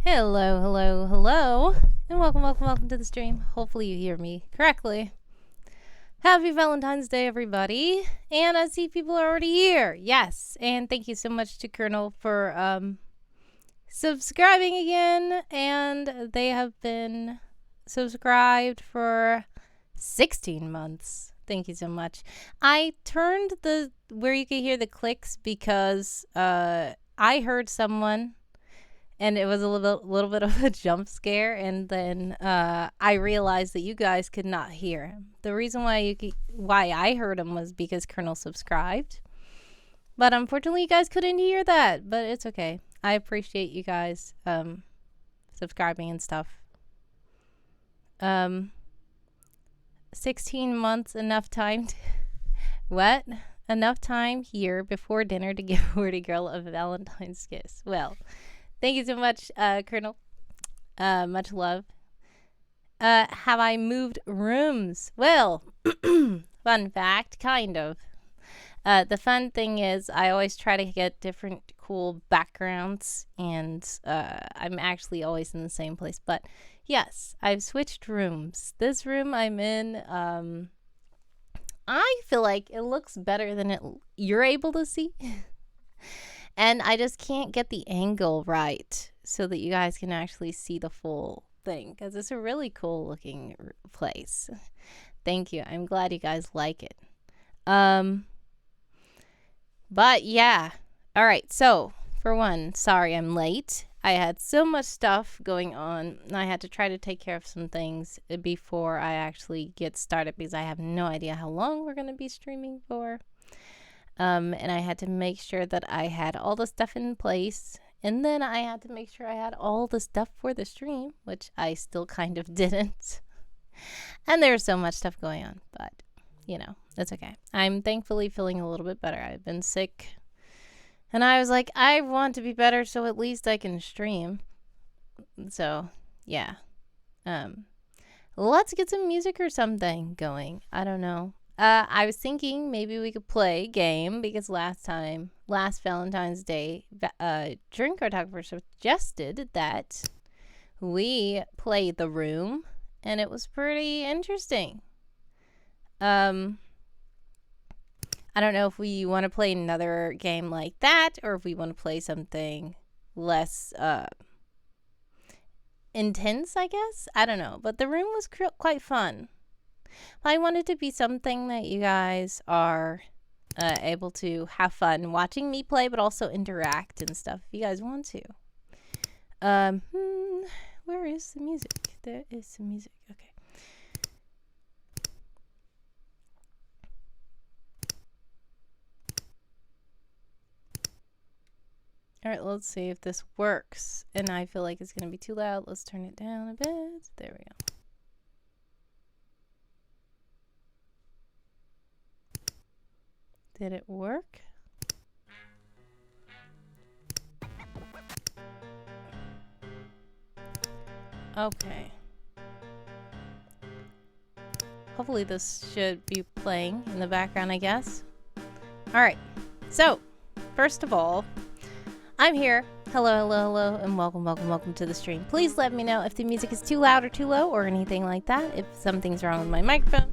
Hello, hello, hello, and welcome to the stream. Hopefully you hear me correctly. Happy Valentine's Day, everybody. And I see people are already here. Yes, and thank you so much to Colonel for subscribing again. And they have been subscribed for 16 months. Thank you so much. I turned where you can hear the clicks because I heard someone, and it was a little bit of a jump scare, and then I realized that you guys could not hear him. The reason why I heard him was because Colonel subscribed, but unfortunately you guys couldn't hear that. But it's okay. I appreciate you guys subscribing and stuff. 16 months, enough time to what? Enough time here before dinner to give Wordy Girl a Valentine's kiss. Well, thank you so much, Colonel. Much love. Have I moved rooms? Well, fun fact, kind of. The fun thing is I always try to get different cool backgrounds, and I'm actually always in the same place. But yes, I've switched rooms. This room I'm in, I feel like it looks better than you're able to see. And I just can't get the angle right so that you guys can actually see the full thing, because it's a really cool looking place. Thank you. I'm glad you guys like it. But yeah. All right. So for one, sorry I'm late. I had so much stuff going on. I had to try to take care of some things before I actually get started, because I have no idea how long we're going to be streaming for. And I had to make sure that I had all the stuff in place. And then I had to make sure I had all the stuff for the stream, which I still kind of didn't. And there's so much stuff going on, but you know, it's okay. I'm thankfully feeling a little bit better. I've been sick, and I was like, I want to be better so at least I can stream. So yeah. Let's get some music or something going. I don't know. I was thinking maybe we could play a game, because last Valentine's Day, DreamCartographer suggested that we play The Room, and it was pretty interesting. I don't know if we want to play another game like that, or if we want to play something less intense, I guess. I don't know, but The Room was quite fun. I want it to be something that you guys are able to have fun watching me play, but also interact and stuff if you guys want to. Where is the music? There is some music. Okay. All right, let's see if this works. And I feel like it's going to be too loud. Let's turn it down a bit. There we go. Did it work? Okay. Hopefully this should be playing in the background, I guess. Alright. So, first of all, I'm here. Hello, and welcome to the stream. Please let me know if the music is too loud or too low or anything like that. If something's wrong with my microphone.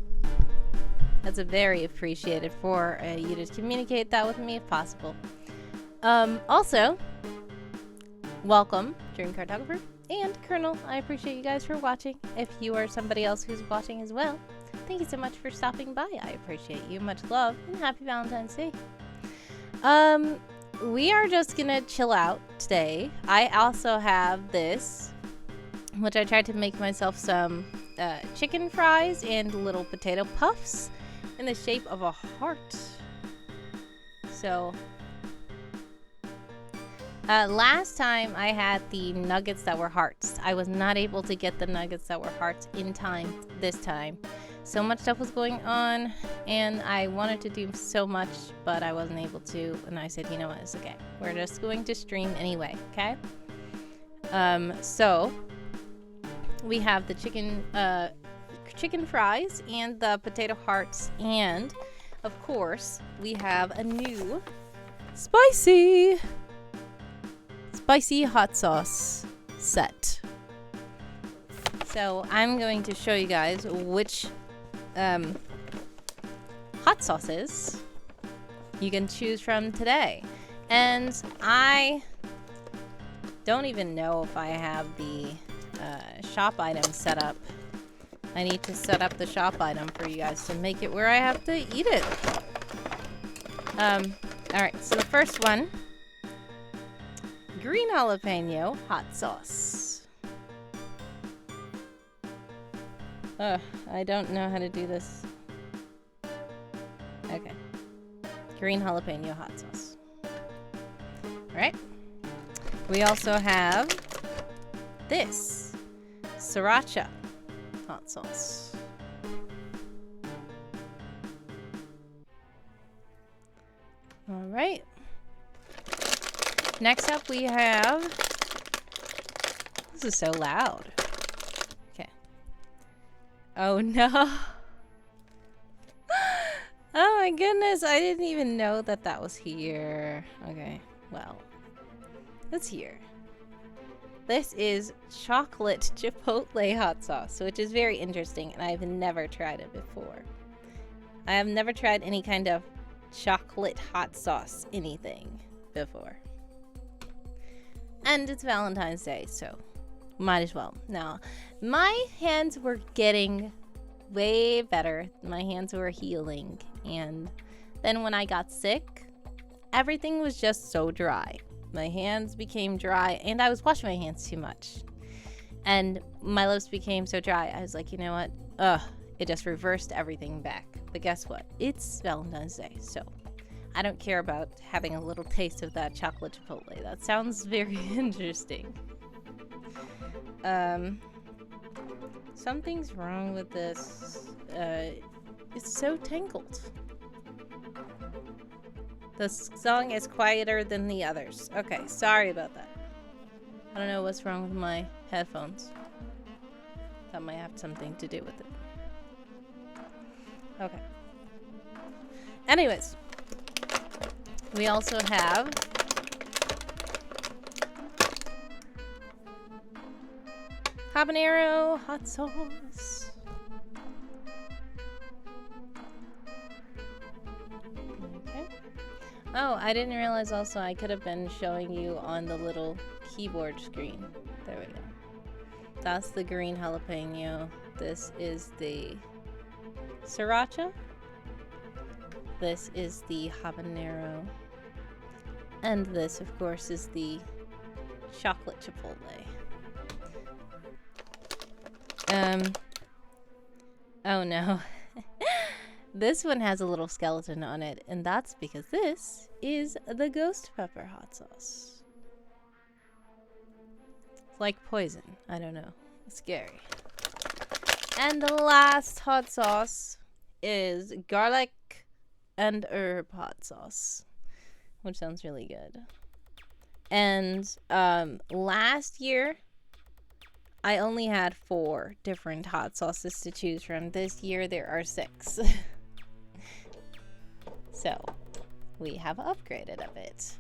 That's very appreciated for you to communicate that with me if possible. Also, welcome, DreamCartographer and Colonel. I appreciate you guys for watching. If you are somebody else who's watching as well, thank you so much for stopping by. I appreciate you. Much love, and happy Valentine's Day. We are just gonna chill out today. I also have this, which I tried to make myself some chicken fries and little potato puffs in the shape of a heart. So last time I had the nuggets that were hearts. I was not able to get the nuggets that were hearts in time this time. So much stuff was going on, and I wanted to do so much, but I wasn't able to. And I said, you know what, it's okay. We're just going to stream anyway, okay? So we have the chicken fries and the potato hearts, and of course we have a new spicy hot sauce set. So I'm going to show you guys which hot sauces you can choose from today. And I don't even know if I have the shop item set up. I need to set up the shop item for you guys to make it where I have to eat it. Alright, so the first one, green jalapeno hot sauce. I don't know how to do this. Okay. Green jalapeno hot sauce. Alright. We also have this sriracha hot sauce. Alright. Next up we have... This is so loud. Okay. Oh no. Oh my goodness, I didn't even know that that was here. Okay, well. It's here. This is chocolate chipotle hot sauce, which is very interesting, and I've never tried it before. I have never tried any kind of chocolate hot sauce anything before. And it's Valentine's Day, so might as well. Now, my hands were getting way better. My hands were healing, and then when I got sick, everything was just so dry. My hands became dry, and I was washing my hands too much. And my lips became so dry, I was like, you know what? It just reversed everything back. But guess what? It's Valentine's Day, so I don't care about having a little taste of that chocolate chipotle. That sounds very interesting. Something's wrong with this. It's so tangled. The song is quieter than the others. Okay, sorry about that. I don't know what's wrong with my headphones. That might have something to do with it. Okay. Anyways, we also have habanero hot sauce. Okay. Oh, I didn't realize also I could have been showing you on the little keyboard screen. There we go. That's the green jalapeno. This is the sriracha. This is the habanero. And this, of course, is the chocolate chipotle. Oh no. This one has a little skeleton on it, and that's because this is the ghost pepper hot sauce. It's like poison. I don't know. It's scary. And the last hot sauce is garlic and herb hot sauce, which sounds really good. And last year, I only had 4 different hot sauces to choose from. This year, there are 6. So, we have upgraded a bit.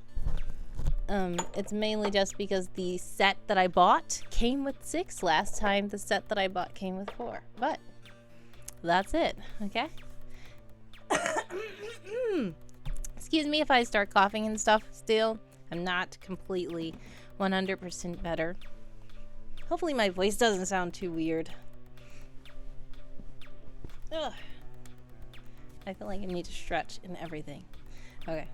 It's mainly just because the set that I bought came with 6. Last time, the set that I bought came with 4. But, that's it, okay? Excuse me if I start coughing and stuff still. I'm not completely 100% better. Hopefully my voice doesn't sound too weird. Ugh. I feel like I need to stretch and everything. Okay.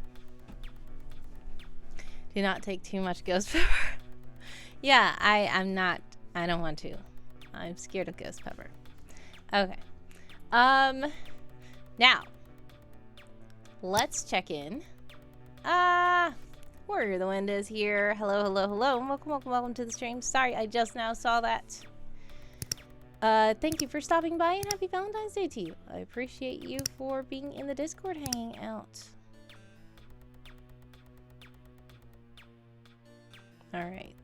Do not take too much ghost pepper. Yeah, I don't want to. I'm scared of ghost pepper. Okay. Now, let's check in. Warrior the Wind is here. Hello, hello, hello. Welcome to the stream. Sorry, I just now saw that. Thank you for stopping by, and happy Valentine's Day to you. I appreciate you for being in the Discord hanging out. Alright.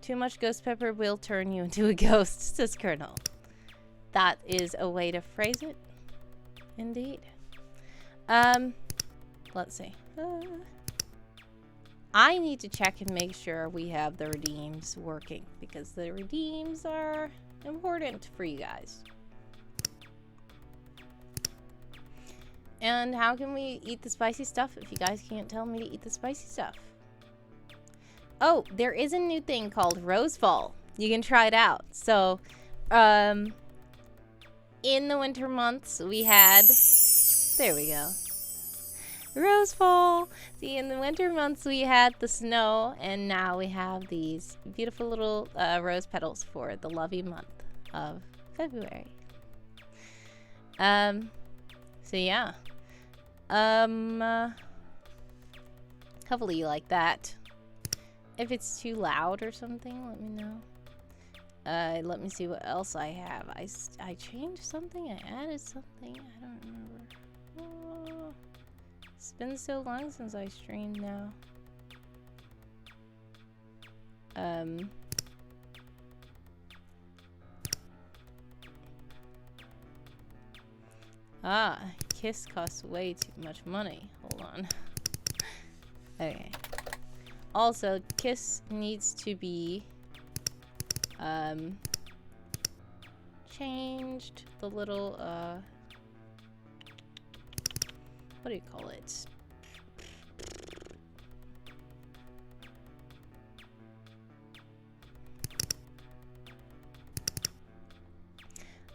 Too much ghost pepper will turn you into a ghost, says Colonel. That is a way to phrase it. Indeed. Let's see. I need to check and make sure we have the redeems working, because the redeems are important for you guys. And how can we eat the spicy stuff if you guys can't tell me to eat the spicy stuff? Oh, there is a new thing called Rosefall. You can try it out. So, in the winter months, we had... There we go. Rosefall. See, in the winter months, we had the snow, and now we have these beautiful little rose petals for the lovely month of February. So yeah. Hopefully you like that. If it's too loud or something, let me know. Let me see what else I have. I changed something, I added something, I don't remember. Oh, it's been so long since I streamed now. Kiss costs way too much money. Hold on. Okay. Also, Kiss needs to be changed. The little what do you call it?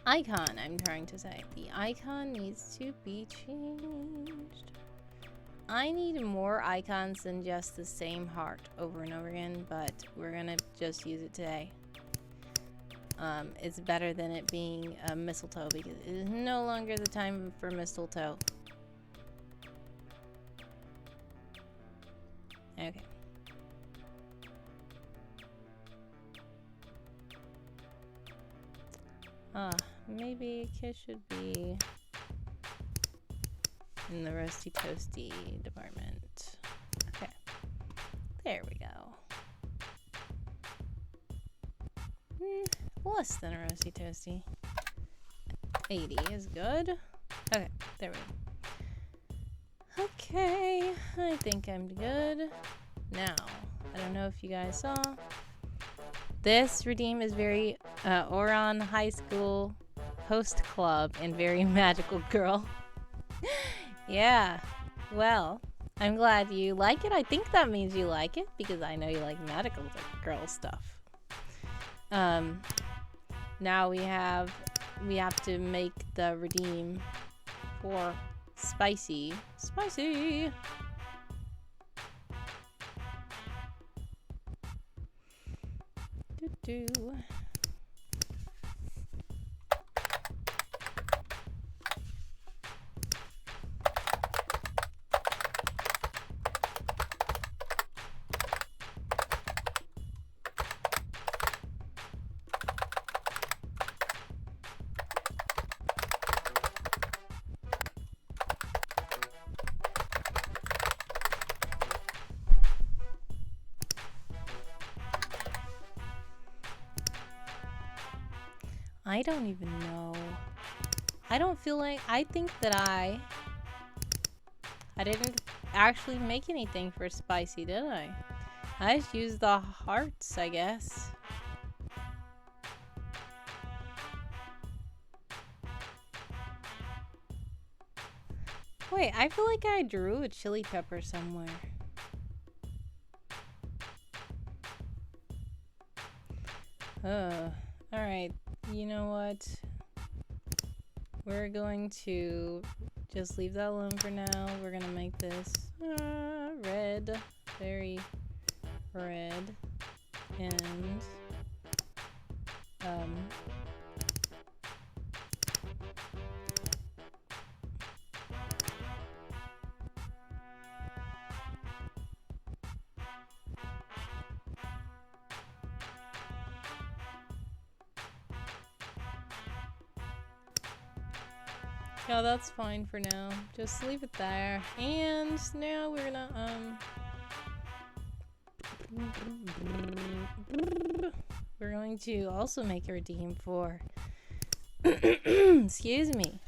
Icon, I'm trying to say. The icon needs to be changed. I need more icons than just the same heart over and over again, but we're gonna just use it today. It's better than it being a mistletoe, because it is no longer the time for mistletoe. Okay. Maybe Kiss should be in the roasty toasty department. Okay. There we go. Less than a roasty toasty. 80 is good. Okay, there we go. Okay, I think I'm good. Now, I don't know if you guys saw. This redeem is very Oron High School Host Club and very magical girl. Yeah, well, I'm glad you like it. I think that means you like it, because I know you like magical girl stuff. Now we have to make the redeem for spicy. Do. I don't even know. I don't feel like... I think that I didn't actually make anything for spicy, did I? I just used the hearts, I guess. Wait, I feel like I drew a chili pepper somewhere. Alright. You know what? We're going to just leave that alone for now. We're gonna make this red, very red, and yeah, that's fine for now. Just leave it there. And now we're gonna we're going to also make a redeem for excuse me.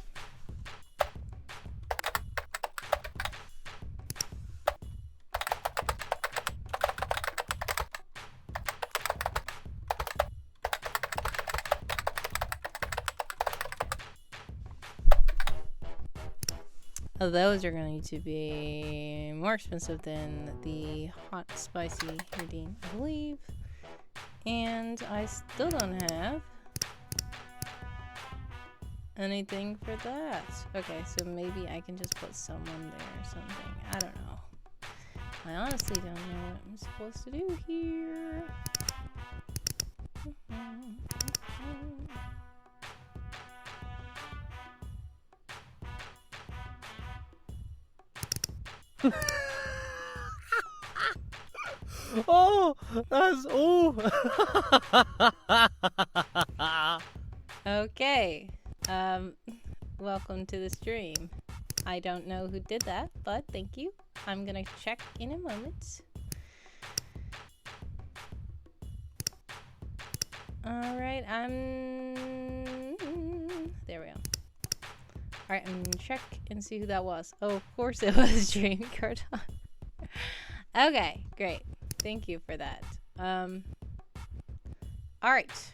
Those are going to be more expensive than the hot spicy redeem, I believe. And I still don't have anything for that. Okay, so maybe I can just put someone there or something. I don't know. I honestly don't know what I'm supposed to do here. Oh, that's Okay. Welcome to the stream. I don't know who did that, but thank you. I'm gonna check in a moment. Alright, there we go. Alright, I'm gonna check and see who that was. Oh, of course it was DreamCartographer. Okay, great. Thank you for that. Alright.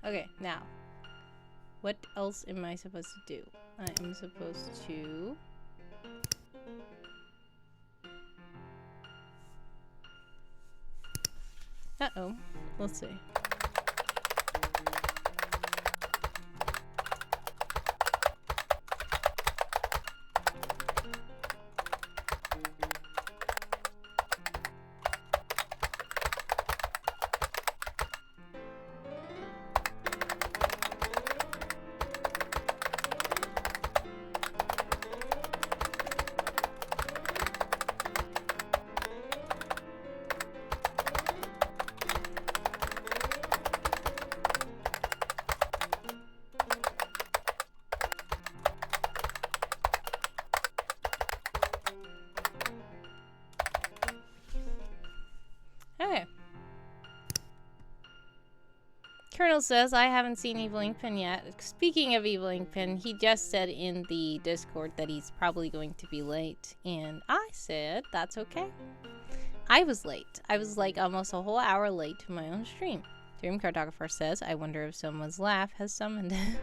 Okay, now. What else am I supposed to do? I am supposed to... Uh-oh. Let's see. Okay. Colonel says, I haven't seen Evil Inkpin yet. Speaking of Evil Inkpin, he just said in the Discord that he's probably going to be late. And I said, that's okay. I was late. I was like almost a whole hour late to my own stream. DreamCartographer says, I wonder if someone's laugh has summoned him.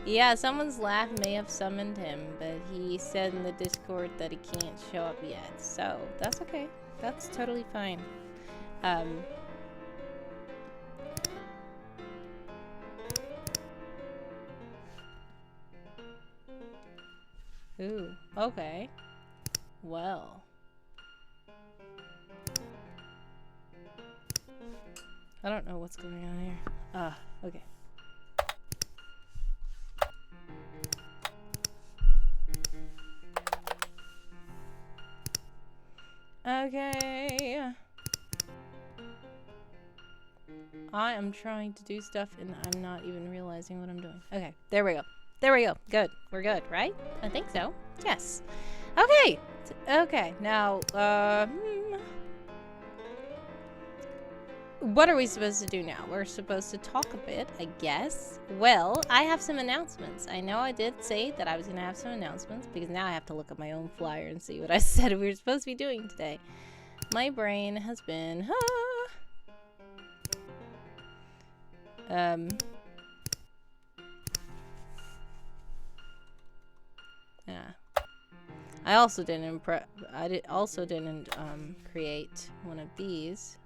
Yeah, someone's laugh may have summoned him, but he said in the Discord that he can't show up yet. So, that's okay. That's totally fine. Ooh, okay. Well. I don't know what's going on here. Okay. Okay. I am trying to do stuff and I'm not even realizing what I'm doing. Okay, there we go. There we go. Good. We're good, right? I think so. Yes. Okay. Okay, now, what are we supposed to do now? We're supposed to talk a bit, I guess. Well, I have some announcements. I know I did say that I was going to have some announcements because now I have to look at my own flyer and see what I said we were supposed to be doing today. My brain has been... Yeah. I also didn't create one of these.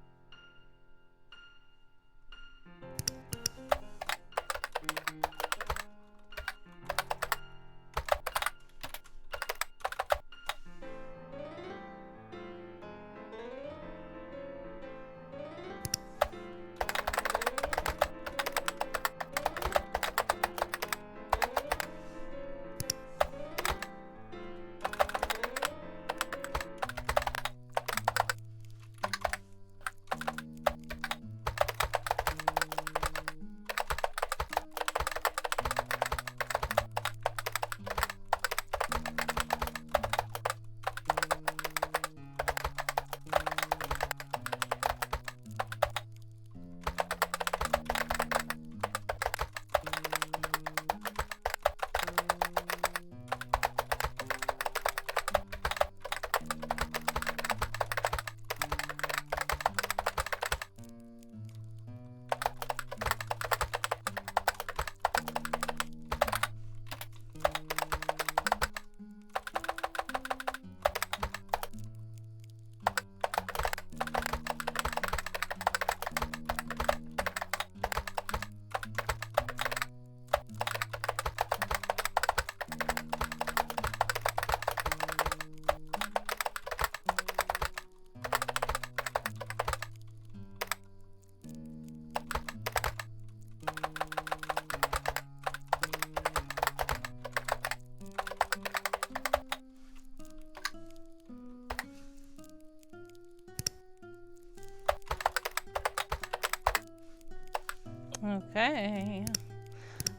Okay.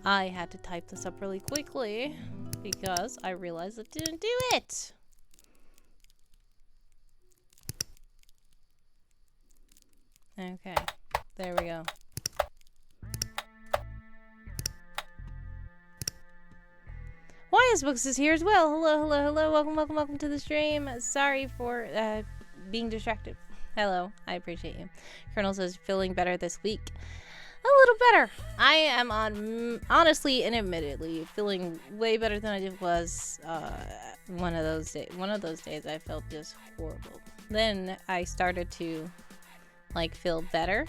I had to type this up really quickly because I realized it didn't do it. Okay. There we go. YS Books is here as well. Hello, hello, hello. Welcome, welcome, welcome to the stream. Sorry for being distracted. Hello, I appreciate you. Colonel says feeling better this week. A little better. I am honestly and admittedly feeling way better than I was one of those days. One of those days I felt just horrible. Then I started to like feel better,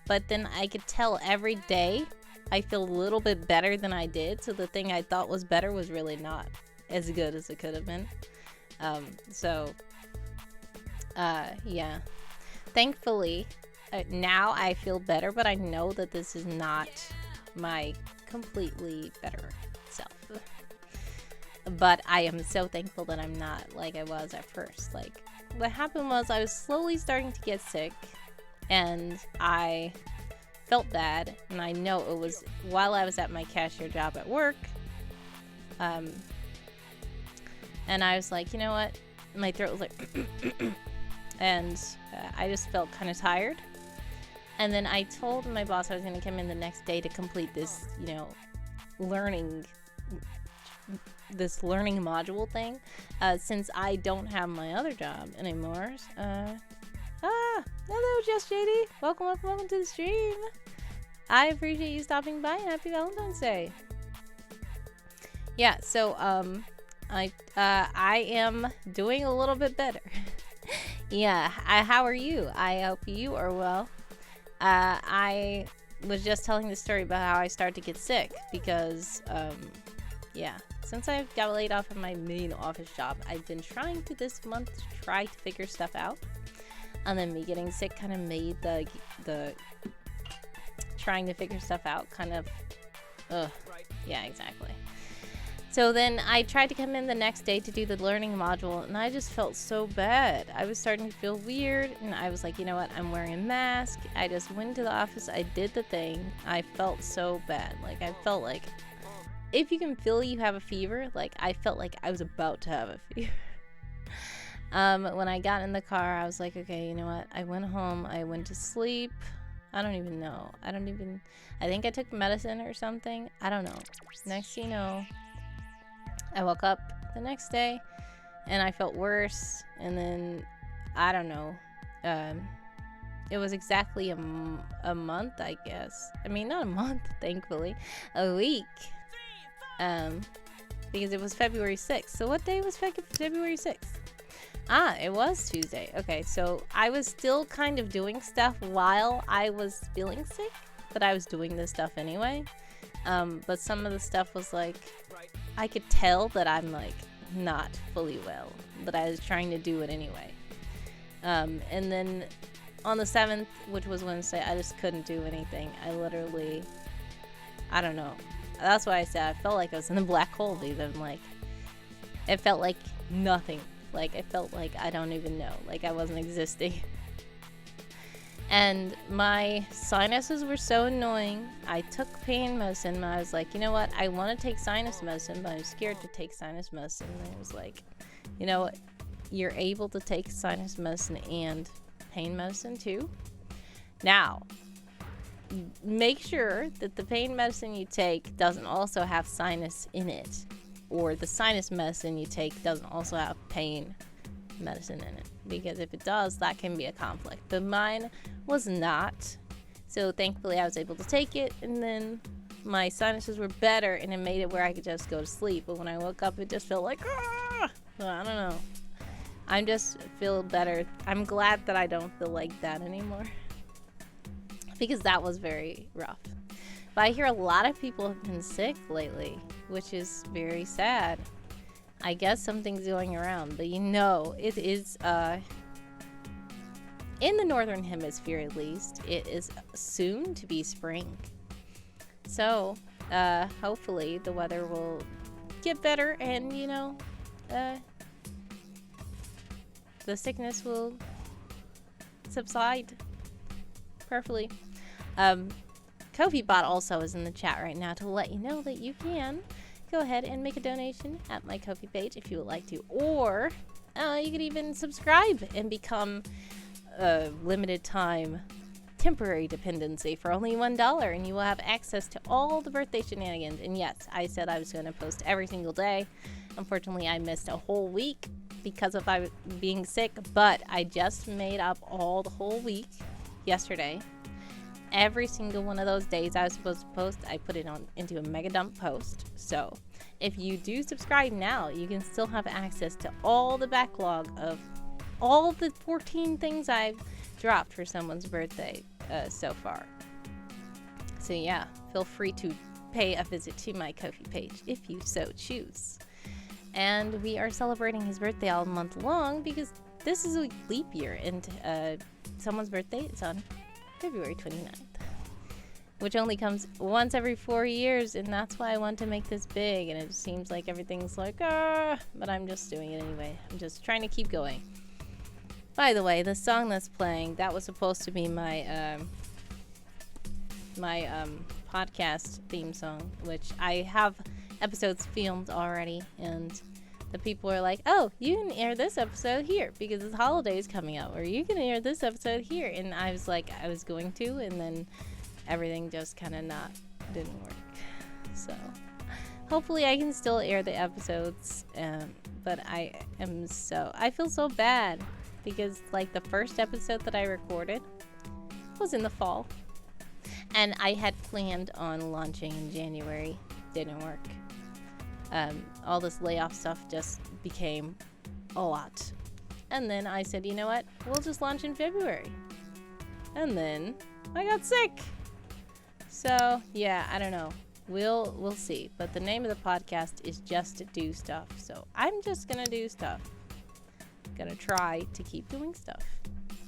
but then I could tell every day I feel a little bit better than I did, so the thing I thought was better was really not as good as it could have been. Yeah. Thankfully, now I feel better, but I know that this is not my completely better self. But I am so thankful that I'm not like I was at first. Like, what happened was I was slowly starting to get sick, and I felt bad, and I know it was while I was at my cashier job at work. And I was like, you know what? My throat was like, and I just felt kind of tired. And then I told my boss I was going to come in the next day to complete this, you know, learning module thing, since I don't have my other job anymore. Hello, Just JD. Welcome, welcome, welcome to the stream. I appreciate you stopping by, and happy Valentine's Day. Yeah, so I am doing a little bit better. Yeah, how are you? I hope you are well. I was just telling the story about how I started to get sick because yeah, since I got laid off from my main office job, I've been trying to this month to try to figure stuff out. And then me getting sick kind of made the trying to figure stuff out kind of, yeah, exactly. So then I tried to come in the next day to do the learning module, and I just felt so bad. I was starting to feel weird, and I was like, you know what, I'm wearing a mask. I just went to the office, I did the thing. I felt so bad. Like, I felt like, if you can feel you have a fever, like, I felt like I was about to have a fever. When I got in the car, I was like, okay, you know what? I went home, I went to sleep. I don't even know. I think I took medicine or something. I don't know. Next thing you know, I woke up the next day and I felt worse. And then, I don't know. It was exactly a month, I guess. I mean, not a month, thankfully. A week. Because it was February 6th. So what day was February 6th? Ah, it was Tuesday. Okay, so I was still kind of doing stuff while I was feeling sick, but I was doing this stuff anyway. But some of the stuff was like, I could tell that I'm like not fully well, but I was trying to do it anyway. And then on the 7th, which was Wednesday, I just couldn't do anything. I literally, I don't know. That's why I said I felt like I was in a black hole even. Like, it felt like nothing. Like, I felt like I don't even know. Like, I wasn't existing. And my sinuses were so annoying. I took pain medicine, and I was like, you know what? I want to take sinus medicine, but I'm scared to take sinus medicine. And I was like, you know what? You're able to take sinus medicine and pain medicine too. Now, make sure that the pain medicine you take doesn't also have sinus in it. Or the sinus medicine you take doesn't also have pain medicine in it. Because if it does, that can be a conflict. But mine was not. So thankfully I was able to take it, and then my sinuses were better, and it made it where I could just go to sleep. But when I woke up, it just felt like, ah! Well, I don't know. I just feel better. I'm glad that I don't feel like that anymore. Because that was very rough. But I hear a lot of people have been sick lately, which is very sad. I guess something's going around, but you know, it is, in the northern hemisphere at least, it is soon to be spring. So, hopefully the weather will get better and, you know, the sickness will subside perfectly. Ko-fi bot also is in the chat right now to let you know that you can go ahead and make a donation at my Ko-fi page if you would like to. Or you could even subscribe and become a limited time temporary dependency for only $1, and you will have access to all the birthday shenanigans. And yes, I said I was going to post every single day. Unfortunately, I missed a whole week because of I being sick, but I just made up all the whole week yesterday. Every single one of those days I was supposed to post, I put it on into a mega dump post. So if you do subscribe now, you can still have access to all the backlog of all the 14 things I've dropped for someone's birthday so far. So yeah, feel free to pay a visit to my Ko-fi page if you so choose. And we are celebrating his birthday all month long because this is a leap year, and someone's birthday is on February 29th, which only comes once every 4 years, and that's why I want to make this big. And it seems like everything's like, but I'm just doing it anyway. I'm just trying to keep going. By the way, the song that's playing, that was supposed to be my podcast theme song, which I have episodes filmed already, and the people are like, oh, you can air this episode here because the holidays coming up, or you can air this episode here. And I was like, I was going to, and then everything just kind of didn't work. So hopefully I can still air the episodes, but I feel so bad because like the first episode that I recorded was in the fall, and I had planned on launching in January. Didn't work. All this layoff stuff just became a lot. And then I said, you know what? We'll just launch in February. And then I got sick. So, yeah, I don't know. We'll see. But the name of the podcast is Just to Do Stuff. So I'm just going to do stuff. Gonna try to keep doing stuff.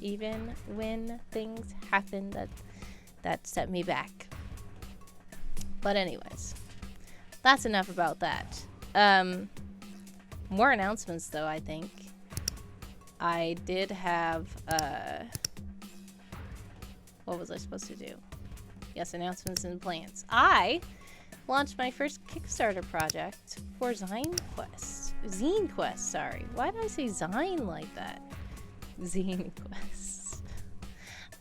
Even when things happen that set me back. But anyways, that's enough about that. More announcements, though, I think. I did have, what was I supposed to do? Yes, announcements and plans. I launched my first Kickstarter project for Zine Quest, sorry. Why did I say Zine like that? Zine Quest.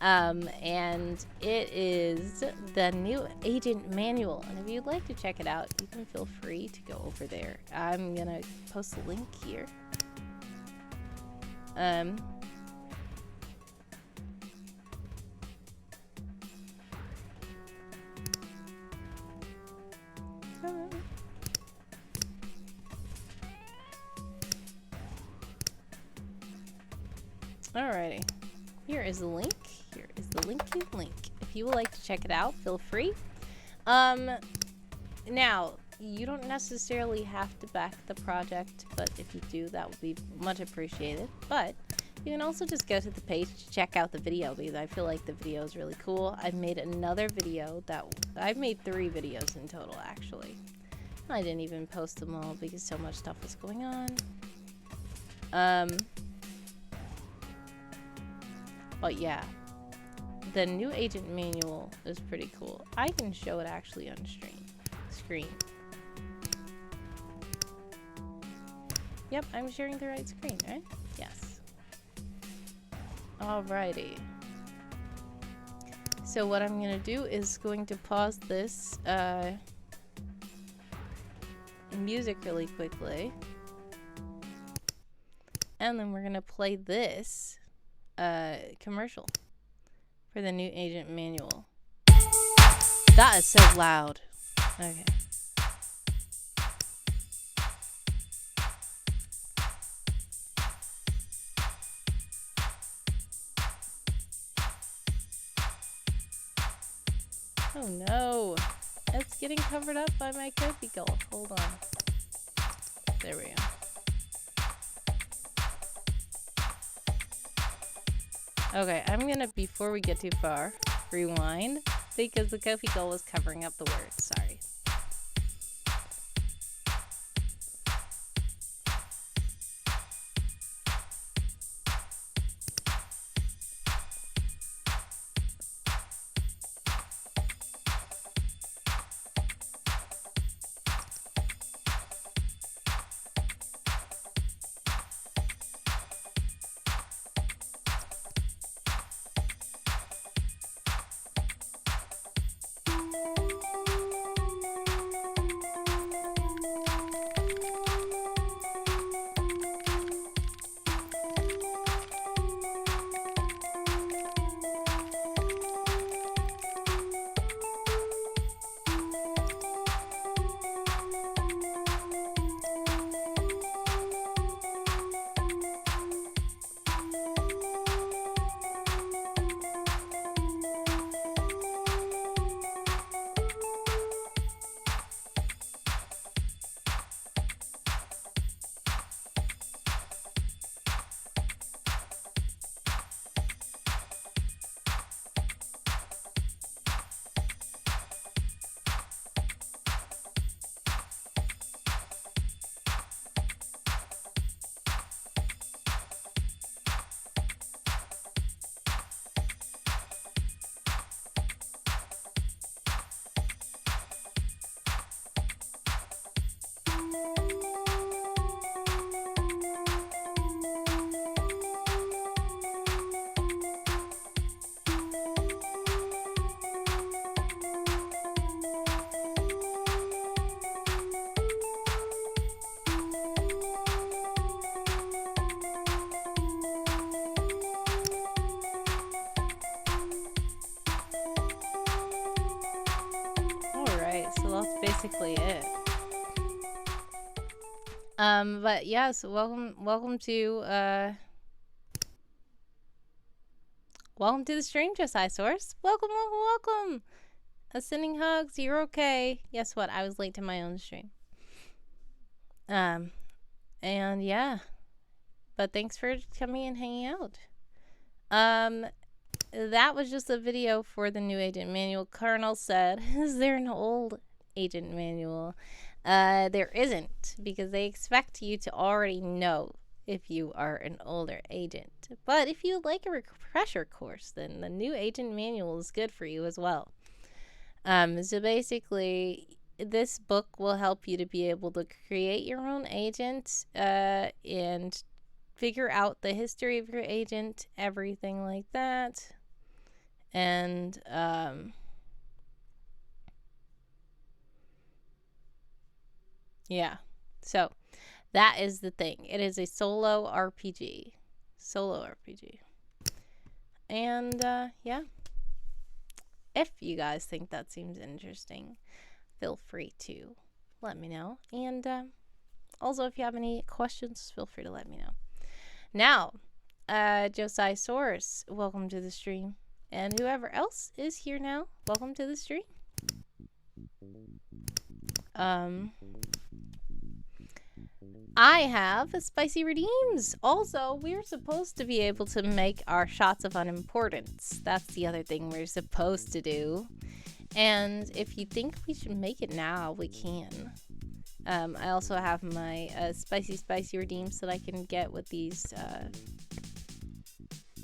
And it is the new agent manual. And if you'd like to check it out, you can feel free to go over there. I'm gonna post a link here. Alrighty. Here is the link. Here is the link. If you would like to check it out, feel free. Now, you don't necessarily have to back the project, but if you do, that would be much appreciated. But you can also just go to the page to check out the video, because I feel like the video is really cool. I've made another video I've made 3 videos in total, actually. I didn't even post them all because so much stuff was going on. But yeah, the new agent manual is pretty cool. I can show it actually on screen. Yep, I'm sharing the right screen, right? Yes. Alrighty. So what I'm gonna do is going to pause this music really quickly, and then we're gonna play this commercial for the new agent manual. That is so loud. Okay. Oh no, it's getting covered up by my Ko-fi goal. Hold on. There we go. Okay, I'm gonna, before we get too far, rewind, because the Ko-fi goal was covering up the words. Sorry. basically it. But yes, welcome to the stream, Josiah Source. Welcome. Sending hugs. You're okay. Guess what? I was late to my own stream. And yeah, but thanks for coming and hanging out. That was just a video for the new agent manual. Colonel said, "Is there an old agent manual?" There isn't, because they expect you to already know if you are an older agent. But if you like a refresher course, then the new agent manual is good for you as well. So basically, this book will help you to be able to create your own agent and figure out the history of your agent, everything like that. And yeah, so that is the thing. It is a solo RPG. And yeah, if you guys think that seems interesting, feel free to let me know. And also, if you have any questions, feel free to let me know. Now, Josiah Source, welcome to the stream. And whoever else is here now, welcome to the stream. I have spicy redeems. Also, we're supposed to be able to make our shots of unimportance. That's the other thing we're supposed to do. And if you think we should make it now, we can. I also have my spicy redeems that I can get with these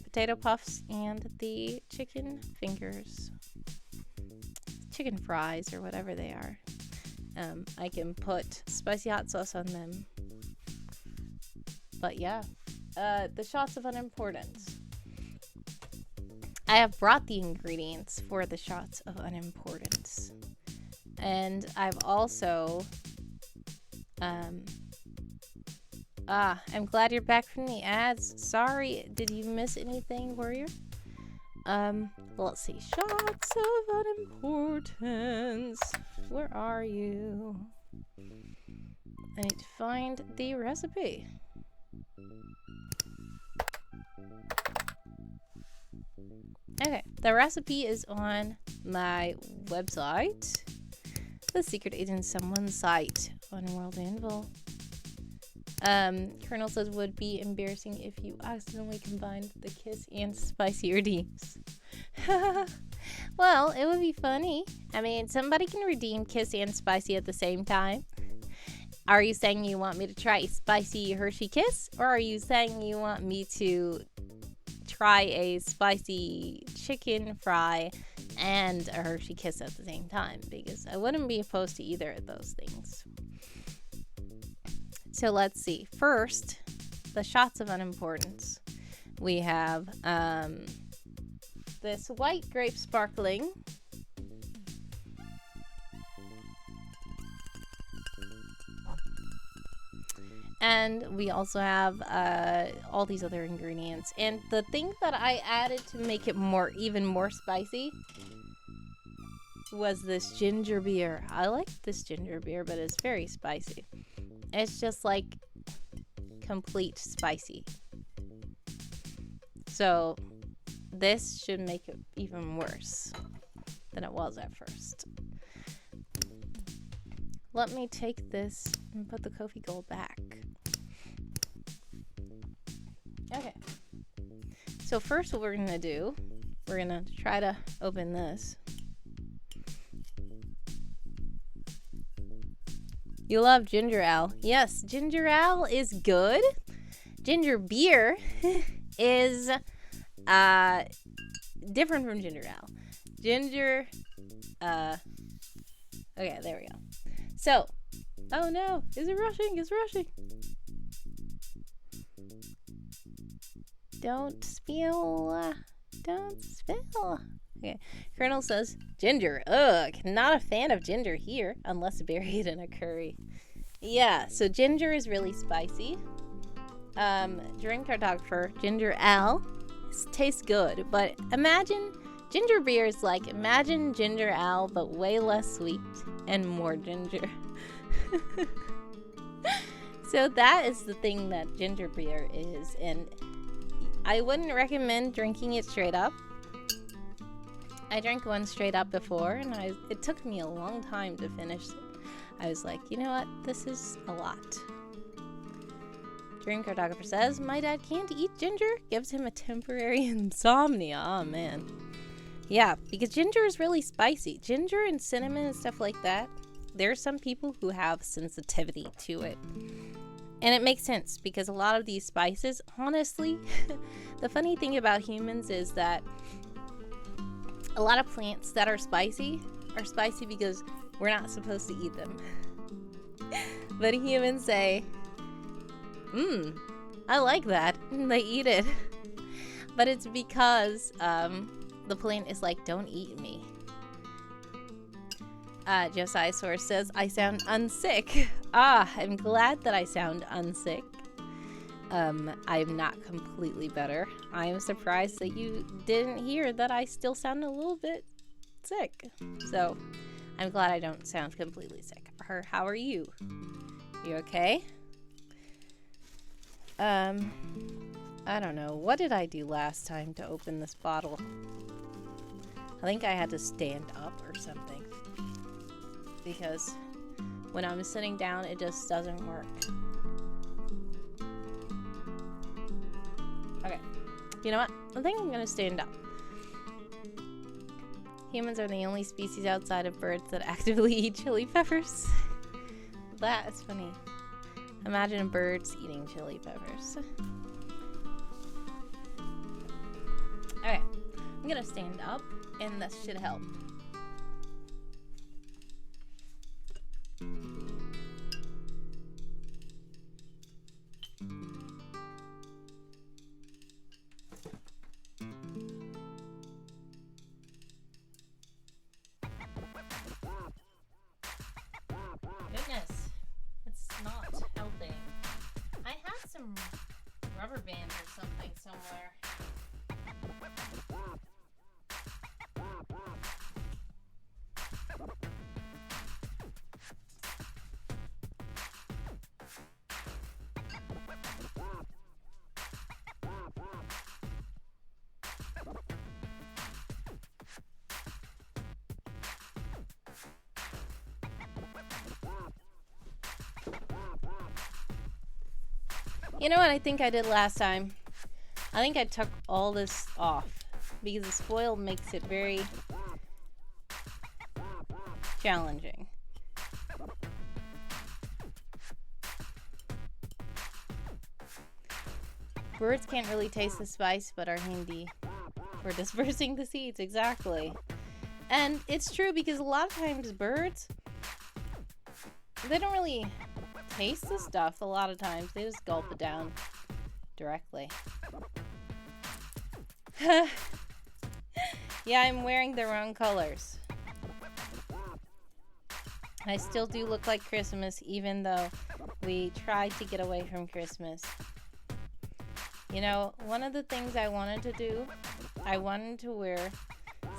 potato puffs and the chicken fingers. Chicken fries or whatever they are. I can put spicy hot sauce on them. But yeah, the shots of unimportance. I have brought the ingredients for the shots of unimportance. And I've also... I'm glad you're back from the ads. Sorry, did you miss anything, Warrior? Let's see. Shots of unimportance. Where are you? I need to find the recipe. Okay, the recipe is on my website. The Secret Agent Someone's site on World Anvil. Colonel says, would be embarrassing if you accidentally combined the kiss and spicy redeems. Well, it would be funny. I mean, somebody can redeem kiss and spicy at the same time. Are you saying you want me to try a spicy Hershey kiss? Or are you saying you want me to try a spicy chicken fry and a Hershey kiss at the same time? Because I wouldn't be opposed to either of those things. So let's see. First, the shots of unimportance. We have this white grape sparkling. And we also have all these other ingredients. And the thing that I added to make it even more spicy was this ginger beer. I like this ginger beer, but it's very spicy. It's just like complete spicy. So this should make it even worse than it was at first. Let me take this and put the Kofi Gold back. Okay. So first what we're going to do, we're going to try to open this. You love ginger ale. Yes, ginger ale is good. Ginger beer is different from ginger ale. Okay, there we go. So, oh no, is it rushing? It's rushing. Don't spill. Don't spill. Okay, Colonel says, ginger, ugh, not a fan of ginger here, unless buried in a curry. Yeah, so ginger is really spicy. DreamCartographer, ginger ale, tastes good, but imagine, ginger beer is like, imagine ginger ale, but way less sweet and more ginger. So that is the thing that ginger beer is, and I wouldn't recommend drinking it straight up. I drank one straight up before, and it took me a long time to finish it. I was like, you know what? This is a lot. DreamCartographer says, my dad can't eat ginger. Gives him a temporary insomnia. Oh, man. Yeah, because ginger is really spicy. Ginger and cinnamon and stuff like that, there's some people who have sensitivity to it. And it makes sense, because a lot of these spices, honestly, the funny thing about humans is that a lot of plants that are spicy because we're not supposed to eat them. But humans say, I like that, and they eat it. But it's because the plant is like, don't eat me. Josiah Source says, I sound unsick. I'm glad that I sound unsick. I'm not completely better. I am surprised that you didn't hear that I still sound a little bit sick. So, I'm glad I don't sound completely sick. How are you? You okay? I don't know. What did I do last time to open this bottle? I think I had to stand up or something. Because when I'm sitting down, it just doesn't work. Okay. You know what? I think I'm gonna stand up. Humans are the only species outside of birds that actively eat chili peppers. That is funny. Imagine birds eating chili peppers. Okay. I'm gonna stand up, and that should help. Goodness, it's not helping. I have some rubber band or something somewhere. You know what I think I did last time? I think I took all this off because the spoil makes it very challenging. Birds can't really taste the spice but are handy for dispersing the seeds, exactly. And it's true because a lot of times birds, they don't really taste the stuff a lot of times. They just gulp it down directly. Yeah, I'm wearing the wrong colors. I still do look like Christmas even though we tried to get away from Christmas. You know, one of the things I wanted to do, I wanted to wear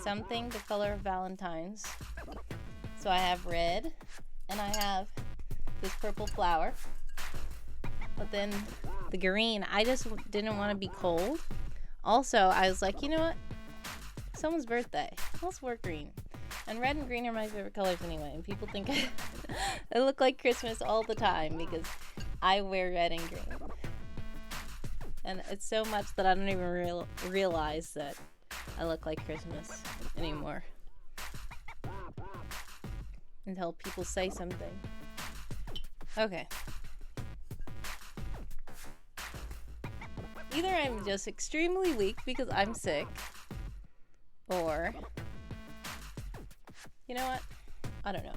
something the color of Valentine's. So I have red and I have this purple flower, but then the green, I just didn't want to be cold. Also, I was like, you know what, someone's birthday, let's wear green. And red and green are my favorite colors anyway, and people think I look like Christmas all the time because I wear red and green. And it's so much that I don't even realize that I look like Christmas anymore until people say something. Okay. Either I'm just extremely weak because I'm sick, or, you know what? I don't know.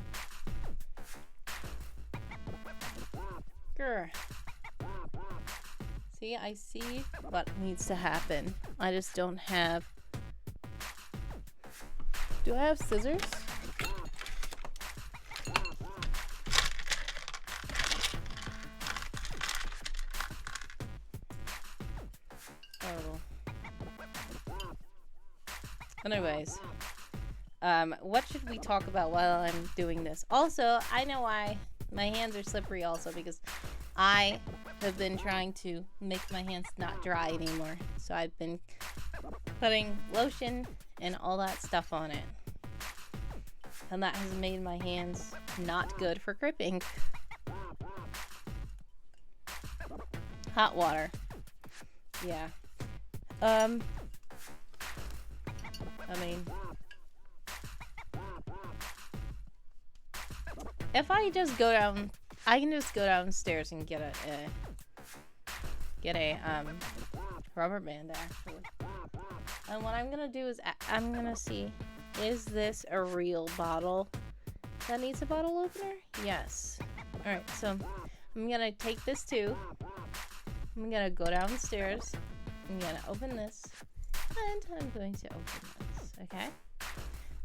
Grr. See, I see what needs to happen. I just don't have... Do I have scissors? Oh. Anyways, What should we talk about while I'm doing this? Also, I know why my hands are slippery also, because I have been trying to make my hands not dry anymore. So I've been putting lotion and all that stuff on it. And that has made my hands not good for gripping. Hot water. Yeah. I mean, if I just go down, I can just go downstairs and get a rubber band actually. And what I'm gonna do is I'm gonna see, is this a real bottle that needs a bottle opener? Yes. All right, so I'm gonna take this too. I'm gonna go downstairs. I'm gonna open this, and I'm going to open this. Okay.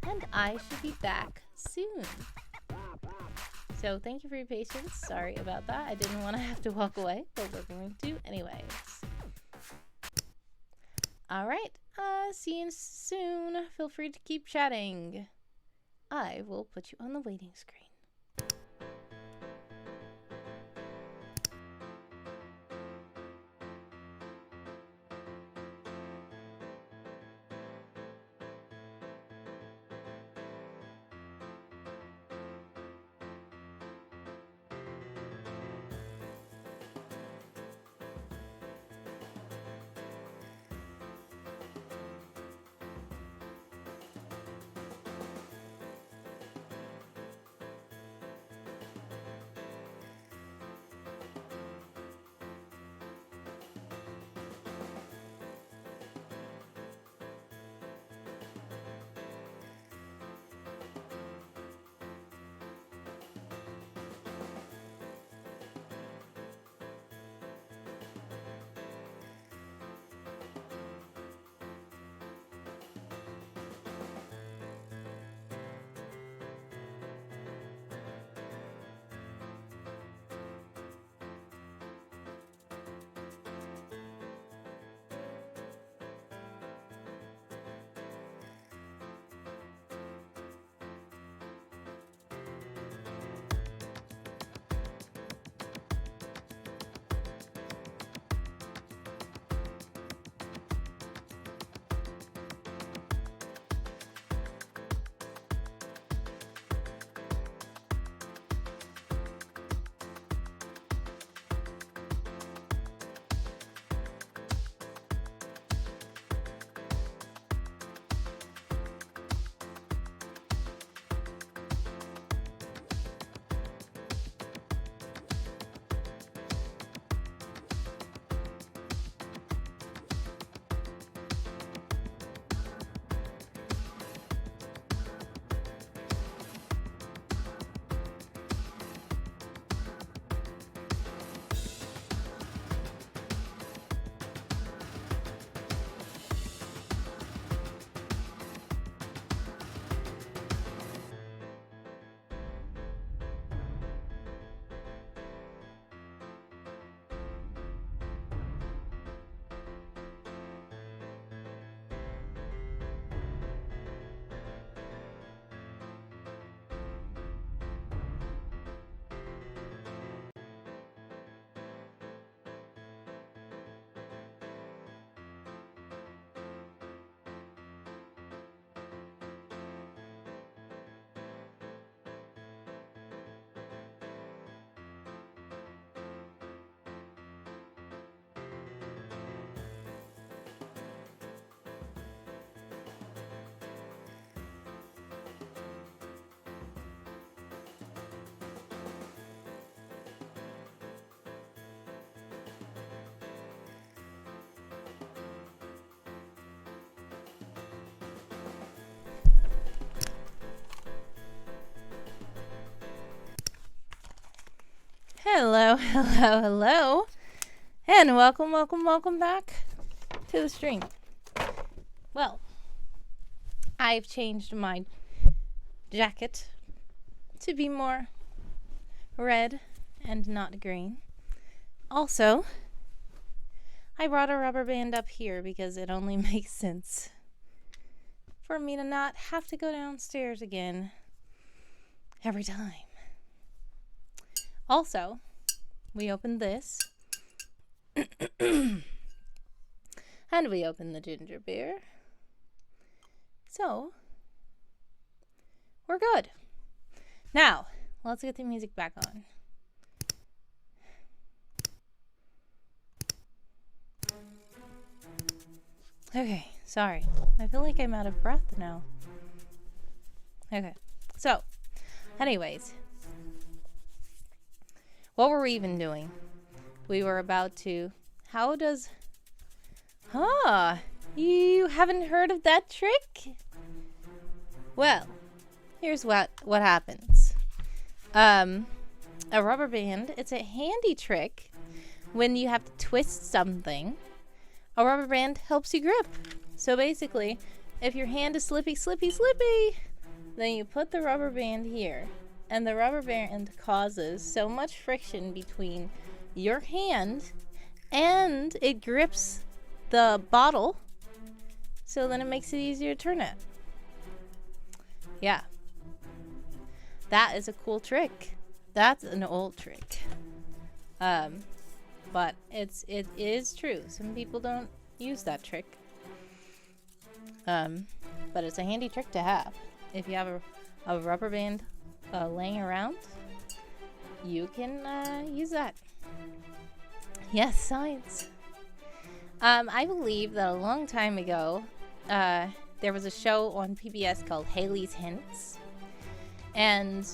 And I should be back soon. So thank you for your patience. Sorry about that. I didn't want to have to walk away, but we're going to anyways. All right. See you soon. Feel free to keep chatting. I will put you on the waiting screen. Hello, hello, hello, and welcome back to the stream. Well, I've changed my jacket to be more red and not green. Also, I brought a rubber band up here because it only makes sense for me to not have to go downstairs again every time. Also, we opened this. And we opened the ginger beer. So, we're good. Now, let's get the music back on. Okay, sorry. I feel like I'm out of breath now. Okay, so, anyways. What were we even doing? We were about to... How does... You haven't heard of that trick? Well, here's what happens. A rubber band, it's a handy trick when you have to twist something. A rubber band helps you grip. So basically, if your hand is slippy, then you put the rubber band here. And the rubber band causes so much friction between your hand and it grips the bottle. So then it makes it easier to turn it. Yeah. That is a cool trick. That's an old trick. But it is true. Some people don't use that trick. But it's a handy trick to have. If you have a rubber band laying around, you can use that. Yes, science. I believe that a long time ago, there was a show on PBS called Haley's Hints. And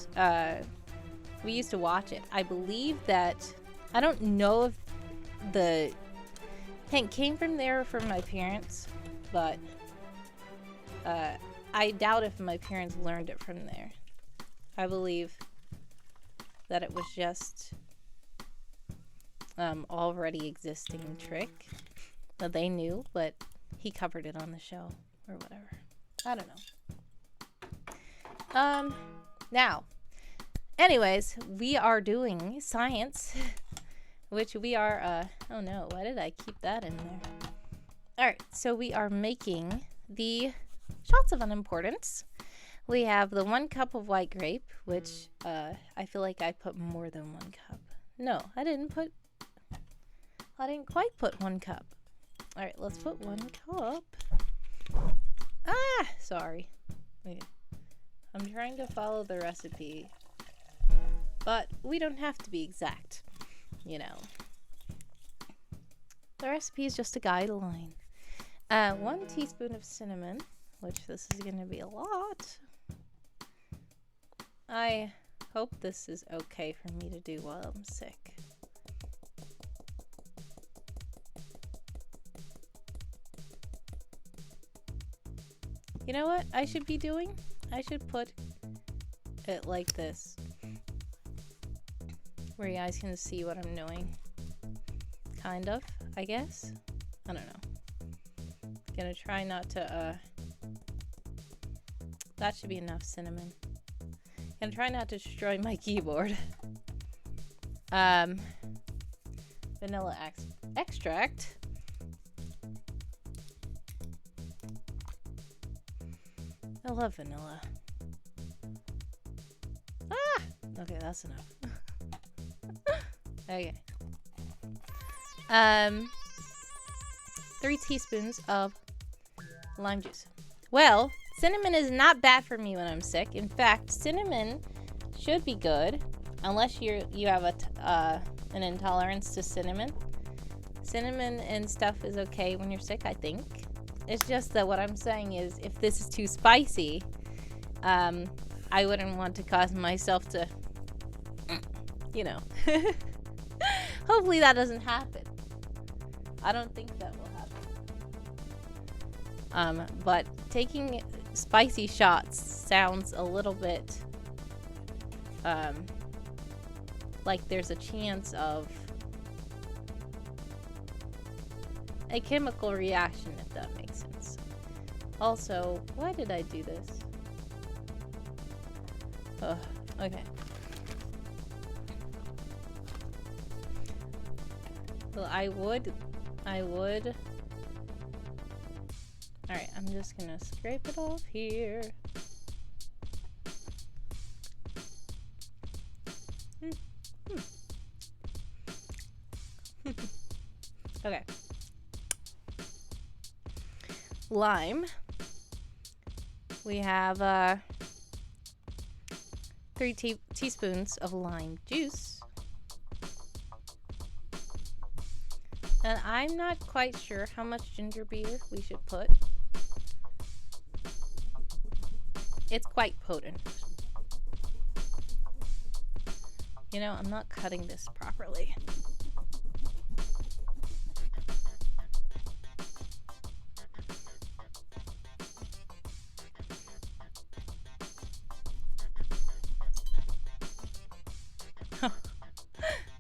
we used to watch it. I believe that, I don't know if the hint came from there or from my parents, but I doubt if my parents learned it from there. I believe that it was just already existing trick that they knew, but he covered it on the show or whatever. I don't know. Now, anyways, we are doing science, which we are, oh no, why did I keep that in there? Alright, so we are making the Shots of Unimportance. We have the 1 cup of white grape, which I feel like I put more than 1 cup. No, I didn't quite put 1 cup. Alright, let's put 1 cup. Sorry. Wait. I'm trying to follow the recipe, but we don't have to be exact, you know. The recipe is just a guideline. 1 teaspoon of cinnamon, which this is going to be a lot. I hope this is okay for me to do while I'm sick. You know what I should be doing? I should put it like this, where you guys can see what I'm doing. Kind of, I guess. I don't know. Gonna try not to, that should be enough cinnamon. Gonna try not to destroy my keyboard. Vanilla extract. I love vanilla. Okay, that's enough. Okay. 3 teaspoons of lime juice. Well, cinnamon is not bad for me when I'm sick. In fact, cinnamon should be good, unless you have an intolerance to cinnamon. Cinnamon and stuff is okay when you're sick, I think. It's just that what I'm saying is, if this is too spicy, I wouldn't want to cause myself to, you know. Hopefully that doesn't happen. I don't think that will happen. But taking spicy shots sounds a little bit like there's a chance of a chemical reaction, if that makes sense. Also, why did I do this? Okay. Well, I would Alright, I'm just gonna scrape it off here. Okay. Lime. We have 3 teaspoons of lime juice. And I'm not quite sure how much ginger beer we should put. It's quite potent. You know, I'm not cutting this properly.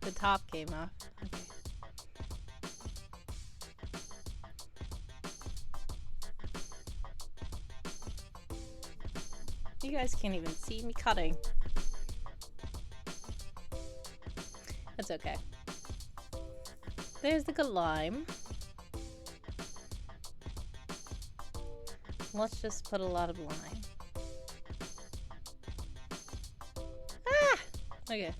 The top came off. Okay. You guys can't even see me cutting. That's okay. There's the good lime. Let's just put a lot of lime. Ah! Okay.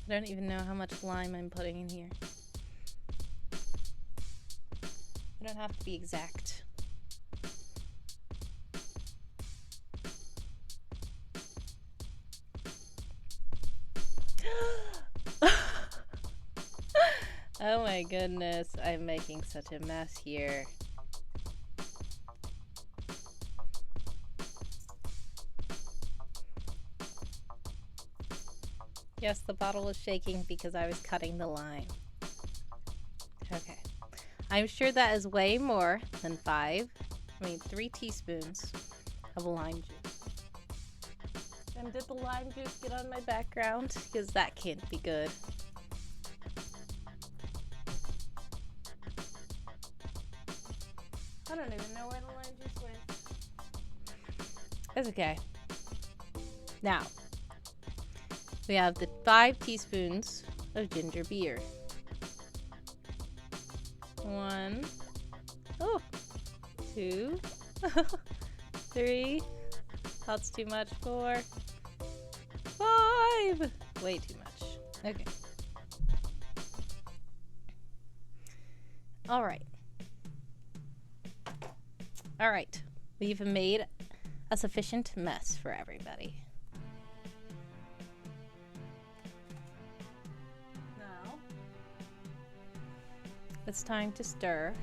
I don't even know how much lime I'm putting in here. I don't have to be exact. Oh my goodness, I'm making such a mess here. Yes, the bottle was shaking because I was cutting the lime. Okay. I'm sure that is way more than 3 teaspoons of lime juice. And did the lime juice get on my background? Because that can't be good. I don't even know where the lime juice went. That's okay. Now, we have the 5 teaspoons of ginger beer. 1, 2, 3, that's too much, 4, 5, way too much. Okay. All right. All right. We've made a sufficient mess for everybody. Now, it's time to stir.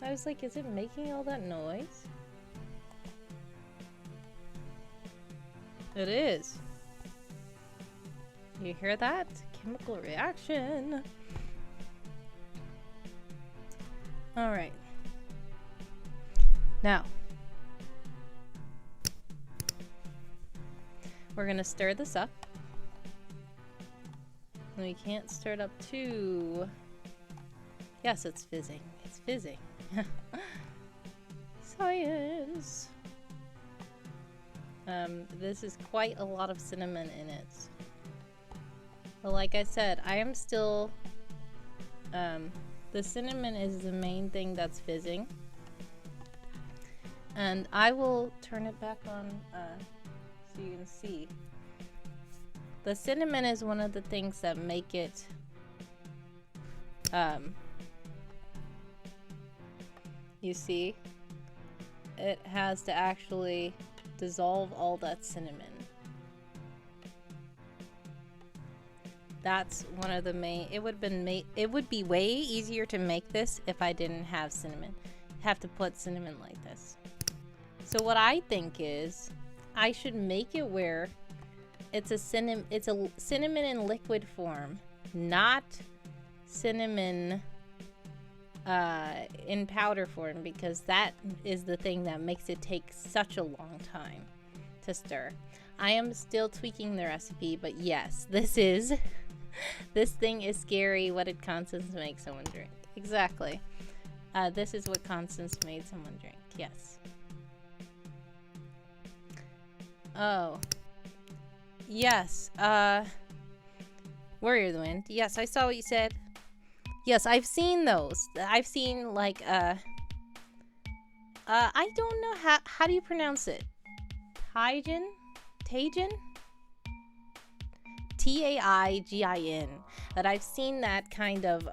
I was like, is it making all that noise? It is. You hear that? Chemical reaction. All right. Now, we're gonna stir this up. And we can't stir it up too. Yes, it's fizzing. It's fizzing. Science. This is quite a lot of cinnamon in it. But like I said, I am still, the cinnamon is the main thing that's fizzing. And I will turn it back on so you can see. The cinnamon is one of the things that make it, you see, it has to actually dissolve all that cinnamon. That's one of the main. It would be way easier to make this if I didn't have cinnamon. Have to put cinnamon like this. So what I think is, I should make it where it's a cinnamon in liquid form, not cinnamon in powder form, because that is the thing that makes it take such a long time to stir. I am still tweaking the recipe, but yes, this thing is scary. What did Constance make someone drink? Exactly. This is what Constance made someone drink. Yes. Oh. Yes. Warrior of the Wind. Yes, I saw what you said. Yes, I've seen those. I've seen, like, I don't know how do you pronounce it? Taijin? Taijin? Taigin. That I've seen that kind of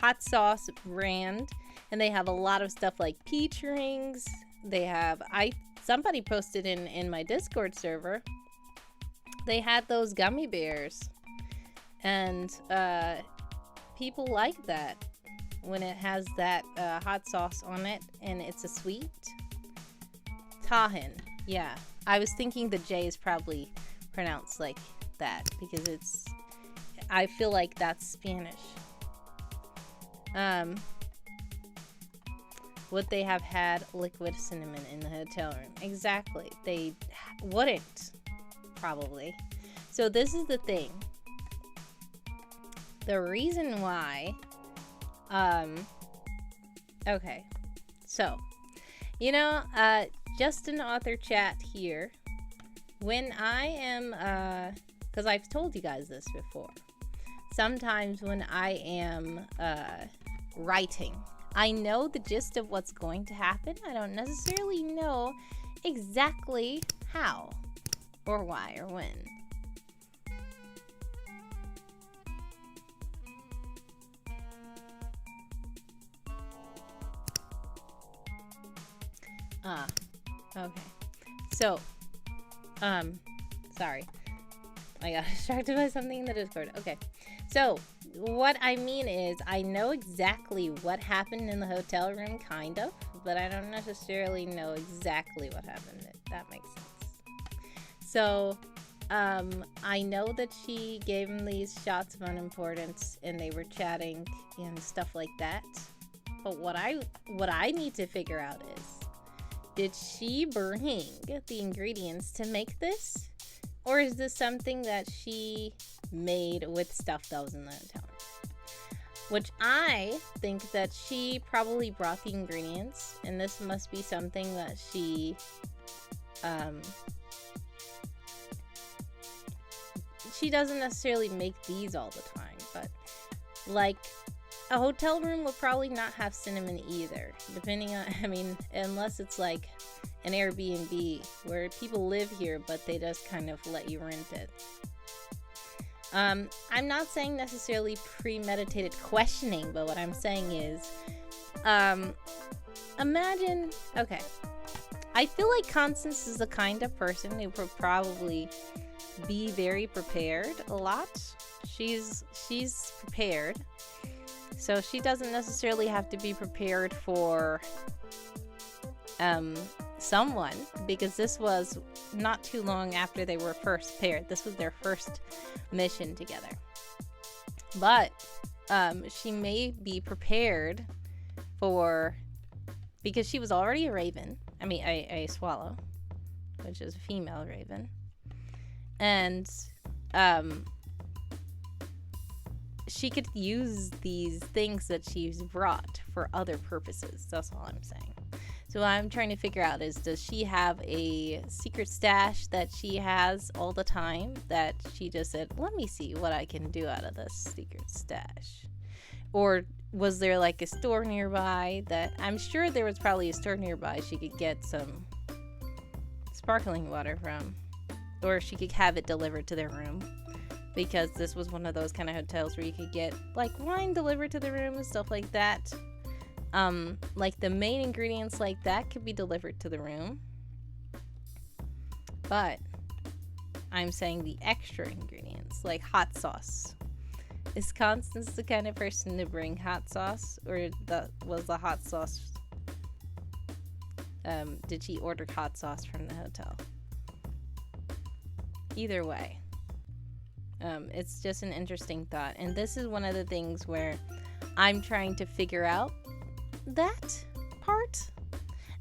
hot sauce brand, and they have a lot of stuff like peach rings. They have somebody posted in my Discord server. They had those gummy bears, and people like that when it has that hot sauce on it, and it's a sweet tahin. Yeah, I was thinking the J is probably pronounced like that because I feel like that's Spanish. Would they have had liquid cinnamon in the hotel room? Exactly. They wouldn't, probably. So this is the thing. The reason why, okay. So, just an author chat here. When I am, because I've told you guys this before, sometimes when I am writing, I know the gist of what's going to happen. I don't necessarily know exactly how or why or when. Okay. So, sorry. I got distracted by something in the Discord. Okay. So, what I mean is, I know exactly what happened in the hotel room, kind of, but I don't necessarily know exactly what happened, if that makes sense. So, I know that she gave him these shots of unimportance, and they were chatting and stuff like that. But what I need to figure out is, did she bring the ingredients to make this? Or is this something that she made with stuff that was in the hotel? Which I think that she probably brought the ingredients, and this must be something that she doesn't necessarily make these all the time, but like a hotel room would probably not have cinnamon either, depending on, unless it's like an Airbnb where people live here, but they just kind of let you rent it. I'm not saying necessarily premeditated questioning, but what I'm saying is, imagine, okay, I feel like Constance is the kind of person who would probably be very prepared a lot. She's prepared. So she doesn't necessarily have to be prepared for someone, because this was not too long after they were first paired. This was their first mission together. But she may be prepared for, because she was already a raven. A swallow, which is a female raven. And she could use these things that she's brought for other purposes. That's all I'm saying. So what I'm trying to figure out is, does she have a secret stash that she has all the time that she just said, let me see what I can do out of this secret stash? Or was there like a store nearby that, I'm sure there was probably a store nearby she could get some sparkling water from, or she could have it delivered to their room, because this was one of those kind of hotels where you could get like wine delivered to the room and stuff like that. Like the main ingredients like that could be delivered to the room, but I'm saying the extra ingredients like hot sauce. Is Constance the kind of person to bring hot sauce, or was the hot sauce, did she order hot sauce from the hotel? Either way, it's just an interesting thought, and this is one of the things where I'm trying to figure out that part,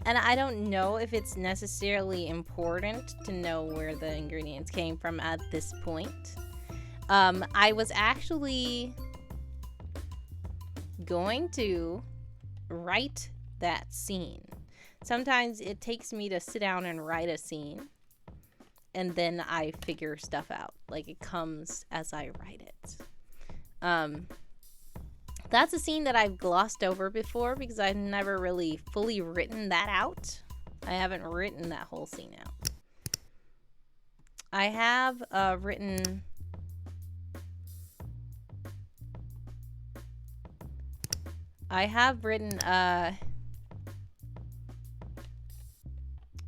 and I don't know if it's necessarily important to know where the ingredients came from at this point. I was actually going to write that scene. Sometimes it takes me to sit down and write a scene, and then I figure stuff out. Like, it comes as I write it. That's a scene that I've glossed over before because I've never really fully written that out. I haven't written that whole scene out. I have written...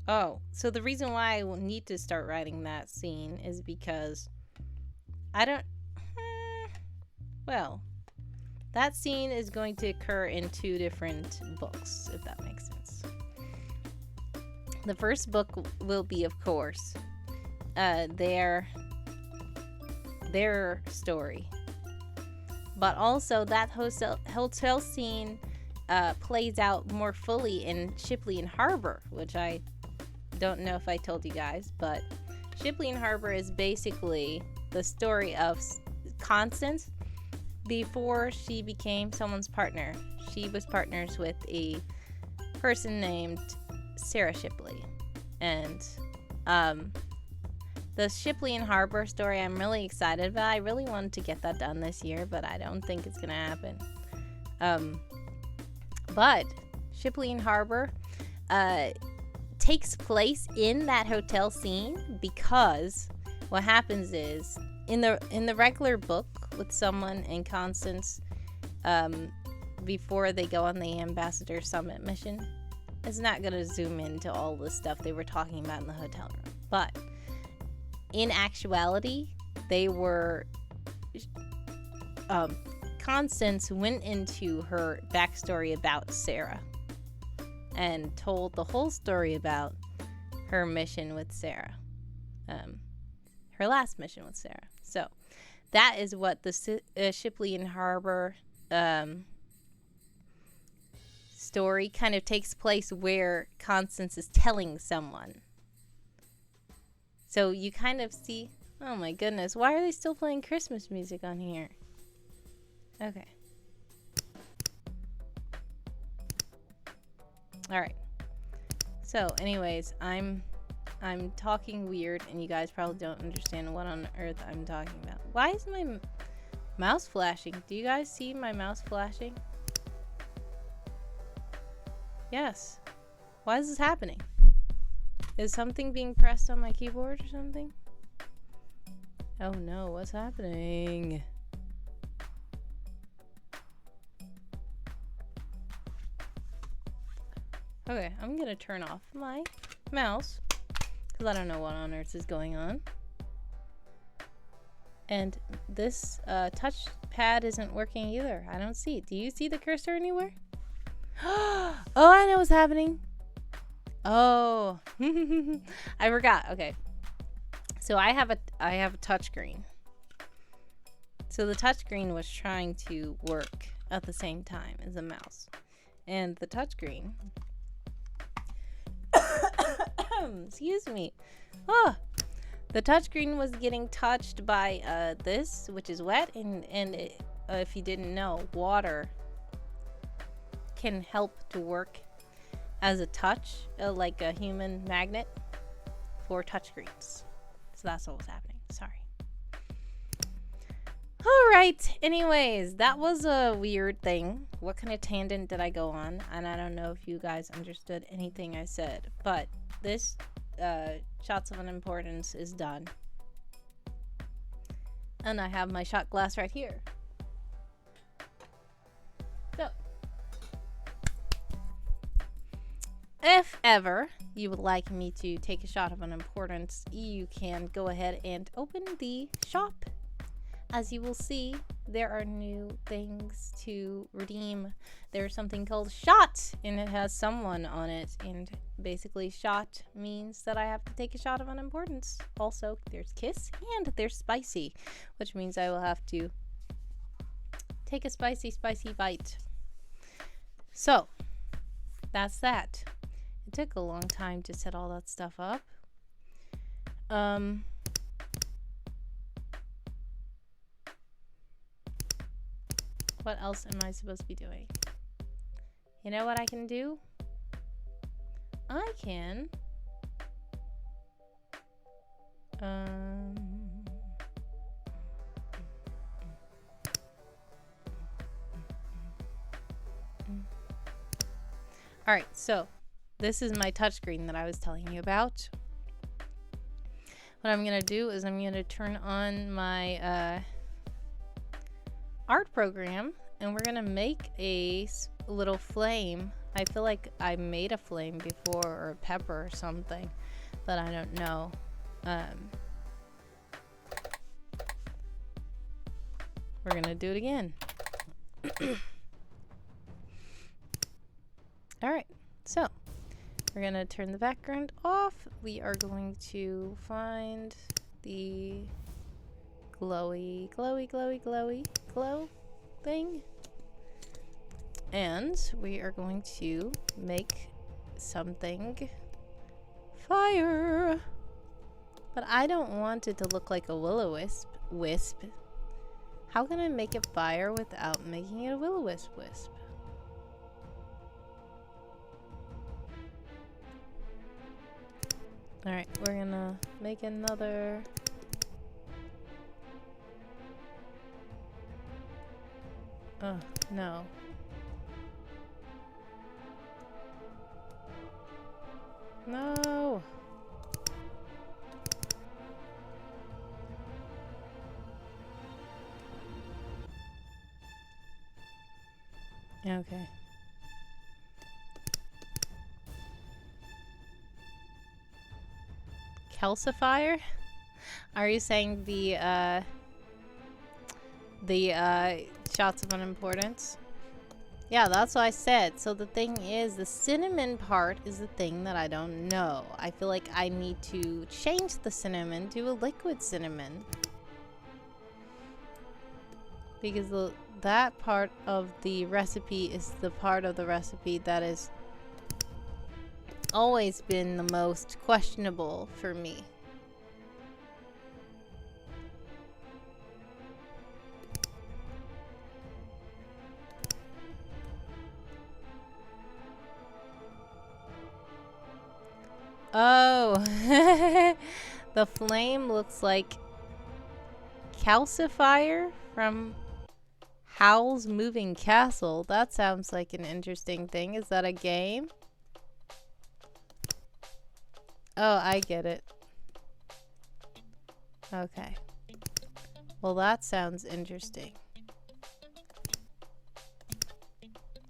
Oh, so the reason why I will need to start writing that scene is because I don't... Well, that scene is going to occur in 2 different books, if that makes sense. The first book will be, of course, their story. But also, that hotel scene plays out more fully in Shipley and Harbor, which I don't know if I told you guys, but Shipley and Harbor is basically the story of Constance before she became someone's partner. She was partners with a person named Sarah Shipley. And the Shipley and Harbor story I'm really excited about. I really wanted to get that done this year, but I don't think it's gonna happen. But Shipley and Harbor takes place in that hotel scene because what happens is in the regular book with someone and Constance before they go on the Ambassador Summit mission, it's not going to zoom into all the stuff they were talking about in the hotel room. But in actuality, they were Constance went into her backstory about Sarah and told the whole story about her mission with Sarah, her last mission with Sarah. So that is what the Shipley and Harbor story kind of takes place, where Constance is telling someone. So you kind of see, oh my goodness, why are they still playing Christmas music on here? Okay. Alright. So, anyways, I'm talking weird, and you guys probably don't understand what on earth I'm talking about. Why is my mouse flashing? Do you guys see my mouse flashing? Yes. Why is this happening? Is something being pressed on my keyboard or something? Oh no, what's happening? Okay, I'm gonna turn off my mouse because I don't know what on earth is going on. And this touchpad isn't working either. I don't see it. Do you see the cursor anywhere? Oh, I know what's happening. Oh, I forgot. Okay, so I have a touchscreen. So the touchscreen was trying to work at the same time as the mouse, and the touchscreen. Excuse me. Oh, the touchscreen was getting touched by this, which is wet, and it, if you didn't know, water can help to work as a touch, like a human magnet for touchscreens. So that's what was happening. Sorry. Alright, anyways, that was a weird thing. What kind of tangent did I go on? And I don't know if you guys understood anything I said, but this Shots of Unimportance is done. And I have my shot glass right here. So, if ever you would like me to take a shot of unimportance, you can go ahead and open the shop. As you will see, there are new things to redeem. There's something called Shot, and it has someone on it. And basically, Shot means that I have to take a shot of unimportance. Also, there's Kiss, and there's Spicy, which means I will have to take a spicy bite. So, that's that. It took a long time to set all that stuff up. What else am I supposed to be doing? You know what I can do? I can All right, so this is my touchscreen that I was telling you about. What I'm gonna do is I'm gonna turn on my art program, and we're gonna make a little flame. I feel like I made a flame before, or a pepper or something, but I don't know. We're gonna do it again. All right, so we're gonna turn the background off. We are going to find the glowy glow thing, and we are going to make something fire. But I don't want it to look like a will-o-wisp. How can I make it fire without making it a will-o-wisp? Alright, we're gonna make another. Oh, no. No! Okay. Calcifier? Are you saying the Shots of Unimportance? Yeah, that's what I said. So the thing is, the cinnamon part is the thing that I don't know. I feel like I need to change the cinnamon to a liquid cinnamon. Because that part of the recipe is the part of the recipe that has always been the most questionable for me. Oh, the flame looks like Calcifier from Howl's Moving Castle. That sounds like an interesting thing. Is that a game? Oh, I get it. Okay. Well, that sounds interesting.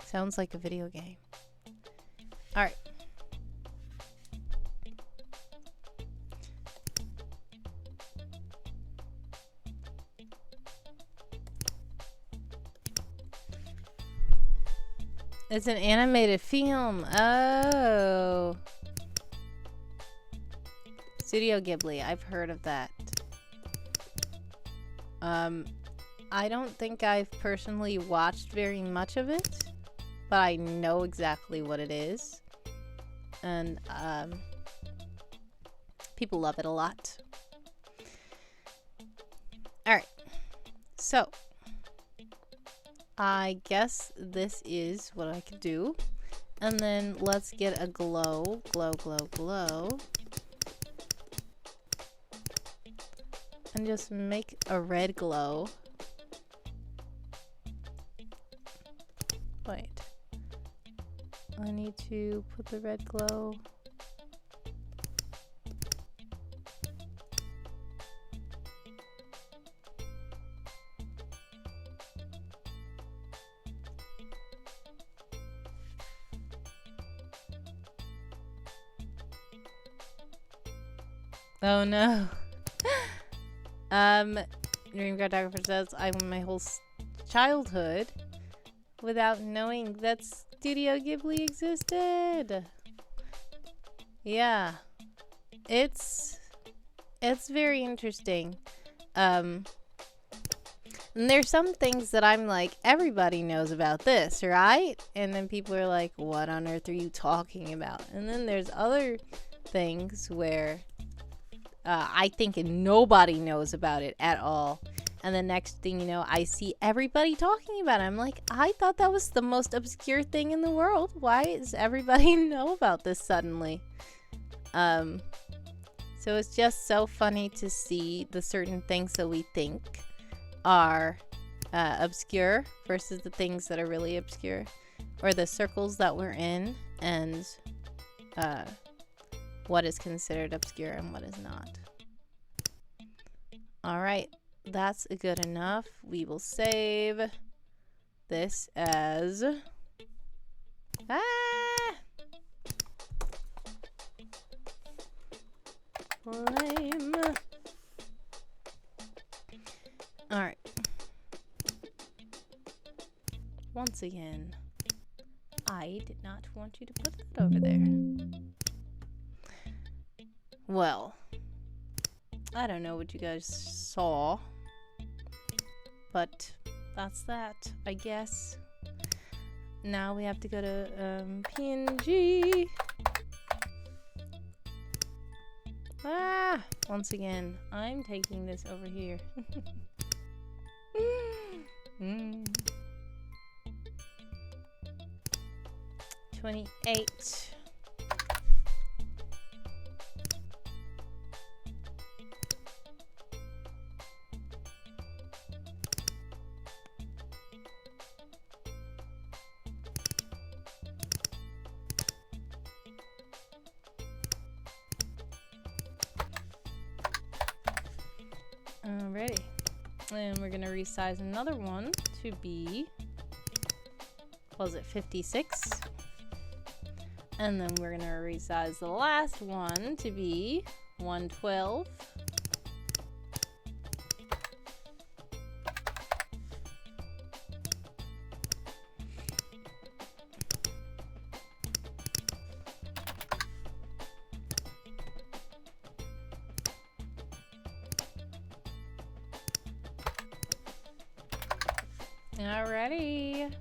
Sounds like a video game. All right. It's an animated film. Oh. Studio Ghibli. I've heard of that. I don't think I've personally watched very much of it, but I know exactly what it is. And people love it a lot. Alright. So I guess this is what I could do. And then let's get a glow. And just make a red glow. Wait. I need to put the red glow. Oh no. DreamCartographer says I went my whole childhood without knowing that Studio Ghibli existed. Yeah. It's very interesting. And there's some things that I'm like, everybody knows about this, right? And then people are like, what on earth are you talking about? And then there's other things where I think nobody knows about it at all. And the next thing you know, I see everybody talking about it. I'm like, I thought that was the most obscure thing in the world. Why does everybody know about this suddenly? So it's just so funny to see the certain things that we think are obscure versus the things that are really obscure, or the circles that we're in, and what is considered obscure and what is not. All right, that's good enough. We will save this as lame. All right. Once again, I did not want you to put that over there. Well, I don't know what you guys saw, but that's that, I guess. Now we have to go to PNG. Once again, I'm taking this over here. 28. Alrighty, and we're gonna resize another one to be, was it 56? And then we're gonna resize the last one to be 112. Alrighty.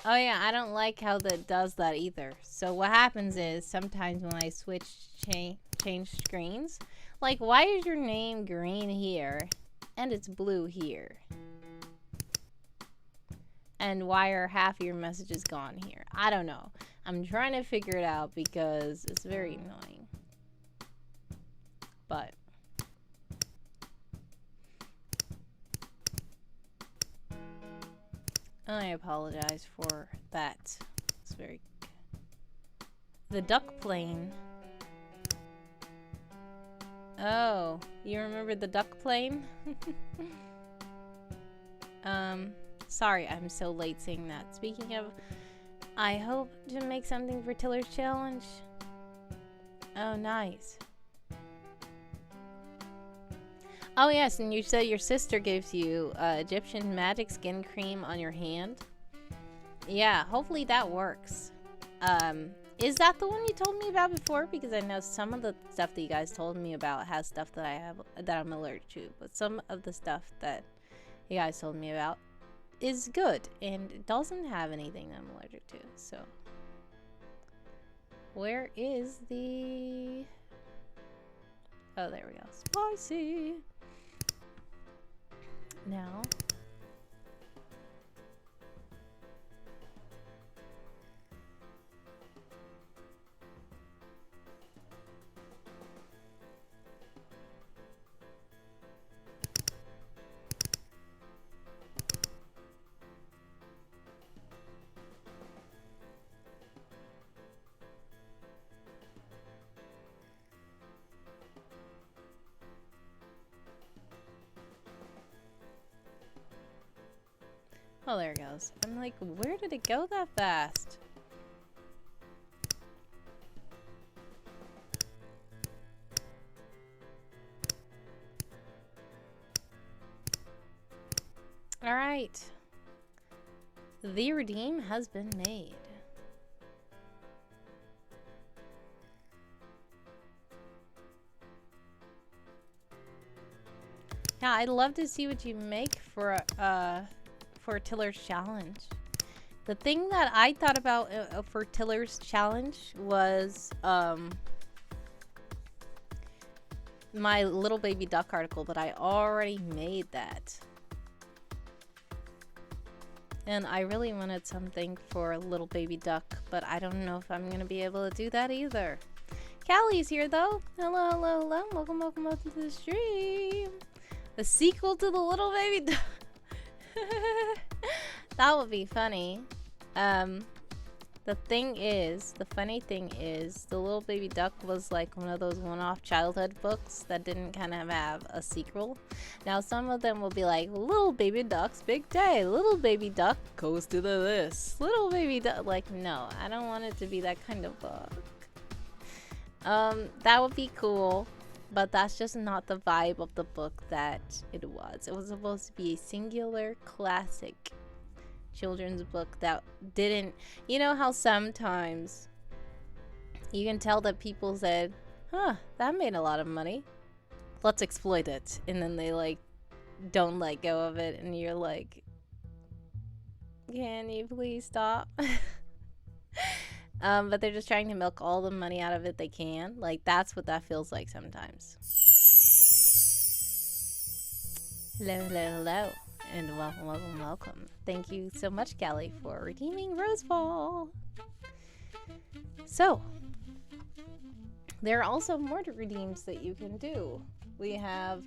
Oh yeah, I don't like how that does that either. So what happens is sometimes when I switch change screens, like, why is your name green here and it's blue here? And why are half your messages gone here? I don't know. I'm trying to figure it out because it's very annoying. But I apologize for that. It's very... The duck plane. Oh, you remember the duck plane? Sorry, I'm so late saying that. Speaking of, I hope to make something for Tiller's challenge. Oh, nice. Oh, yes, and you said your sister gives you Egyptian magic skin cream on your hand. Yeah, hopefully that works. Is that the one you told me about before? Because I know some of the stuff that you guys told me about has stuff that I'm allergic to, but some of the stuff that you guys told me about is good and it doesn't have anything that I'm allergic to. So where is the... Oh, there we go. Spicy. Now oh, there it goes. I'm like, where did it go that fast? All right. The redeem has been made. Yeah, I'd love to see what you make for Tiller's challenge. The thing that I thought about for Tiller's challenge was my little baby duck article, but I already made that. And I really wanted something for a little baby duck, but I don't know if I'm gonna be able to do that either. Callie's here though. Hello, hello, hello. Welcome, welcome, welcome to the stream. The sequel to the little baby duck. That would be funny. The funny thing is, the little baby duck was like one of those one-off childhood books that didn't kind of have a sequel. Now some of them will be like, little baby duck's big day, little baby duck goes to the this, little baby duck. Like, no, I don't want it to be that kind of book. That would be cool, but that's just not the vibe of the book that it was. It was supposed to be a singular classic children's book that didn't, you know how sometimes you can tell that people said, huh, that made a lot of money, let's exploit it, and then they like don't let go of it, and you're like, can you please stop? But they're just trying to milk all the money out of it they can. Like, that's what that feels like sometimes. Hello, hello, hello. And welcome, welcome, welcome. Thank you so much, Callie, for redeeming Rosefall. So, there are also more redeems that you can do. We have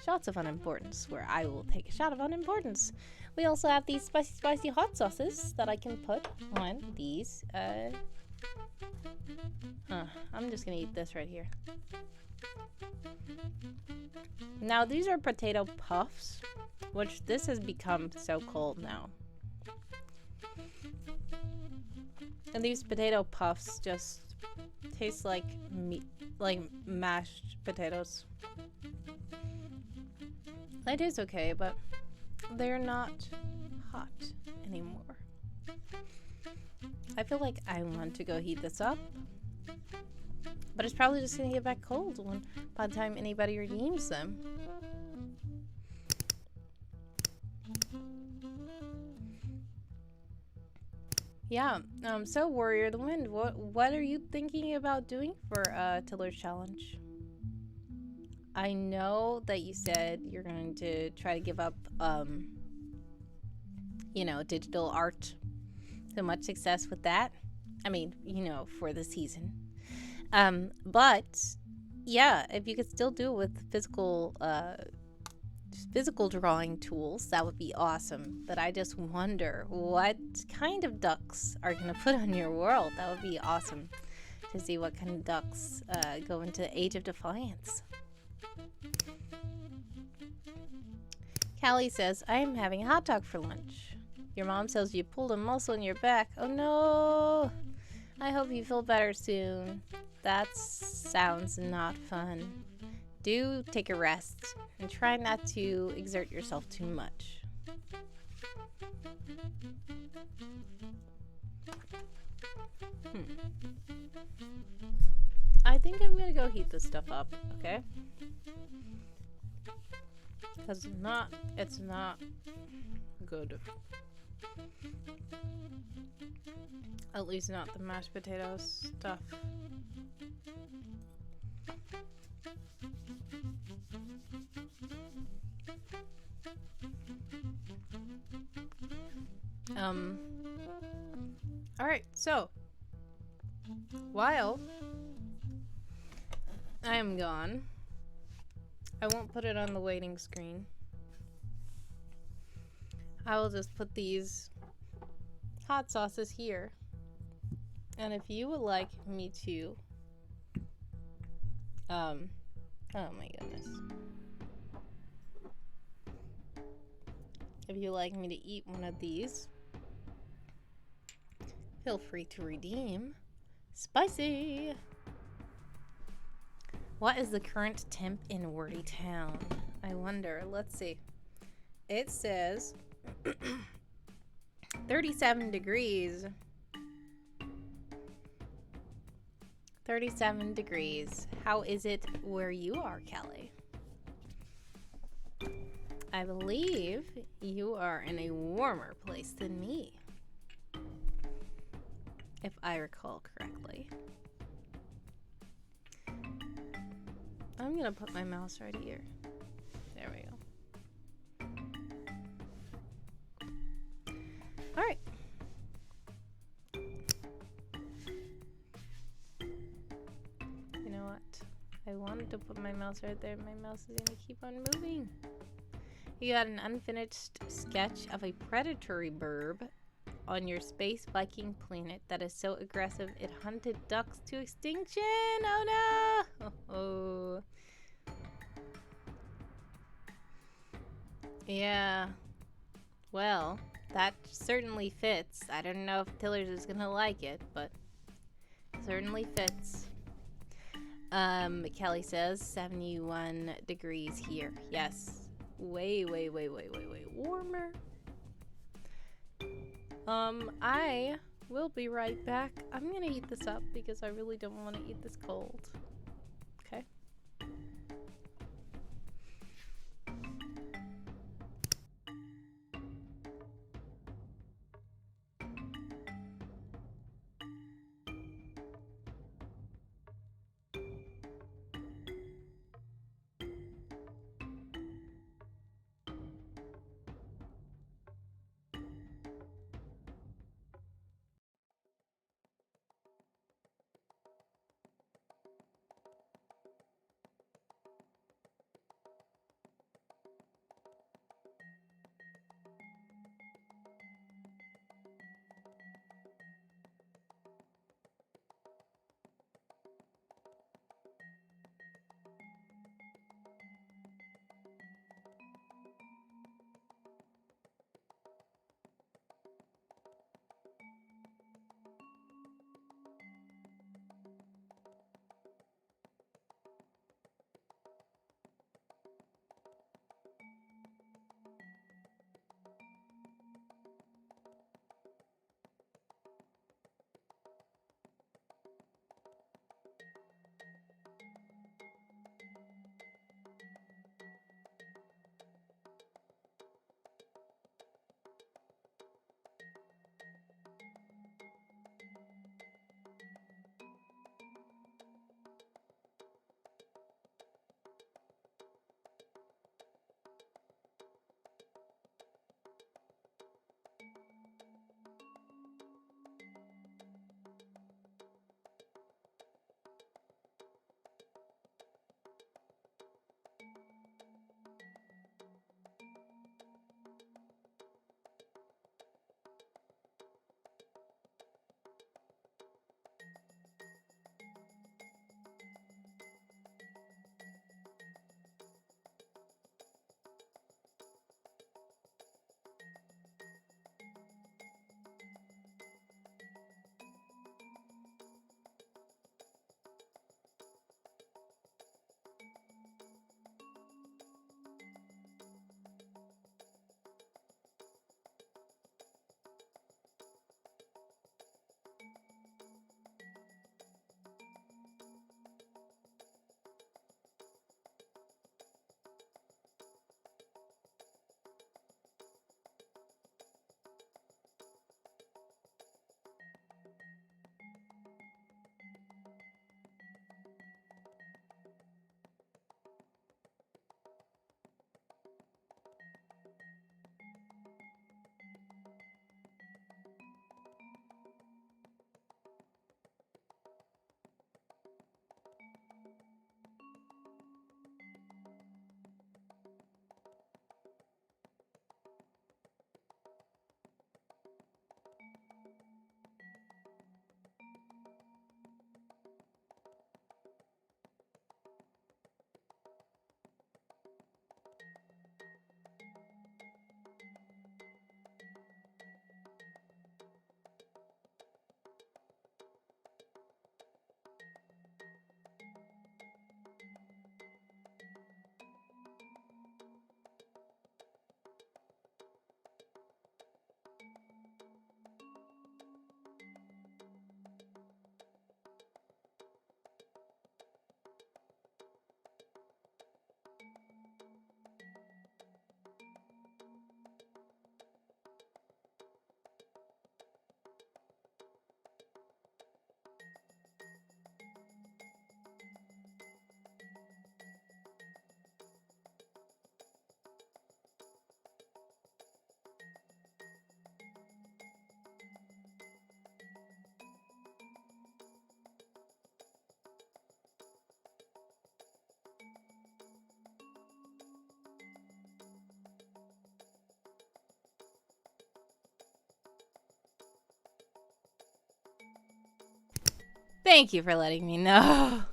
Shots of Unimportance, where I will take a shot of unimportance. We also have these spicy, spicy hot sauces that I can put on these. I'm just gonna eat this right here. Now, these are potato puffs, which this has become so cold now. And these potato puffs just taste like meat, like mashed potatoes. They taste okay, but they're not hot anymore. I feel like I want to go heat this up, but it's probably just gonna get back cold by the time anybody redeems them. Yeah, so Warrior of the Wind, what are you thinking about doing for Tiller's challenge? I know that you said you're going to try to give up, you know, digital art. So much success with that. I mean, you know, for the season. But yeah, if you could still do it with physical drawing tools, that would be awesome. But I just wonder what kind of ducks are going to put on your world. That would be awesome to see what kind of ducks go into Age of Defiance. Callie says, I am having a hot dog for lunch. Your mom says you pulled a muscle in your back. Oh no! I hope you feel better soon. That sounds not fun. Do take a rest and try not to exert yourself too much. I think I'm gonna go heat this stuff up, okay? Because it's not good. At least not the mashed potatoes stuff. Alright, so while I am gone, I won't put it on the waiting screen. I will just put these hot sauces here. And if you would like me to, oh my goodness. If you'd like me to eat one of these, feel free to redeem spicy. What is the current temp in Wordy Town? I wonder. Let's see. It says 37 degrees. 37 degrees. How is it where you are, Kelly? I believe you are in a warmer place than me, if I recall correctly. I'm gonna put my mouse right here. There we go. All right. You know what? I wanted to put my mouse right there. My mouse is gonna keep on moving. You got an unfinished sketch of a predatory burb on your space Viking planet that is so aggressive it hunted ducks to extinction. Oh no! Oh. Yeah. Well, that certainly fits. I don't know if Tillers is gonna like it, but it certainly fits. Kelly says 71 degrees here. Yes. Way warmer. I will be right back. I'm gonna eat this up because I really don't want to eat this cold. Okay. Thank you for letting me know.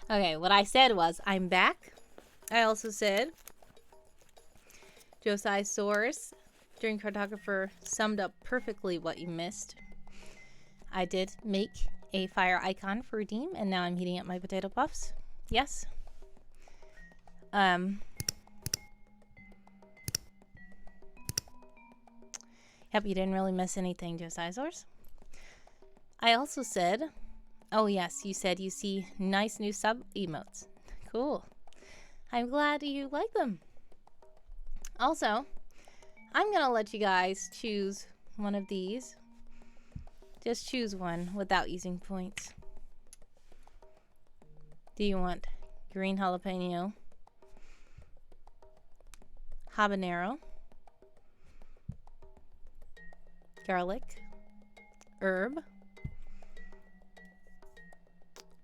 Okay, what I said was, I'm back. I also said, Josiah Source, DreamCartographer, summed up perfectly what you missed. I did make a fire icon for Redeem, and now I'm heating up my potato puffs. Yes. Yep, you didn't really miss anything, Josiah Source. I also said, oh yes, you said you see nice new sub emotes. Cool. I'm glad you like them. Also, I'm gonna let you guys choose one of these. Just choose one without using points. Do you want green jalapeno, habanero, garlic, herb,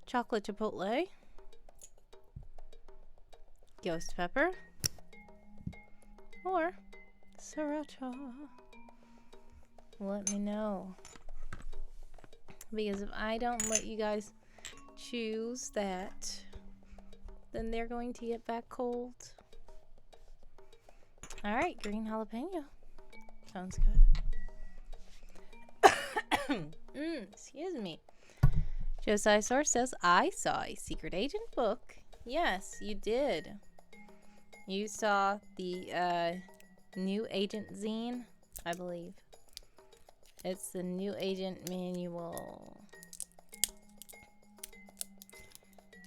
chocolate chipotle, ghost pepper, or sriracha? Let me know. Because if I don't let you guys choose that, then they're going to get back cold. Alright, green jalapeno. Sounds good. Excuse me. Josiah Source says, I saw a secret agent book. Yes, you did. You saw the new agent zine, I believe. It's the new agent manual.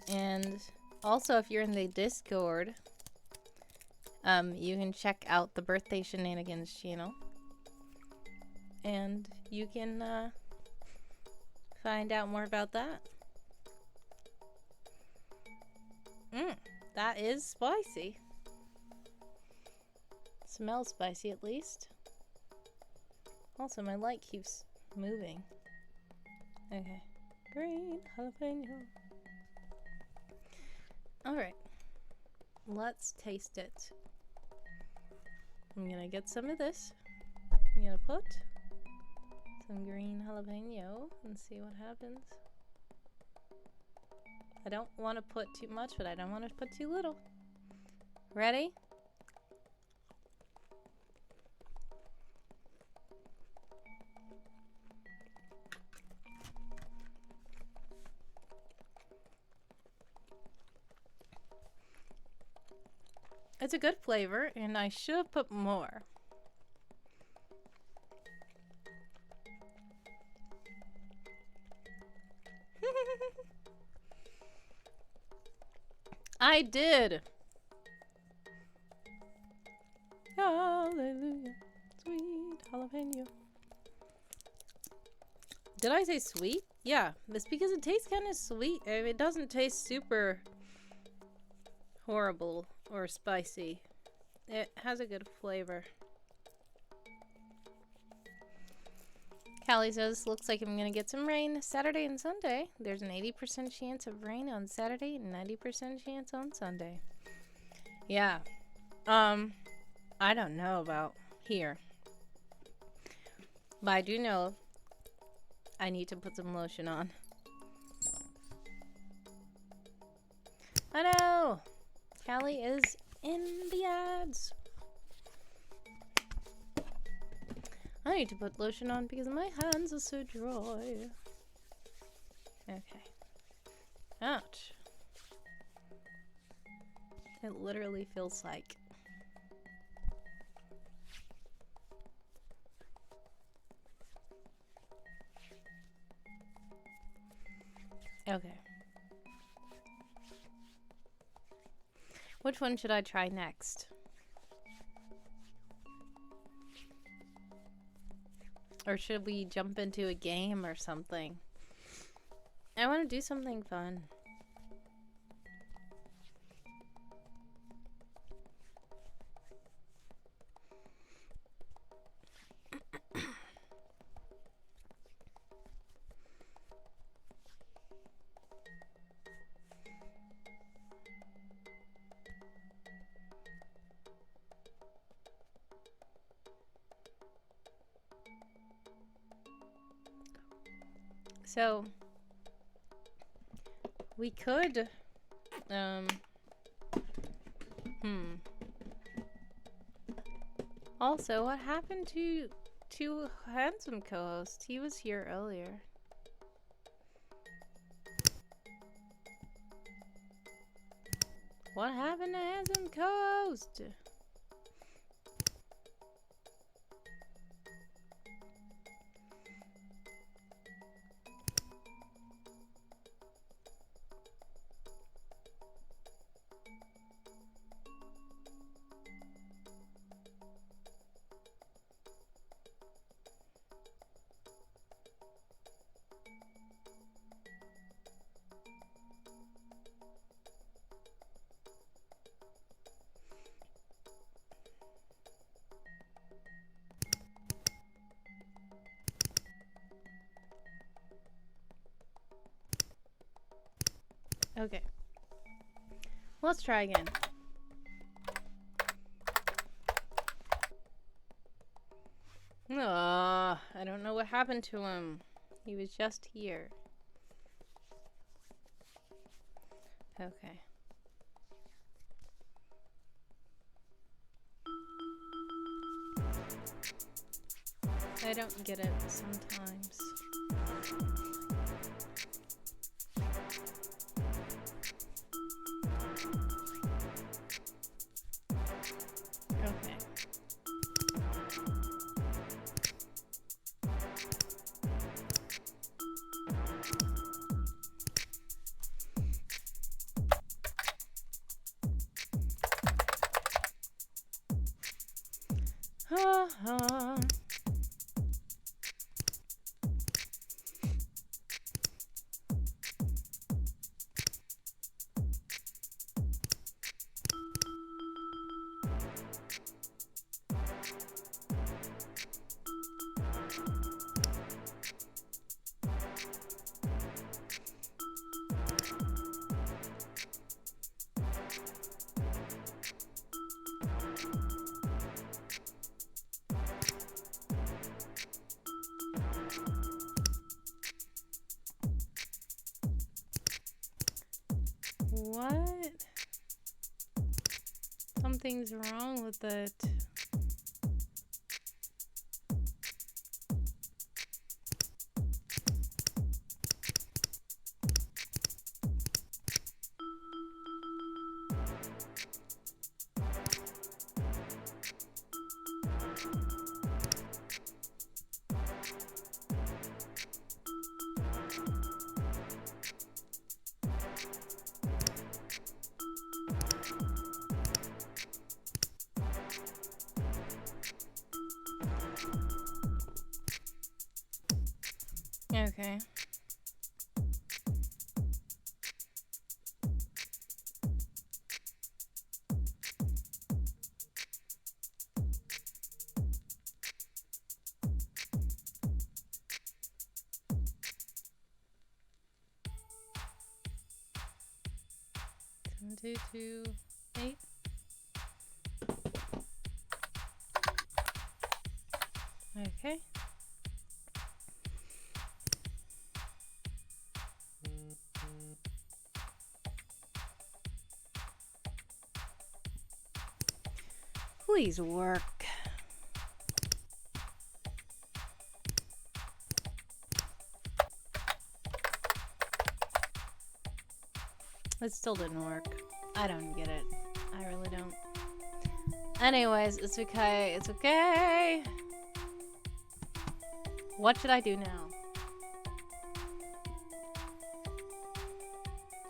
And also, if you're in the Discord, you can check out the Birthday Shenanigans channel. And you can find out more about that. That is spicy. Smells spicy, at least. Also, my light keeps moving. Okay. Green jalapeno. Alright. Let's taste it. I'm gonna get some of this. I'm gonna put some green jalapeno and see what happens. I don't want to put too much, but I don't want to put too little. Ready? It's a good flavor, and I should have put more. I did. Hallelujah. Sweet jalapeno. Did I say sweet? Yeah, it's because it tastes kind of sweet. I mean, it doesn't taste super horrible or spicy. It has a good flavor. Callie says, looks like I'm going to get some rain Saturday and Sunday. There's an 80% chance of rain on Saturday and 90% chance on Sunday. Yeah. I don't know about here. But I do know I need to put some lotion on. I know! Callie is in the ads. I need to put lotion on because my hands are so dry. Okay. Ouch. It literally feels like. Okay. Which one should I try next? Or should we jump into a game or something? I want to do something fun. So, we could, Also, what happened to handsome co-host? He was here earlier. What happened to handsome co-host? Okay. Let's try again. I don't know what happened to him. He was just here. Okay. I don't get it sometimes. Okay. What? Something's wrong with it. Okay. Seven, 2, 2, 8. Okay. Please work. It still didn't work. I don't get it. I really don't. Anyways, it's okay. It's okay. What should I do now?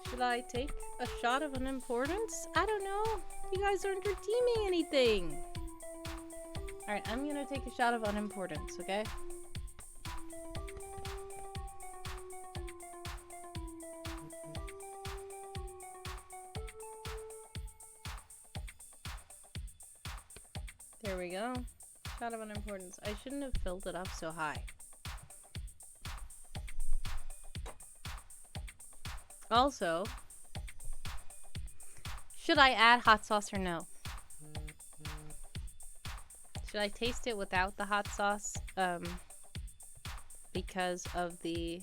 Should I take a shot of unimportance? I don't know. You guys aren't redeeming anything. Alright, I'm gonna take a shot of unimportance, okay? There we go. Shot of unimportance. I shouldn't have filled it up so high. Also, should I add hot sauce or no? Should I taste it without the hot sauce? Because of the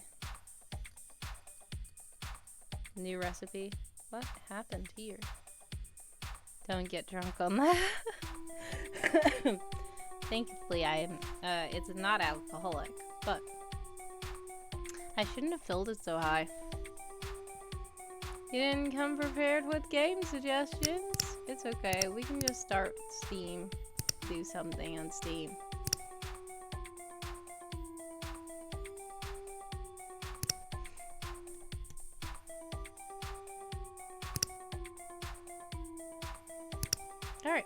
New recipe. What happened here? Don't get drunk on that. Thankfully, I am. It's not alcoholic, but I shouldn't have filled it so high. You didn't come prepared with game suggestions? It's okay. We can just start Steam. Do something on Steam. Alright.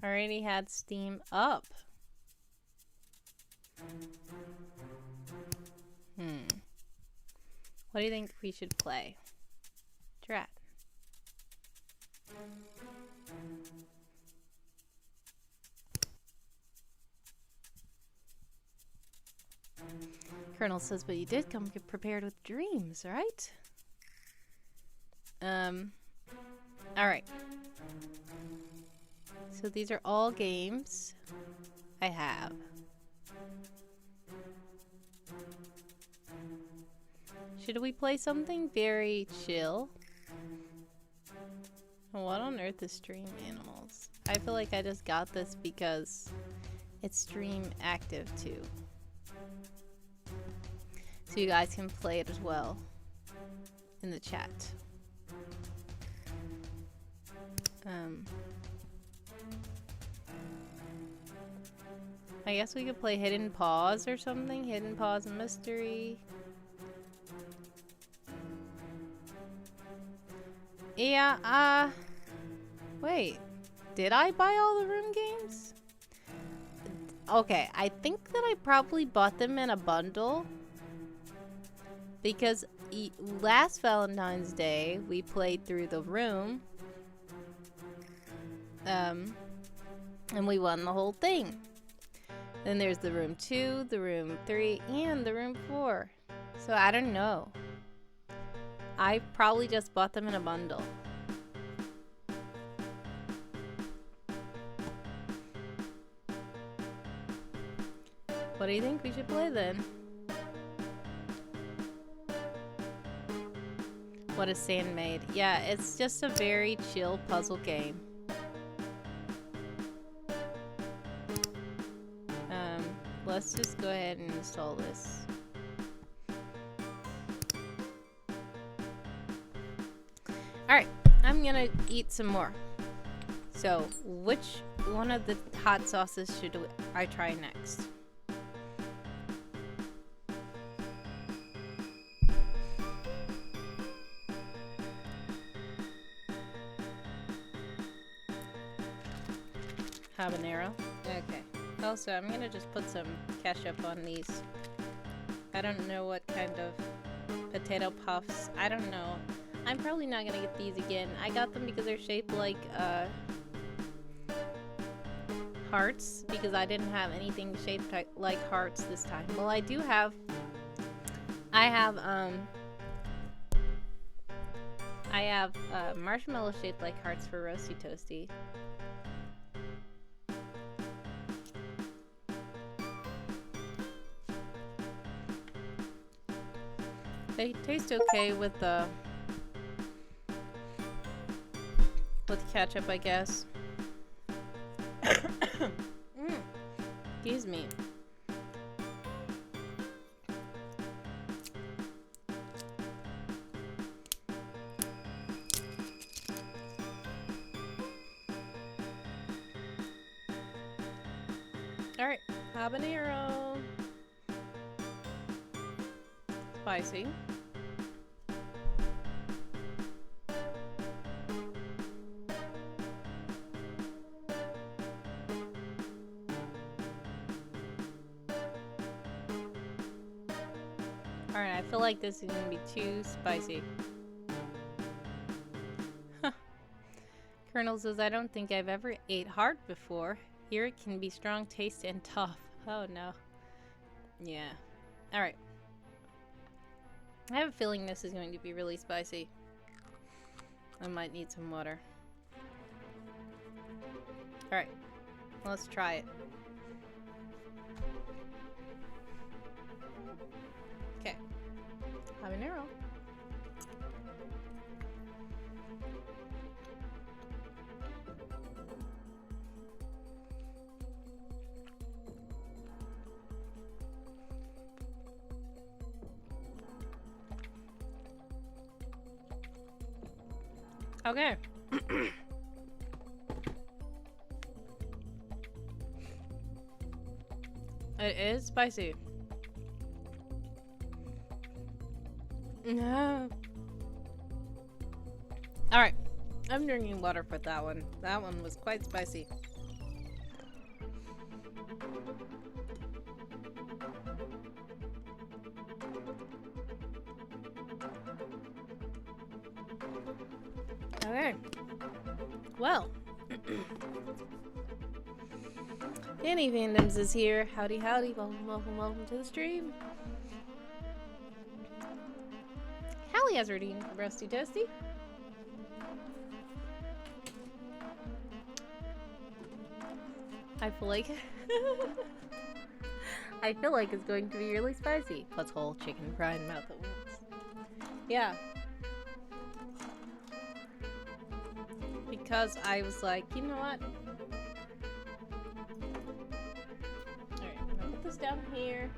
Already had Steam up. What do you think we should play? Drat. Colonel says, but you did come prepared with dreams, right? Alright. So these are all games I have. Should we play something very chill? What on earth is Stream Animals? I feel like I just got this because it's stream active too. So you guys can play it as well in the chat. I guess we could play Hidden Paws or something. Hidden Paws Mystery. Yeah, wait. Did I buy all the room games? Okay, I think that I probably bought them in a bundle. Because last Valentine's Day, we played through the room. And we won the whole thing. Then there's the room 2, the room 3, and the room 4. So I don't know. I probably just bought them in a bundle. What do you think we should play then? What is Sandmaid? Yeah, it's just a very chill puzzle game. Let's just go ahead and install this. Alright, I'm gonna eat some more. So, which one of the hot sauces should I try next? Habanero? Okay. Also, I'm gonna just put some ketchup on these. I don't know what kind of potato puffs. I don't know. I'm probably not gonna get these again. I got them because they're shaped like hearts, because I didn't have anything shaped like hearts this time. Well, I have marshmallow shaped like hearts for Roasty Toasty. They taste okay with ketchup, I guess. Excuse me. Alright, habanero. Spicy. Alright, I feel like this is gonna be too spicy. Colonel says, I don't think I've ever ate heart before. Here it can be strong taste and tough. Oh no. Yeah. Alright. I have a feeling this is going to be really spicy. I might need some water. Alright. Let's try it. Habanero. Okay. It is spicy. No. Alright. I'm drinking water for that one. That one was quite spicy. Okay. Well. Danny Vandoms is here. Howdy, howdy. Welcome, welcome, welcome to the stream. Hallie has her eating Rusty Toasty. I feel like I feel like it's going to be really spicy. Puts whole chicken fry in mouth at once. Yeah. Because I was like, you know what? Alright, I'm gonna put this down here.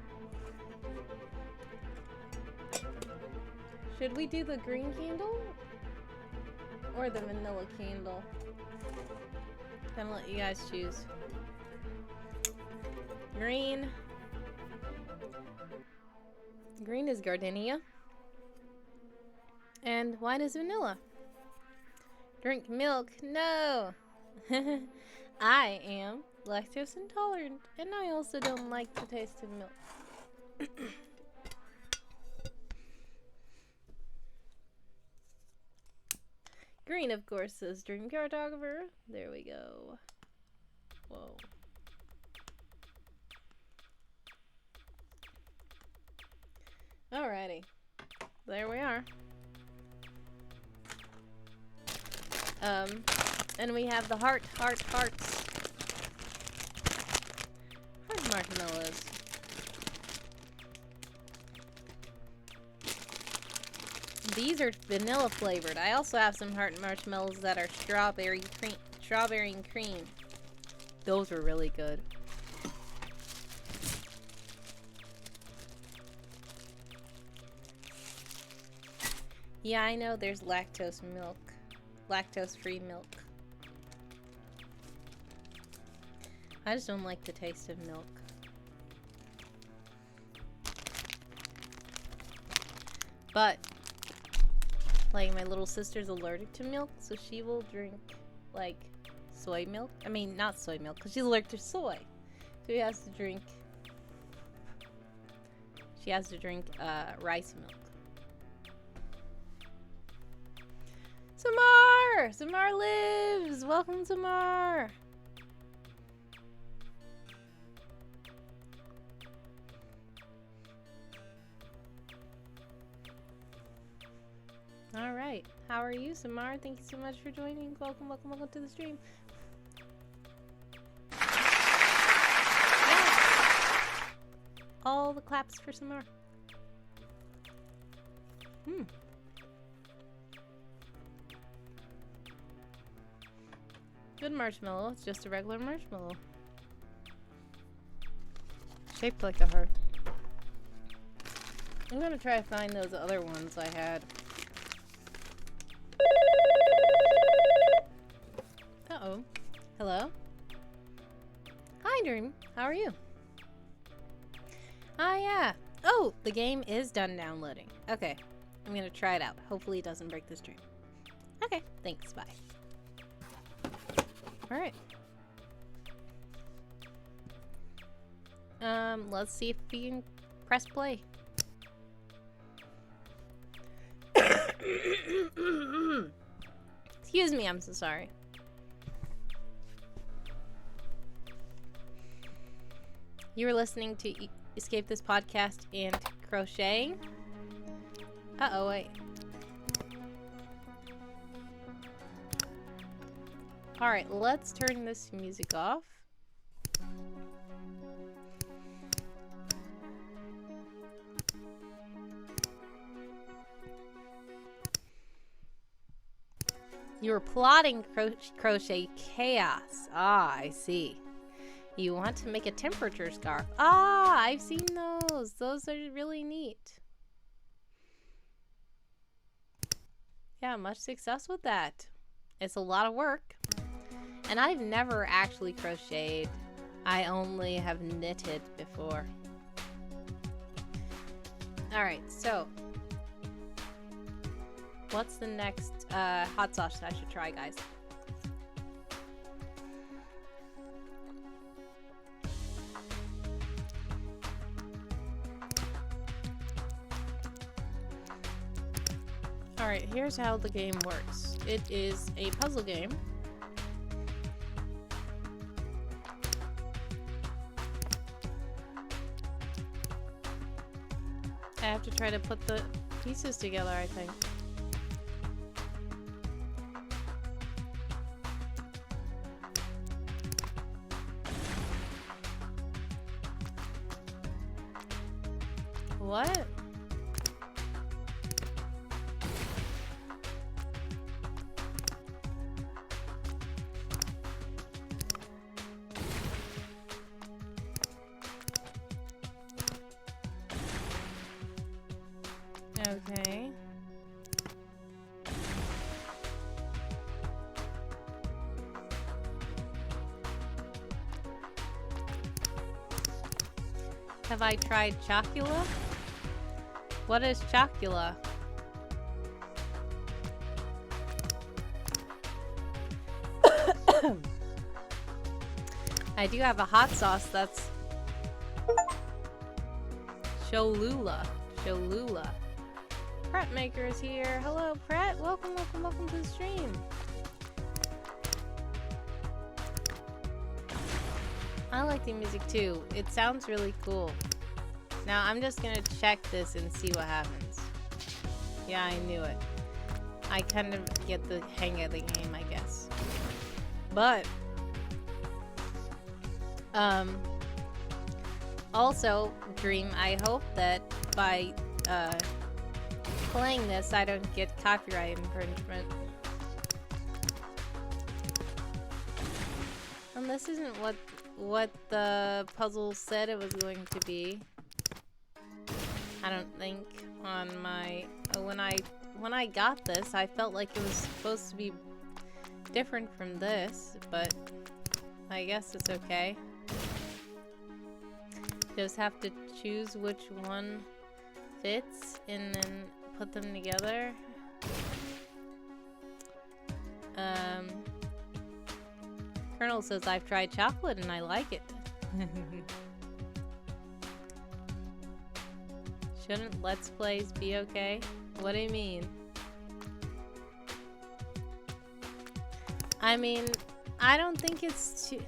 Should we do the green candle? Or the vanilla candle? I'm gonna let you guys choose. Green. Green is gardenia. And white is vanilla. Drink milk? No! I am lactose intolerant, and I also don't like the taste of milk. Green, of course, says DreamCartographer. There we go. Whoa. Alrighty. There we are. And we have the hearts. Heart marshmallows. These are vanilla flavored. I also have some heart marshmallows that are strawberry and cream. Those are really good. Yeah, I know there's lactose milk. Lactose-free milk. I just don't like the taste of milk. But, like, my little sister's allergic to milk, so she will drink, like, soy milk. I mean, not soy milk, because she's allergic to soy. So she has to drink rice milk. Samar! Samar lives! Welcome, Samar! Alright. How are you, Samar? Thank you so much for joining. Welcome, welcome, welcome to the stream. Yeah. All the claps for Samar. Good marshmallow. It's just a regular marshmallow. Shaped like a heart. I'm gonna try to find those other ones I had. Uh-oh. Hello? Hi, Dream. How are you? Ah, yeah. Oh, the game is done downloading. Okay. I'm gonna try it out. Hopefully it doesn't break the stream. Okay. Thanks. Bye. Alright. Let's see if we can press play. Excuse me, I'm so sorry. You were listening to Escape This Podcast and crocheting? Uh-oh, wait. Alright, let's turn this music off. You're plotting crochet chaos. Ah, I see. You want to make a temperature scarf. Ah, I've seen those. Those are really neat. Yeah, much success with that. It's a lot of work. And I've never actually crocheted. I only have knitted before. Alright, so what's the next hot sauce I should try, guys? Alright, here's how the game works. It is a puzzle game. I have to try to put the pieces together, I think. What? Okay. Have I tried chocula? What is chocula? I do have a hot sauce that's Cholula. Cholula. Pret Maker is here. Hello, Pret. Welcome, welcome, welcome to the stream. I like the music too. It sounds really cool. Now I'm just gonna check this and see what happens. Yeah, I knew it. I kind of get the hang of the game, I guess. But also, Dream, I hope that by playing this, I don't get copyright infringement. And this isn't what the puzzle said it was going to be. I don't think on my when I got this, I felt like it was supposed to be different from this, but I guess it's okay. Just have to choose which one fits and then put them together. Colonel says I've tried chocolate and I like it. Shouldn't Let's Plays be okay? What do you mean? I mean, I don't think it's too...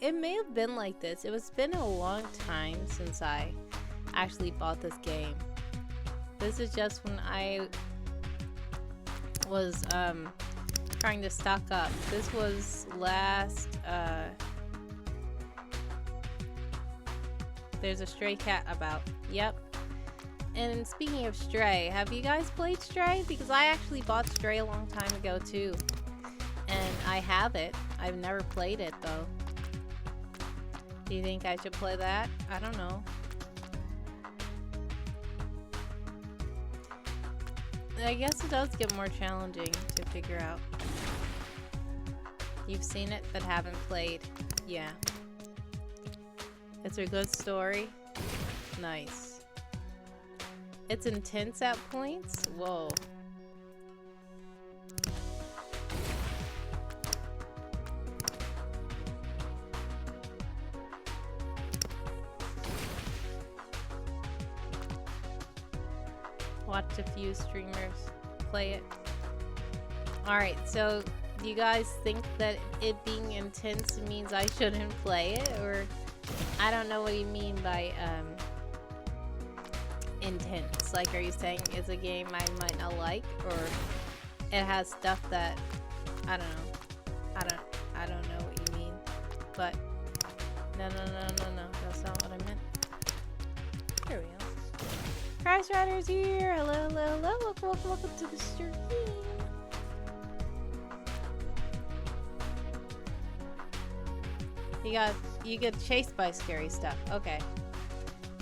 It may have been like this. It's been a long time since I actually bought this game. This is just when I was trying to stock up. This was last there's a stray cat about. Yep. And speaking of Stray, have you guys played Stray? Because I actually bought Stray a long time ago too. And I have it. I've never played it though. Do you think I should play that? I don't know. I guess it does get more challenging to figure out. You've seen it but haven't played. Yeah. It's a good story. Nice. It's intense at points? Whoa. Watch a few streamers play it. Alright, so do you guys think that it being intense means I shouldn't play it? Or I don't know what you mean by intense. Like, are you saying it's a game I might not like, or it has stuff that I don't know. I don't know what you mean. But no, that's not what I meant. Here we go. Crash Rider's here! Hello, hello, hello! Welcome, welcome, welcome to the stream! You get chased by scary stuff. Okay.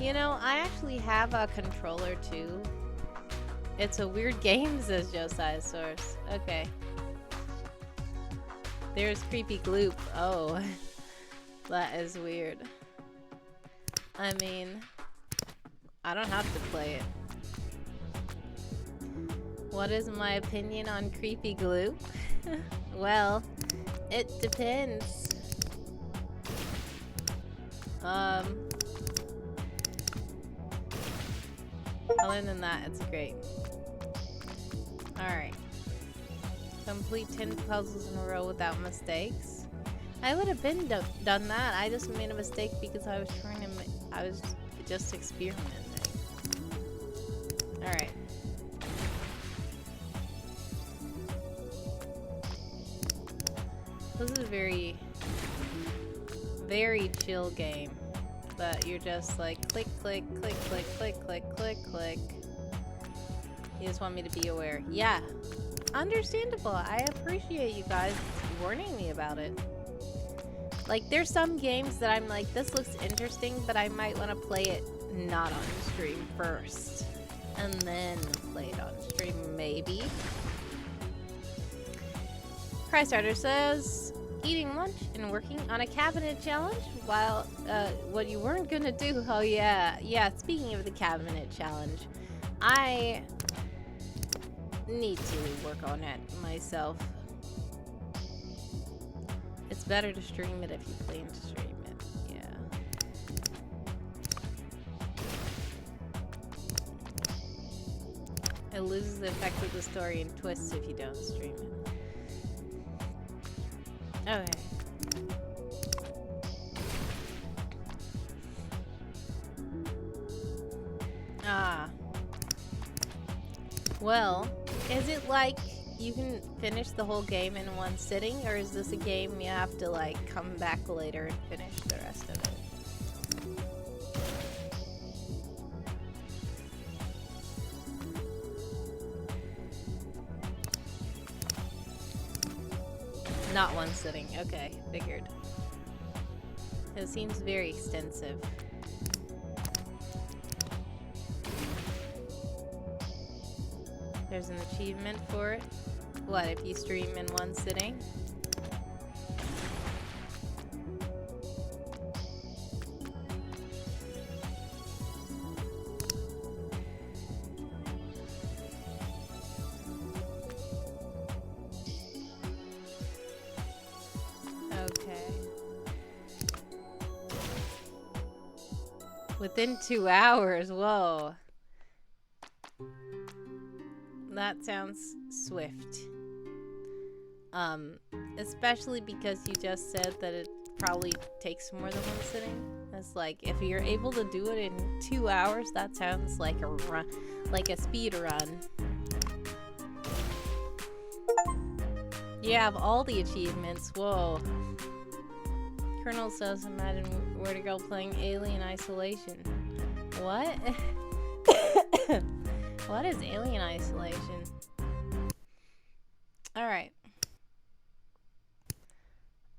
You know, I actually have a controller too. It's a weird game, says Josiah Source. Okay. There's Creepy Gloop. Oh. That is weird. I mean, I don't have to play it. What is my opinion on Creepy Gloop? Well, it depends. Other than that, it's great. Alright. Complete 10 puzzles in a row without mistakes. I would have been done that. I just made a mistake because I was trying to I was just experimenting. Alright. This is a very, very chill game. But you're just like click, click, click, click, click, click, click, click. You just want me to be aware. Yeah. Understandable. I appreciate you guys warning me about it. Like, there's some games that I'm like, this looks interesting, but I might want to play it not on stream first. And then play it on stream, maybe. Crystarter says, eating lunch and working on a cabinet challenge while, what you weren't gonna do. Oh, yeah. Yeah, speaking of the cabinet challenge, I need to work on it myself. It's better to stream it if you plan to stream it. Yeah. It loses the effect of the story and twists if you don't stream it. Okay. Ah. Well, is it like you can finish the whole game in one sitting, or is this a game you have to like come back later and finish the rest of it? Not one sitting. Okay, figured. It seems very extensive. There's an achievement for it. What, if you stream in one sitting? Okay. Within 2 hours, whoa. That sounds swift. Especially because you just said that it probably takes more than one sitting. It's like, if you're able to do it in 2 hours, that sounds like a run, like a speed run. You have all the achievements, whoa. Colonel says, imagine Word a Girl playing Alien Isolation. What? What is Alien Isolation? Alright.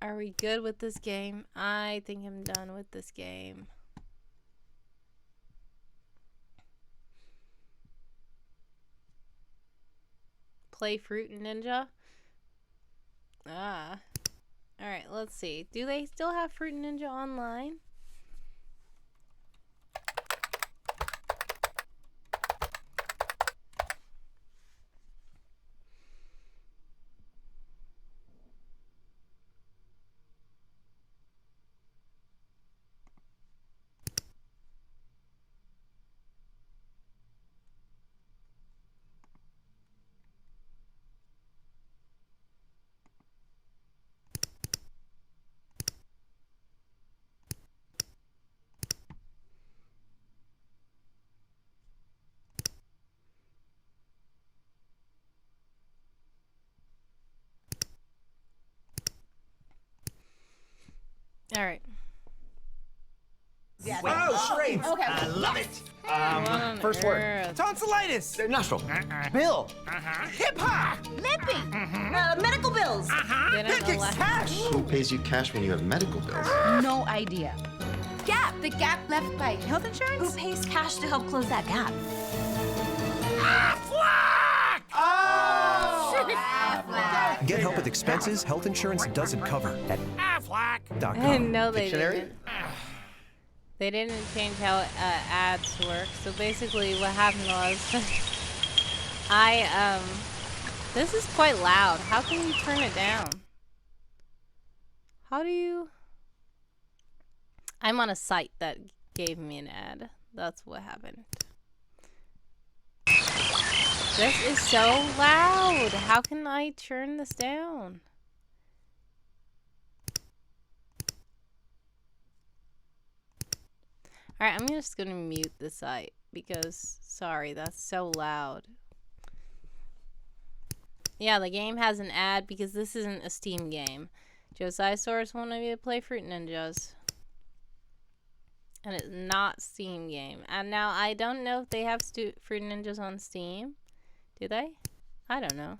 Are we good with this game? I think I'm done with this game. Play Fruit Ninja? Ah. Alright, let's see. Do they still have Fruit Ninja online? Alright. Yes. Oh, charades. Okay. I love it. First word. Tonsillitis. Nostril. Bill. Hip hop. Lippy. Medical bills. They don't know Pancakes. what. Cash. Who pays you cash when you have medical bills? No idea. Gap. The gap left by health insurance? Who pays cash to help close that gap? Get help with expenses health insurance doesn't cover at Aflac.com. No, they Dictionary? didn't. They didn't change how ads work. So basically, what happened was, this is quite loud. How can you turn it down? How do you? I'm on a site that gave me an ad. That's what happened. This is so loud. How can I turn this down? Alright, I'm just gonna mute the site because, sorry, that's so loud. Yeah, the game has an ad because this isn't a Steam game. Josiahsaurus wanted me to play Fruit Ninjas. And it's not Steam game. And now, I don't know if they have Fruit Ninjas on Steam. Do they? I don't know.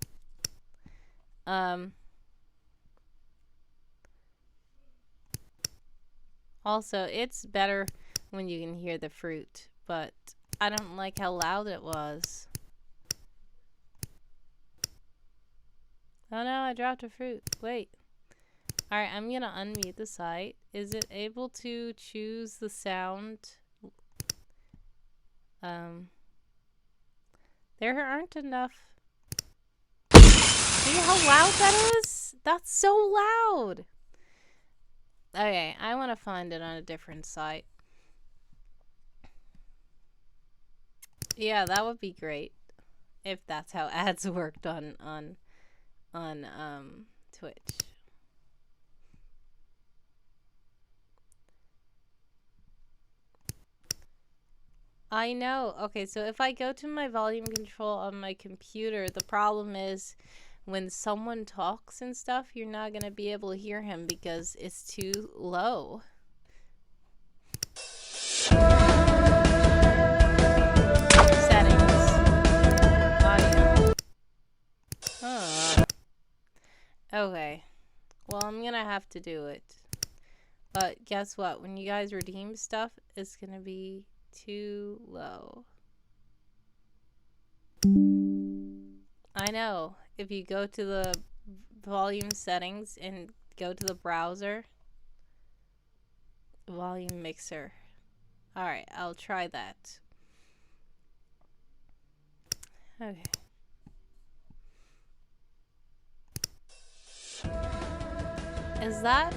Also, it's better when you can hear the fruit, but I don't like how loud it was. Oh no, I dropped a fruit. Wait. Alright, I'm gonna unmute the site. Is it able to choose the sound? There aren't enough. See how loud that is? That's so loud. Okay, I want to find it on a different site. Yeah, that would be great if that's how ads worked on Twitch. I know. Okay, so if I go to my volume control on my computer, the problem is when someone talks and stuff, you're not going to be able to hear him because it's too low. Settings. Audio. Huh. Okay. Well, I'm going to have to do it. But guess what? When you guys redeem stuff, it's going to be too low. I know. If you go to the volume settings and go to the browser, volume mixer. Alright, I'll try that. Okay. Is that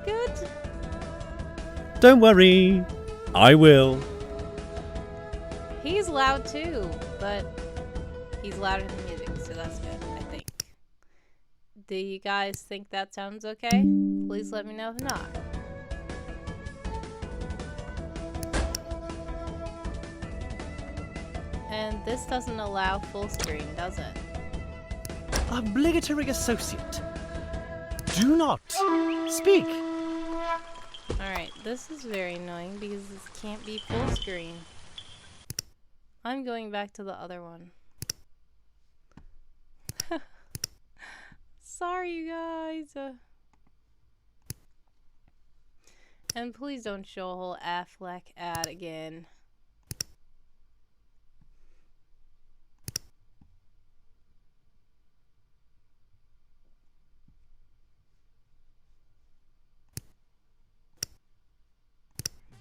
good? Don't worry, I will. He's loud too, but he's louder than music, so that's good, I think. Do you guys think that sounds okay? Please let me know if not. And this doesn't allow full screen, does it? Obligatory associate. Do not speak. Alright, this is very annoying because this can't be full screen. I'm going back to the other one. Sorry, you guys. And please don't show a whole Affleck ad again.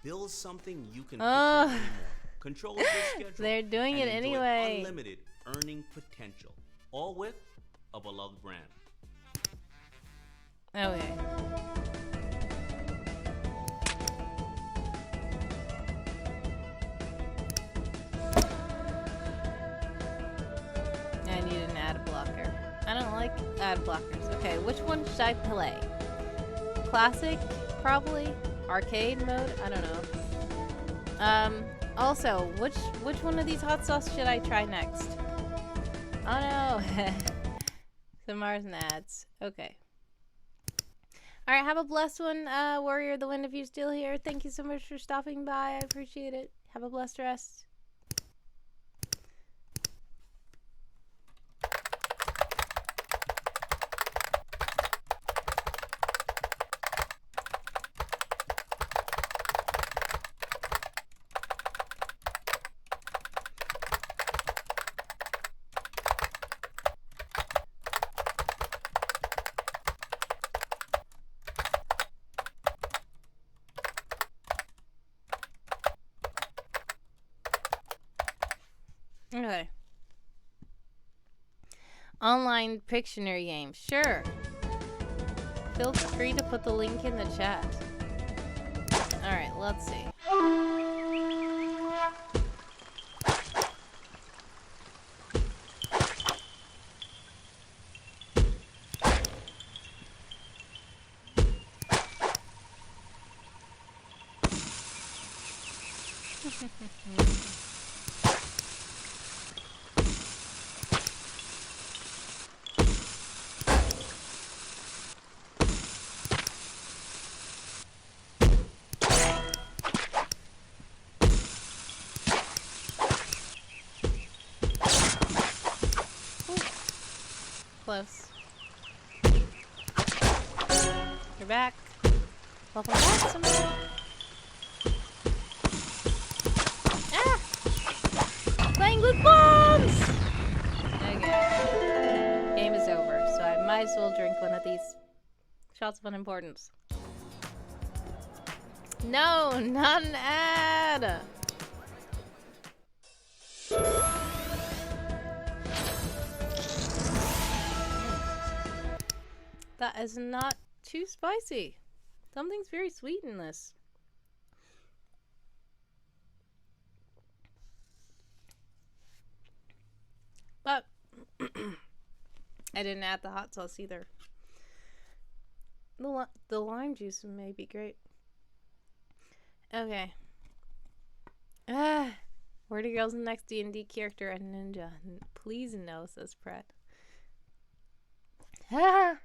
Build something you can control anymore. Control your schedule. They're doing it and enjoy anyway. Unlimited earning potential, all with a beloved brand. Okay. I need an ad blocker. I don't like ad blockers. Okay, which one should I play? Classic, probably. Arcade mode? I don't know. Also, which one of these hot sauce should I try next? Oh no. Some Mars and ads. Okay. All right, have a blessed one, Warrior of the Wind, if you're still here. Thank you so much for stopping by. I appreciate it. Have a blessed rest. Okay. Online Pictionary game. Sure. Feel free to put the link in the chat. Alright, let's see. Close. You're back. Welcome back, somebody. Ah! Playing with bombs! Okay. Game is over, so I might as well drink one of these. Shots of Unimportance. No, not an ad! That is not too spicy. Something's very sweet in this. But I didn't add the hot sauce either. The lime juice may be great. Okay. Wordy Girl's the next D&D character and ninja. Please no, says Pret.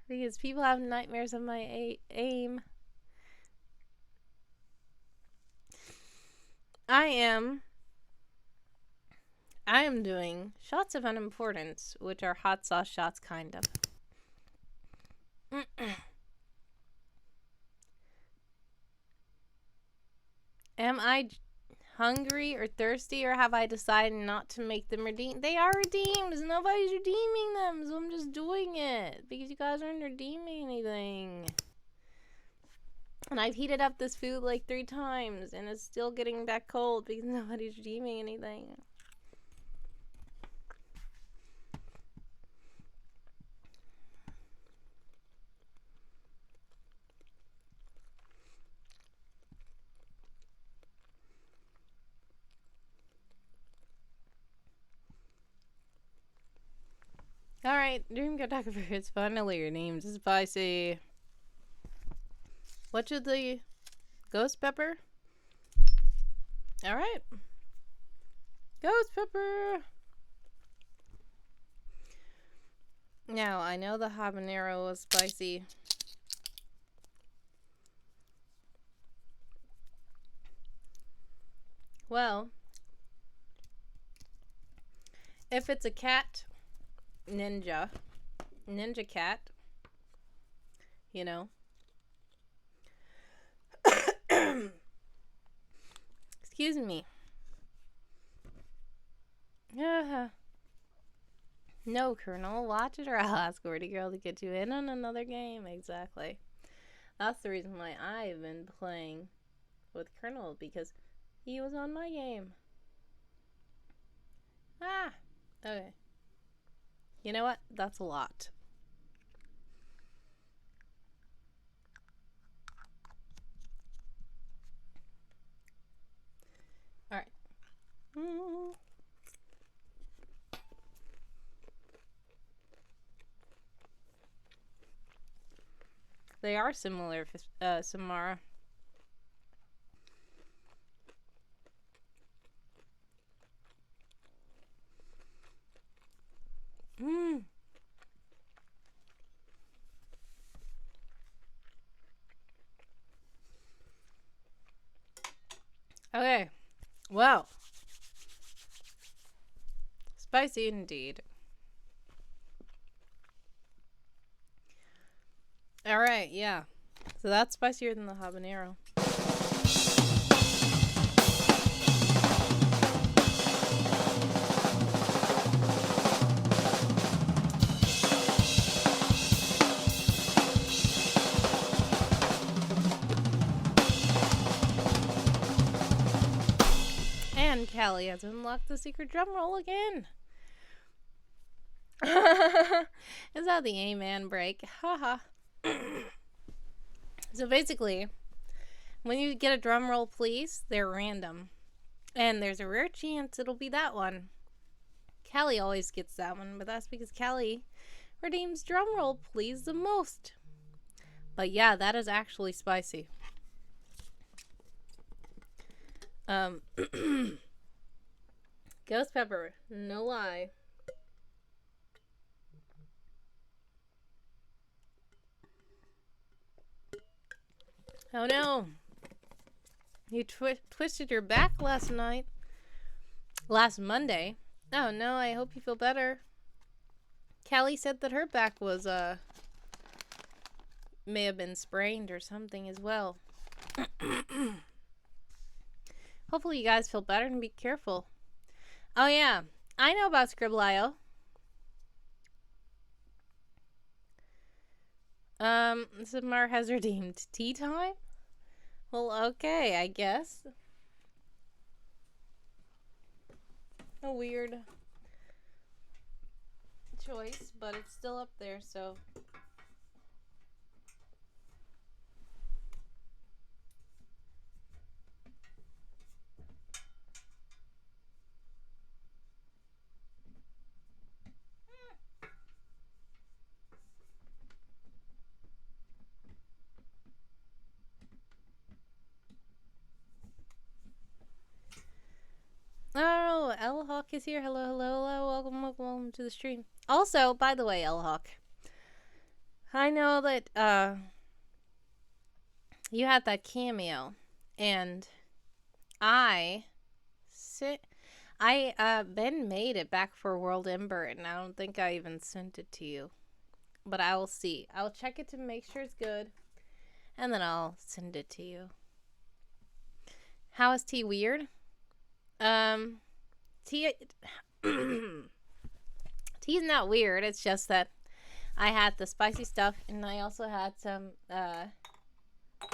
Because people have nightmares of my aim. I am doing Shots of Unimportance, which are hot sauce shots, kind of. Am I hungry or thirsty, or have I decided not to make them redeem? They are redeemed. Nobody's redeeming them, so I'm just doing it because you guys aren't redeeming anything. And I've heated up this food like 3 times, and it's still getting back cold because nobody's redeeming anything. Alright, DreamCartographer, it's finally your name. Spicy. What should the ghost pepper? Alright. Ghost pepper! Now, I know the habanero was spicy. Well, if it's a cat ninja cat, you know. Excuse me. No, Colonel, watch it or I'll ask Wordy Girl to get you in on another game. Exactly. That's the reason why I've been playing with Colonel, because he was on my game. Okay. You know what? That's a lot. Alright. They are similar, Samara. Okay. Well. Spicy indeed. Alright, yeah. So that's spicier than the habanero. And Callie has unlocked the secret drum roll again. Is that the Amen break? Haha. So basically, when you get a drum roll, please, they're random. And there's a rare chance it'll be that one. Callie always gets that one, but that's because Callie redeems drum roll, please, the most. But yeah, that is actually spicy. Ghost pepper, no lie. Oh no. You twisted your back last Monday. Oh no, I hope you feel better. Callie said that her back was, may have been sprained or something as well. Hopefully you guys feel better and be careful. Oh yeah, I know about Scribble.io. Samar has redeemed tea time? Well, okay, I guess. A weird choice, but it's still up there, so. Oh, L Hawk is here. Hello, hello, hello. Welcome, welcome, welcome to the stream. Also, by the way, L Hawk, I know that you had that cameo, and Ben made it back for World Ember, and I don't think I even sent it to you. But I will see. I'll check it to make sure it's good, and then I'll send it to you. How is tea weird? Tea Tea's not weird. It's just that I had the spicy stuff, and I also had some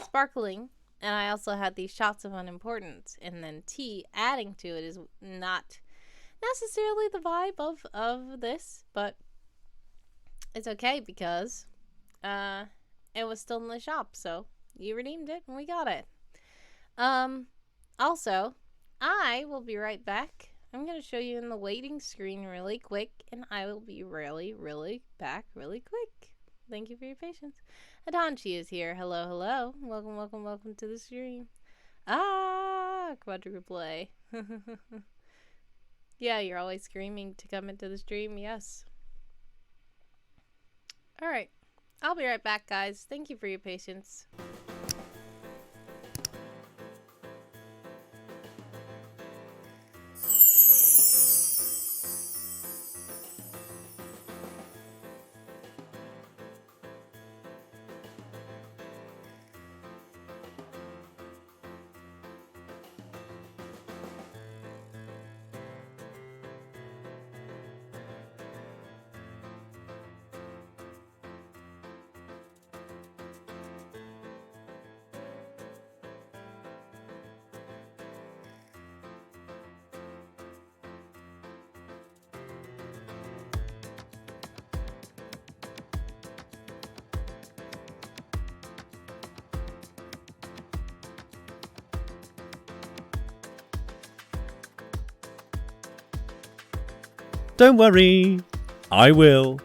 sparkling, and I also had these shots of unimportance, and then tea adding to it is not necessarily the vibe of this, but it's okay because it was still in the shop, so you redeemed it and we got it. Also, I will be right back. I'm going to show you in the waiting screen really quick, and I will be really back really quick. Thank you for your patience. Adanchi is here. Hello, hello. Welcome, welcome, welcome to the stream. Quadruple A. Yeah, you're always screaming to come into the stream. Yes. Alright. I'll be right back, guys. Thank you for your patience. Don't worry, I will.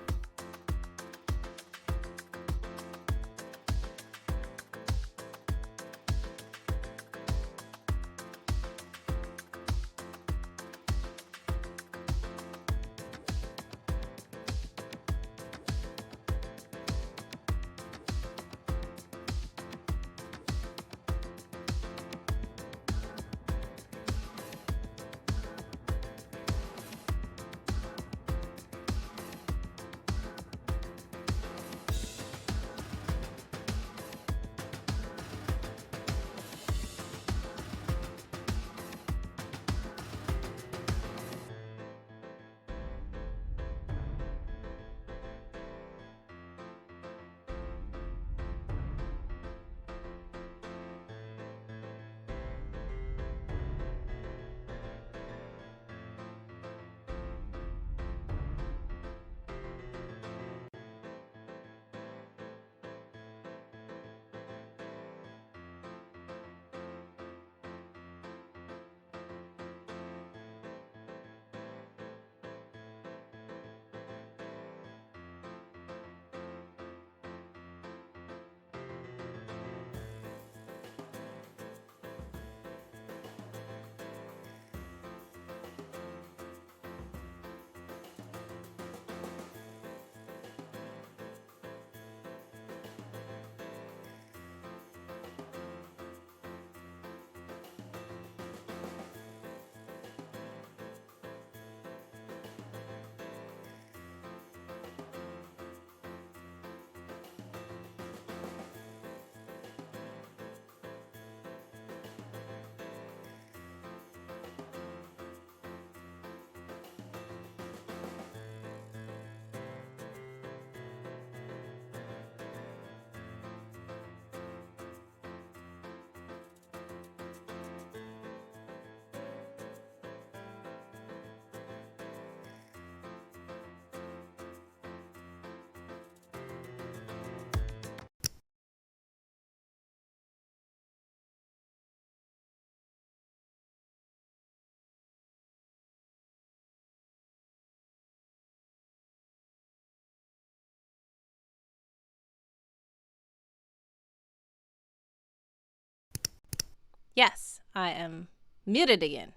Yes, I am muted again.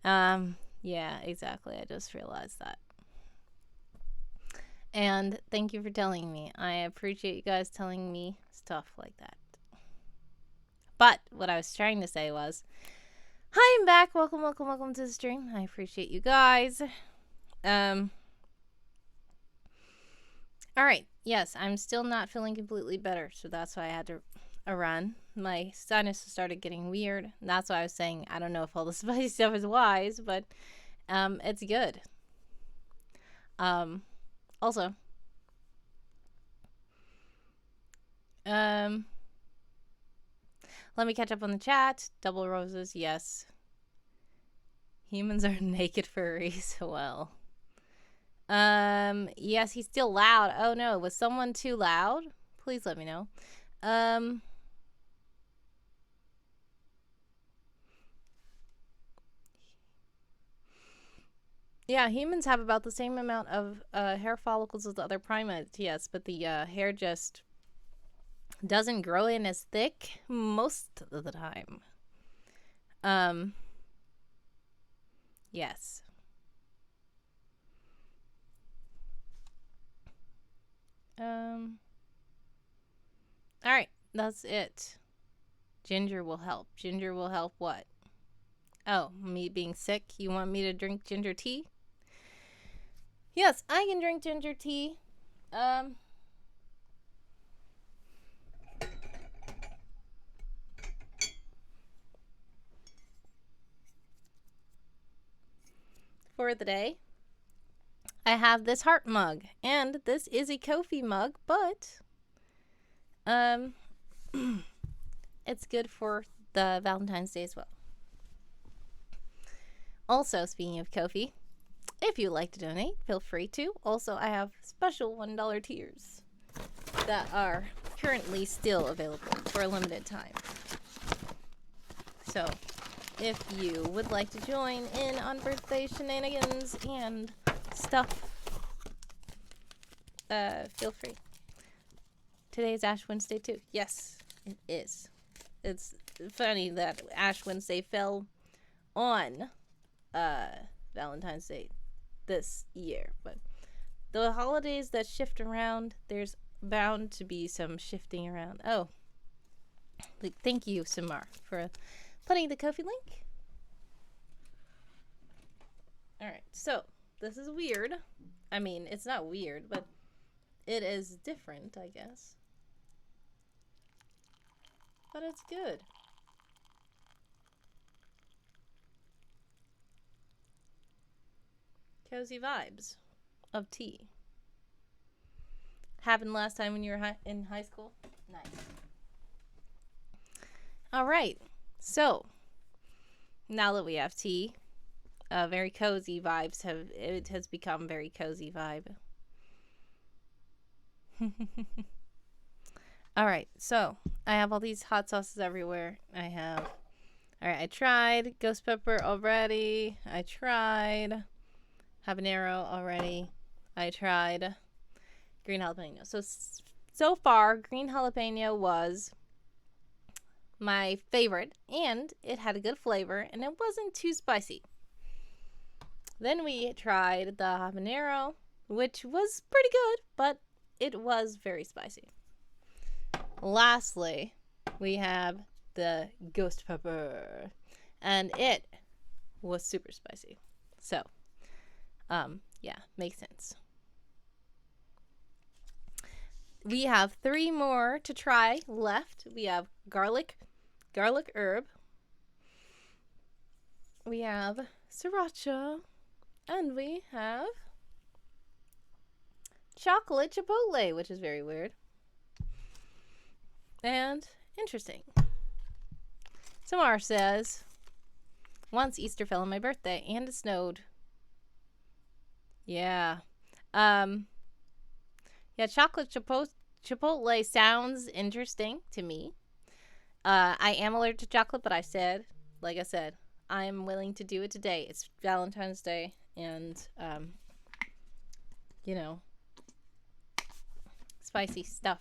Yeah, exactly. I just realized that. And thank you for telling me. I appreciate you guys telling me stuff like that. But what I was trying to say was, hi, I'm back. Welcome, welcome, welcome to the stream. I appreciate you guys. All right. Yes, I'm still not feeling completely better, so that's why I had to run. My sinus started getting weird. That's why I was saying I don't know if all the spicy stuff is wise, but it's good. Also, let me catch up on the chat. Double roses, yes. Humans are naked furries. Well, yes, he's still loud. Oh no, was someone too loud? Please let me know. Yeah, humans have about the same amount of hair follicles as other primates, yes, but the hair just doesn't grow in as thick most of the time. Yes. All right, that's it. Ginger will help. Ginger will help what? Oh, me being sick? You want me to drink ginger tea? Yes, I can drink ginger tea. For the day, I have this heart mug, and this is a Ko-fi mug, but it's good for the Valentine's Day as well. Also, speaking of Ko-fi, if you'd like to donate, feel free to. Also, I have special $1 tiers that are currently still available for a limited time. So, if you would like to join in on birthday shenanigans and stuff, feel free. Today is Ash Wednesday too. Yes, it is. It's funny that Ash Wednesday fell on Valentine's Day this year, but the holidays that shift around, there's bound to be some shifting around. Oh, thank you, Samar, for putting the Ko-fi link. All right, so this is weird. I mean, it's not weird, but it is different, I guess. But it's good. Cozy vibes of tea. Happened last time when you were in high school? Nice. All right. So, now that we have tea, very cozy vibes it has become very cozy vibe. All right. So, I have all these hot sauces everywhere. All right, I tried ghost pepper already. I tried habanero already. I tried green jalapeno. So far, green jalapeno was my favorite, and it had a good flavor, and it wasn't too spicy. Then we tried the habanero, which was pretty good, but it was very spicy. Lastly, we have the ghost pepper, and it was super spicy. So, yeah, makes sense. We have 3 more to try left. We have garlic herb. We have sriracha, and we have chocolate chipotle, which is very weird and interesting. Samar says, once Easter fell on my birthday and it snowed. Yeah. Yeah, chocolate chipotle sounds interesting to me. I am allergic to chocolate, but like I said, I'm willing to do it today. It's Valentine's Day, and, you know, spicy stuff.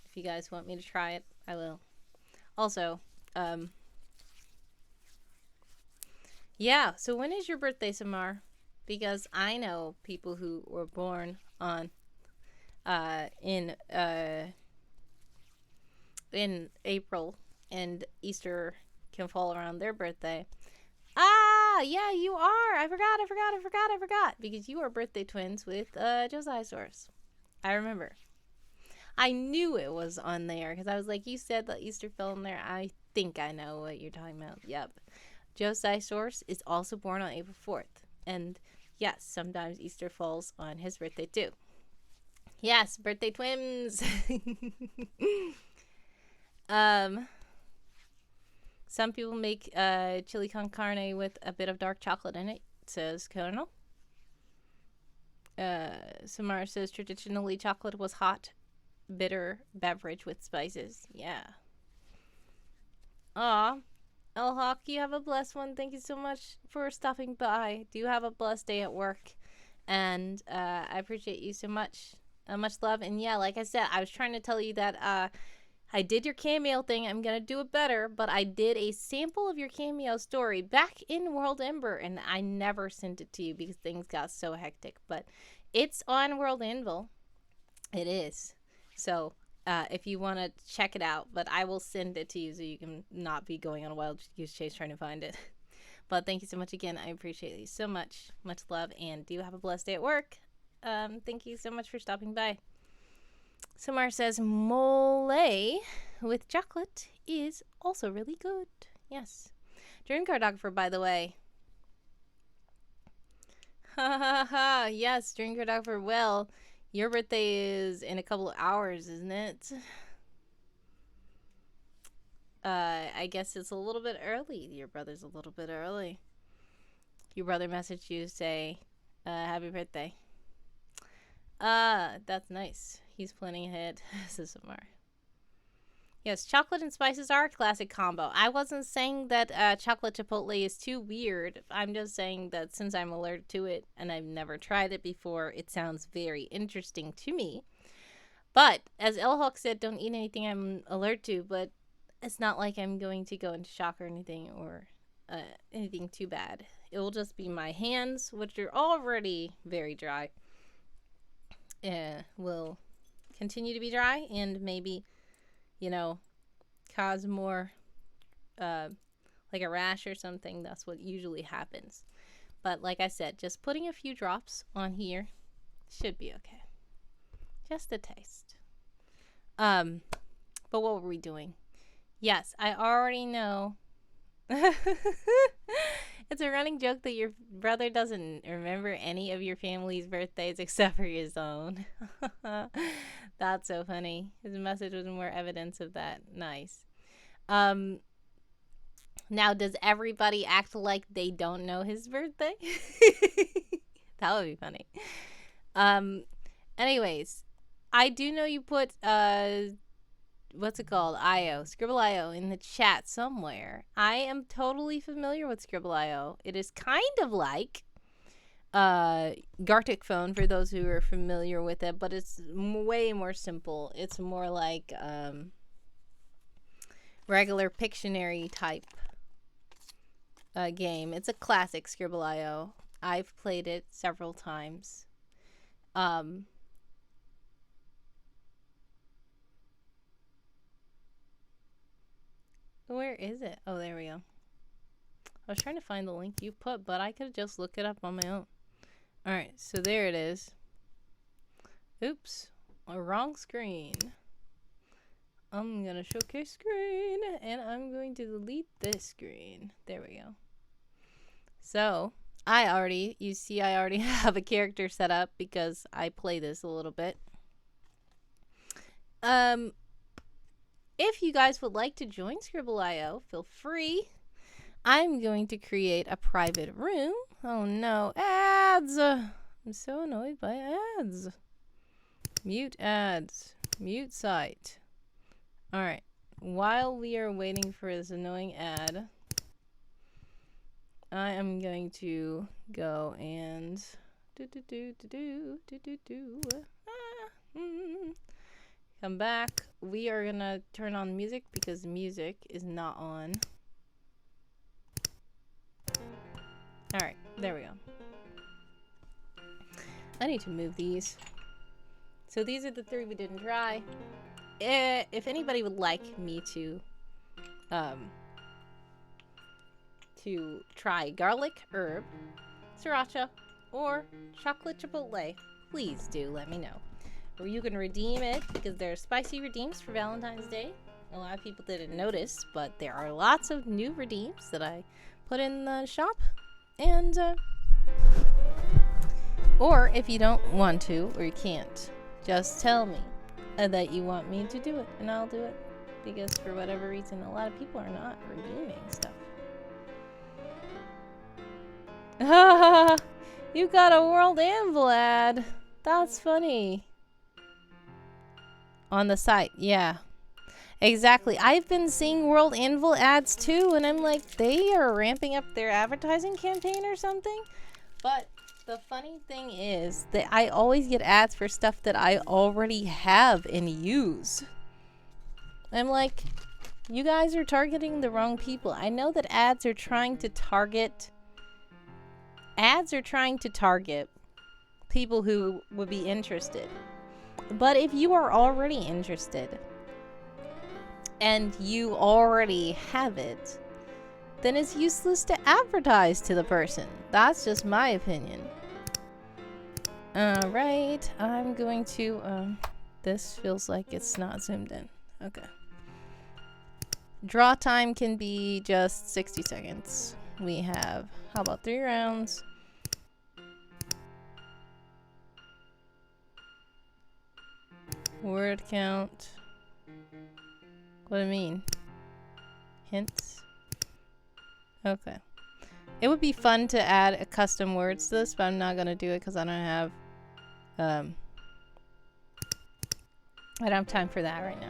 If you guys want me to try it, I will. Also, yeah, so when is your birthday, Samar? Because I know people who were born on in April, and Easter can fall around their birthday. Ah, yeah, you are. I forgot. Because you are birthday twins with Josiahsaurus. I remember. I knew it was on there because I was like, you said that Easter fell in there. I think I know what you're talking about. Yep. Josiahsaurus is also born on April 4th. And yes, sometimes Easter falls on his birthday too. Yes, birthday twins. Some people make chili con carne with a bit of dark chocolate in it, says Colonel. Samara says traditionally chocolate was hot, bitter beverage with spices. Yeah. Aw. Elhawk, you have a blessed one. Thank you so much for stopping by. Do have a blessed day at work. And I appreciate you so much. Much love. And yeah, like I said, I was trying to tell you that I did your cameo thing. I'm going to do it better. But I did a sample of your cameo story back in World Ember. And I never sent it to you because things got so hectic. But it's on World Anvil. It is. So if you want to check it out. But I will send it to you so you can not be going on a wild goose chase trying to find it. But thank you so much again. I appreciate you so much. Much love. And do have a blessed day at work. Thank you so much for stopping by. Samar says mole with chocolate is also really good. Yes. DreamCartographer, by the way. Ha ha ha. Yes, DreamCartographer. Well, your birthday is in a couple of hours, isn't it? I guess it's a little bit early. Your brother's a little bit early. Your brother messaged you say, happy birthday. That's nice. He's planning ahead. Says Samar. Yes, chocolate and spices are a classic combo. I wasn't saying that chocolate chipotle is too weird. I'm just saying that since I'm allergic to it and I've never tried it before, it sounds very interesting to me. But as Elhawk said, don't eat anything I'm allergic to, but it's not like I'm going to go into shock or anything or anything too bad. It will just be my hands, which are already very dry. Will continue to be dry and maybe, you know, cause more like a rash or something. That's what usually happens. But like I said, just putting a few drops on here should be okay. Just a taste. But what were we doing? Yes, I already know. It's a running joke that your brother doesn't remember any of your family's birthdays except for his own. That's so funny. His message was more evidence of that. Nice. Now, does everybody act like they don't know his birthday? That would be funny. Anyways, I do know you put what's it called? Scribble.io in the chat somewhere. I am totally familiar with Scribble.io. It is kind of like Gartic Phone for those who are familiar with it, but it's way more simple. It's more like regular Pictionary type game. It's a classic Scribble.io. I've played it several times. Where is it? Oh, there we go. I was trying to find the link you put, but I could just look it up on my own. Alright, so there it is. Oops. A wrong screen. I'm going to showcase screen, and I'm going to delete this screen. There we go. So, you see I already have a character set up because I play this a little bit. If you guys would like to join Scribble.io, feel free. I'm going to create a private room. Oh no, ads! I'm so annoyed by ads. Mute ads. Mute site. Alright, while we are waiting for this annoying ad, I am going to go and Come back. We are gonna turn on music because music is not on. Alright, there we go. I need to move these. So these are the 3 we didn't try. If anybody would like me to try garlic herb, sriracha, or chocolate chipotle, please do let me know. Or you can redeem it because there are spicy redeems for Valentine's Day. A lot of people didn't notice, but there are lots of new redeems that I put in the shop. And or if you don't want to or you can't, just tell me that you want me to do it and I'll do it. Because for whatever reason, a lot of people are not redeeming stuff. You got a World Anvil ad. That's funny. On the site, yeah. Exactly. I've been seeing World Anvil ads too, and I'm like, they are ramping up their advertising campaign or something. But the funny thing is that I always get ads for stuff that I already have and use. I'm like, you guys are targeting the wrong people. I know that ads are trying to target people who would be interested. But if you are already interested and you already have it, then it's useless to advertise to the person. That's just my opinion. Alright, I'm going to, this feels like it's not zoomed in. Okay. Draw time can be just 60 seconds. We have, how about 3 rounds? Word count. What do I mean? Hints? Okay. It would be fun to add a custom words to this, but I'm not gonna do it because I don't have time for that right now.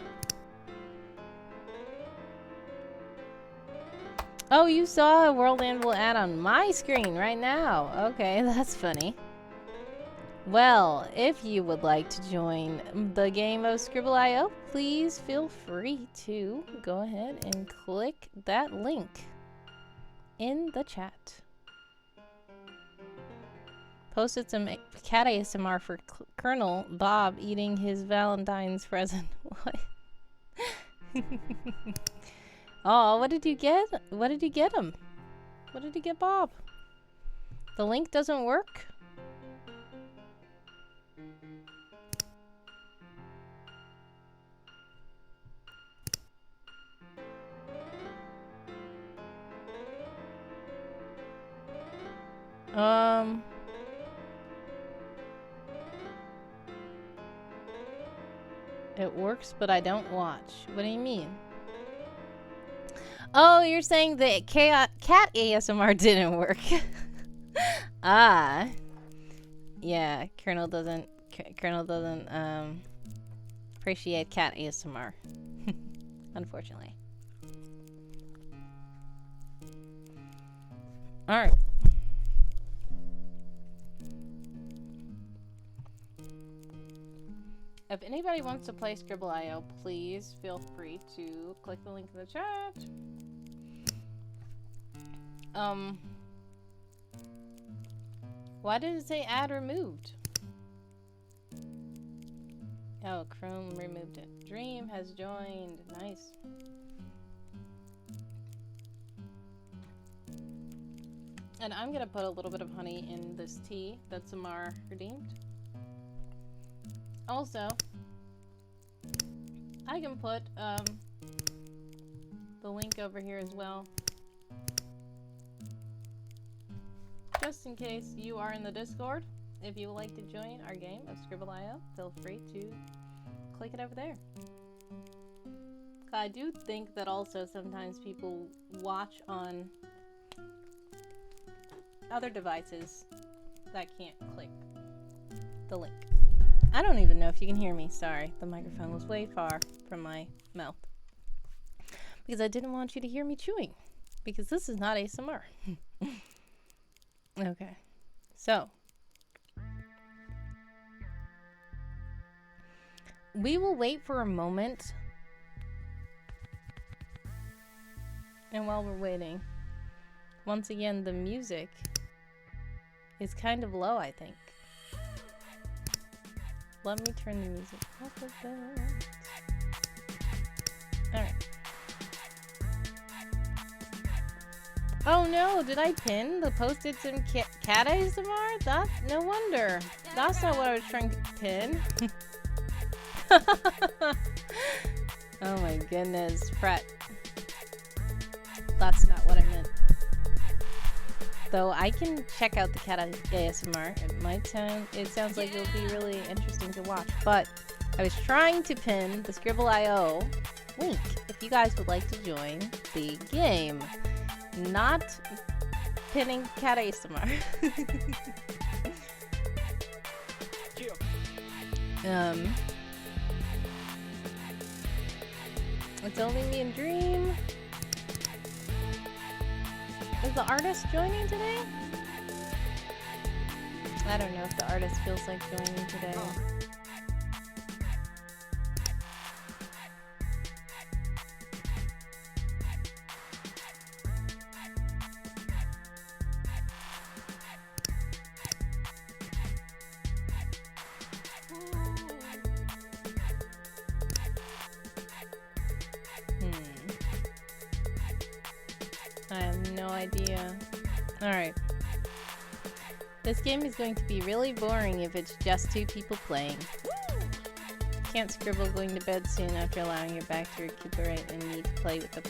Oh, you saw a World Anvil ad on my screen right now. Okay, that's funny. Well, if you would like to join the game of Scribble.io, please feel free to go ahead and click that link in the chat. Posted some cat ASMR for Colonel Bob eating his Valentine's present. What? Oh, what did you get? What did you get him? What did you get Bob? The link doesn't work? It works, but I don't watch. What do you mean? Oh, you're saying the cat ASMR didn't work. Ah. Yeah, Colonel doesn't appreciate cat ASMR. Unfortunately. Alright. If anybody wants to play Scribble.io, please feel free to click the link in the chat. Why did it say ad removed? Oh, Chrome removed it. Dream has joined. Nice. And I'm gonna put a little bit of honey in this tea that Samar redeemed. Also, I can put the link over here as well. Just in case you are in the Discord, if you would like to join our game of Scribble.io, feel free to click it over there. I do think that also sometimes people watch on other devices that can't click the link. I don't even know if you can hear me. Sorry, the microphone was way far from my mouth. Because I didn't want you to hear me chewing. Because this is not ASMR. Okay. So. we will wait for a moment. And while we're waiting, once again, the music is kind of low, I think. Let me turn the music up a bit. Alright. Oh no, did I pin the posted some cat ASMR? That, no wonder. That's not what I was trying to pin. Oh my goodness, Fret. That's not what I meant. Though I can check out the cat ASMR. It sounds like it'll be really interesting to watch. But I was trying to pin the Scribble.io link if you guys would like to join the game. Not pinning cat ASMR. It's only me and Dream. Is the artist joining today? I don't know if the artist feels like joining today. I have no idea. Alright. This game is going to be really boring if it's just 2 people playing. Can't scribble going to bed soon after allowing your back to recuperate and need to play with the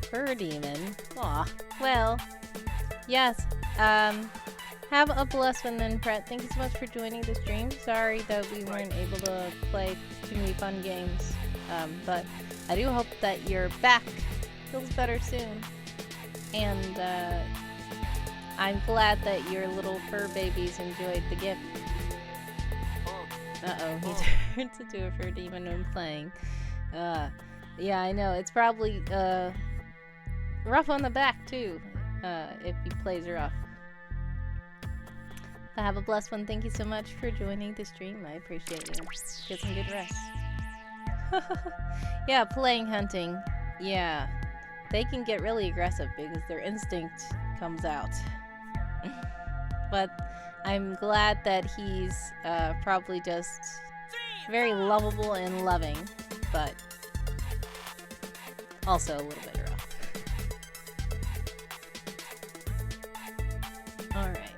fur demon. Aw. Well, yes. Have a blessed one then, Pret. Thank you so much for joining the stream. Sorry that we weren't able to play too many fun games. But I do hope that your back feels better soon. And I'm glad that your little fur babies enjoyed the gift. Uh-oh, he turns into a fur demon when playing. Yeah, I know. It's probably rough on the back too, if he plays rough. So have a blessed one. Thank you so much for joining the stream. I appreciate you. Get some good rest. Yeah, playing hunting. Yeah. They can get really aggressive because their instinct comes out. But I'm glad that he's probably just very lovable and loving, but also a little bit rough. Alright.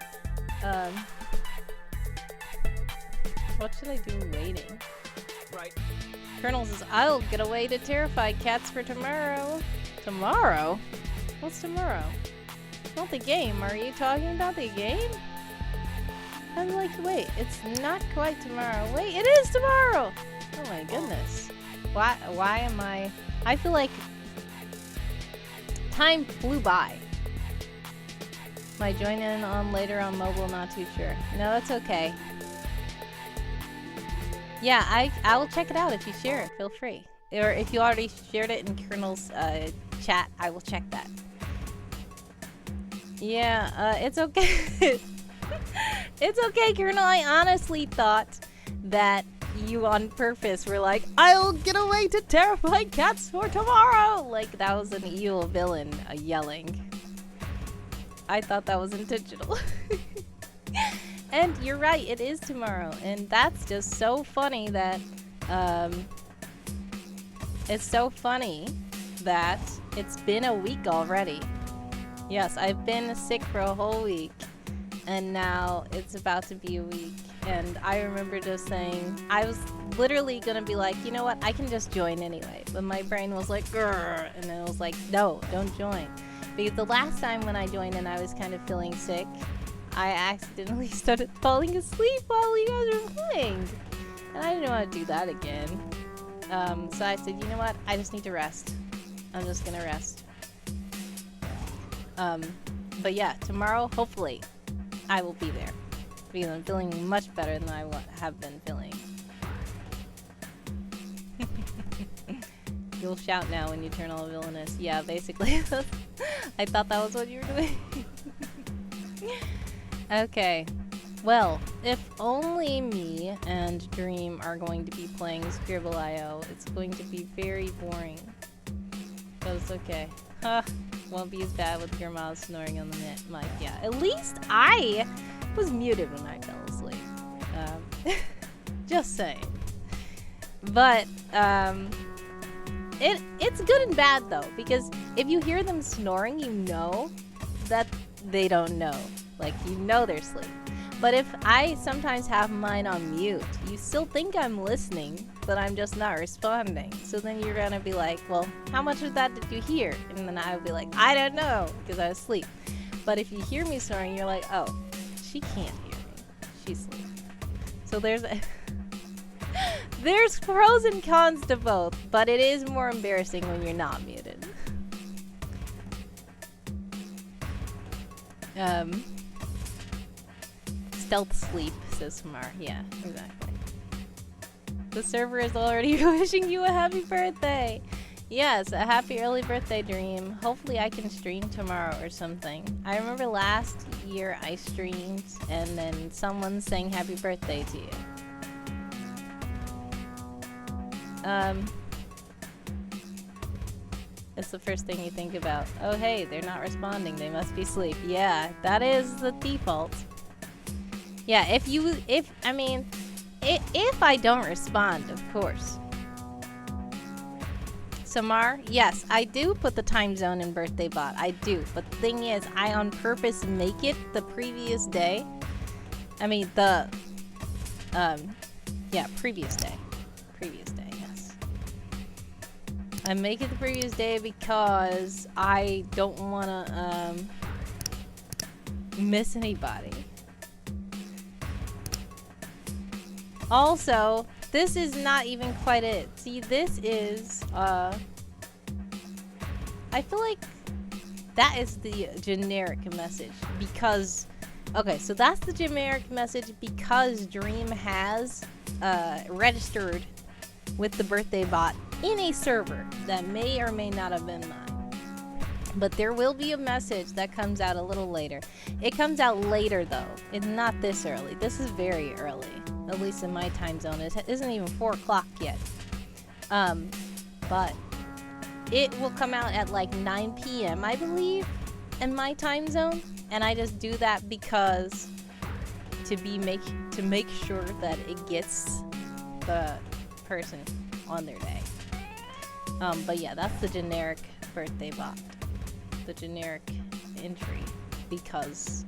What should I do waiting? Right. Colonel says, I'll get away to terrify cats for tomorrow. Tomorrow? What's tomorrow? Not the game. Are you talking about the game? I'm like, wait, it's not quite tomorrow. Wait, it is tomorrow! Oh my goodness. Why am I feel like time flew by. Might join in on later on mobile, not too sure. No, that's okay. Yeah, I will check it out if you share it. Feel free. Or if you already shared it in Colonel's chat, I will check that. Yeah, it's okay. It's okay, Colonel. I honestly thought that you on purpose were like, I'll get away to terrify cats for tomorrow! Like that was an evil villain yelling. I thought that was intentional. And you're right, it is tomorrow. And that's just so funny that, it's so funny that it's been a week already. Yes, I've been sick for a whole week. And now it's about to be a week. And I remember just saying, I was literally gonna be like, you know what, I can just join anyway. But my brain was like, grrr, and then it was like, no, don't join. Because the last time when I joined and I was kind of feeling sick, I accidentally started falling asleep while you guys were playing. And I didn't want to do that again. So I said, you know what, I just need to rest. I'm just gonna rest. But yeah, tomorrow, hopefully, I will be there. Because I'm feeling much better than I have been feeling. You'll shout now when you turn all villainous. Yeah, basically. I thought that was what you were doing. Okay. Well, if only me and Dream are going to be playing Scribble.io, it's going to be very boring. But it's okay. Won't be as bad with your mouth snoring on the mic. Yeah, at least I was muted when I fell asleep. Just saying. But, it's good and bad though, because if you hear them snoring, you know that they don't know. Like, you know they're asleep. But if I sometimes have mine on mute, you still think I'm listening, but I'm just not responding. So then you're gonna be like, well, how much of that did you hear? And then I would be like, I don't know, because I was asleep. But if you hear me snoring, you're like, oh, she can't hear me. She's asleep. So there's there's pros and cons to both, but it is more embarrassing when you're not muted. Stealth sleep, says Samar. Yeah, exactly. The server is already wishing you a happy birthday. Yes, a happy early birthday, Dream. Hopefully I can stream tomorrow or something. I remember last year I streamed and then someone sang happy birthday to you. It's the first thing you think about. Oh hey, they're not responding. They must be asleep. Yeah, that is the default. Yeah, if I don't respond, of course. Samar, yes, I do put the time zone in birthday bot. I do, but the thing is, I on purpose make it the previous day. I mean the, yeah, previous day. Previous day, yes. I make it the previous day because I don't wanna miss anybody. Also, this is not even quite it. See, this is, I feel like that is the generic message because, okay, so that's the generic message because Dream has registered with the birthday bot in a server that may or may not have been mine. But there will be a message that comes out a little later. It comes out later though. It's not this early. This is very early. At least in my time zone. It isn't even 4 o'clock yet. But it will come out at like 9 p.m. I believe in my time zone. And I just do that because to make sure that it gets the person on their day. But yeah, that's the generic birthday bot. The generic entry because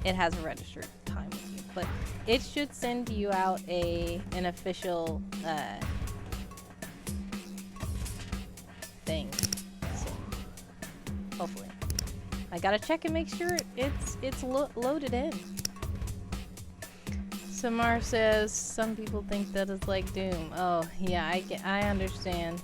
it has a registered time with you. But it should send you out an official thing soon. Hopefully. I gotta check and make sure it's loaded in. Samar says some people think that it's like Doom. Oh yeah, I understand.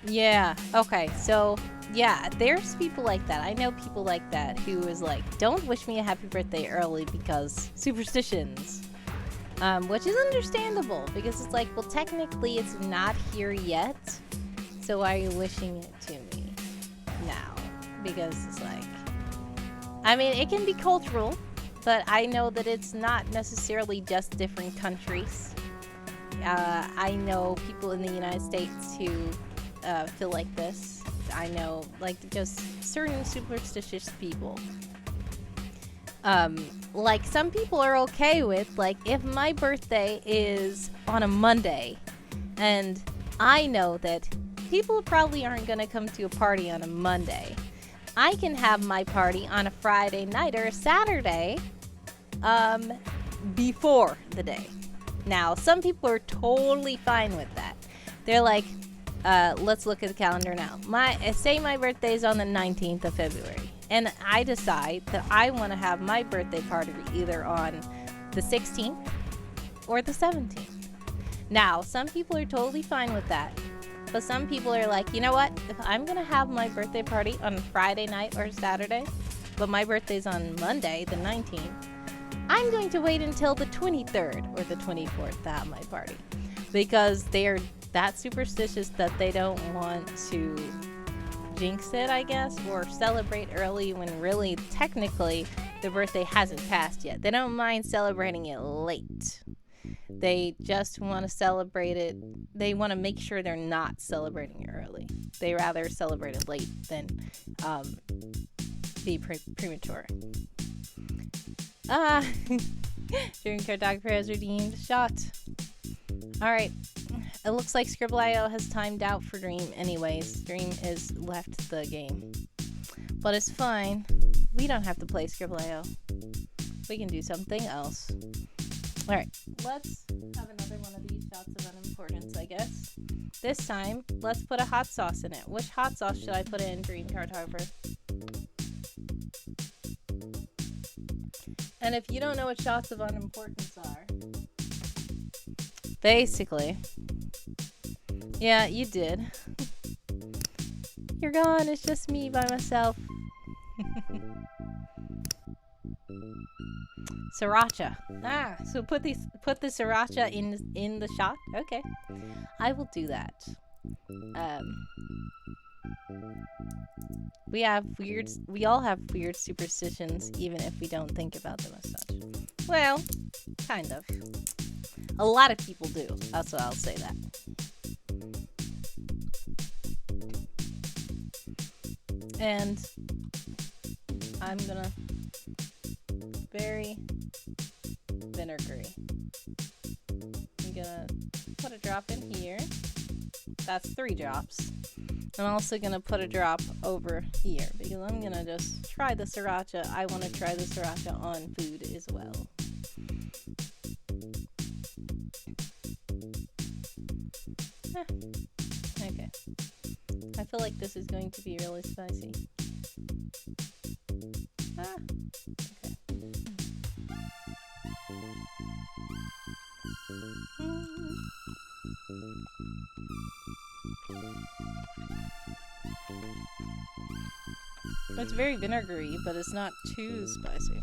Yeah, okay, so yeah, there's people like that. I know people like that who is like, don't wish me a happy birthday early because superstitions. Which is understandable because it's like, well, technically it's not here yet. So why are you wishing it to me now? Because it's like, I mean, it can be cultural, but I know that it's not necessarily just different countries. I know people in the United States who feel like this. I know, like, just certain superstitious people. Like, some people are okay with, like, if my birthday is on a Monday, and I know that people probably aren't gonna come to a party on a Monday, I can have my party on a Friday night or a Saturday, before the day. Now, some people are totally fine with that. They're like, let's look at the calendar now. Say my birthday is on the 19th of February, and I decide that I want to have my birthday party either on the 16th or the 17th. Now, some people are totally fine with that, but some people are like, you know what? If I'm going to have my birthday party on Friday night or Saturday, but my birthday's on Monday, the 19th, I'm going to wait until the 23rd or the 24th to have my party, because they're that superstitious that they don't want to jinx it, I guess, or celebrate early when really technically their birthday hasn't passed yet. They don't mind celebrating it late. They just want to celebrate it. They want to make sure they're not celebrating it early. They rather celebrate it late than be premature. DreamCartographer has redeemed a shot. Alright. It looks like Scribble.io has timed out for Dream anyways. Dream is left the game. But it's fine. We don't have to play Scribble.io. We can do something else. Alright, let's have another one of these shots of unimportance, I guess. This time, let's put a hot sauce in it. Which hot sauce should I put in DreamCartographer? And if you don't know what shots of unimportance are, basically, yeah, you did. You're gone, it's just me by myself. Sriracha. So put the sriracha in the shot. Okay, I will do that. We all have weird superstitions, even if we don't think about them as such. Well, kind of. A lot of people do. That's what I'll say that. And I'm gonna very vinegary. I'm gonna put a drop in here. That's 3 drops. I'm also gonna put a drop over here because I'm gonna just try the sriracha. I want to try the sriracha on food as well. Okay. I feel like this is going to be really spicy. Okay. It's very vinegary, but it's not too spicy.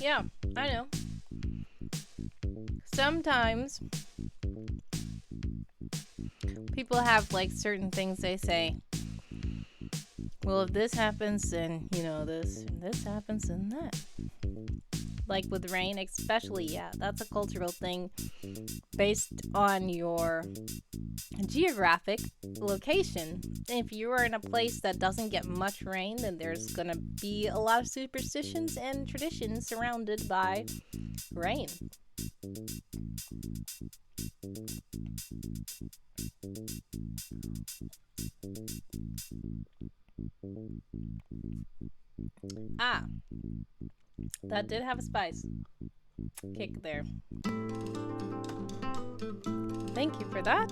Yeah, I know. Sometimes people have like certain things they say. Well, if this happens, then you know this. If this happens, then that. Like with rain, especially, yeah, that's a cultural thing based on your geographic location. If you are in a place that doesn't get much rain, then there's gonna be a lot of superstitions and traditions surrounded by rain. Ah, that did have a spice kick there. Thank you for that.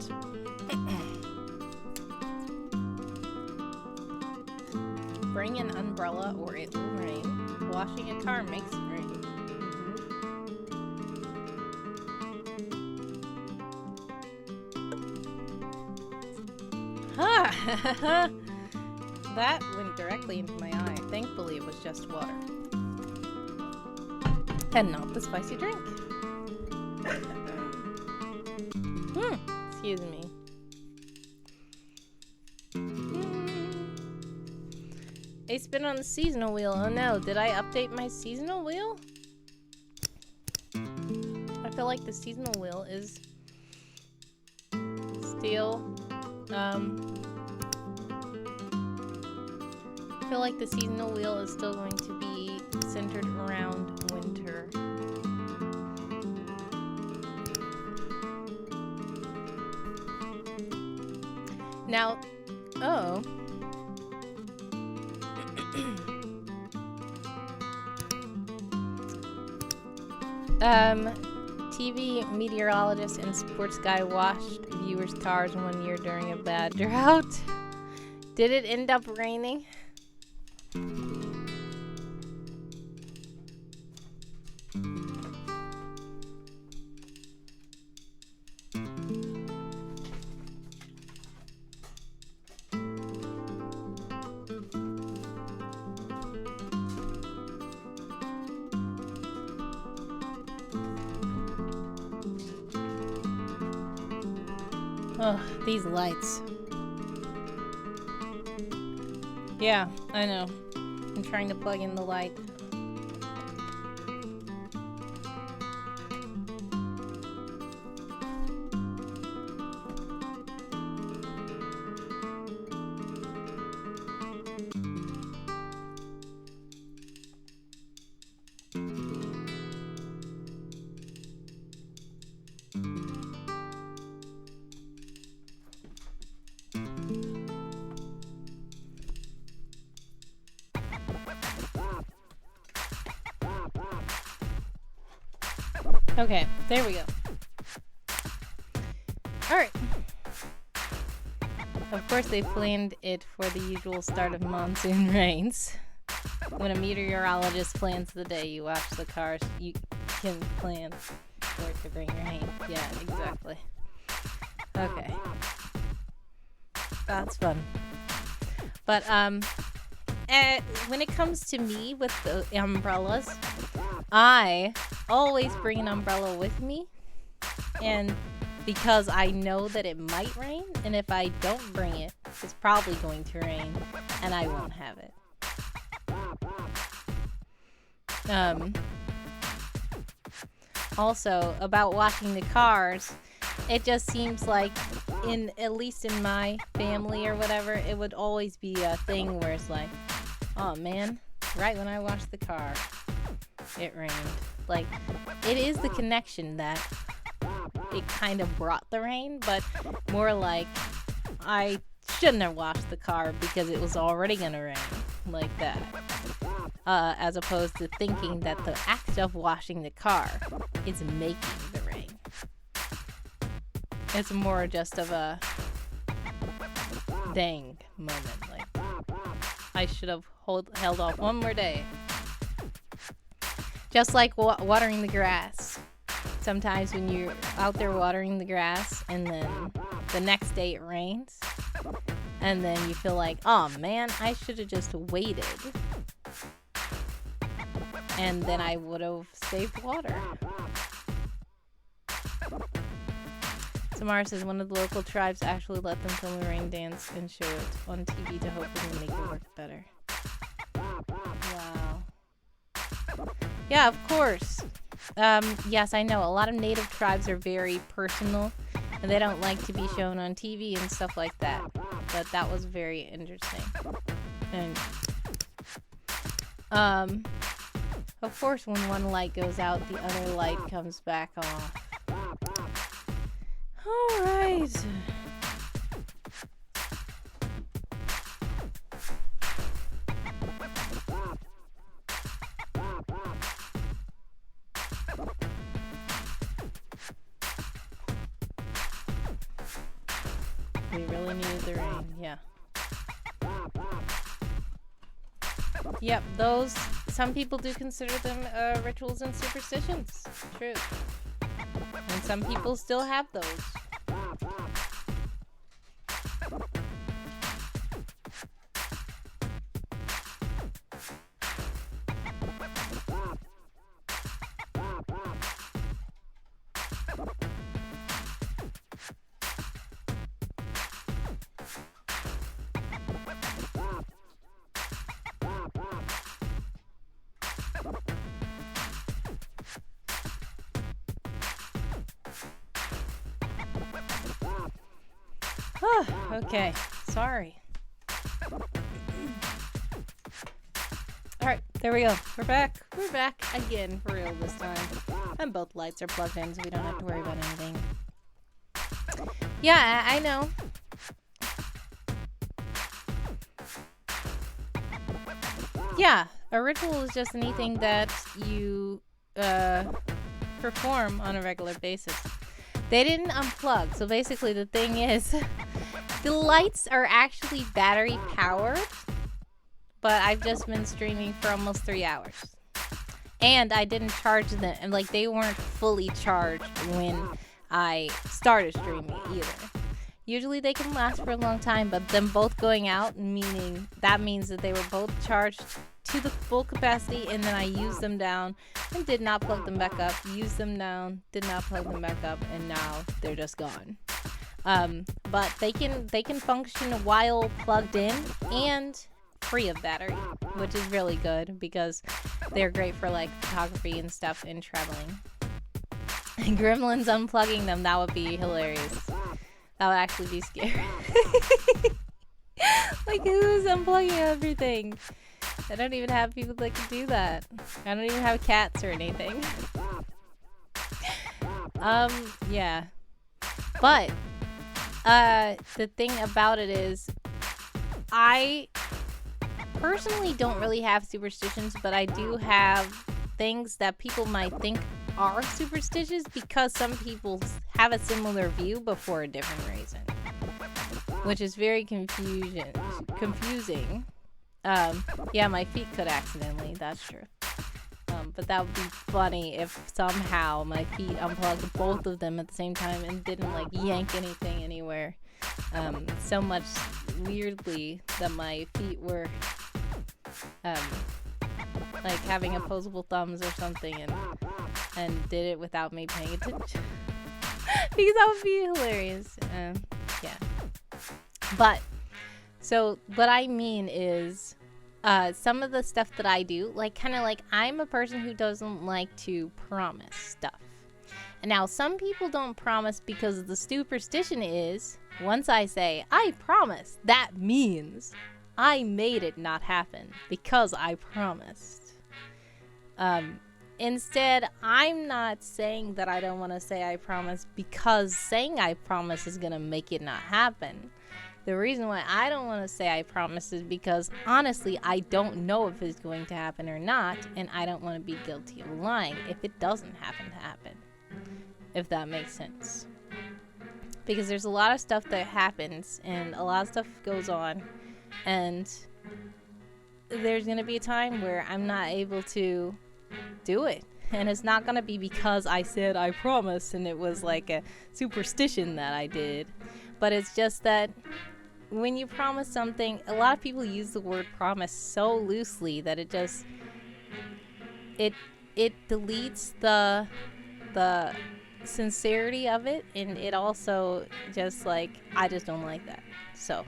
Bring an umbrella or it will rain. Washing a car makes it rain. Ha! That went directly into my eye. Thankfully, it was just water. And not the spicy drink. Excuse me. A spin on the seasonal wheel. Oh no, did I update my seasonal wheel? I feel like the seasonal wheel is still, I feel like the seasonal wheel is still going to be centered around winter. Now, oh. TV meteorologist and sports guy washed viewers' cars one year during a bad drought. Did it end up raining? Oh, these lights. Yeah, I know. I'm trying to plug in the light. Okay, there we go. Alright. Of course they planned it for the usual start of monsoon rains. When a meteorologist plans the day you watch the cars, you can plan for it to bring rain. Yeah, exactly. Okay. That's fun. But, when it comes to me with the umbrellas, I always bring an umbrella with me, and because I know that it might rain, and if I don't bring it, it's probably going to rain, and I won't have it. Also, about washing the cars, it just seems like, at least in my family or whatever, it would always be a thing where it's like, oh man, right when I washed the car, it rained. Like, it is the connection that it kind of brought the rain, but more like, I shouldn't have washed the car because it was already gonna rain, like that. As opposed to thinking that the act of washing the car is making the rain. It's more just of a dang moment, like, I should have held off one more day. Just like watering the grass. Sometimes when you're out there watering the grass and then the next day it rains, and then you feel like, oh man, I should have just waited. And then I would have saved water. Samara says one of the local tribes actually let them film a rain dance and show it on TV to hopefully make it work better. Wow. Yeah, of course. Yes, I know. A lot of native tribes are very personal, and they don't like to be shown on TV and stuff like that. But that was very interesting. And, of course, when one light goes out, the other light comes back on. All right. We really needed the rain, yeah. Yep, those, some people do consider them rituals and superstitions. True. And some people still have those. Okay, sorry. Alright, there we go. We're back. We're back again for real this time. And both lights are plugged in, so we don't have to worry about anything. Yeah, I know. Yeah, a ritual is just anything that you perform on a regular basis. They didn't unplug, so basically the thing is, the lights are actually battery powered, but I've just been streaming for almost 3 hours. And I didn't charge them, and like they weren't fully charged when I started streaming either. Usually they can last for a long time, but them both going out, meaning that means that they were both charged to the full capacity, and then I used them down and did not plug them back up, used them down, did not plug them back up, and now they're just gone. But they can function while plugged in and free of battery, which is really good because they're great for like photography and stuff and traveling. And gremlins unplugging them, that would be hilarious. That would actually be scary. Like, who's unplugging everything? I don't even have people that can do that. I don't even have cats or anything. Yeah. But the thing about it is, I personally don't really have superstitions, but I do have things that people might think are superstitious because some people have a similar view but for a different reason, which is very confusing. Yeah, my feet could accidentally, that's true. But that would be funny if somehow my feet unplugged both of them at the same time and didn't like yank anything anywhere. So much weirdly that my feet were like having opposable thumbs or something and did it without me paying attention. Because that would be hilarious. Yeah. But so what I mean is some of the stuff that I do, like kind of like I'm a person who doesn't like to promise stuff. And now some people don't promise because the superstition is once I say I promise, that means I made it not happen because I promised. Instead, I'm not saying that I don't want to say I promise because saying I promise is going to make it not happen. The reason why I don't want to say I promise is because, honestly, I don't know if it's going to happen or not, and I don't want to be guilty of lying if it doesn't happen to happen, if that makes sense. Because there's a lot of stuff that happens, and a lot of stuff goes on, and there's going to be a time where I'm not able to do it. And it's not going to be because I said I promise, and it was like a superstition that I did. But it's just that when you promise something, a lot of people use the word promise so loosely that it just it deletes the sincerity of it, and it also just like I just don't like that. So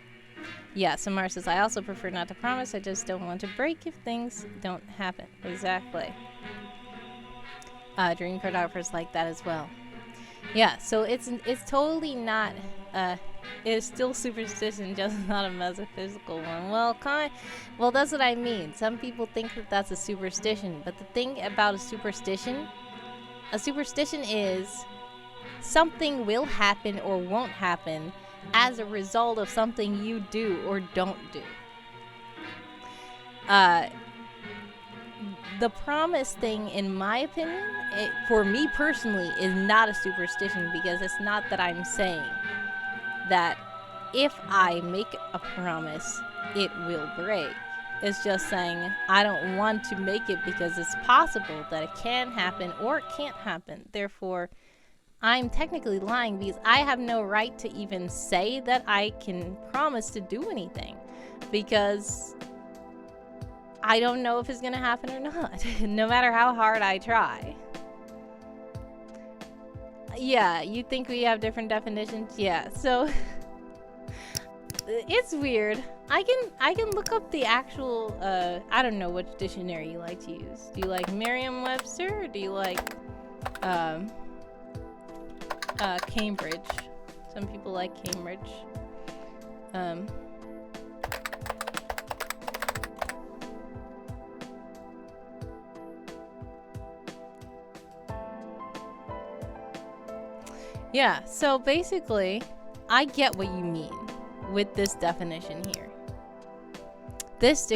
yeah, Samara says I also prefer not to promise. I just don't want to break if things don't happen. Exactly. DreamCartographer's like that as well. Yeah, so it's totally not it's still superstition, just not a metaphysical one. Well, that's what I mean. Some people think that that's a superstition, but the thing about a superstition is something will happen or won't happen as a result of something you do or don't do. The promise thing, in my opinion, for me personally, is not a superstition because it's not that I'm saying that if I make a promise, it will break. It's just saying I don't want to make it because it's possible that it can happen or it can't happen. Therefore, I'm technically lying because I have no right to even say that I can promise to do anything because I don't know if it's going to happen or not, no matter how hard I try. Yeah, you think we have different definitions? Yeah, so it's weird. I can look up the actual, I don't know which dictionary you like to use. Do you like Merriam-Webster or do you like Cambridge? Some people like Cambridge. Yeah, so basically, I get what you mean with this definition here. This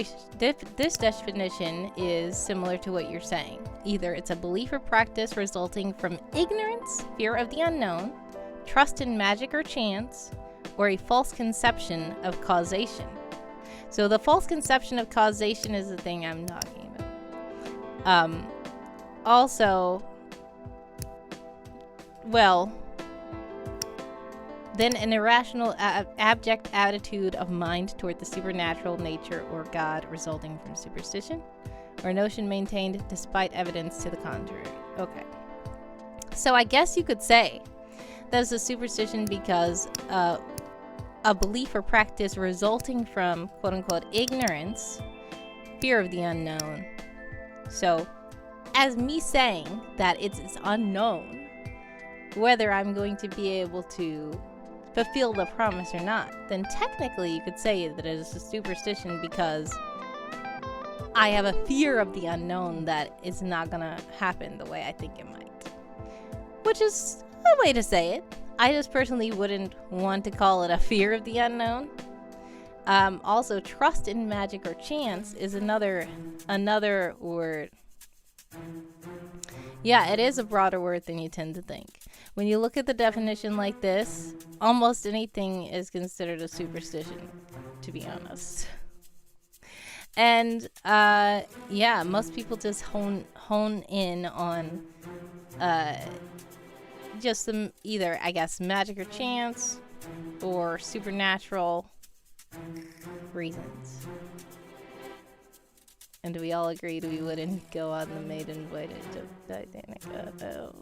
definition is similar to what you're saying. Either it's a belief or practice resulting from ignorance, fear of the unknown, trust in magic or chance, or a false conception of causation. So the false conception of causation is the thing I'm talking about. Also, well, then an irrational, abject attitude of mind toward the supernatural nature or God resulting from superstition, or a notion maintained despite evidence to the contrary. Okay. So I guess you could say That's a superstition because a belief or practice resulting from quote-unquote ignorance, fear of the unknown. So, as me saying that it's unknown whether I'm going to be able to fulfill the promise or not, then technically you could say that it is a superstition because I have a fear of the unknown that it's not gonna happen the way I think it might. Which is a way to say it. I just personally wouldn't want to call it a fear of the unknown. Also, trust in magic or chance is another word. Yeah, it is a broader word than you tend to think. When you look at the definition like this, almost anything is considered a superstition, to be honest. And yeah, most people just hone in on just some either, I guess, magic or chance or supernatural reasons. And do we all agree we wouldn't go on the maiden voyage of Titanic? No.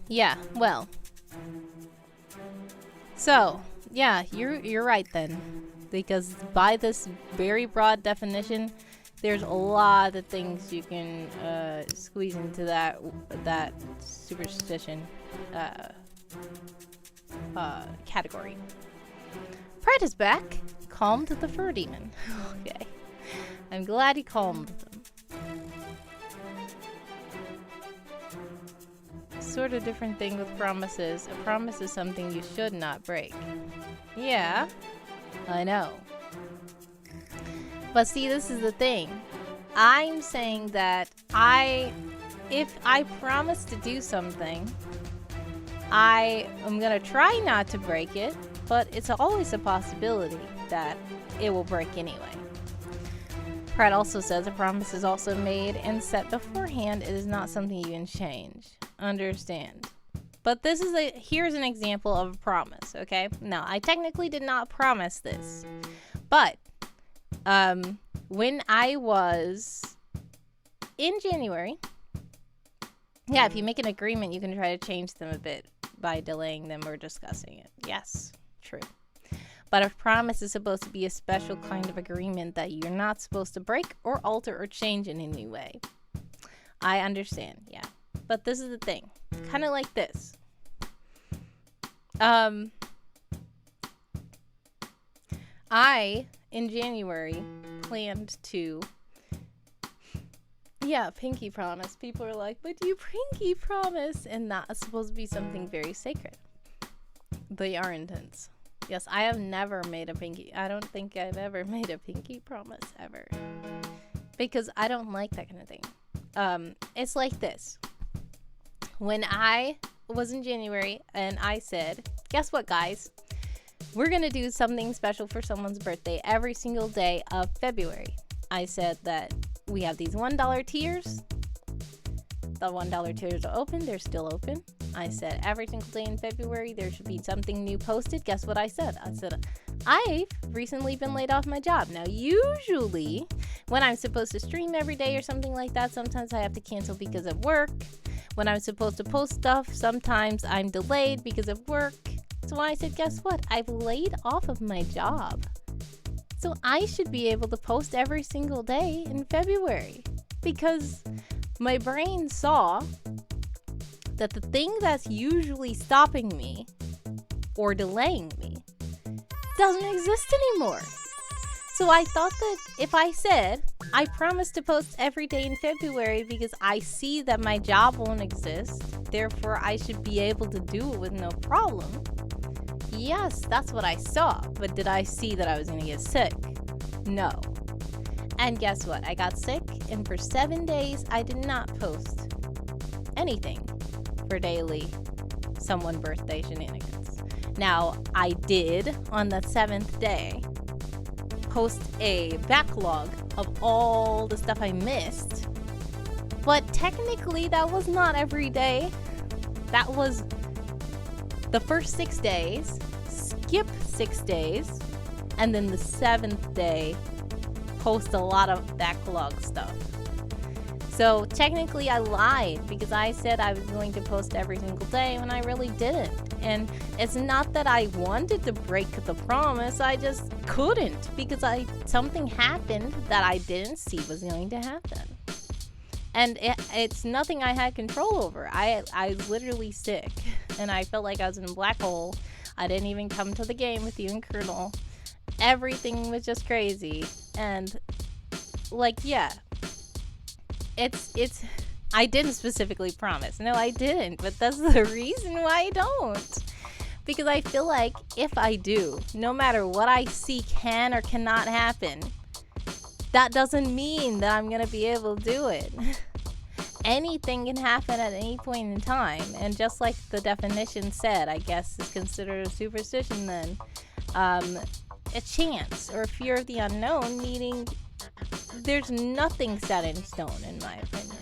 Yeah, well. So, yeah, you're right then. Because by this very broad definition, there's a lot of things you can squeeze into that superstition category. Pride is back. Calmed the fur demon. Okay. I'm glad he calmed them. Sort of different thing with promises. A promise is something you should not break. Yeah, I know. But see, this is the thing. I'm saying that if I promise to do something, I am gonna try not to break it, but it's always a possibility that it will break anyway. Pratt also says a promise is also made and set beforehand. It is not something you can change. Understand. But this is here's an example of a promise, okay? Now, I technically did not promise this, but when I was in January, yeah, if you make an agreement, you can try to change them a bit by delaying them or discussing it. Yes, true. But a promise is supposed to be a special kind of agreement that you're not supposed to break or alter or change in any way. I understand, yeah. But this is the thing. Kind of like this. I, in January, planned to... Yeah, pinky promise. People are like, but you pinky promise. And that's supposed to be something very sacred. They are intense. Yes, I have never made a pinky. I don't think I've ever made a pinky promise ever. Because I don't like that kind of thing. It's like this. When I was in January and I said, guess what, guys? We're going to do something special for someone's birthday every single day of February. I said that we have these $1 tiers. The $1 tiers are open. They're still open. I said every single day in February there should be something new posted. Guess what I said? I said, I've recently been laid off my job. Now, usually when I'm supposed to stream every day or something like that, sometimes I have to cancel because of work. When I'm supposed to post stuff, sometimes I'm delayed because of work. So I said, guess what? I've laid off of my job. So I should be able to post every single day in February because my brain saw that the thing that's usually stopping me or delaying me doesn't exist anymore. So I thought that if I said, I promise to post every day in February because I see that my job won't exist, therefore I should be able to do it with no problem. Yes, that's what I saw, but did I see that I was gonna get sick? No. And guess what? I got sick, and for 7 days, I did not post anything for daily someone birthday shenanigans. Now, I did, on the 7th day, post a backlog of all the stuff I missed, but technically that was not every day. That was the first 6 days, skip 6 days, and then the 7th day, post a lot of backlog stuff. So technically I lied because I said I was going to post every single day when I really didn't. And it's not that I wanted to break the promise, I just couldn't because something happened that I didn't see was going to happen. And it's nothing I had control over. I was literally sick and I felt like I was in a black hole. I didn't even come to the game with you and Colonel. Everything was just crazy. And like, yeah. It's I didn't specifically promise. No, I didn't. But that's the reason why I don't. Because I feel like if I do, no matter what I see can or cannot happen, that doesn't mean that I'm going to be able to do it. Anything can happen at any point in time. And just like the definition said, I guess is considered a superstition then. A chance or a fear of the unknown, meaning there's nothing set in stone, in my opinion.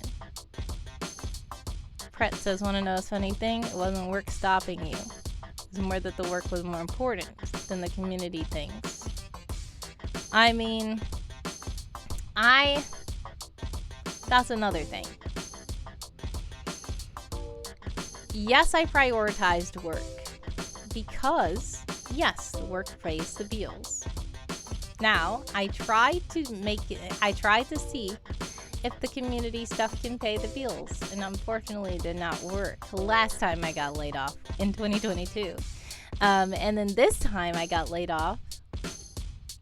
Pret says, want to know a funny thing? It wasn't work stopping you. It was more that the work was more important than the community things. I mean, that's another thing. Yes, I prioritized work because, yes, work pays the bills. Now, I tried to see if the community stuff can pay the bills, and unfortunately it did not work. Last time I got laid off in 2022. And then this time I got laid off.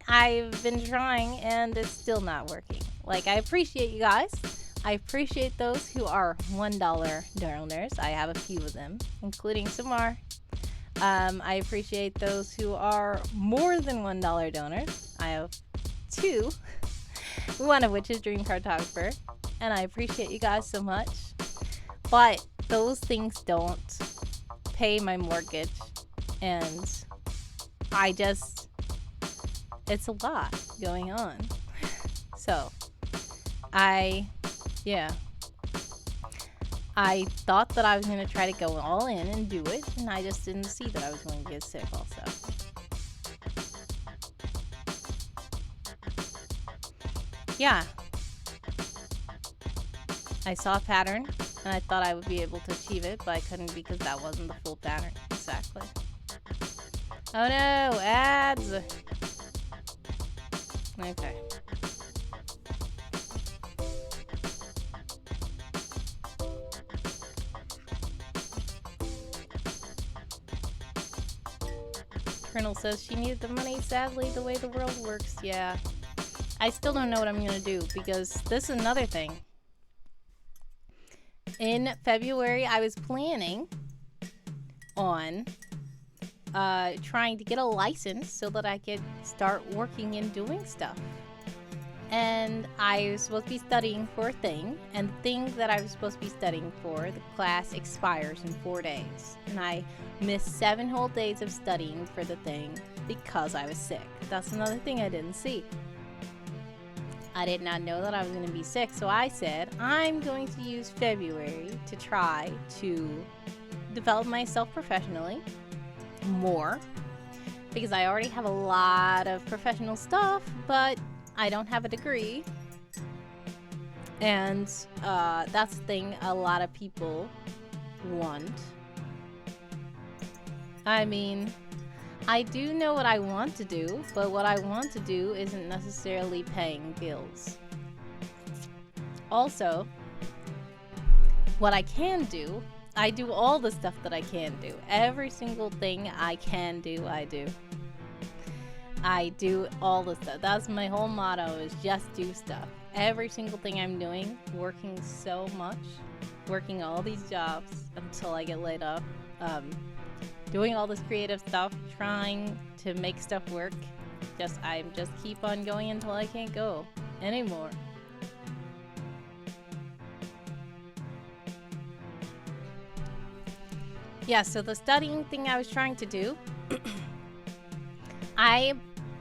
I've been trying and it's still not working. Like, I appreciate you guys. I appreciate those who are $1 donors. I have a few of them, including Samar. I appreciate those who are more than $1 donors. I have 2, one of which is DreamCartographer, and I appreciate you guys so much. But those things don't pay my mortgage, and it's a lot going on. So, I thought that I was going to try to go all in and do it, and I just didn't see that I was going to get sick also. Yeah. I saw a pattern, and I thought I would be able to achieve it, but I couldn't because that wasn't the full pattern. Exactly. Oh no, ads! Okay. Colonel says she needed the money, sadly, the way the world works. Yeah. I still don't know what I'm gonna do because this is another thing. In February, I was planning on trying to get a license so that I could start working and doing stuff. And I was supposed to be studying for a thing, and the thing that I was supposed to be studying for, the class expires in 4 days. And I missed 7 whole days of studying for the thing because I was sick. That's another thing I didn't see. I did not know that I was going to be sick, so I said I'm going to use February to try to develop myself professionally more, because I already have a lot of professional stuff, but I don't have a degree, and that's the thing a lot of people want. I mean, I do know what I want to do, but what I want to do isn't necessarily paying bills. Also, what I can do, I do all the stuff that I can do. Every single thing I can do, I do. I do all the stuff. That's my whole motto, is just do stuff. Every single thing I'm doing, working so much, working all these jobs until I get laid off, doing all this creative stuff, trying to make stuff work. I just keep on going until I can't go anymore. Yeah, so the studying thing I was trying to do, I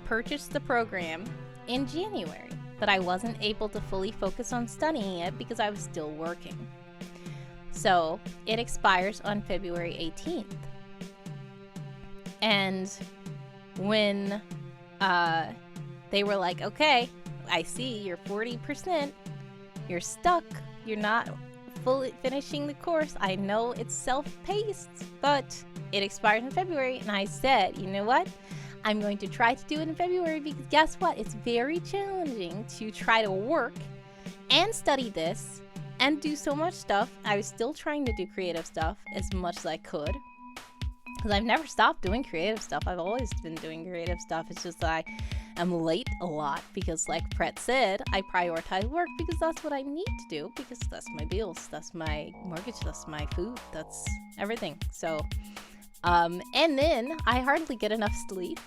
purchased the program in January, but I wasn't able to fully focus on studying it because I was still working. So it expires on February 18th. And when they were like, okay, I see you're 40%, you're stuck, you're not fully finishing the course. I know it's self-paced, but it expires in February, and I said, you know what? I'm going to try to do it in February because guess what? It's very challenging to try to work and study this and do so much stuff. I was still trying to do creative stuff as much as I could because I've never stopped doing creative stuff. I've always been doing creative stuff. It's just that I'm late a lot because, like Brett said, I prioritize work because that's what I need to do because that's my bills, that's my mortgage, that's my food, that's everything. So, and then I hardly get enough sleep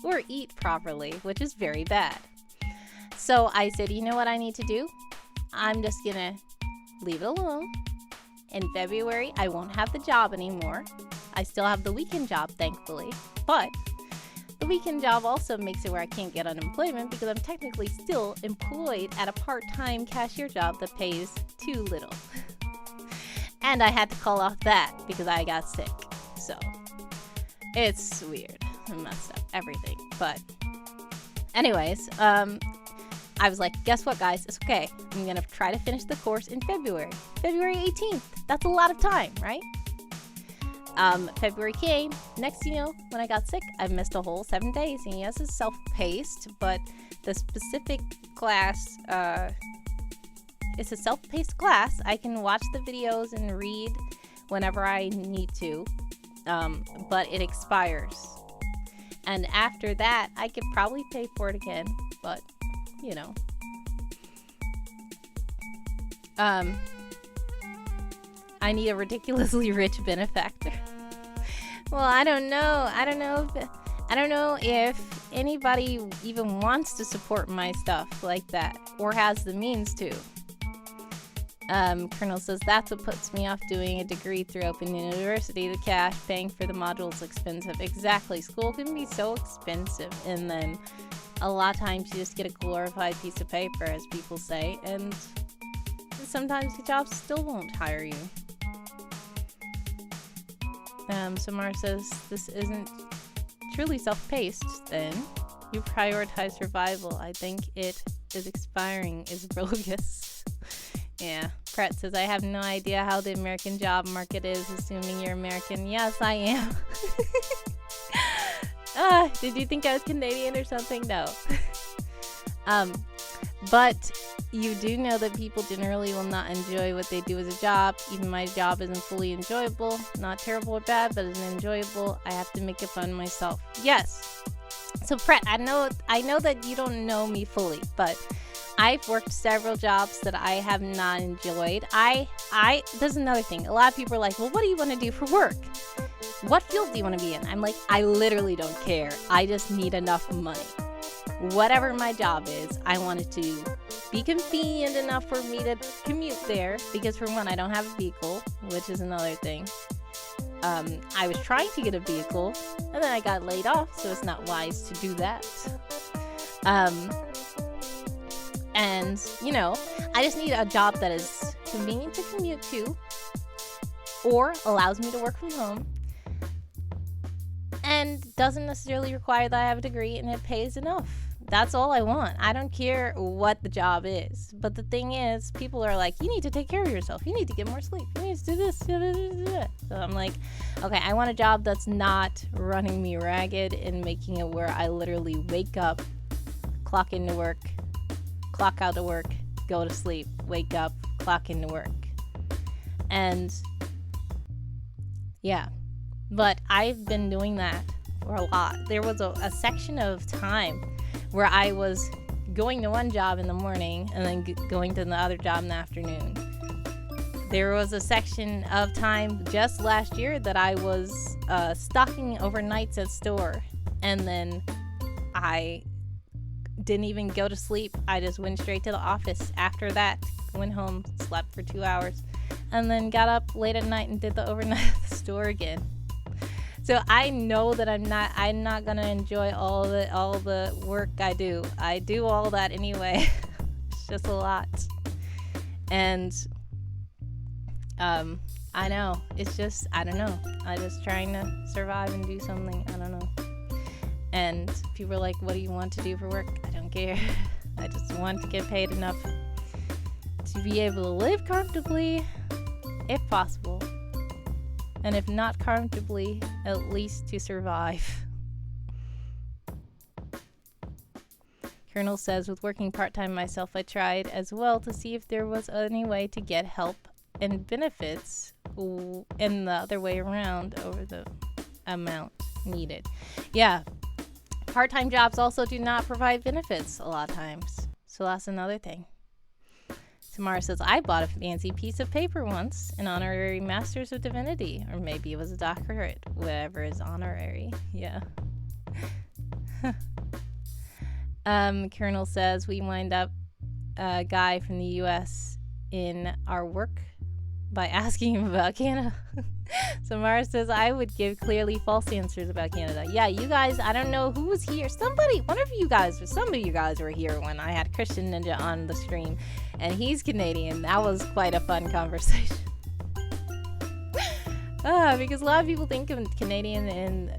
or eat properly, which is very bad. So I said, you know what I need to do? I'm just gonna leave it alone. In February, I won't have the job anymore. I still have the weekend job, thankfully, but the weekend job also makes it where I can't get unemployment because I'm technically still employed at a part-time cashier job that pays too little. And I had to call off that because I got sick. So it's weird and messed up, everything. But anyways, I was like, guess what, guys? It's okay. I'm going to try to finish the course in February. February 18th. That's a lot of time, right? February came. Next, you know, when I got sick, I missed a whole 7 days. And yes, it's self-paced, but the specific class, it's a self-paced class. I can watch the videos and read whenever I need to, but it expires. And after that, I could probably pay for it again, but you know. I need a ridiculously rich benefactor. Well, I don't know. I don't know if anybody even wants to support my stuff like that or has the means to. Colonel says that's what puts me off doing a degree through Open University. The cash paying for the module is expensive. Exactly. School can be so expensive, and then a lot of times you just get a glorified piece of paper, as people say, and sometimes the job still won't hire you. Samara says this isn't truly self-paced, then. You prioritize survival. I think it is expiring is bogus. Yeah. Pratt says, I have no idea how the American job market is, assuming you're American. Yes, I am. Did you think I was Canadian or something? No. But you do know that people generally will not enjoy what they do as a job. Even my job isn't fully enjoyable. Not terrible or bad, but isn't enjoyable. I have to make it fun myself. Yes. So Pratt, I know that you don't know me fully, but I've worked several jobs that I have not enjoyed. There's another thing. A lot of people are like, well, what do you want to do for work? What field do you want to be in? I'm like, I literally don't care. I just need enough money. Whatever my job is, I want it to be convenient enough for me to commute there, because for one, I don't have a vehicle, which is another thing. I was trying to get a vehicle, and then I got laid off, so it's not wise to do that. And, you know, I just need a job that is convenient to commute to, or allows me to work from home, and doesn't necessarily require that I have a degree, and it pays enough. That's all I want. I don't care what the job is. But the thing is, people are like, you need to take care of yourself. You need to get more sleep. You need to do this. So I'm like, okay, I want a job that's not running me ragged and making it where I literally wake up, clock into work, clock out of work, go to sleep, wake up, clock into work. And yeah, but I've been doing that for a lot. There was a section of time where I was going to one job in the morning and then going to the other job in the afternoon. There was a section of time just last year that I was stocking overnights at store, and then I didn't even go to sleep. I just went straight to the office. After that, went home, slept for 2 hours, and then got up late at night and did the overnight at the store again. So I know that I'm not gonna enjoy all the work I do. I do all that anyway. It's just a lot. And I know. It's just, I don't know. I'm just trying to survive and do something. I don't know. And people are like, what do you want to do for work? I don't care. I just want to get paid enough to be able to live comfortably, if possible. And if not comfortably, at least to survive. Colonel says, with working part-time myself, I tried as well to see if there was any way to get help and benefits in the other way around over the amount needed. Yeah, part-time jobs also do not provide benefits a lot of times. So that's another thing. Tamara says, I bought a fancy piece of paper once, an honorary Master's of Divinity. Or maybe it was a doctorate, whatever is honorary. Yeah. Colonel says, we wind up a guy from the U.S. in our work by asking him about Canada. Samara says, I would give clearly false answers about Canada. Yeah, you guys, I don't know who was here. Some of you guys were here when I had Christian Ninja on the stream, and he's Canadian. That was quite a fun conversation. Because a lot of people think of Canadian and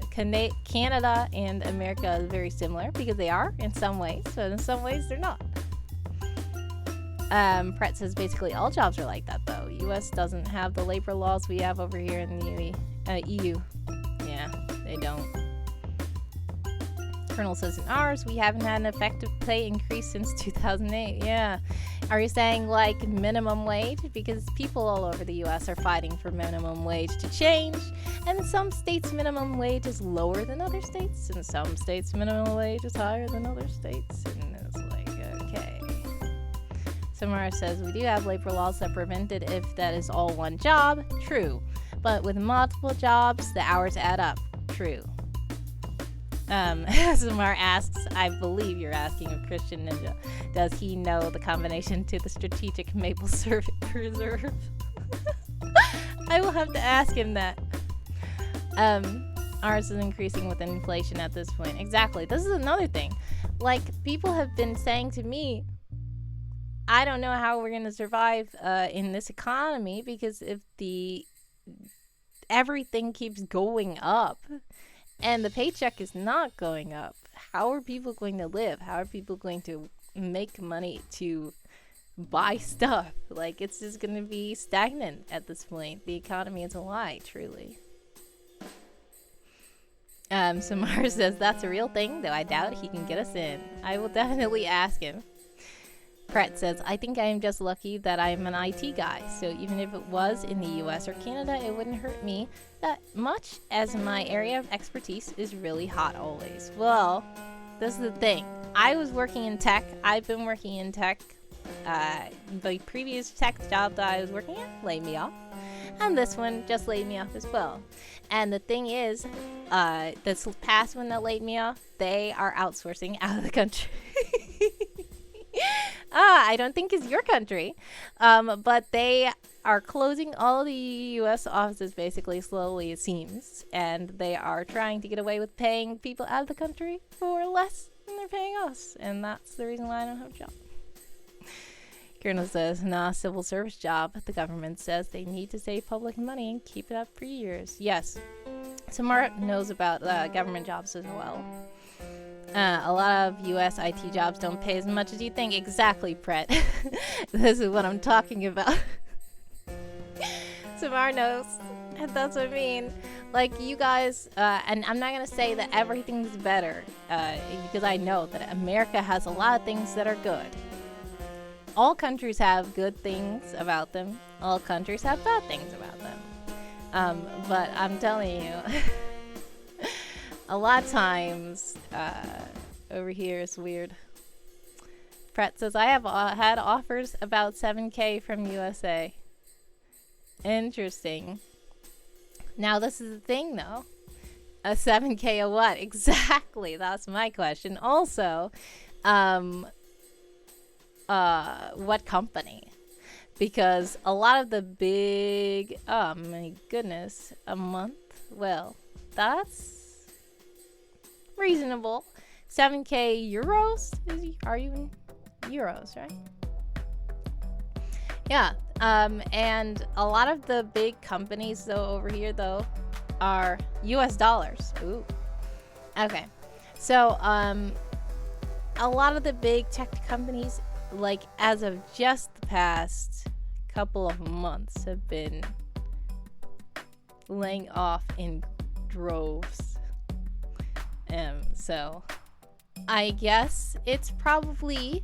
Canada and America as very similar, because they are in some ways, but in some ways they're not. Pret says basically all jobs are like that, though. U.S. doesn't have the labor laws we have over here in the EU. Yeah, they don't. Colonel says in ours, we haven't had an effective pay increase since 2008. Yeah. Are you saying like minimum wage? Because people all over the U.S. are fighting for minimum wage to change. And in some states, minimum wage is lower than other states. In some states, minimum wage is higher than other states. And it's like, okay. Samara says, we do have labor laws that prevent it if that is all one job. True. But with multiple jobs, the hours add up. True. Samar asks, I believe you're asking of Christian Ninja, does he know the combination to the strategic maple syrup reserve? I will have to ask him that. Ours is increasing with inflation at this point. Exactly. This is another thing. Like, people have been saying to me, I don't know how we're going to survive in this economy, because if everything keeps going up and the paycheck is not going up, how are people going to live? How are people going to make money to buy stuff? Like, it's just going to be stagnant at this point. The economy is a lie, truly. Samar says, that's a real thing, though I doubt he can get us in. I will definitely ask him. Pratt says, I think I am just lucky that I'm an IT guy, so even if it was in the US or Canada, it wouldn't hurt me that much, as my area of expertise is really hot always. Well, this is the thing. I was working in tech. I've been working in tech. The previous tech job that I was working at laid me off, and this one just laid me off as well. And the thing is, this past one that laid me off, they are outsourcing out of the country. I don't think it's your country, but they are closing all the U.S. offices basically slowly, it seems, and they are trying to get away with paying people out of the country for less than they're paying us, and that's the reason why I don't have a job. Colonel says, nah, civil service job. The government says they need to save public money and keep it up for years. Yes, Samara knows about government jobs as well. A lot of U.S. IT jobs don't pay as much as you think. Exactly, Pret. This is what I'm talking about. Samar knows. That's what I mean. Like, you guys, and I'm not going to say that everything's better, because I know that America has a lot of things that are good. All countries have good things about them. All countries have bad things about them. But I'm telling you, a lot of times over here is weird. Pratt says, I have had offers about 7K from USA. Interesting. Now, this is the thing, though. A 7K of what? Exactly. That's my question. Also, what company? Because a lot of the big, oh my goodness, a month? Well, that's reasonable. 7K euros? Are you in euros, right? Yeah. And a lot of the big companies, though, over here, though, are US dollars. Ooh. Okay. So, a lot of the big tech companies like as of just the past couple of months, have been laying off in droves. So I guess it's probably,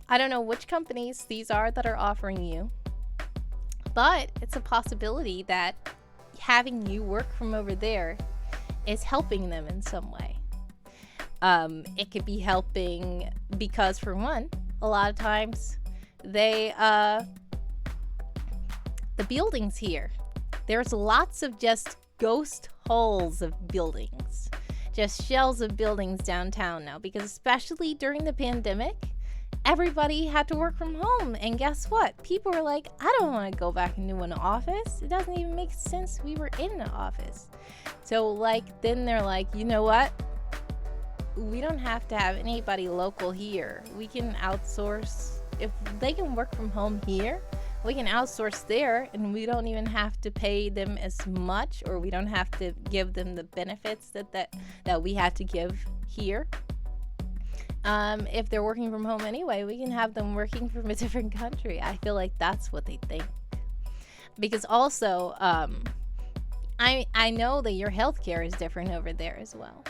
I don't know which companies these are that are offering you, but it's a possibility that having you work from over there is helping them in some way. It could be helping because, for one, a lot of times the buildings here, there's lots of just ghost holes of buildings, just shells of buildings downtown now, because especially during the pandemic, everybody had to work from home. And guess what? People were like, I don't want to go back into an office. It doesn't even make sense. We were in an office. So like, then they're like, you know what? We don't have to have anybody local here. We can outsource. If they can work from home here, we can outsource there, and we don't even have to pay them as much, or we don't have to give them the benefits that we had to give here. If they're working from home anyway, we can have them working from a different country. I feel like that's what they think. Because also, I know that your healthcare is different over there as well.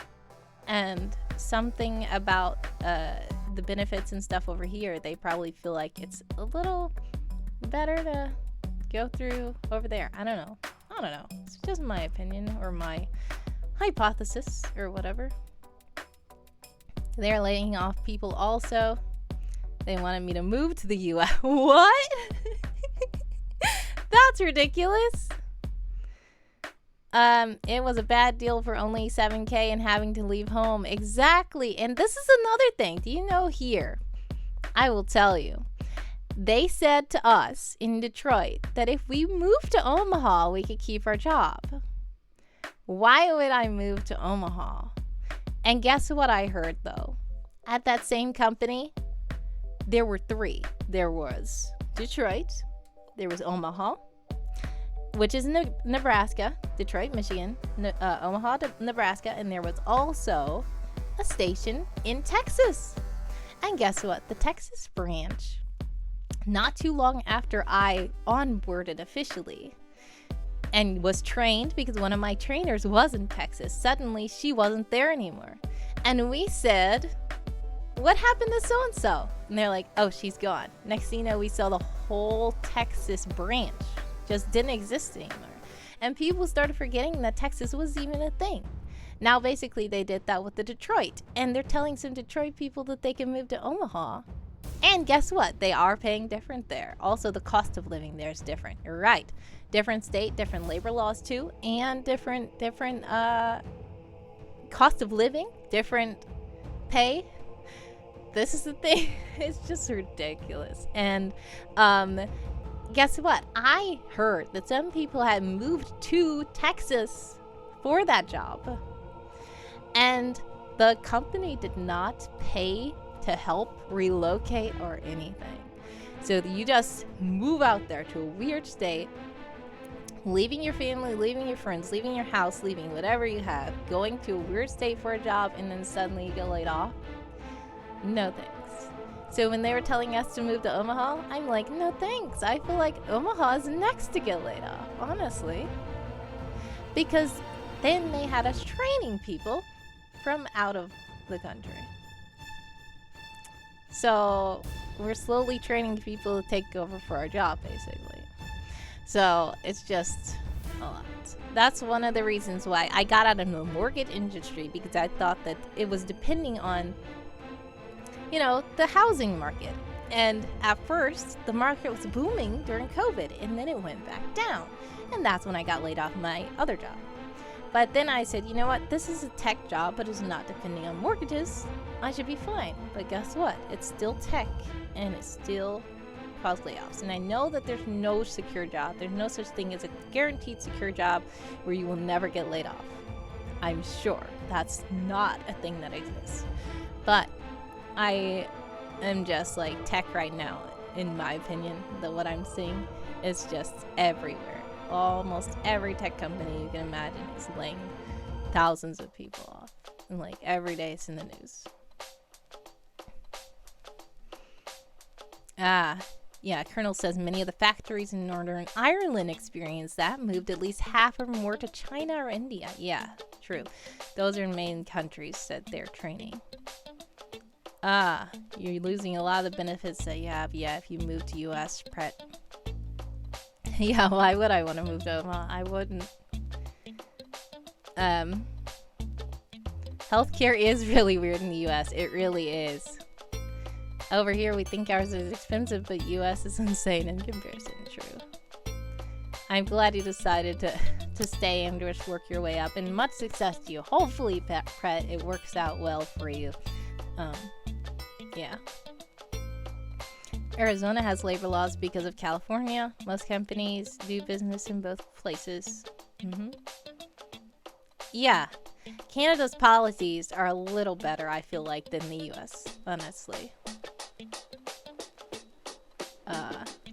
And something about the benefits and stuff over here, they probably feel like it's a little better to go through over there. I don't know. It's just my opinion or my hypothesis or whatever. They're laying off people also. They wanted me to move to the US. What? That's ridiculous. It was a bad deal for only $7,000 and having to leave home. Exactly. And this is another thing. Do you know here? I will tell you. They said to us in Detroit that if we moved to Omaha, we could keep our job. Why would I move to Omaha? And guess what I heard, though? At that same company, there were three. There was Detroit, there was Omaha, which is Nebraska, Detroit, Michigan, Omaha, Nebraska, and there was also a station in Texas. And guess what? The Texas branch, not too long after I onboarded officially and was trained, because one of my trainers was in Texas, suddenly she wasn't there anymore. And we said, what happened to so-and-so? And they're like, oh, she's gone. Next thing you know, we saw the whole Texas branch just didn't exist anymore. And people started forgetting that Texas was even a thing. Now, basically, they did that with the Detroit. And they're telling some Detroit people that they can move to Omaha. And guess what? They are paying different there. Also, the cost of living there is different. You're right. Different state, different labor laws too, and different cost of living, different pay. This is the thing. It's just ridiculous. And guess what? I heard that some people had moved to Texas for that job, and the company did not pay to help relocate or anything. So you just move out there to a weird state, leaving your family, leaving your friends, leaving your house, leaving whatever you have, going to a weird state for a job, and then suddenly you get laid off. No thanks. So when they were telling us to move to Omaha, I'm like, no thanks. I feel like Omaha is next to get laid off, honestly. Because then they had us training people from out of the country. So we're slowly training people to take over for our job, basically. So it's just a lot. That's one of the reasons why I got out of the mortgage industry, because I thought that it was depending on, you know, the housing market. And at first, the market was booming during COVID, and then it went back down. And that's when I got laid off my other job. But then I said, you know what? This is a tech job, but it's not depending on mortgages. I should be fine. But guess what? It's still tech, and it still causes layoffs. And I know that there's no secure job. There's no such thing as a guaranteed secure job where you will never get laid off. I'm sure that's not a thing that exists. But I am just like tech right now, in my opinion, that what I'm seeing is just everywhere. Almost every tech company you can imagine is laying thousands of people off. And like every day it's in the news. Yeah, Colonel says many of the factories in Northern Ireland experienced that, moved at least half or more to China or India. Yeah, true. Those are main countries that they're training. You're losing a lot of the benefits that you have, yeah, if you move to US, Pret. Yeah, why would I want to move to Omaha? I wouldn't. Healthcare is really weird in the US. It really is. Over here, we think ours is expensive, but US is insane in comparison. True. I'm glad you decided to stay and just work your way up, and much success to you. Hopefully, Pret, it works out well for you. Yeah. Arizona has labor laws because of California. Most companies do business in both places. Yeah. Canada's policies are a little better, I feel like, than the US, honestly.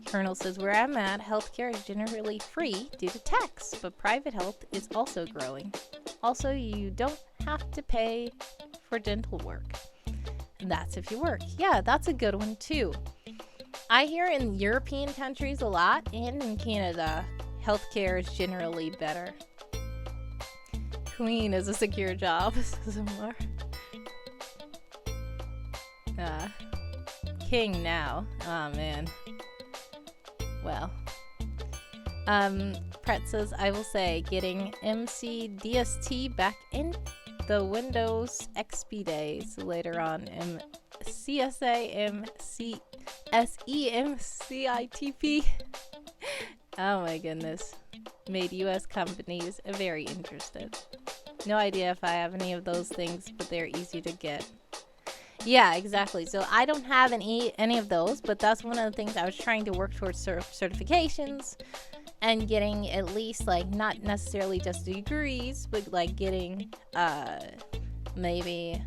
Colonel says, where I'm at, healthcare is generally free due to tax, but private health is also growing. Also, you don't have to pay for dental work. And that's if you work. Yeah, that's a good one, too. I hear in European countries a lot, and in Canada, healthcare is generally better. Queen is a secure job. Similar. King now. Oh, man. Well. Pret says, I will say, getting MCDST back in the Windows XP days. Later on, CSA, MCITP. Oh my goodness. Made US companies very interested. No idea if I have any of those things, but they're easy to get. Yeah, exactly. So I don't have any of those, but that's one of the things I was trying to work towards certifications and getting at least, like, not necessarily just degrees, but like getting maybe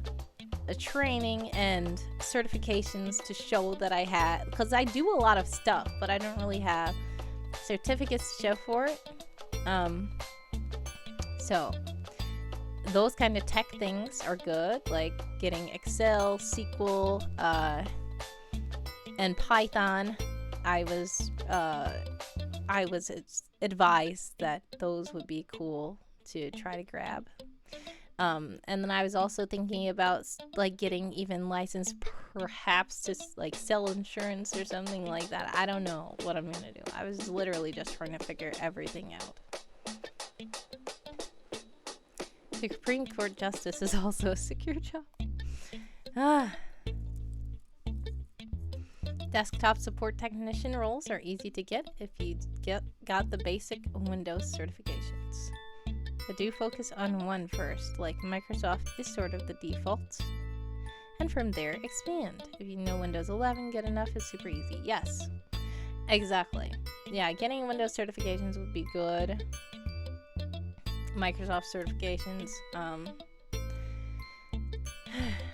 a training and certifications to show that I had, because I do a lot of stuff, but I don't really have certificates to show for it. So those kind of tech things are good, like getting Excel, SQL, and Python. I was advised that those would be cool to try to grab. And then I was also thinking about like getting even licensed, perhaps to like sell insurance or something like that. I don't know what I'm gonna do. I was literally just trying to figure everything out. The Supreme Court Justice is also a secure job. Desktop support technician roles are easy to get if you got the basic Windows certifications. But do focus on one first, like Microsoft is sort of the default. And from there, expand. If you know Windows 11 good enough, it's super easy. Yes, exactly. Yeah, getting Windows certifications would be good. Microsoft certifications.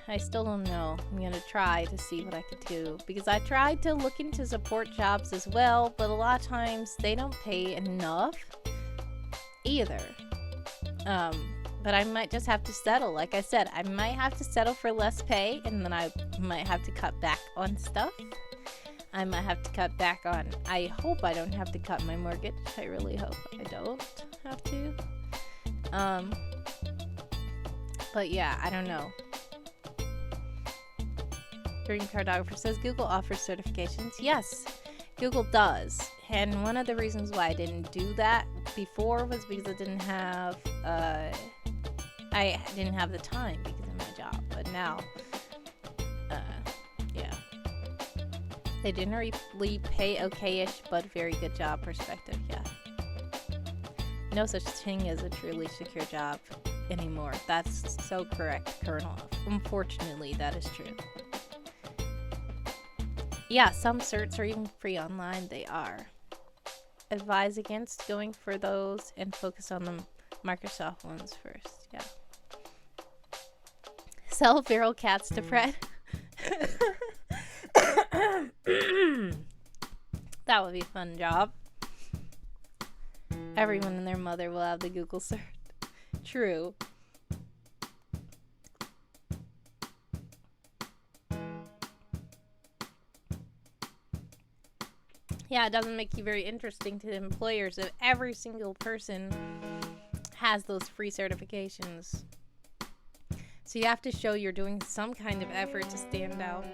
I still don't know. I'm going to try to see what I could do. Because I tried to look into support jobs as well, but a lot of times they don't pay enough either. But I might just have to settle. Like I said, I might have to settle for less pay, and then I might have to cut back on stuff. I might have to cut back on... I hope I don't have to cut my mortgage. I really hope I don't have to. But yeah, I don't know. DreamCartographer says Google offers certifications. Yes, Google does. And one of the reasons why I didn't do that before was because I didn't have the time because of my job. But now, yeah, they generally pay okayish, but very good job perspective. Yeah, no such thing as a truly secure job anymore. That's so correct, Colonel. Unfortunately, that is true. Yeah, some certs are even free online. They are. Advise against going for those and focus on the Microsoft ones first. Yeah. Sell feral cats to Fred. That would be a fun job. Everyone and their mother will have the Google cert. True. Yeah, it doesn't make you very interesting to the employers if every single person has those free certifications. So you have to show you're doing some kind of effort to stand out.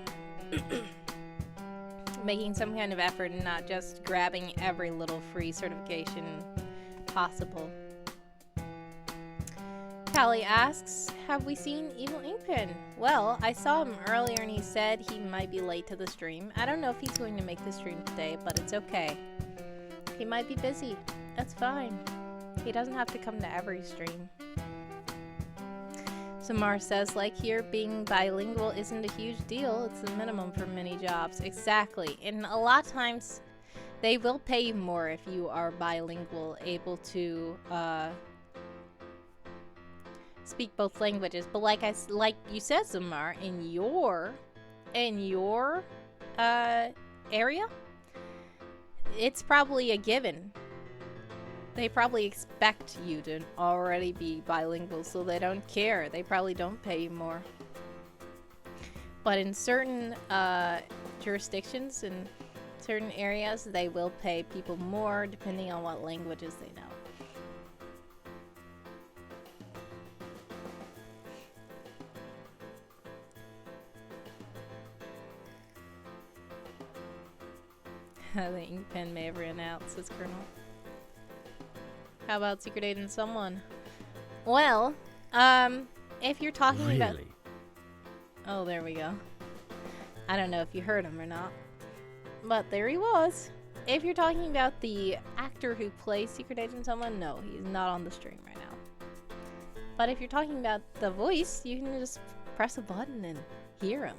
Making some kind of effort and not just grabbing every little free certification possible. Callie asks, have we seen Evil Inkpen? Well, I saw him earlier and he said he might be late to the stream. I don't know if he's going to make the stream today, but it's okay. He might be busy. That's fine. He doesn't have to come to every stream. Samar says, like here, being bilingual isn't a huge deal. It's the minimum for many jobs. Exactly. And a lot of times, they will pay you more if you are bilingual, able to speak both languages. But like you said, Samar, in your area, it's probably a given. They probably expect you to already be bilingual, so they don't care. They probably don't pay you more. But in certain jurisdictions and certain areas, they will pay people more depending on what languages they know. The ink pen may have ran out, says Colonel. How about Secret Agent Someone? Well, if you're talking about... Oh, there we go. I don't know if you heard him or not. But there he was. If you're talking about the actor who plays Secret Agent Someone, no, he's not on the stream right now. But if you're talking about the voice, you can just press a button and hear him.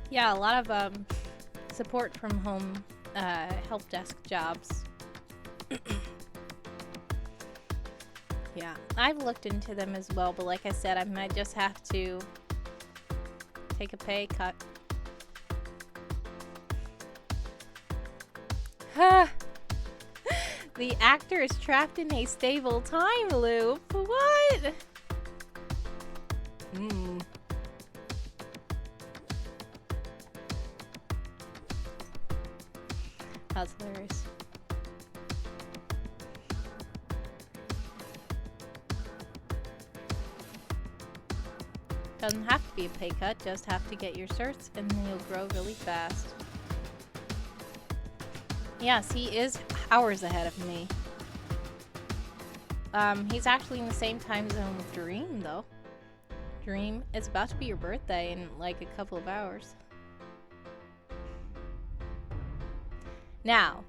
Yeah, a lot of support from home help desk jobs. Yeah, I've looked into them as well, but like I said, I might just have to take a pay cut. The actor is trapped in a stable time loop. What? That's hilarious. Doesn't have to be a pay cut, just have to get your certs and then you'll grow really fast. Yes, he is hours ahead of me. He's actually in the same time zone with Dream, though. Dream, it's about to be your birthday in like a couple of hours. Now,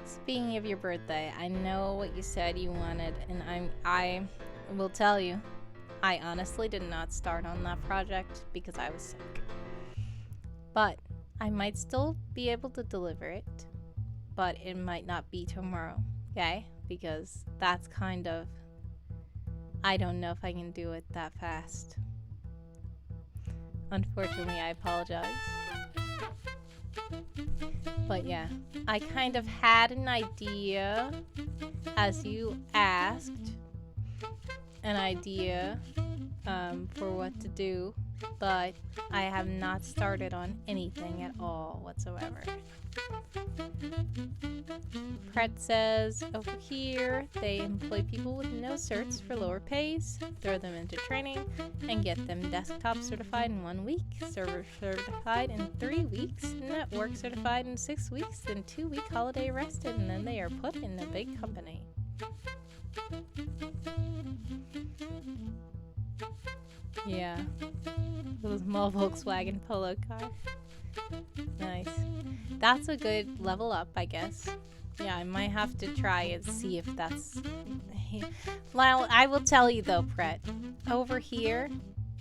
speaking of your birthday, I know what you said you wanted, and I will tell you, I honestly did not start on that project because I was sick. But I might still be able to deliver it, but it might not be tomorrow, okay? Because that's kind of, I don't know if I can do it that fast. Unfortunately, I apologize. But yeah, I kind of had an idea, as you asked, an idea for what to do, but I have not started on anything at all whatsoever. Pret says, over here, they employ people with no certs for lower pays, throw them into training, and get them desktop certified in 1 week, server certified in 3 weeks, network certified in 6 weeks, then 2-week holiday rested, and then they are put in a big company. Yeah, with a small Volkswagen Polo car. Nice. That's a good level up, I guess. Yeah, I might have to try and see if that's... Well, I will tell you though, Pret. Over here,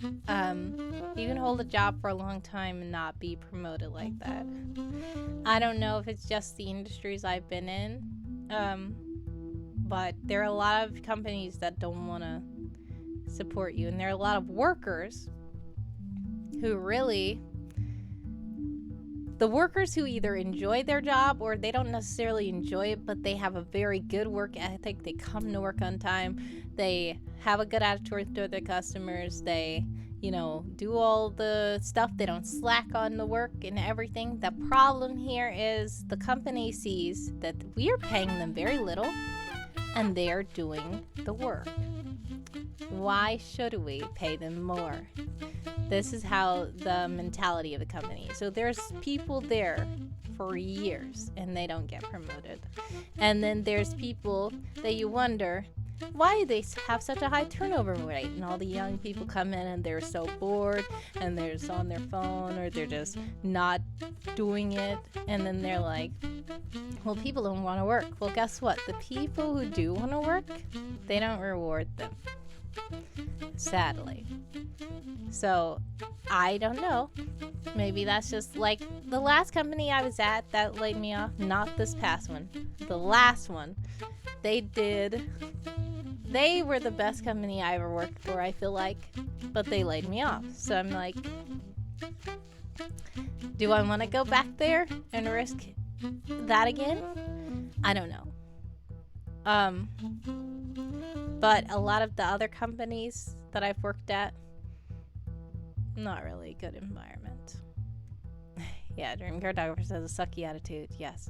you can hold a job for a long time and not be promoted like that. I don't know if it's just the industries I've been in, but there are a lot of companies that don't want to support you, and there are a lot of workers who really... The workers who either enjoy their job or they don't necessarily enjoy it, but they have a very good work ethic. They come to work on time. They have a good attitude toward their customers. They you know, do all the stuff. They don't slack on the work and everything. The problem here is the company sees that we are paying them very little and they're doing the work. Why should we pay them more? This is how the mentality of the company. So there's people there for years and they don't get promoted. And then there's people that you wonder why they have such a high turnover rate, and all the young people come in and they're so bored and they're just on their phone or they're just not doing it, and then they're like, well, people don't want to work. Well, guess what? The people who do want to work, they don't reward them, sadly. So I don't know, maybe that's just like the last company I was at that laid me off. Not this past one, the last one. They were the best company I ever worked for, I feel like, but they laid me off. So I'm like, do I want to go back there and risk that again? I don't know. But a lot of the other companies that I've worked at, not really a good environment. Yeah, DreamCartographer says a sucky attitude. Yes.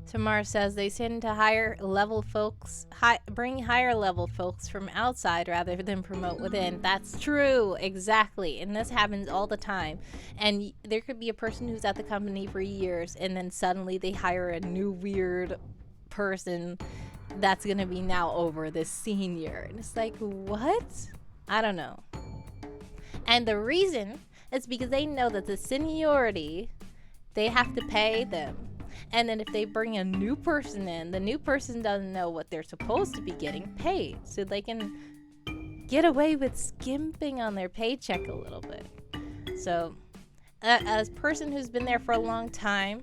Tamara says they tend to bring higher level folks from outside rather than promote within. That's true, exactly. And this happens all the time. And there could be a person who's at the company for years, and then suddenly they hire a new weird person that's gonna be now over this senior. And it's like, what? I don't know. And the reason is because they know that the seniority, they have to pay them. And then if they bring a new person in, the new person doesn't know what they're supposed to be getting paid. So they can get away with skimping on their paycheck a little bit. So as a person who's been there for a long time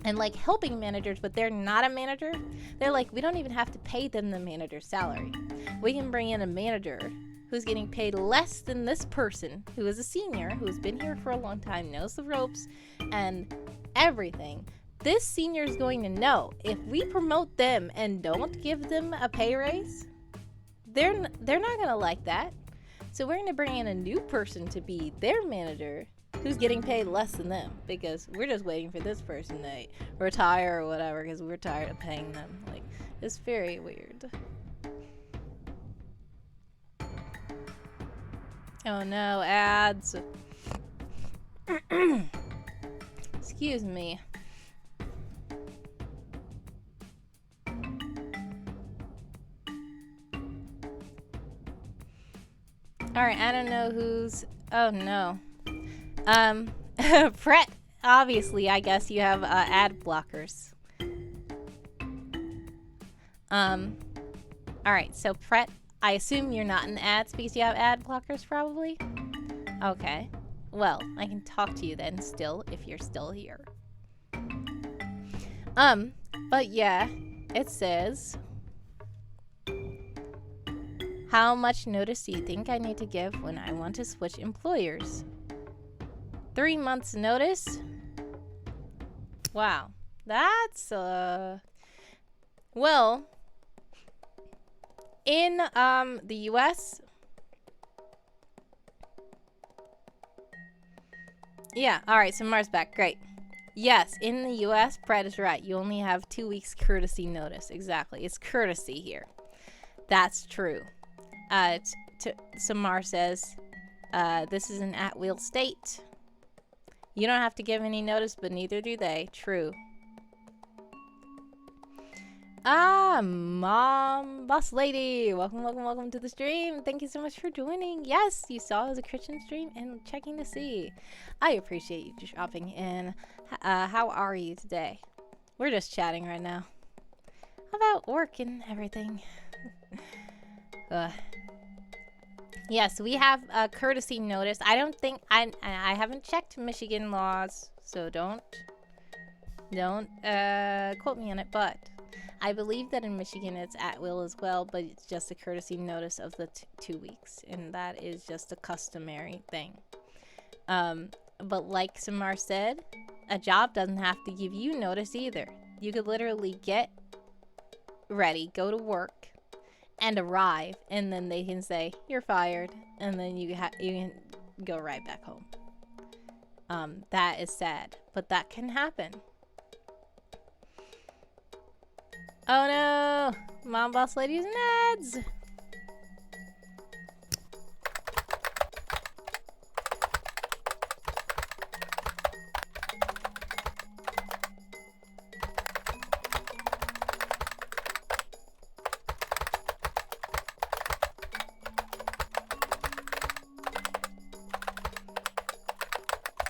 and like helping managers, but they're not a manager, they're like, we don't even have to pay them the manager's salary. We can bring in a manager who's getting paid less than this person who is a senior, who's been here for a long time, knows the ropes and everything. This senior is going to know if we promote them and don't give them a pay raise, they're not going to like that. So we're going to bring in a new person to be their manager who's getting paid less than them, because we're just waiting for this person to retire or whatever because we're tired of paying them. Like, it's very weird. Oh no, ads. Excuse me. Alright, I don't know who's... Oh, no. Pret, obviously, I guess you have ad blockers. Alright, so Pret, I assume you're not in ads because you have ad blockers, probably? Okay. Well, I can talk to you then still, if you're still here. But yeah, it says... How much notice do you think I need to give when I want to switch employers? 3 months notice? Wow. That's, well, in, the US... Yeah, alright, so Mars back. Great. Yes, in the US, Brad is right. You only have 2 weeks courtesy notice. Exactly. It's courtesy here. That's true. Samar says, this is an at-will state. You don't have to give any notice, but neither do they. True. Mom, boss lady. Welcome to the stream. Thank you so much for joining. Yes, you saw it was a Christian stream and checking to see. I appreciate you dropping in. How are you today? We're just chatting right now about work and everything. Yes, we have a courtesy notice. I don't think I haven't checked Michigan laws, so don't quote me on it, but I believe that in Michigan it's at will as well, but it's just a courtesy notice of the 2 weeks, and that is just a customary thing. But like Samar said, a job doesn't have to give you notice either. You could literally get ready, go to work, and arrive, and then they can say you're fired, and then you can go right back home. That is sad, but that can happen. Oh no! Mom boss ladies and ads!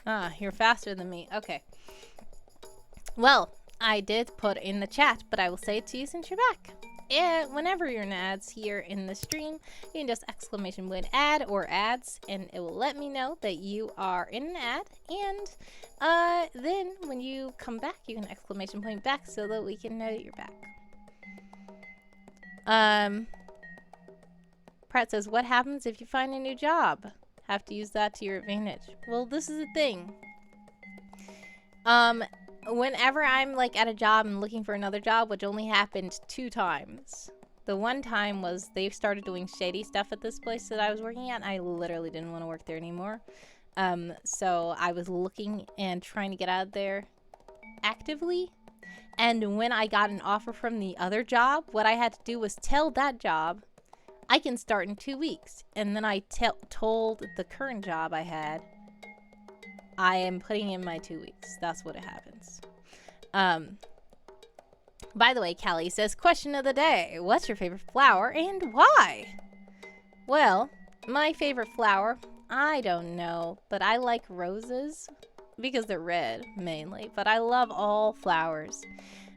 Ah, you're faster than me. Okay. Well, I did put in the chat, but I will say it to you since you're back. Whenever you're in ads here in the stream, you can just exclamation point ad or ads, and it will let me know that you are in an ad. And then when you come back, you can exclamation point back so that we can know that you're back. Pratt says, what happens if you find a new job? Have to use that to your advantage. Well, this is the thing. Whenever I'm like at a job and looking for another job, which only happened 2 times. The one time was they started doing shady stuff at this place that I was working at, and I literally didn't want to work there anymore. So I was looking and trying to get out of there actively. And when I got an offer from the other job, what I had to do was tell that job I can start in 2 weeks. And then I told the current job I had, I am putting in my 2 weeks. That's what it happens. By the way, Callie says, question of the day. What's your favorite flower and why? Well, my favorite flower, I don't know, but I like roses because they're red mainly, but I love all flowers.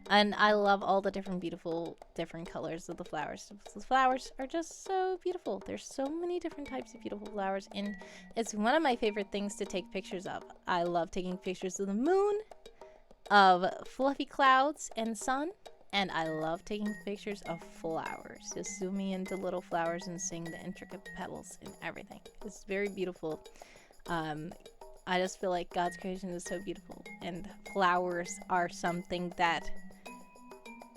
And I love all the different beautiful, different colors of the flowers. The flowers are just so beautiful. There's so many different types of beautiful flowers, and it's one of my favorite things to take pictures of. I love taking pictures of the moon, of fluffy clouds and sun, and I love taking pictures of flowers. Just zooming into little flowers and seeing the intricate petals and everything. It's very beautiful. I just feel like God's creation is so beautiful, and flowers are something that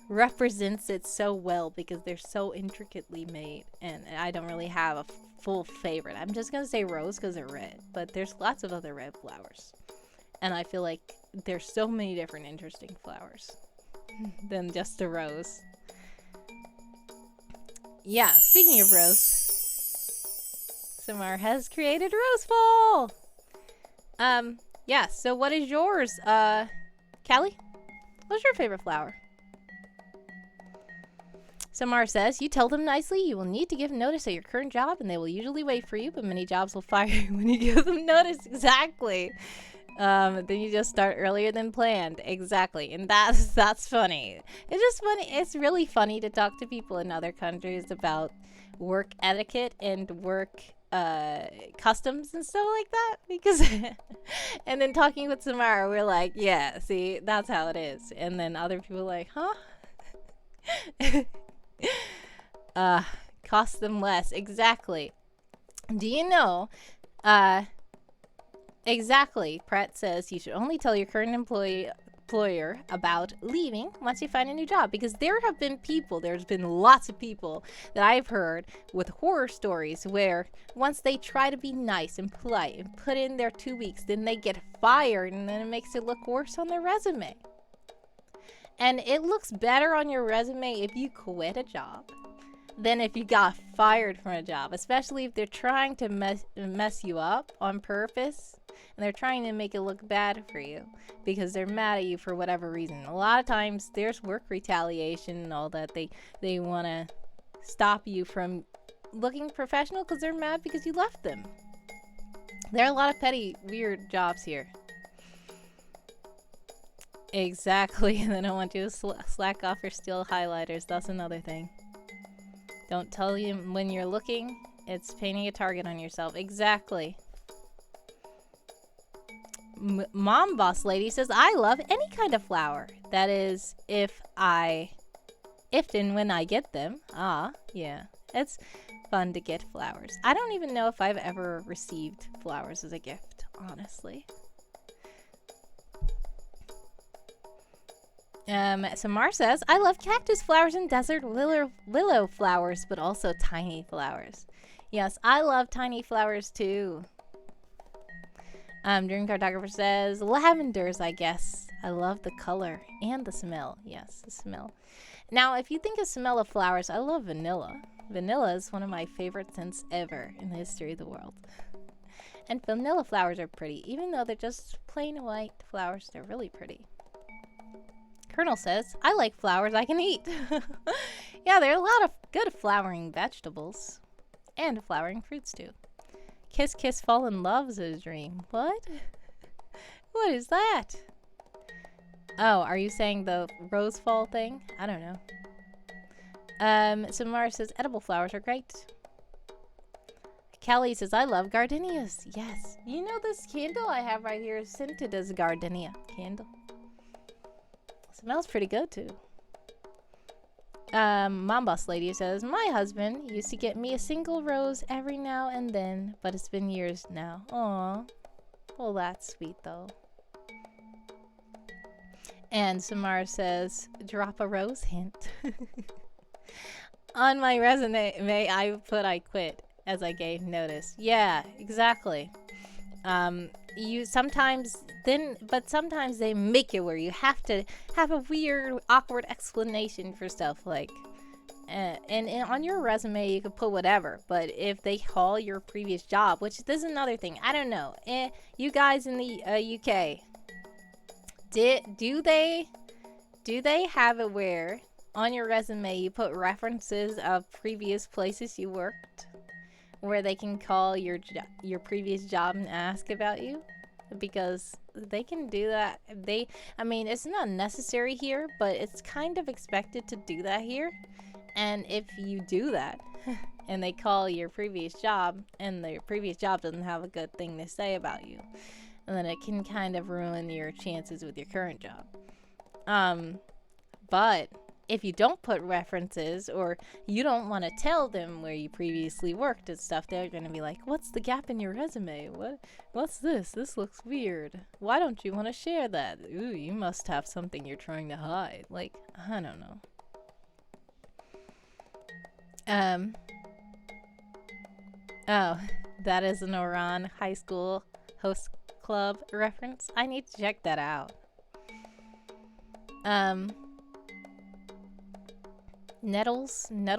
represents it so well because they're so intricately made, and I don't really have a full favorite. I'm just gonna say rose because they're red, but there's lots of other red flowers, and I feel like there's so many different interesting flowers than just the rose. Yeah, speaking of rose, Samar has created Roseful. Yeah, so what is yours, Callie? What's your favorite flower? Samar says, you tell them nicely you will need to give notice at your current job and they will usually wait for you, but many jobs will fire you when you give them notice. Exactly. Then you just start earlier than planned. Exactly. And that's funny. It's just funny. It's really funny to talk to people in other countries about work etiquette and work customs and stuff like that, because and then talking with Samara, we're like, yeah, see, that's how it is. And then other people are like, huh? Cost them less. Exactly. Do you know, exactly, Pratt says you should only tell your current employer about leaving once you find a new job, because there's been lots of people that I've heard with horror stories where once they try to be nice and polite and put in their 2 weeks, then they get fired, and then it makes it look worse on their resume. And it looks better on your resume if you quit a job than if you got fired from a job, especially if they're trying to mess you up on purpose. And they're trying to make it look bad for you because they're mad at you for whatever reason. A lot of times there's work retaliation and all that. They want to stop you from looking professional because they're mad because you left them. There are a lot of petty, weird jobs here. Exactly. And they don't want you to slack off or steal highlighters. That's another thing. Don't tell you when you're looking. It's painting a target on yourself. Exactly. Mom Boss Lady says, I love any kind of flower. That is, if and when I get them. Ah, yeah. It's fun to get flowers. I don't even know if I've ever received flowers as a gift, honestly. Samar says, I love cactus flowers and desert willow flowers, but also tiny flowers. Yes, I love tiny flowers too. DreamCartographer says, lavenders, I guess. I love the color and the smell. Yes, the smell. Now, if you think of smell of flowers, I love vanilla. Vanilla is one of my favorite scents ever in the history of the world. And vanilla flowers are pretty. Even though they're just plain white flowers, they're really pretty. Colonel says, I like flowers I can eat. Yeah, there are a lot of good flowering vegetables. And flowering fruits, too. Kiss, kiss, fall in love's a dream. What? What is that? Oh, are you saying the rose fall thing? I don't know. Samara says, edible flowers are great. Kelly says, I love gardenias. Yes. You know this candle I have right here is scented as a gardenia candle. Smells pretty good, too. Mom Boss Lady says, my husband used to get me a single rose every now and then, but it's been years now. Aw. Well, that's sweet, though. And Samara says, drop a rose hint. On my resume, I put I quit as I gave notice. Yeah, exactly. Sometimes they make it where you have to have a weird, awkward explanation for stuff like, and on your resume you could put whatever, but if they call your previous job, which this is another thing, I don't know, you guys in the UK, do they have it where on your resume you put references of previous places you worked, where they can call your previous job and ask about you? Because they can do that. I mean, it's not necessary here, but it's kind of expected to do that here. And if you do that and they call your previous job and the previous job doesn't have a good thing to say about you, and then it can kind of ruin your chances with your current job. But if you don't put references, or you don't want to tell them where you previously worked and stuff, they're going to be like, what's the gap in your resume? What's this? This looks weird. Why don't you want to share that? Ooh, you must have something you're trying to hide. Like, I don't know. Oh, that is an Oran High School Host Club reference. I need to check that out. Nettle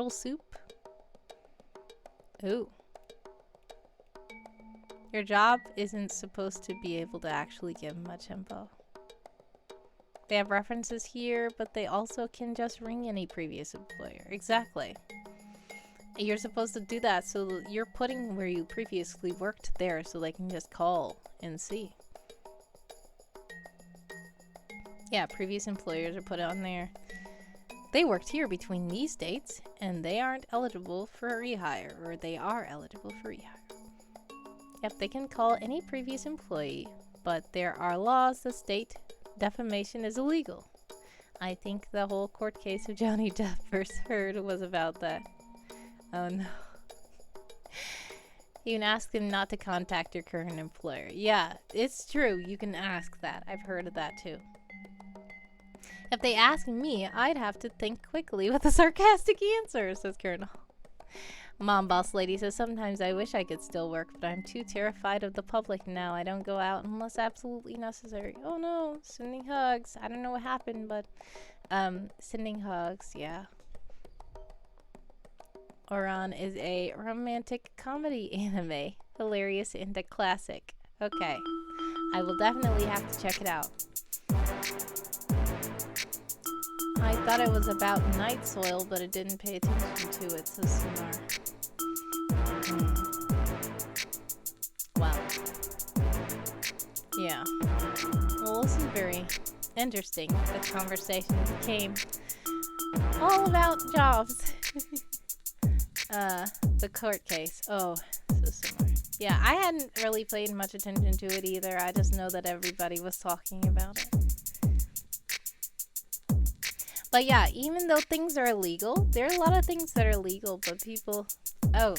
soup. Ooh. Your job isn't supposed to be able to actually give much info. They have references here, but they also can just ring any previous employer. Exactly. You're supposed to do that, so you're putting where you previously worked there so they can just call and see. Yeah, previous employers are put on there. They worked here between these dates, and they aren't eligible for a rehire, or they are eligible for rehire. Yep, they can call any previous employee, but there are laws that state defamation is illegal. I think the whole court case of Johnny Depp first heard was about that. Oh no. You can ask them not to contact your current employer. Yeah, it's true, you can ask that. I've heard of that too. If they ask me, I'd have to think quickly with a sarcastic answer, says Colonel. Mom Boss Lady says, sometimes I wish I could still work, but I'm too terrified of the public now. I don't go out unless absolutely necessary. Oh no, sending hugs. I don't know what happened, but sending hugs, yeah. Oran is a romantic comedy anime. Hilarious and a classic. Okay. I will definitely have to check it out. I thought it was about night soil, but it didn't pay attention to it, so Samar. Wow. Yeah. Well, this is very interesting. The conversation became all about jobs. The court case. Oh, so similar. Yeah, I hadn't really paid much attention to it either. I just know that everybody was talking about it. But yeah, even though things are illegal, there are a lot of things that are legal, but people... Oh.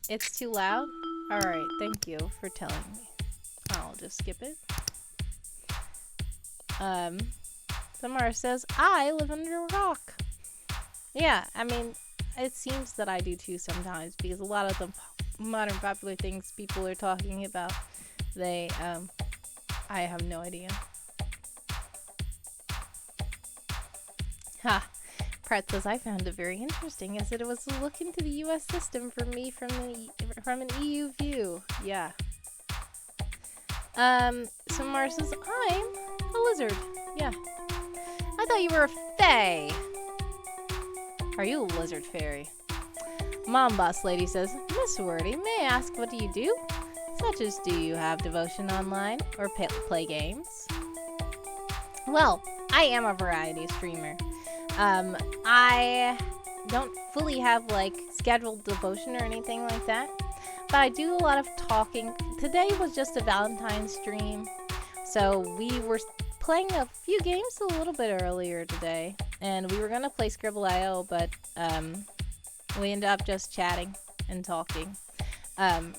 It's too loud? Alright, thank you for telling me. I'll just skip it. Samara says, I live under a rock. Yeah, I mean, it seems that I do too sometimes, because a lot of the modern popular things people are talking about, they, I have no idea. Ha! Pratt says, I found it very interesting, as it was a look into the US system for me from an EU view. Yeah. Samara says, I'm a lizard. Yeah. I thought you were a fae. Are you a lizard fairy? Mom boss lady says, Miss Wordy, may I ask what do you do? Such as do you have devotion online or play games? Well, I am a variety streamer. I don't fully have like scheduled devotion or anything like that, but I do a lot of talking. Today was just a Valentine's stream, so we were playing a few games a little bit earlier today, and we were gonna play Scribble.io, but we ended up just chatting and talking. I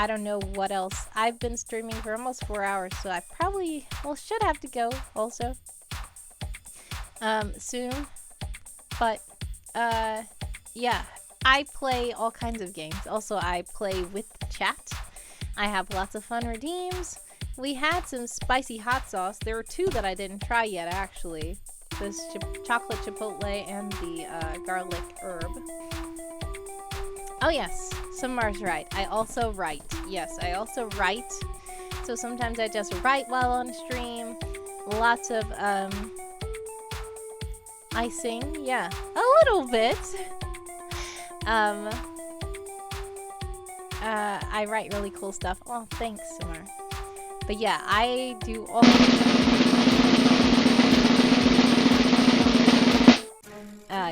don't know what else. I've been streaming for almost 4 hours, so I probably should have to go also soon. But yeah, I play all kinds of games. Also, I play with chat. I have lots of fun redeems. We had some spicy hot sauce. There were 2 that I didn't try yet, actually. This chocolate chipotle and the garlic herb. Oh yes, Samar's right. I also write. Yes, I also write. So sometimes I just write while on stream. Lots of I sing, yeah, a little bit. I write really cool stuff. Oh, thanks, Samar. But yeah, I do all.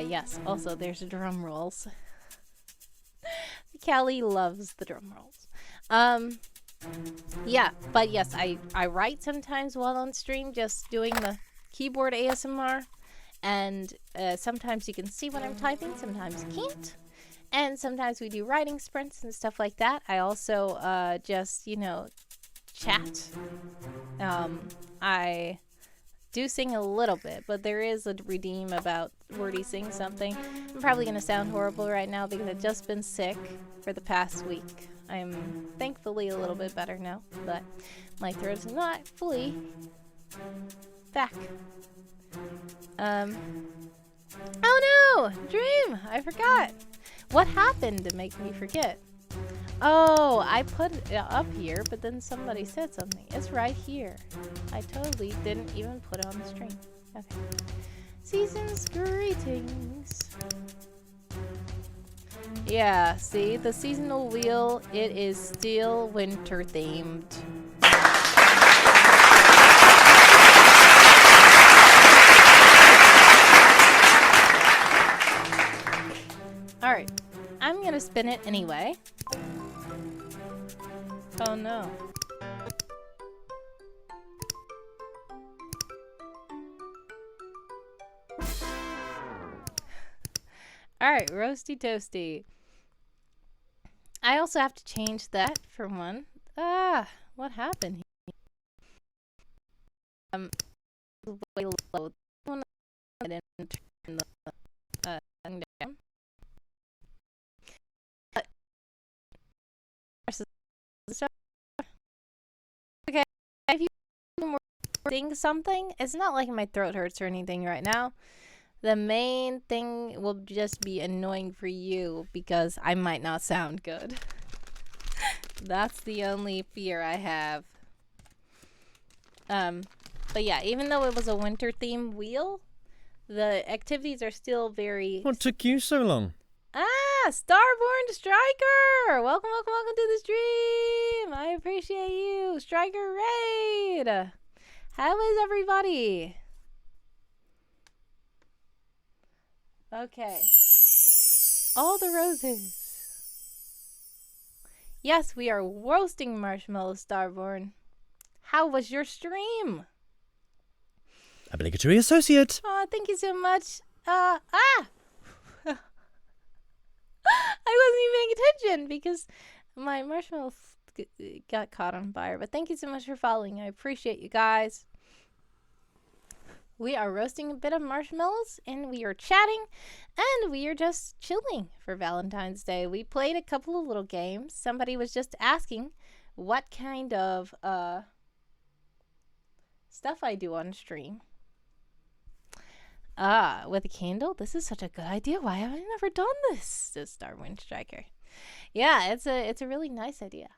Yes. Also, there's drum rolls. Callie loves the drum rolls. Yeah, but yes, I write sometimes while on stream, just doing the keyboard ASMR. And sometimes you can see what I'm typing, sometimes you can't. And sometimes we do writing sprints and stuff like that. I also just, you know, chat. I do sing a little bit, but there is a redeem about Wordy sing something. I'm probably going to sound horrible right now because I've just been sick for the past week. I'm thankfully a little bit better now, but my throat is not fully back. Oh no! Dream! I forgot! What happened to make me forget? Oh, I put it up here, but then somebody said something. It's right here. I totally didn't even put it on the stream. Okay. Season's greetings. Yeah, see? The seasonal wheel, it is still winter themed. Alright, I'm gonna spin it anyway. Oh no. Alright, roasty toasty. I also have to change that for one. What happened here? Way low. I didn't turn the thing down. Okay, if you think something, it's not like my throat hurts or anything right now. The main thing will just be annoying for you because I might not sound good. That's the only fear I have. But yeah, even though it was a winter themed wheel, the activities are still very... What took you so long? Starborn Striker! Welcome to the stream! I appreciate you! Striker Raid! How is everybody? Okay. All the roses. Yes, we are roasting marshmallows, Starborn. How was your stream? Obligatory associate. Oh, thank you so much. I wasn't even paying attention because my marshmallow got caught on fire. But thank you so much for following. I appreciate you guys. We are roasting a bit of marshmallows, and we are chatting, and we are just chilling for Valentine's Day. We played a couple of little games. Somebody was just asking what kind of stuff I do on stream. With a candle? This is such a good idea. Why have I never done this? Says Starwind Striker. Yeah, it's a really nice idea.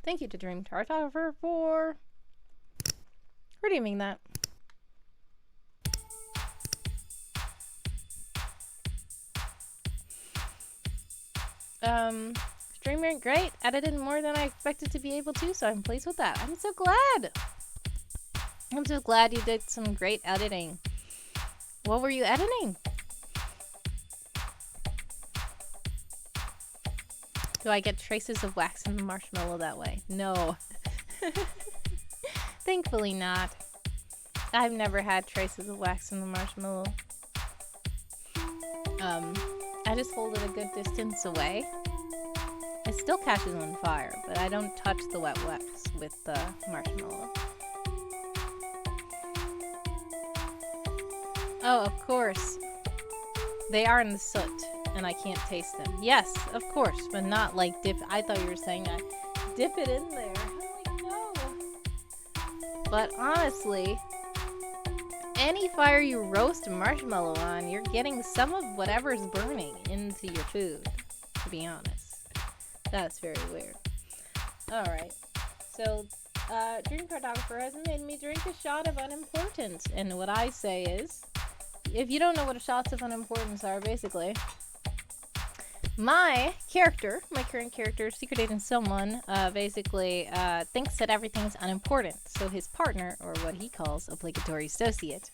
Thank you to DreamCartographer for redeeming that. Stream went great. Edited more than I expected to be able to, so I'm pleased with that. I'm so glad. I'm so glad you did some great editing. What were you editing? Do I get traces of wax in the marshmallow that way? No. Thankfully not. I've never had traces of wax in the marshmallow. I just hold it a good distance away. It still catches on fire, but I don't touch the wet wax with the marshmallow. Oh, of course. They are in the soot, and I can't taste them. Yes, of course, but not like dip. I thought you were saying I dip it in there. I'm like, no. But honestly, any fire you roast a marshmallow on, you're getting some of whatever's burning into your food, to be honest. That's very weird. Alright, so DreamCartographer has made me drink a shot of unimportance, and what I say is, if you don't know what shots of unimportance are, basically, my current character, Secret Agent Someone, basically thinks that everything is unimportant. So his partner, or what he calls obligatory associate,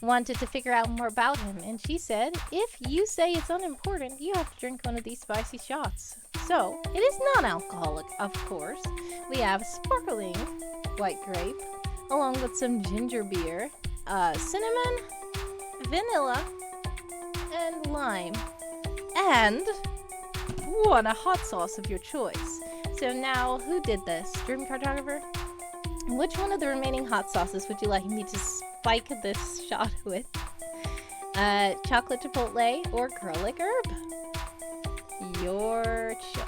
wanted to figure out more about him. And she said, if you say it's unimportant, you have to drink one of these spicy shots. So it is non-alcoholic, of course. We have sparkling white grape, along with some ginger beer, cinnamon, vanilla, and lime. And one a hot sauce of your choice. So now, who did this? DreamCartographer? Which one of the remaining hot sauces would you like me to spike this shot with? Chocolate chipotle or garlic herb? Your choice.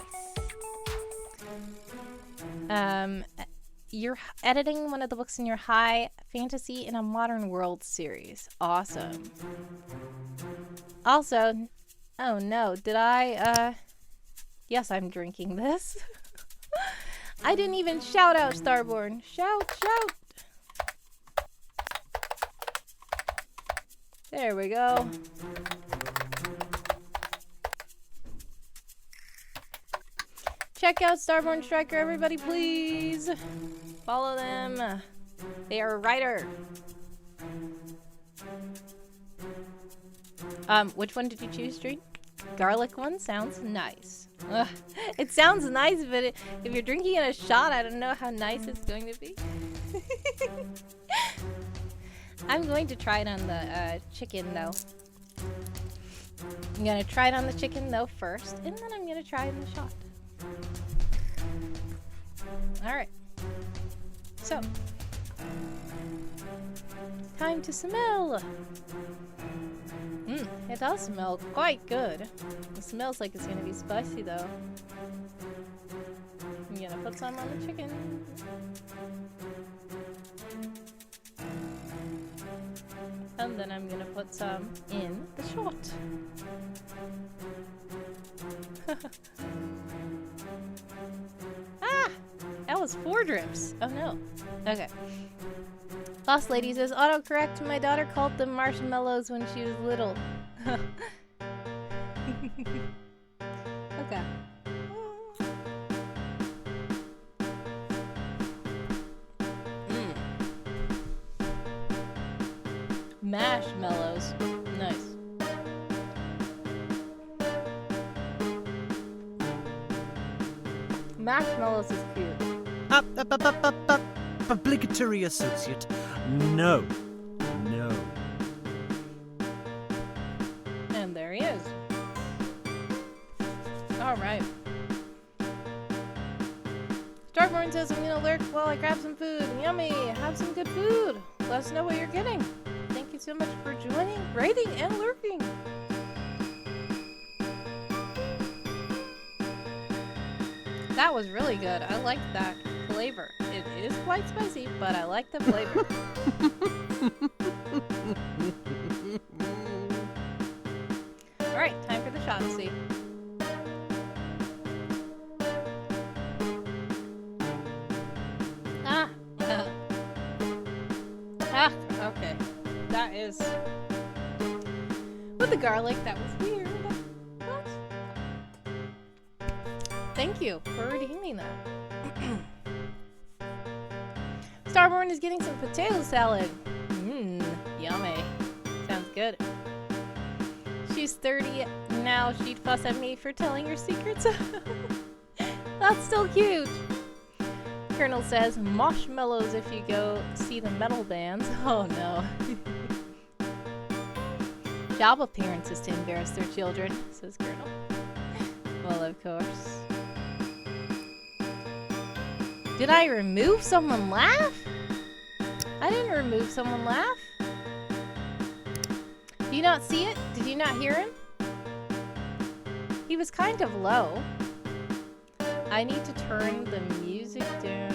You're editing one of the books in your High Fantasy in a Modern World series. Awesome. Also, oh no, did I, yes, I'm drinking this. I didn't even shout out Starborn. Shout, shout. There we go. Check out Starborn Striker, everybody, please. Follow them. They are a writer. Which one did you choose, Street? Garlic one sounds nice. Ugh. It sounds nice, but if you're drinking in a shot, I don't know how nice it's going to be. I'm going to try it on the chicken, though. I'm going to try it on the chicken, though, first, and then I'm going to try it in the shot. Alright. So. Time to smell. It does smell quite good. It smells like it's gonna be spicy though. I'm gonna put some on the chicken. And then I'm gonna put some in the shot. Ah! That was 4 drips. Oh no. Okay. Boss Lady says, autocorrect, my daughter called them marshmallows when she was little. Okay. Marshmallows. Nice. Marshmallows is cute. Obligatory associate. No. No. And there he is. Alright. Starborn says, I'm gonna lurk while I grab some food. Yummy! Have some good food. Let us know what you're getting. Thank you so much for joining, rating, and lurking. That was really good. I like that flavor. It is quite spicy, but I like the flavor. Alright, time for the shot see. Okay. That is... with the garlic, that was weird. But... thank you for redeeming that. Starborn is getting some potato salad. Mmm, yummy. Sounds good. She's 30 now. She'd fuss at me for telling her secrets. That's still cute. Colonel says, marshmallows if you go see the metal bands. Oh no. Job appearances to embarrass their children, says Colonel. Well, of course. Did I remove someone laugh? I didn't remove someone laugh. Do you not see it? Did you not hear him? He was kind of low. I need to turn the music down.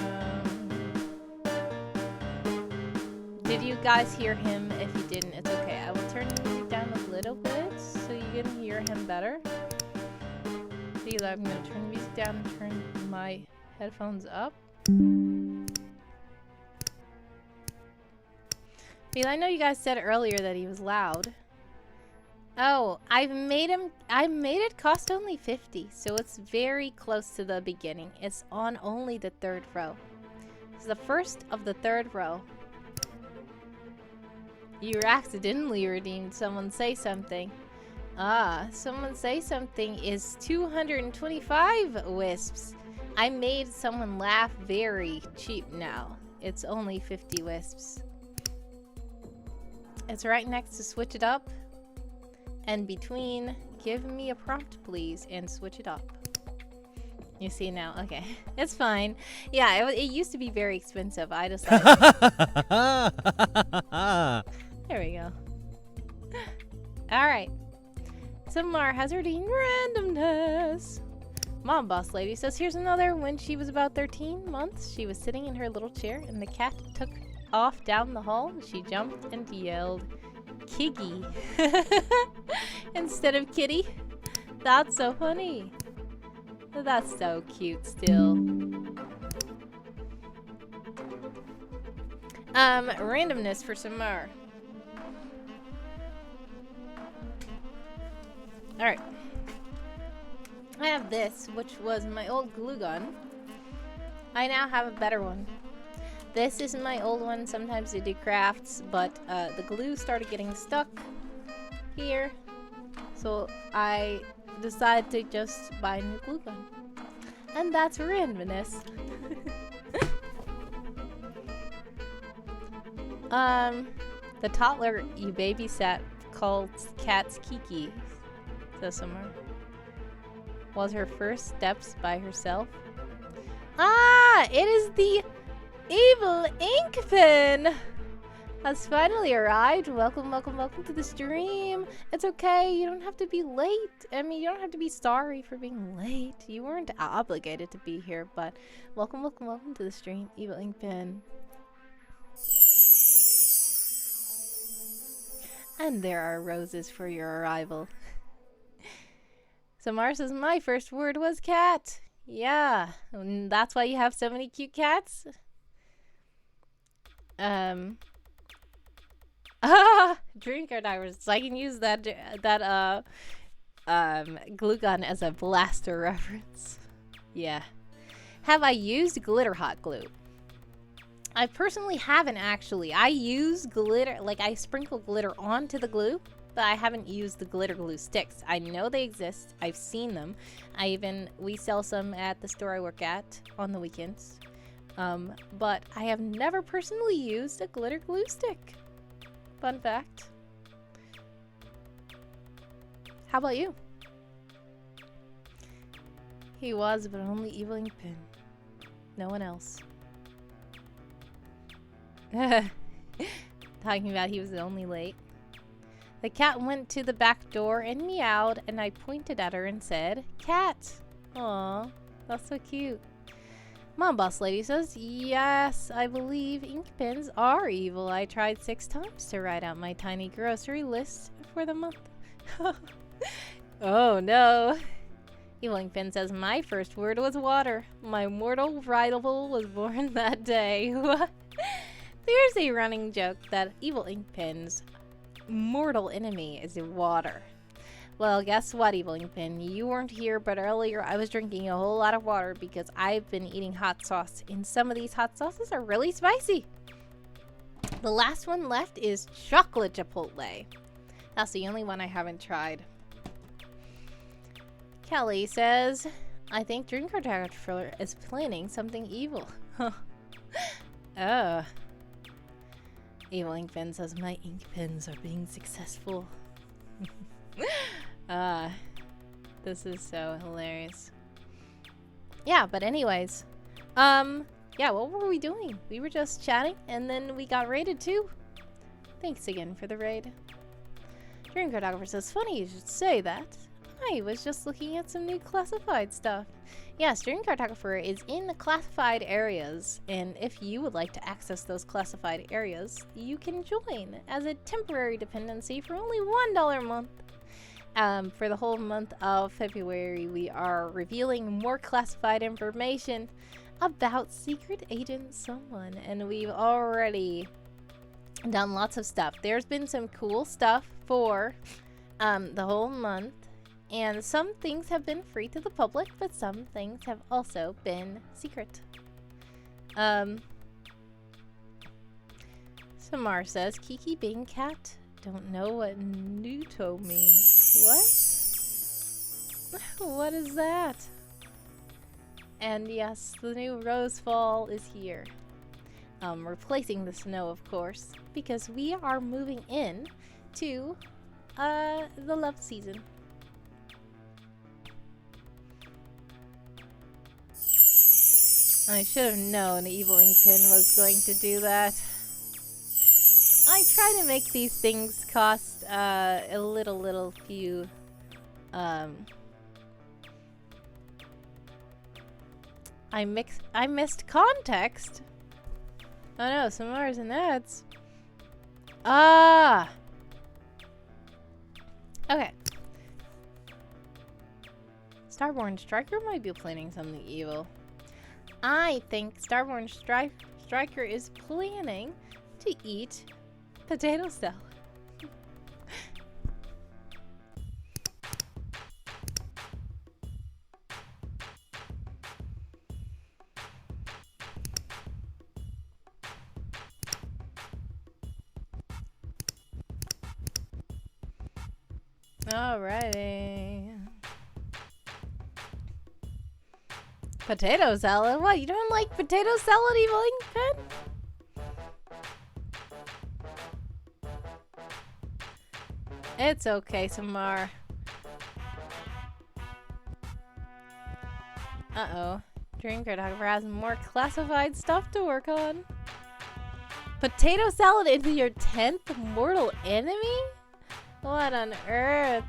Did you guys hear him? If you didn't, it's okay. I will turn the music down a little bit so you can hear him better. See, I'm going to turn the music down and turn my headphones up. I know you guys said earlier that he was loud. Oh, I made it cost only 50, so it's very close to the beginning. It's on only the 3rd row. It's the first of the 3rd row. You accidentally redeemed Someone Say Something. Ah, Someone Say Something is 225 wisps. I made someone laugh very cheap now. It's only 50 wisps. It's right next to Switch It Up. And between give me a prompt please and switch it up. You see now, okay. It's fine. Yeah, it used to be very expensive. I decided. There we go. Alright. Samar has redeemed randomness. Mom Boss Lady says here's another. When she was about 13 months, she was sitting in her little chair and the cat took off down the hall. She jumped and yelled, Kiggy. Instead of kitty. That's so funny. That's so cute still. Randomness for some more. Alright. I have this, which was my old glue gun. I now have a better one. This is my old one. Sometimes I do crafts, but the glue started getting stuck here. So I decided to just buy a new glue gun. And that's randomness. The toddler you babysat called Cat's Kiki, says somewhere, was her first steps by herself. Ah, it is the evil ink pen has finally arrived. Welcome, welcome, welcome to the stream. It's okay. You don't have to be late. I mean, you don't have to be sorry for being late. You weren't obligated to be here, but welcome, welcome, welcome to the stream, evil ink pen. And there are roses for your arrival. Samar says, my first word was cat. Yeah, and that's why you have so many cute cats. DreamCartographer, so I can use that glue gun as a blaster reference. Yeah. Have I used glitter hot glue? I personally haven't actually. I use glitter, like I sprinkle glitter onto the glue, but I haven't used the glitter glue sticks. I know they exist. I've seen them. We sell some at the store I work at on the weekends. But I have never personally used a glitter glue stick. Fun fact. How about you? He was, but only evil ink pen. No one else. Talking about he was only late. The cat went to the back door and meowed, and I pointed at her and said, "Cat." Aw, that's so cute. Mom Boss Lady says, "Yes, I believe ink pens are evil. I tried 6 times to write out my tiny grocery list for the month." Oh no. Evil Ink Pen says, "My first word was water. My mortal rival was born that day." There's a running joke that Evil Ink Pen's mortal enemy is water. Well, guess what, Evil Ink Pen? You weren't here, but earlier I was drinking a whole lot of water because I've been eating hot sauce, and some of these hot sauces are really spicy. The last one left is chocolate chipotle. That's the only one I haven't tried. Kelly says, "I think DreamCartographer is planning something evil." Oh. Evil Ink Pen says, "My ink pens are being successful." This is so hilarious. Yeah, but anyways, yeah, what were we doing? We were just chatting, and then we got raided too. Thanks again for the raid. DreamCartographer says, "Funny you should say that. I was just looking at some new classified stuff." Yes, DreamCartographer is in the classified areas, and if you would like to access those classified areas, you can join as a temporary dependency for only $1 a month. For the whole month of February, we are revealing more classified information about Secret Agent Someone, and we've already done lots of stuff. There's been some cool stuff for the whole month, and some things have been free to the public, but some things have also been secret. Samar says, "Kiki being cat. Don't know what Nuto means." What? What is that? And yes, the new Rose Fall is here. Replacing the snow, of course, because we are moving in to the love season. I should have known Evil Ink Pen was going to do that. I try to make these things cost a little few I missed context. Oh no, some R's and ads. Ah. Okay. Starborn Striker might be planning something evil. I think Starborn Striker is planning to eat potato salad. Alrighty. Potato salad? What? You don't like potato salad, Evil Ink Pen? It's okay, Samar. Uh-oh. DreamCartographer has more classified stuff to work on. Potato salad into your 10th mortal enemy? What on earth?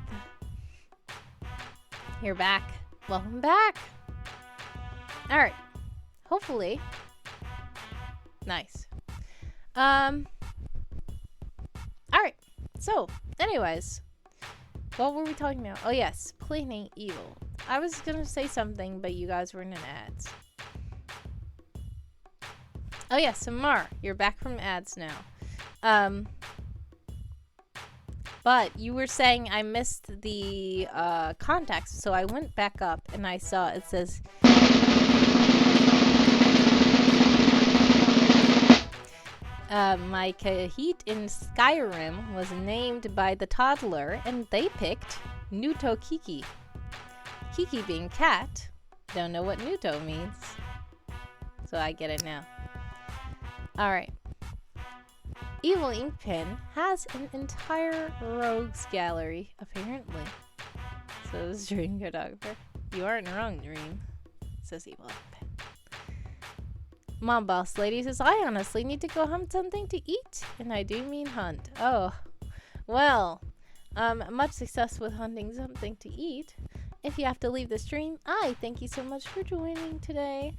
You're back. Welcome back. Alright. Hopefully. Nice. Alright. So, anyways. What were we talking about? Oh yes, planning evil. I was gonna say something, but you guys were in ads. Oh yes, Samar. You're back from ads now. But you were saying I missed the context, so I went back up and I saw it says my Kahit in Skyrim was named by the toddler and they picked Nuto Kiki. Kiki being cat. Don't know what Nuto means. So I get it now. Alright. Evil Ink Pen has an entire rogues gallery, apparently. So is DreamCartographer. You aren't wrong, Dream, says Evil Ink Pen. Mom Boss Lady says, I honestly need to go hunt something to eat. And I do mean hunt. Oh, well, much success with hunting something to eat. If you have to leave the stream, I thank you so much for joining today.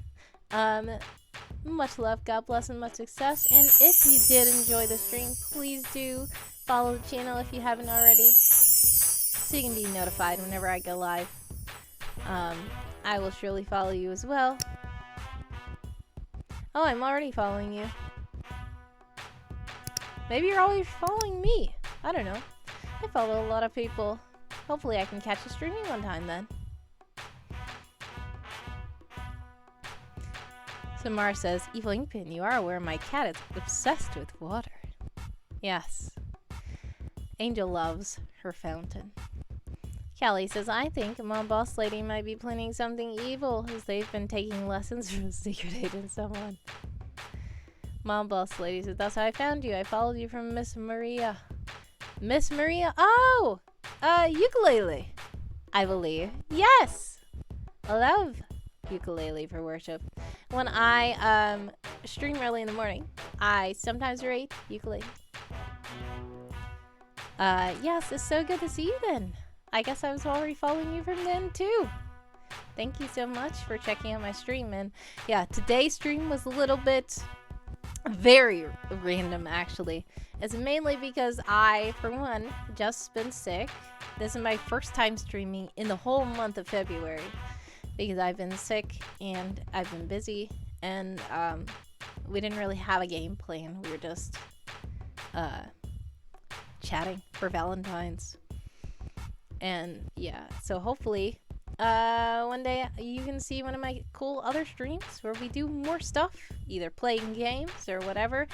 Much love, God bless, and much success. And if you did enjoy the stream, please do follow the channel if you haven't already, so you can be notified whenever I go live. I will surely follow you as well. Oh, I'm already following you. Maybe you're always following me. I don't know. I follow a lot of people. Hopefully I can catch you streaming one time then. Samar says, Evil Inkpin, you are aware my cat is obsessed with water. Yes. Angel loves her fountain. Callie says, I think Mom Boss Lady might be planning something evil as they've been taking lessons from Secret Agent someone. Mom Boss Lady says, that's how I found you. I followed you from Miss Maria. Miss Maria? Oh! Ukulele, I believe. Yes! I love ukulele for worship. When I stream early in the morning, I sometimes rate ukulele. Yes, it's so good to see you then. I guess I was already following you from then too. Thank you so much for checking out my stream. And yeah, today's stream was a little bit very random actually. It's mainly because I, for one, just been sick. This is my first time streaming in the whole month of February because I've been sick and I've been busy, and we didn't really have a game plan. We were just chatting for Valentine's. And yeah, so hopefully one day you can see one of my cool other streams where we do more stuff, either playing games or whatever.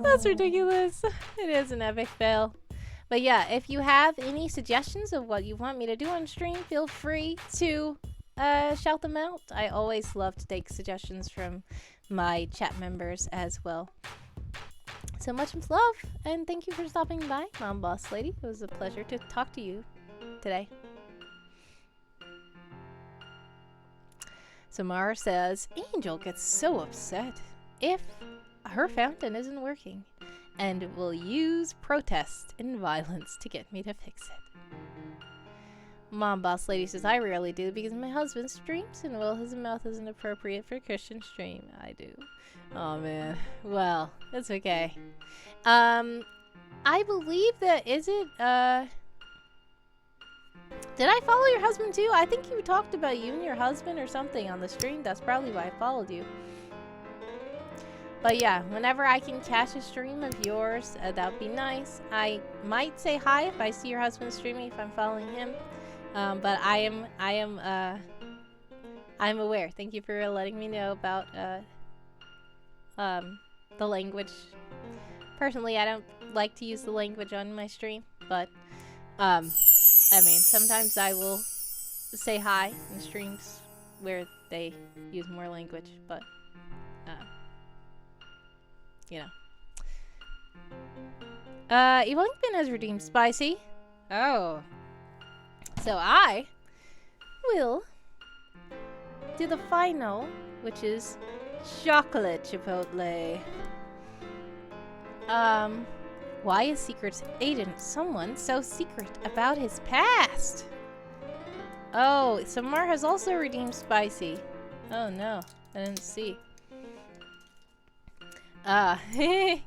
That's ridiculous. It is an epic fail. But yeah, if you have any suggestions of what you want me to do on stream, feel free to shout them out. I always love to take suggestions from my chat members as well. So much love, and thank you for stopping by, Mom Boss Lady. It was a pleasure to talk to you today. Samara says, Angel gets so upset if her fountain isn't working and will use protest and violence to get me to fix it. Mom Boss Lady says, I rarely do because my husband streams and well, his mouth isn't appropriate for Christian stream. I do. Oh man. Well, it's okay. I believe that, is it, did I follow your husband too? I think you talked about you and your husband or something on the stream. That's probably why I followed you. But yeah, whenever I can catch a stream of yours, that would be nice. I might say hi if I see your husband streaming if I'm following him. But I'm aware. Thank you for letting me know about the language. Personally, I don't like to use the language on my stream, but I mean, sometimes I will say hi in streams where they use more language, but you know. Evil Inkpin has redeemed Spicy. Oh. So I will do the final, which is chocolate chipotle. Why is Secret Agent someone so secret about his past? Oh, Samar has also redeemed Spicy. Oh no, I didn't see.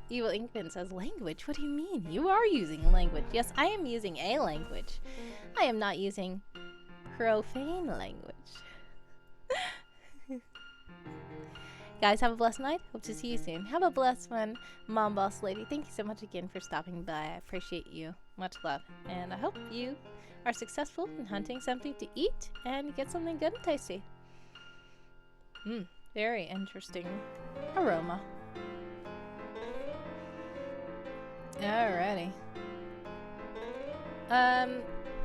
Evil Inkpin says, language? What do you mean? You are using language. Yes, I am using a language. I am not using profane language. Guys, have a blessed night. Hope to see you soon. Have a blessed one, Mom Boss Lady. Thank you so much again for stopping by. I appreciate you. Much love. And I hope you are successful in hunting something to eat and get something good and tasty. Very interesting aroma. Alrighty.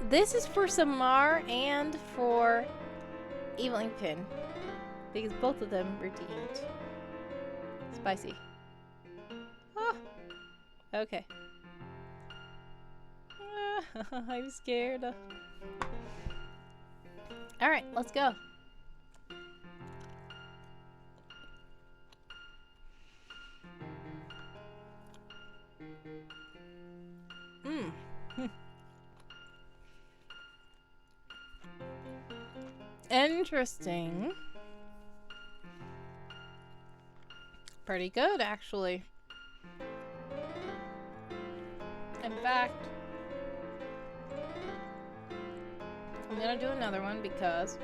This is for Samar and for Evil Inkpin, because both of them redeemed Spicy. Oh, okay. I'm scared. Alright, let's go. Interesting. Pretty good, actually. In fact, I'm gonna do another one because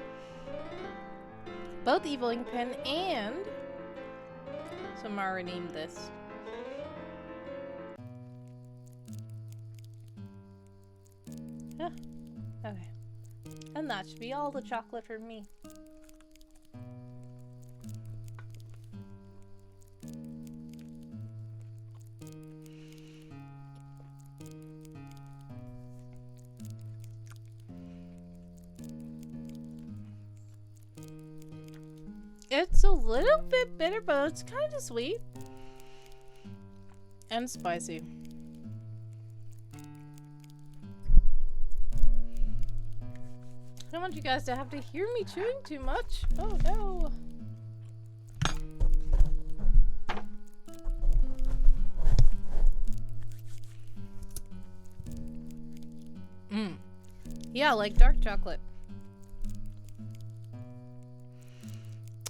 both Evil Inkpen and Samara redeemed this. Yeah, okay. And that should be all the chocolate for me. It's a little bit bitter, but it's kind of sweet. And spicy. I don't want you guys to have to hear me chewing too much. Oh no. Yeah, like dark chocolate.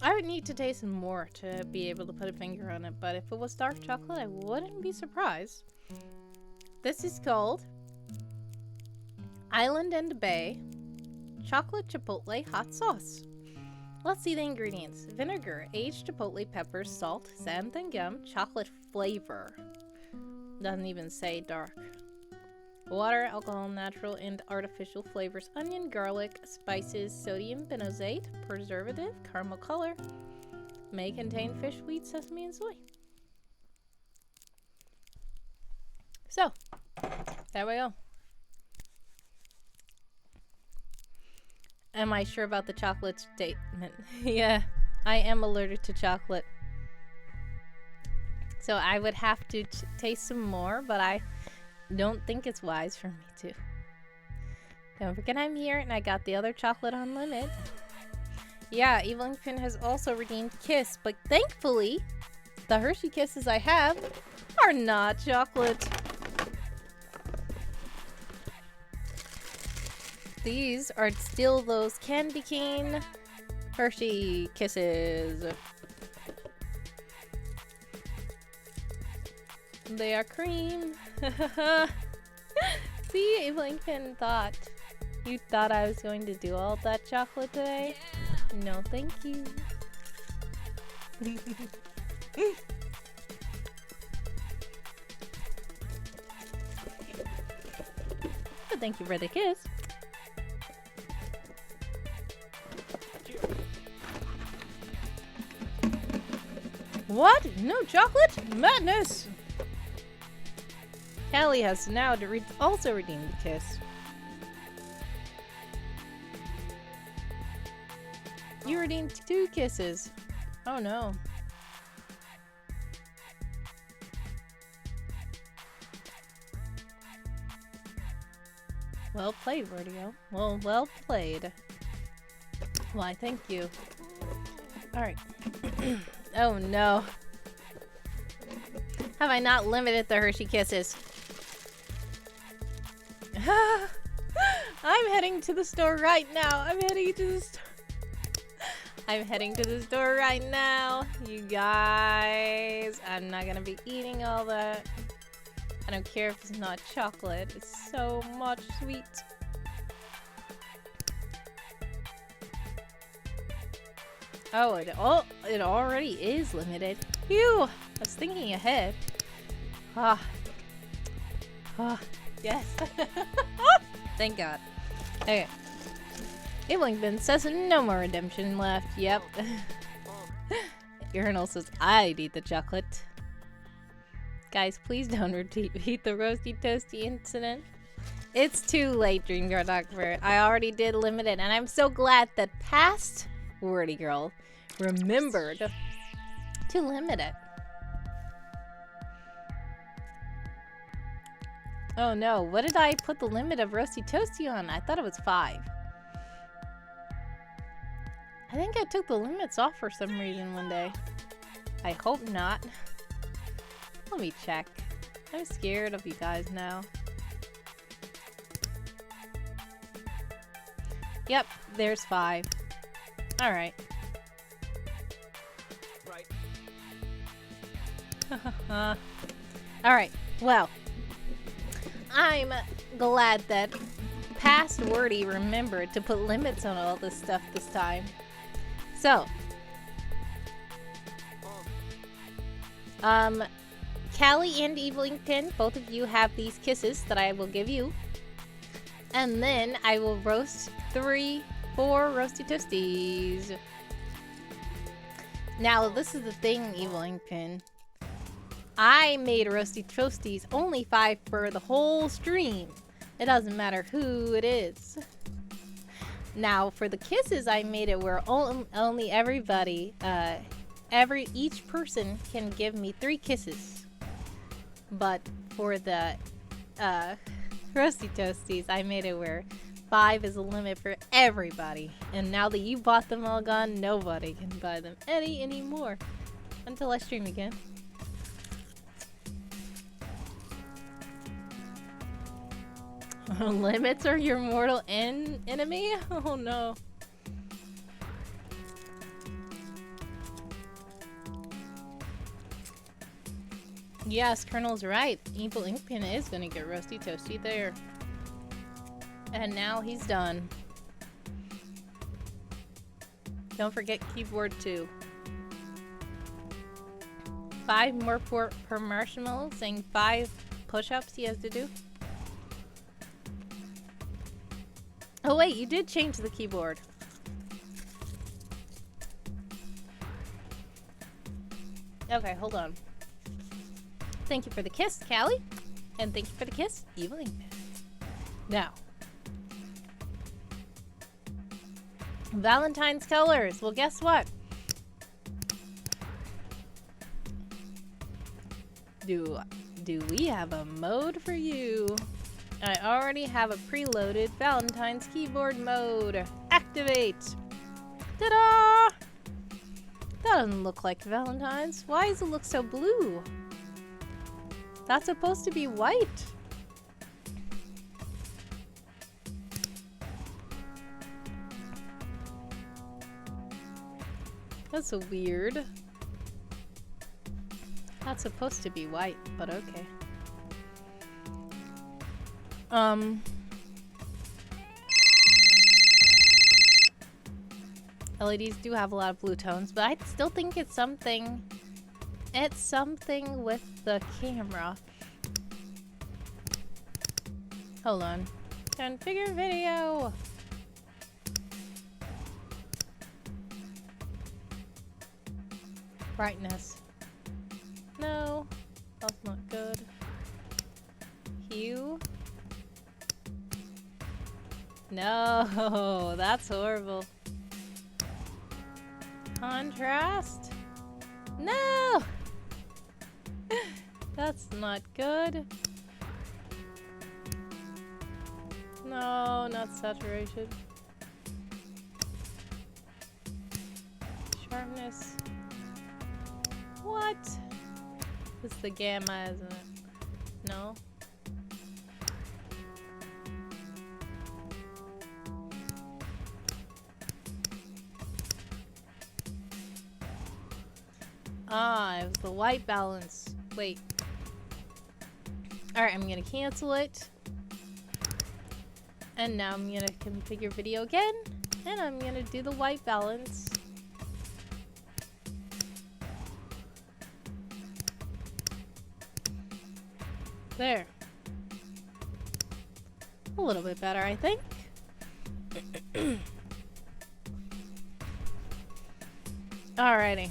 I would need to taste more to be able to put a finger on it, but if it was dark chocolate, I wouldn't be surprised. This is called Island and Bay Chocolate Chipotle Hot Sauce. Let's see the ingredients. Vinegar, aged chipotle peppers, salt, xanthan gum, chocolate flavor. Doesn't even say dark. Water, alcohol, natural and artificial flavors, onion, garlic, spices, sodium benzoate, preservative, caramel color. May contain fish, wheat, sesame, and soy. So, there we go. Am I sure about the chocolate statement? Yeah, I am allergic to chocolate. So I would have to taste some more, but I don't think it's wise for me to. Don't forget I'm here and I got the other chocolate on limit. Yeah, Evil Inkpen has also redeemed Kiss, but thankfully, the Hershey Kisses I have are not chocolate. These are still those candy cane Hershey Kisses. They are cream. See, Evil Inkpen thought. You thought I was going to do all that chocolate today? No, thank you. But thank you for the kiss. What? No chocolate? Madness! Callie has now to also redeem the kiss. You redeemed 2 kisses. Oh no. Well played, Vertigo. Well played. Why, thank you. Alright. Oh no. Have I not limited the Hershey Kisses? I'm heading to the store right now. I'm heading to the store right now. You guys, I'm not gonna be eating all that. I don't care if it's not chocolate. It's so much sweet. Oh, it already is limited. Phew! I was thinking ahead. Yes. Thank God. Okay. Evil Inkpen says no more redemption left. Yep. Urinal says I need the chocolate. Guys, please don't repeat the roasty toasty incident. It's too late, DreamCartographer. I already did limit it, and I'm so glad that past Wordy Girl remembered to limit it. Oh no, what did I put the limit of Roasty Toasty on? I thought it was 5. I think I took the limits off for some reason one day. I hope not. Let me check. I'm scared of you guys now. Yep, there's 5. All right. Right. All right. Well, I'm glad that past Wordy remembered to put limits on all this stuff this time. So, Callie and Evelyn, both of you have these kisses that I will give you. And then I will roast 4 roasty toasties. Now, this is the thing, Evelyn. I made roasty toasties only 5 for the whole stream. It doesn't matter who it is. Now, for the kisses, I made it where only everybody, each person can give me 3 kisses. But for the roasty toasties, I made it where 5 is a limit for everybody. And now that you bought them all gone, nobody can buy them anymore. Until I stream again. Limits are your mortal enemy? Oh no. Yes, Colonel's right. Evil Inkpin is gonna get roasty toasty there. And now he's done. Don't forget keyboard 2. 5 more per marshmallow, saying 5 push-ups he has to do. Oh wait, you did change the keyboard. Okay, hold on. Thank you for the kiss, Callie. And thank you for the kiss, Evil Inkpin. Now. Valentine's colors. Well, guess what? Do we have a mode for you? I already have a preloaded Valentine's keyboard mode. Activate! Ta-da! That doesn't look like Valentine's. Why does it look so blue? That's supposed to be white. That's so weird. That's supposed to be white, but okay. LEDs do have a lot of blue tones, but I still think it's something. It's something with the camera. Hold on. Configure video. Brightness. No, that's not good. Hue. No, that's horrible. Contrast. No! That's not good. No, not saturation. Sharpness. What? It's the gamma, isn't it? No? Ah, it was the white balance. Wait. Alright, I'm gonna cancel it. And now I'm gonna configure video again. And I'm gonna do the white balance. There. A little bit better, I think. Alrighty.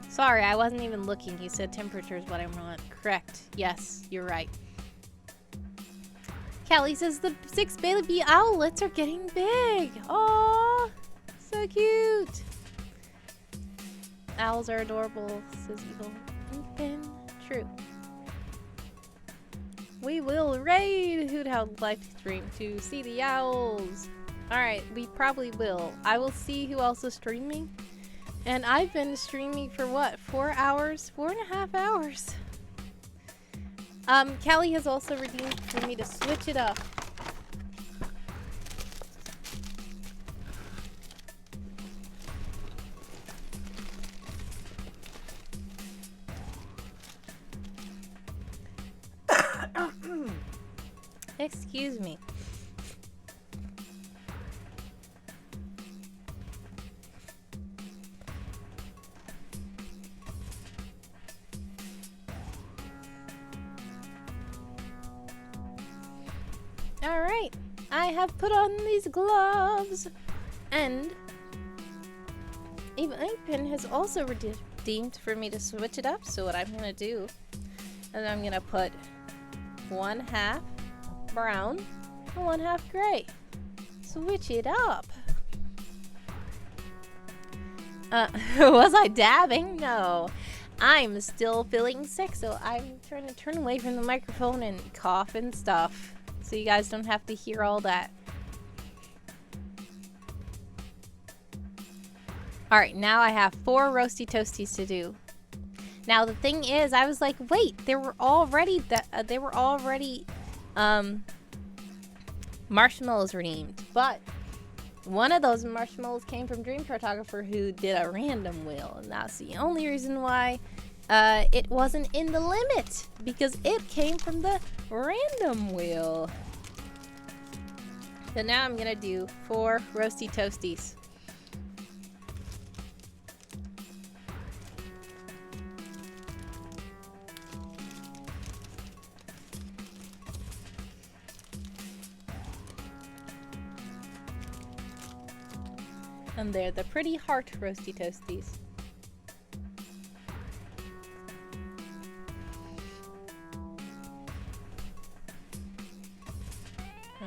Sorry, I wasn't even looking. You said temperature is what I want. Correct. Yes, you're right. Callie says the 6 baby owlets are getting big. Aww, so cute. Owls are adorable, says Evil Inkpin. True. We will raid Hoot House live stream to see the owls. Alright, we probably will. I will see who else is streaming. And I've been streaming for what? 4 hours? 4.5 hours. Callie has also redeemed for me to switch it up. Excuse me. Alright, I have put on these gloves, and Eva Inkpin has also redeemed for me to switch it up. So what I'm gonna do is I'm gonna put 1/2 brown and 1/2 gray. Switch it up. Was I dabbing? No. I'm still feeling sick, so I'm trying to turn away from the microphone and cough and stuff, so you guys don't have to hear all that. Alright, now I have 4 roasty toasties to do. Now the thing is, I was like, wait, there were already marshmallows redeemed, but one of those marshmallows came from DreamCartographer, who did a random wheel, and that's the only reason why it wasn't in the limit, because it came from the random wheel. So now I'm gonna do 4 roasty toasties. And they're the pretty heart roasty toasties.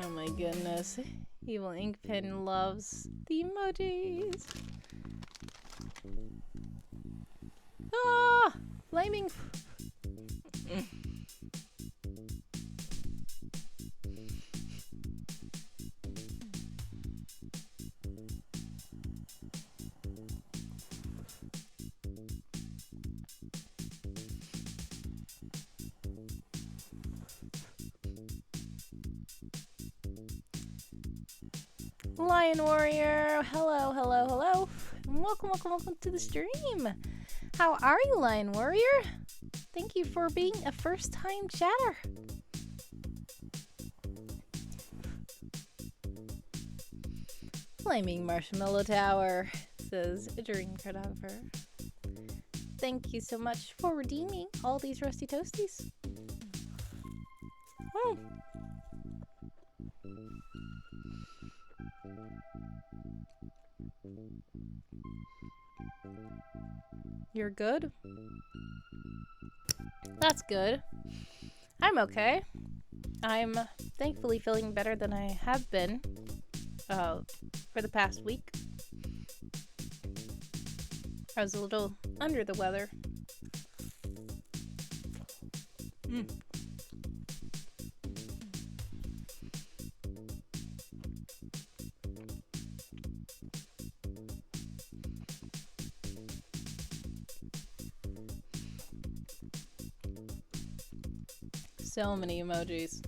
Oh my goodness. Evil Inkpen loves the emojis. Ah! Flaming. Lion Warrior, hello, hello, hello. Welcome, welcome, welcome to the stream. How are you, Lion Warrior? Thank you for being a first-time chatter. Flaming Marshmallow Tower, says DreamCartographer. Thank you so much for redeeming all these Rusty Toasties. Oh. You're good? That's good. I'm okay. I'm thankfully feeling better than I have been for the past week. I was a little under the weather. So many emojis.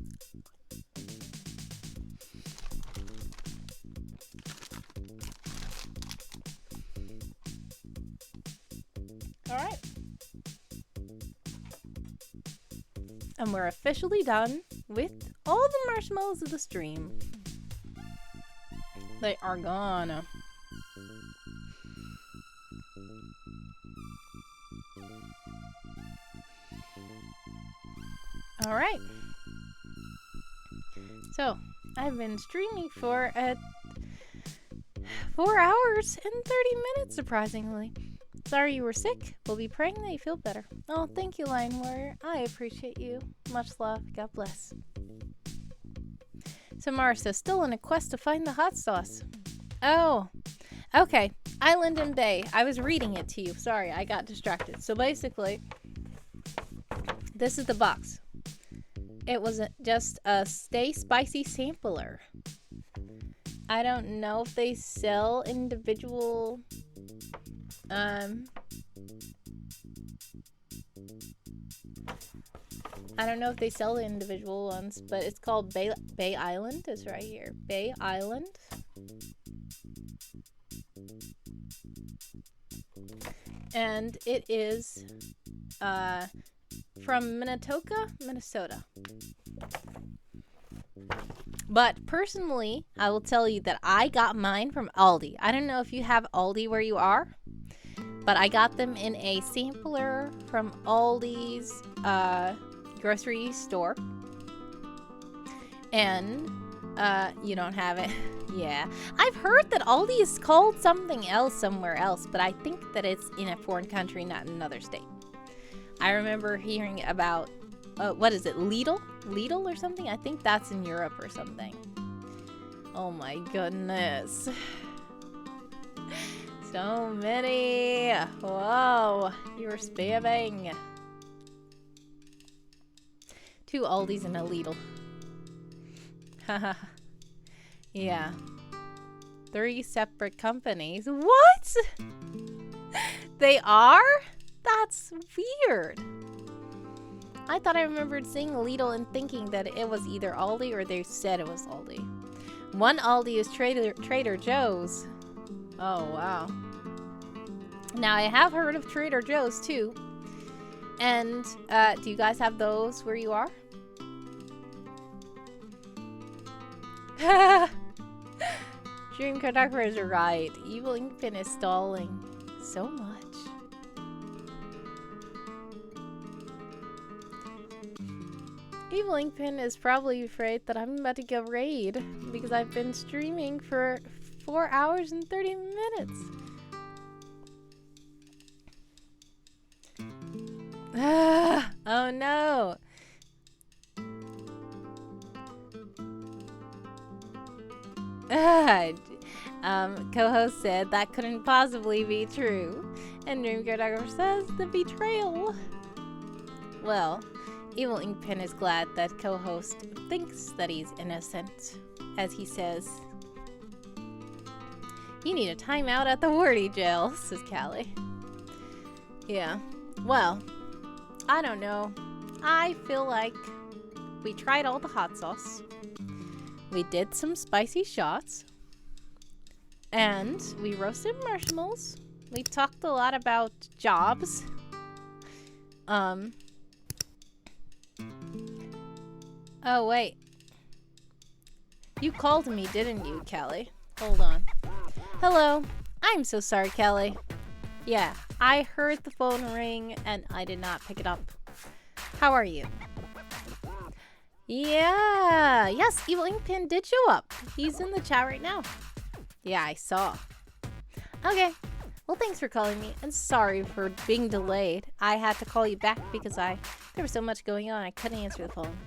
All right. And we're officially done with all the marshmallows of the stream. They are gone. All right. So, I've been streaming for 4 hours and 30 minutes, surprisingly. Sorry you were sick. We'll be praying that you feel better. Oh, thank you, Lion Warrior. I appreciate you. Much love. God bless. Samara says, still on a quest to find the hot sauce. Oh, okay. Island and Bay. I was reading it to you. Sorry, I got distracted. So basically, this is the box. It was just a Stay Spicy sampler. I don't know if they sell individual I don't know if they sell the individual ones, but it's called Bay Island. It's right here. Bay Island. And it is from Minnetonka, Minnesota. But personally, I will tell you that I got mine from Aldi. I don't know if you have Aldi where you are, but I got them in a sampler from Aldi's grocery store. And you don't have it. Yeah. I've heard that Aldi is called something else somewhere else, but I think that it's in a foreign country, not in another state. I remember hearing about, what is it, Lidl? Lidl or something? I think that's in Europe or something. Oh my goodness. So many. Whoa. You're spamming. 2 Aldis and a Lidl. Haha. Yeah. 3 separate companies. What? They are? That's weird. I thought I remembered seeing Lidl and thinking that it was either Aldi or they said it was Aldi. One Aldi is Trader Joe's. Oh, wow. Now, I have heard of Trader Joe's, too. And, do you guys have those where you are? DreamCartographer is right. Evil Inkpin is stalling so much. Evil Inkpin is probably afraid that I'm about to get raid because I've been streaming for 4 hours and 30 minutes. Oh no. Co-host said that couldn't possibly be true. And DreamCartographer says the betrayal. Well, Evil Inkpin is glad that co-host thinks that he's innocent. As he says, "You need a timeout at the wordy jail," says Callie. Yeah. Well, I don't know. I feel like we tried all the hot sauce. We did some spicy shots. And we roasted marshmallows. We talked a lot about jobs. Oh, wait. You called me, didn't you, Callie? Hold on. Hello. I'm so sorry, Callie. Yeah, I heard the phone ring and I did not pick it up. How are you? Yeah. Yes, Evil Inkpin did show up. He's in the chat right now. Yeah, I saw. Okay. Well, thanks for calling me, and sorry for being delayed. I had to call you back because there was so much going on, I couldn't answer the phone.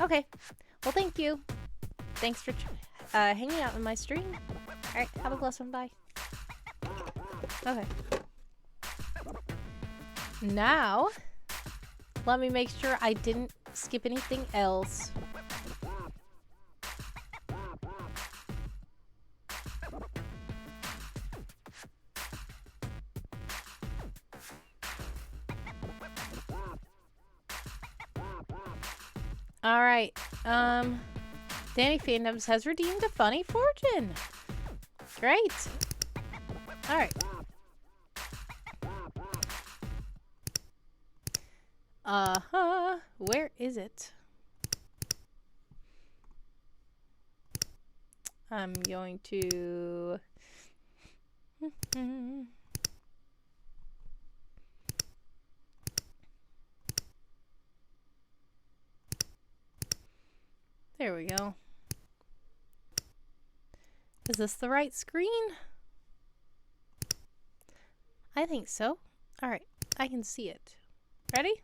Okay. Well, thank you. Thanks for hanging out in my stream. Alright, have a blessed one. Bye. Okay. Now, let me make sure I didn't skip anything else. Alright, Danny Fandoms has redeemed a funny fortune. Great. Alright. Where is it? I'm going to... There we go. Is this the right screen? I think so. Alright, I can see it. Ready?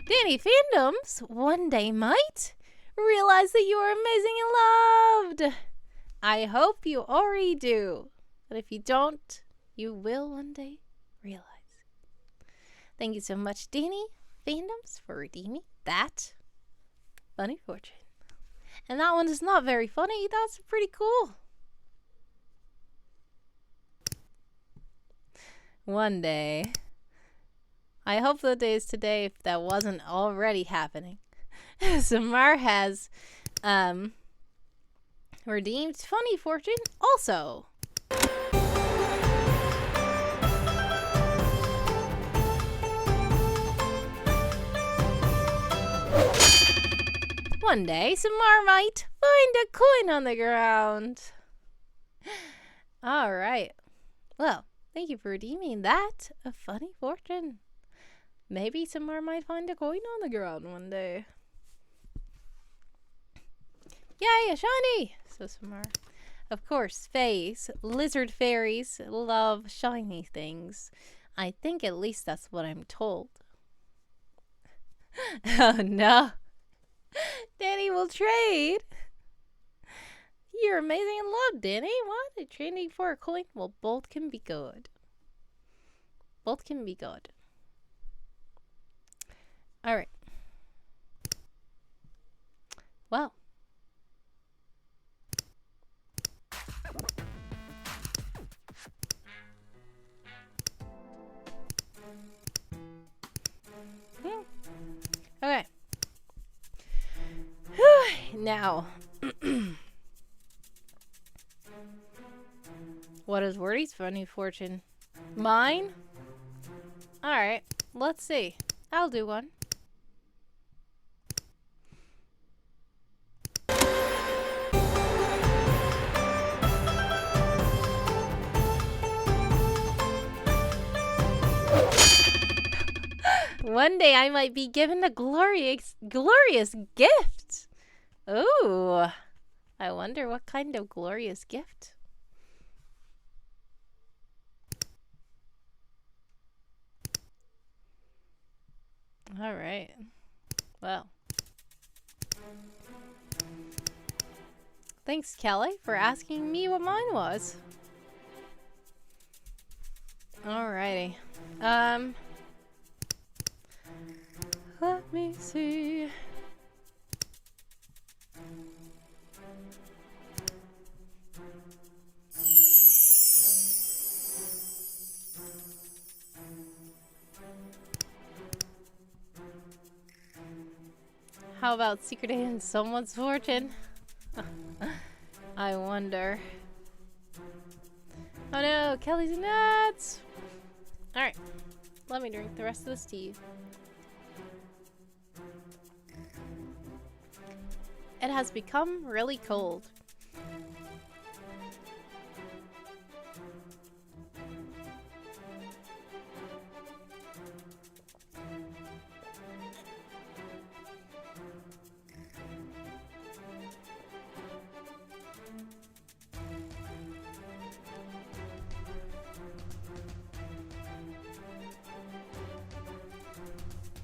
Danny Fandoms one day might realize that you are amazing and loved. I hope you already do. But if you don't, you will one day realize. Thank you so much, Danny Fandoms, for redeeming that funny fortune. And that one is not very funny. That's pretty cool. One day. I hope the day is today if that wasn't already happening. Samar has redeemed funny fortune also. One day, Samar might find a coin on the ground. All right. Well, thank you for redeeming that. A funny fortune. Maybe Samar might find a coin on the ground one day. Yay, a shiny! So Samar. Of course, fays, lizard fairies, love shiny things. I think at least that's what I'm told. Oh no. Danny will trade. You're amazing in love, Danny. What? Trading for a coin? Well, both can be good. Both can be good. Alright. Well. Okay. Now. What is Wordy's funny fortune? Mine? Alright. Let's see. I'll do one. One day I might be given a glorious gift. Ooh. I wonder what kind of glorious gift. All right. Well. Thanks, Kelly, for asking me what mine was. Alrighty. Let me see. How about secret in someone's fortune? I wonder. Oh no, Kelly's nuts! Alright, let me drink the rest of this tea. It has become really cold.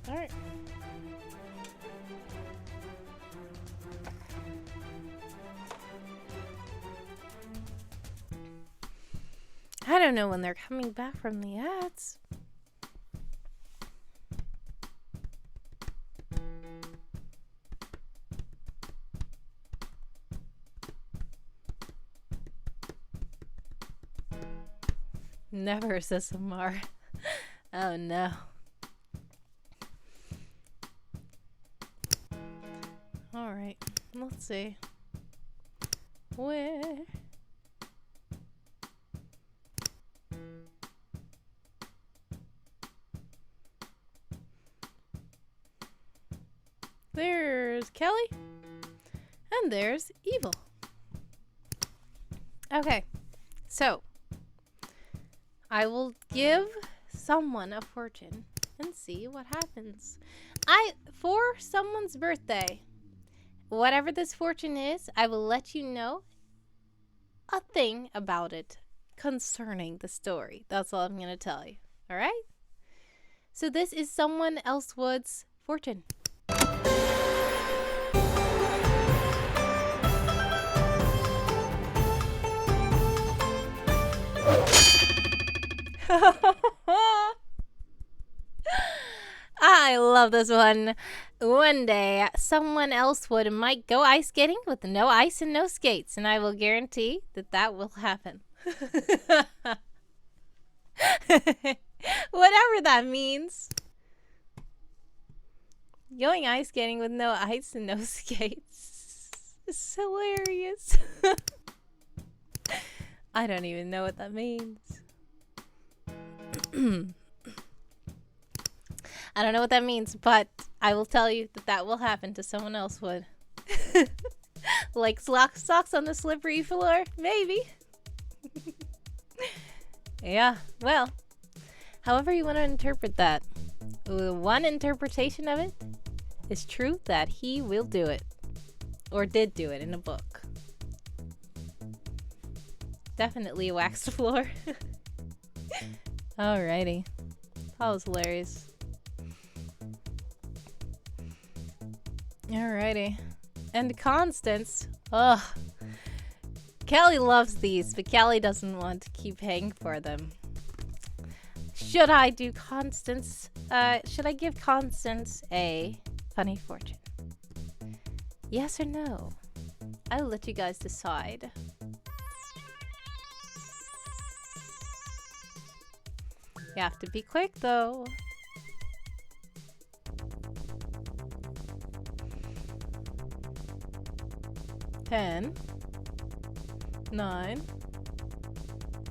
All right. I don't know when they're coming back from the ads. Never, says Samar. Oh no. Alright, let's see. Where? There's Kelly. And there's Evil. Okay, so I will give someone a fortune and see what happens. For someone's birthday, whatever this fortune is, I will let you know a thing about it concerning the story. That's all I'm going to tell you. All right? So this is someone else's fortune. I love this one. One day, someone else might go ice skating with no ice and no skates, and I will guarantee that that will happen. Whatever that means. Going ice skating with no ice and no skates is hilarious. I don't even know what that means. I don't know what that means, but I will tell you that that will happen to someone else. Like socks on the slippery floor? Maybe. Yeah, well, however you want to interpret that. One interpretation of it is true that he will do it. Or did do it in a book. Definitely a waxed floor. Alrighty. That was hilarious. Alrighty. And Constance. Ugh. Kelly loves these, but Kelly doesn't want to keep paying for them. Should I do Constance? Should I give Constance a funny fortune? Yes or no? I'll let you guys decide. You have to be quick, though. Ten, 9,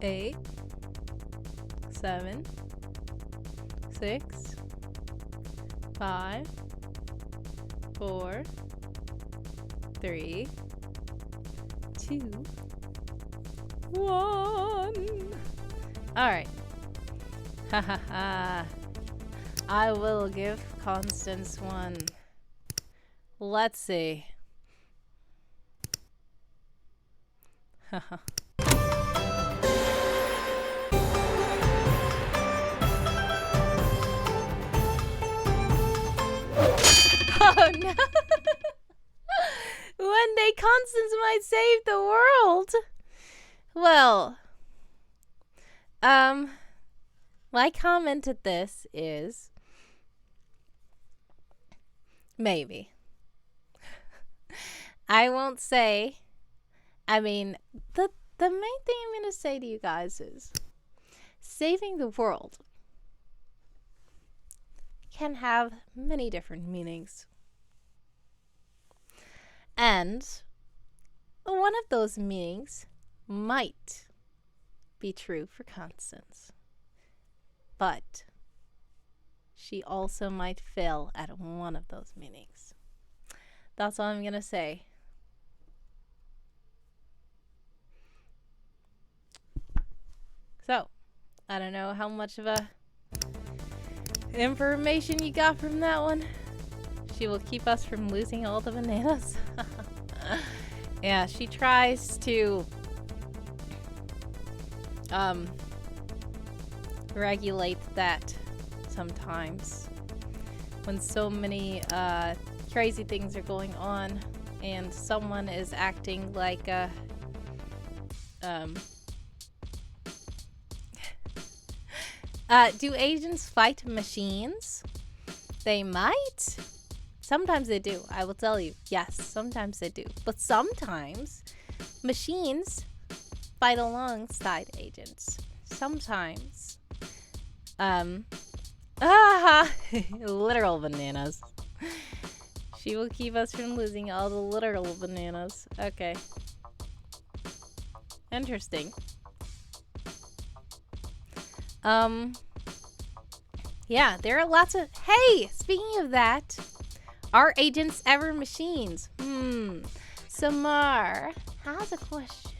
8, 7, 6, 5, 4, 3, 2, 1. Alright. Ha ha ha. I will give Constance one. Let's see. Haha. Oh no! One day Constance might save the world. Well, my comment at this is maybe. I won't say. I mean, the main thing I'm going to say to you guys is saving the world can have many different meanings. And one of those meanings might be true for Constance. But she also might fail at one of those meanings. That's all I'm going to say. So, I don't know how much of a information you got from that one. She will keep us from losing all the bananas. Yeah, she tries to regulate that sometimes when so many crazy things are going on and someone is acting like a do agents fight machines? They might. Sometimes they do. I will tell you. Yes, sometimes they do. But sometimes machines fight alongside agents. Sometimes. Literal bananas. She will keep us from losing all the literal bananas. Okay. Interesting. Yeah, there are lots of... Hey! Speaking of that, are agents ever machines? Samar has a question.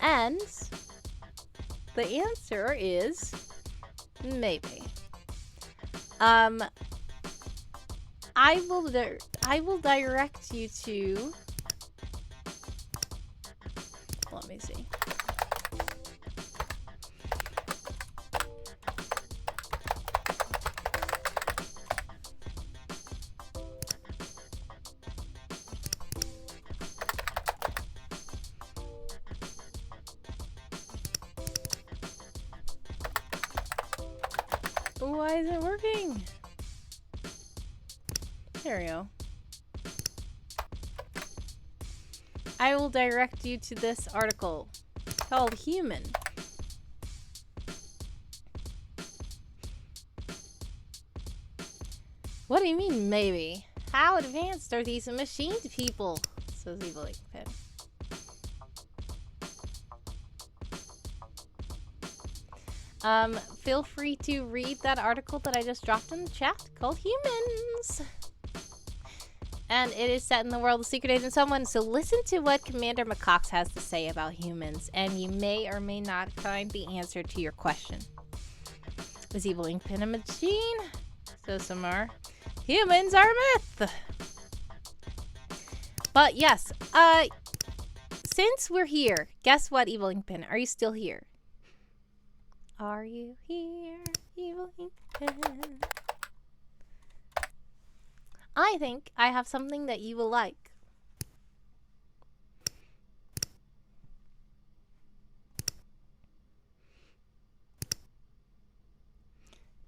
And the answer is maybe. I will direct you to... Let me see. Why isn't it working? There we go. I will direct you to this article called Human. What do you mean, maybe? How advanced are these machine people? Says Evil Pen. Feel free to read that article that I just dropped in the chat called Humans. And it is set in the world of Secret Agent Someone. So listen to what Commander McCox has to say about humans, and you may or may not find the answer to your question. Is Evil Inkpen a machine? So some are. Humans are a myth. But yes, since we're here, guess what, Evil Inkpen? Are you still here? Are you here, Evil Inkpen? I think I have something that you will like.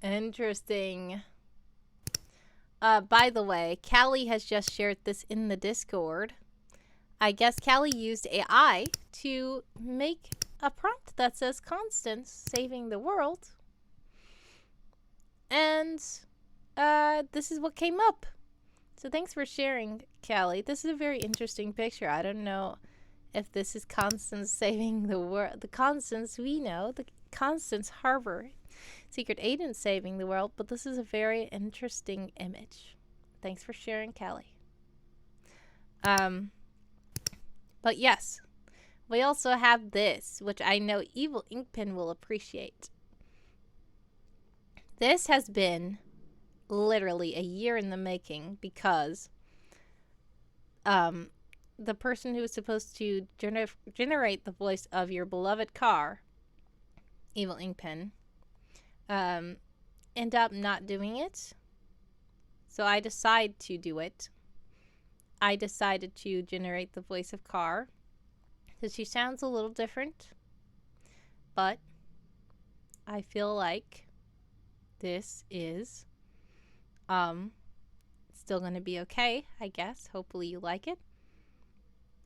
Interesting. By the way, Callie has just shared this in the Discord. I guess Callie used AI to make a prompt that says Constance saving the world. And this is what came up. So thanks for sharing, Callie. This is a very interesting picture. I don't know if this is Constance saving the world. The Constance we know, the Constance Harbor secret agent saving the world, but this is a very interesting image. Thanks for sharing, Callie. But yes, we also have this, which I know Evil Inkpen will appreciate. This has been literally a year in the making because the person who was supposed to generate the voice of your beloved car, Evil Inkpen, end up not doing it. So I decided to do it. I decided to generate the voice of Car because she sounds a little different, but I feel like this is still going to be okay, I guess. Hopefully you like it.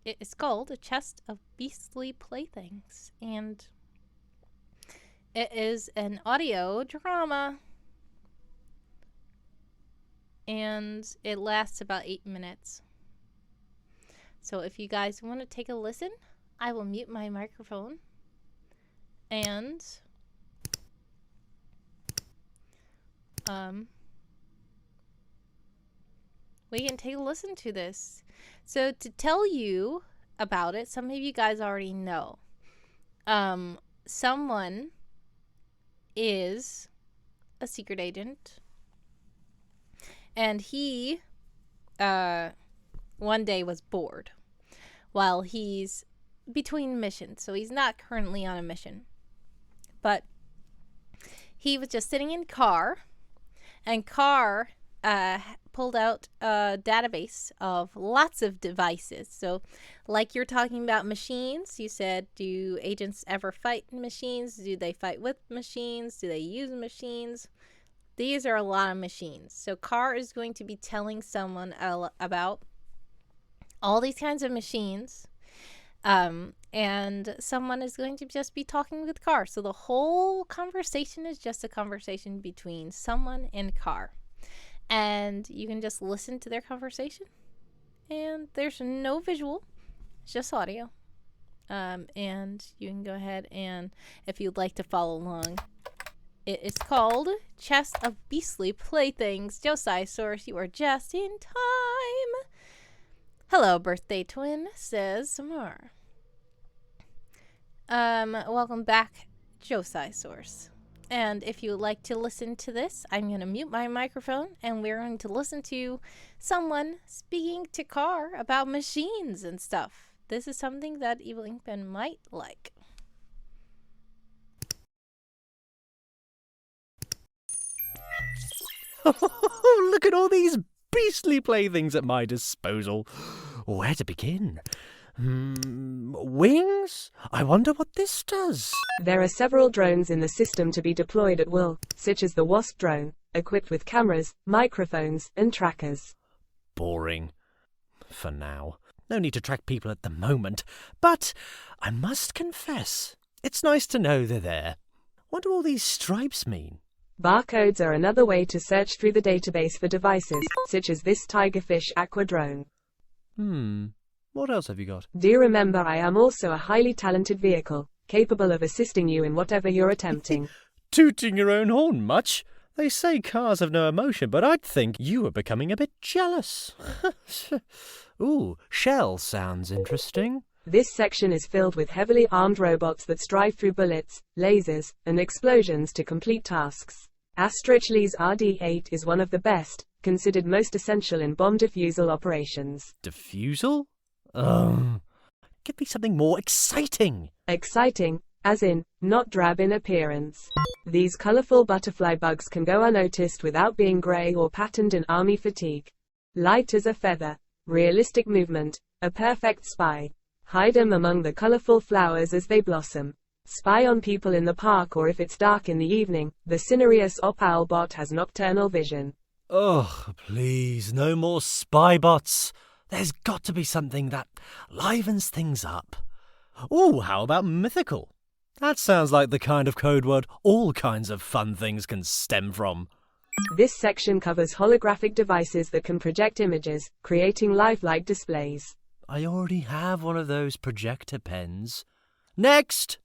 It is called A Chest of Beastly Playthings, and it is an audio drama, and it lasts about 8 minutes. So if you guys want to take a listen, I will mute my microphone and we can take a listen to this. So to tell you about it, some of you guys already know. Someone is a secret agent, and he one day was bored while he's between missions. So he's not currently on a mission, but he was just sitting in Car, and Car pulled out a database of lots of devices. So like you're talking about machines, you said, do agents ever fight machines? Do they fight with machines? Do they use machines? These are a lot of machines. So Car is going to be telling someone about all these kinds of machines, and someone is going to just be talking with Car. So the whole conversation is just a conversation between someone and Car, and you can just listen to their conversation, and there's no visual, it's just audio, and you can go ahead and, if you'd like to follow along, it is called Chest of Beastly Playthings. Josiah Source, you are just in time. Hello, birthday twin, says Samar. Welcome back, Josiah Source. And if you would like to listen to this, I'm going to mute my microphone, and we're going to listen to someone speaking to Car about machines and stuff. This is something that Evil Inkpen might like. Look at all these beastly playthings at my disposal. Where to begin? Wings? I wonder what this does. There are several drones in the system to be deployed at will, such as the WILLOWISP drone, equipped with cameras, microphones, and trackers. Boring. For now. No need to track people at the moment, but I must confess, it's nice to know they're there. What do all these stripes mean? Barcodes are another way to search through the database for devices, such as this Tigerfish Aqua drone. What else have you got? Do you remember I am also a highly talented vehicle, capable of assisting you in whatever you're attempting? Tooting your own horn much? They say cars have no emotion, but I'd think you were becoming a bit jealous. Ooh, Shell sounds interesting. This section is filled with heavily armed robots that strive through bullets, lasers, and explosions to complete tasks. Astrichley's RD-8 is one of the best, considered most essential in bomb defusal operations. Defusal? Give me something more exciting. Exciting, as in, not drab in appearance. These colorful butterfly bugs can go unnoticed without being gray or patterned in army fatigue. Light as a feather, realistic movement, a perfect spy. Hide them among the colorful flowers as they blossom. Spy on people in the park, or if it's dark in the evening, the Cinereus Opal bot has nocturnal vision. Ugh, please, no more spy bots. There's got to be something that livens things up. Ooh, how about mythical? That sounds like the kind of code word all kinds of fun things can stem from. This section covers holographic devices that can project images, creating lifelike displays. I already have one of those projector pens. Next!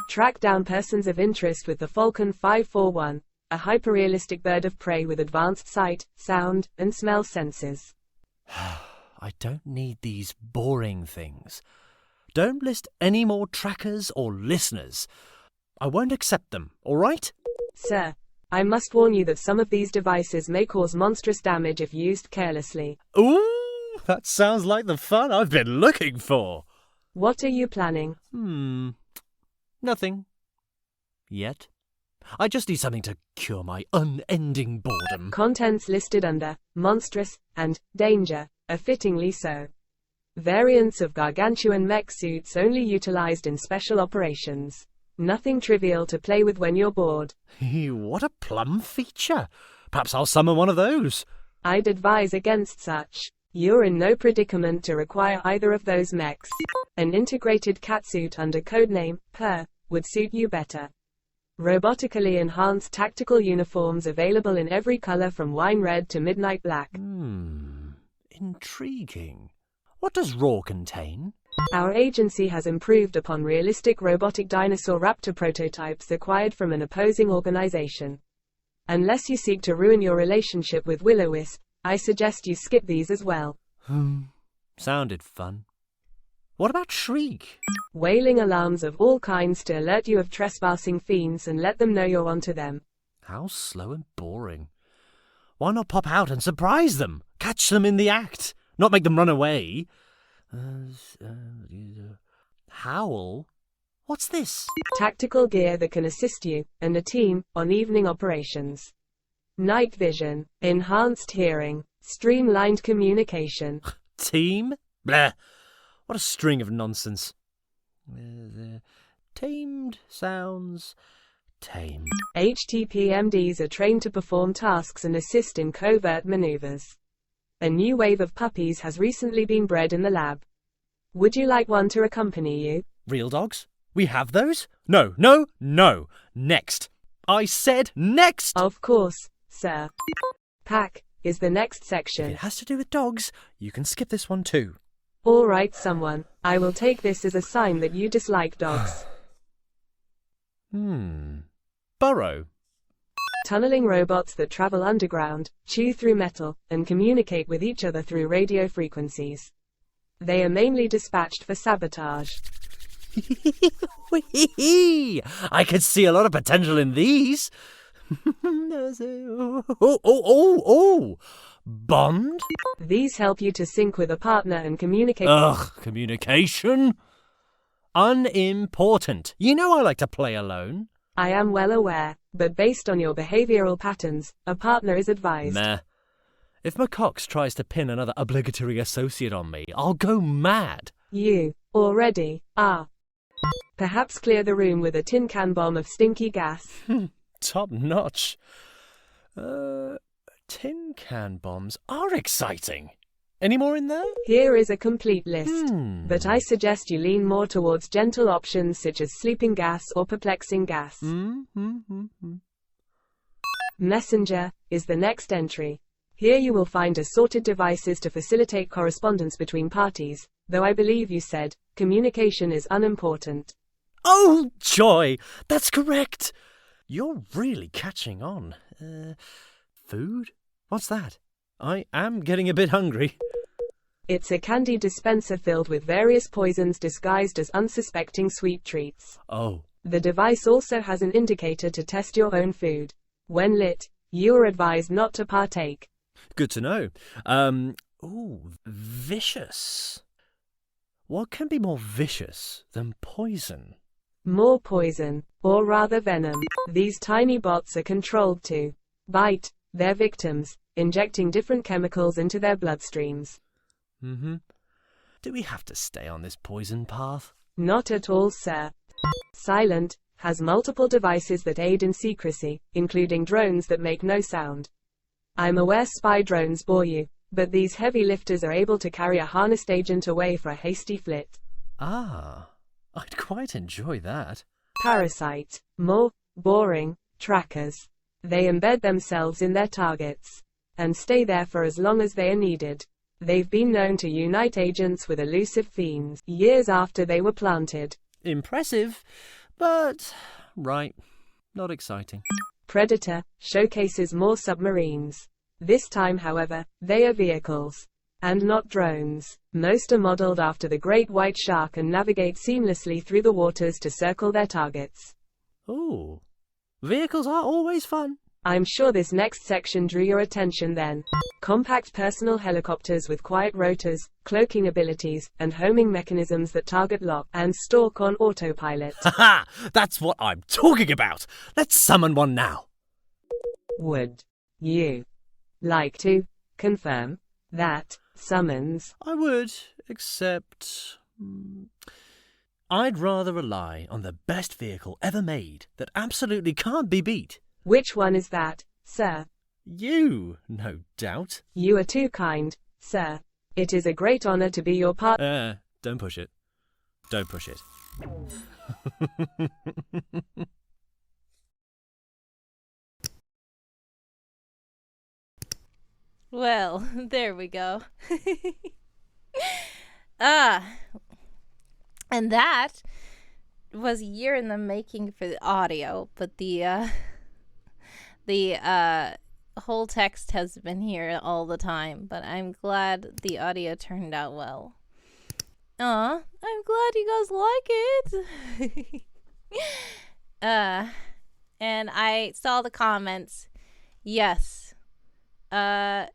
Track down persons of interest with the Falcon 541, a hyperrealistic bird of prey with advanced sight, sound, and smell senses. I don't need these boring things. Don't list any more trackers or listeners. I won't accept them, all right? Sir, I must warn you that some of these devices may cause monstrous damage if used carelessly. Ooh, that sounds like the fun I've been looking for. What are you planning? Nothing. Yet. I just need something to cure my unending boredom. Contents listed under monstrous and danger are fittingly so. Variants of gargantuan mech suits only utilized in special operations. Nothing trivial to play with when you're bored. What a plum feature. Perhaps I'll summon one of those. I'd advise against such. You're in no predicament to require either of those mechs. An integrated catsuit under codename Per would suit you better. Robotically enhanced tactical uniforms available in every color from wine red to midnight black. Intriguing. What does RAW contain? Our agency has improved upon realistic robotic dinosaur raptor prototypes acquired from an opposing organization. Unless you seek to ruin your relationship with WILLOWISP, I suggest you skip these as well. Sounded fun. What about Shriek? Wailing alarms of all kinds to alert you of trespassing fiends and let them know you're onto them. How slow and boring. Why not pop out and surprise them? Catch them in the act, not make them run away. Howl? What's this? Tactical gear that can assist you and a team on evening operations. Night vision, enhanced hearing, streamlined communication. Team? Blah. What a string of nonsense. Tamed sounds tame. HTPMDs are trained to perform tasks and assist in covert maneuvers. A new wave of puppies has recently been bred in the lab. Would you like one to accompany you? Real dogs? We have those? No, no, no. Next. I said next! Of course, sir. Pack is the next section. If it has to do with dogs, you can skip this one too. All right, someone. I will take this as a sign that you dislike dogs. Burrow. Tunneling robots that travel underground, chew through metal, and communicate with each other through radio frequencies. They are mainly dispatched for sabotage. I could see a lot of potential in these. Oh! Bond? These help you to sync with a partner and communicate. Ugh, communication? Unimportant. You know I like to play alone. I am well aware, but based on your behavioral patterns, a partner is advised. Meh. If McCox tries to pin another obligatory associate on me, I'll go mad. You already are. Perhaps clear the room with a tin can bomb of stinky gas. Top notch. Tin can bombs are exciting. Any more in there? Here is a complete list, but I suggest you lean more towards gentle options such as sleeping gas or perplexing gas. Messenger is the next entry. Here you will find assorted devices to facilitate correspondence between parties, though I believe you said communication is unimportant. Oh, joy! That's correct! You're really catching on. Food? What's that? I am getting a bit hungry. It's a candy dispenser filled with various poisons disguised as unsuspecting sweet treats. Oh. The device also has an indicator to test your own food. When lit, you are advised not to partake. Good to know. Vicious. What can be more vicious than poison? More poison, or rather venom. These tiny bots are controlled to bite their victims, injecting different chemicals into their bloodstreams. Do we have to stay on this poison path? Not at all, sir. Silent has multiple devices that aid in secrecy, including drones that make no sound. I'm aware spy drones bore you, but these heavy lifters are able to carry a harnessed agent away for a hasty flit. Ah, I'd quite enjoy that. Parasite. More boring trackers. They embed themselves in their targets and stay there for as long as they are needed. They've been known to unite agents with elusive fiends years after they were planted. Impressive, but right, not exciting. Predator showcases more submarines. This time, however, they are vehicles and not drones. Most are modeled after the great white shark and navigate seamlessly through the waters to circle their targets. Ooh, vehicles are always fun. I'm sure this next section drew your attention then. Compact personal helicopters with quiet rotors, cloaking abilities, and homing mechanisms that target, lock, and stalk on autopilot. Haha! That's what I'm talking about! Let's summon one now! Would you like to confirm that summons? I would, except I'd rather rely on the best vehicle ever made that absolutely can't be beat. Which one is that, sir? You, no doubt. You are too kind, sir. It is a great honor to be your partner. Don't push it. Don't push it. Well, there we go. And that was a year in the making for the audio, but the whole text has been here all the time, but I'm glad the audio turned out well. Aw, I'm glad you guys like it. And I saw the comments. Yes. That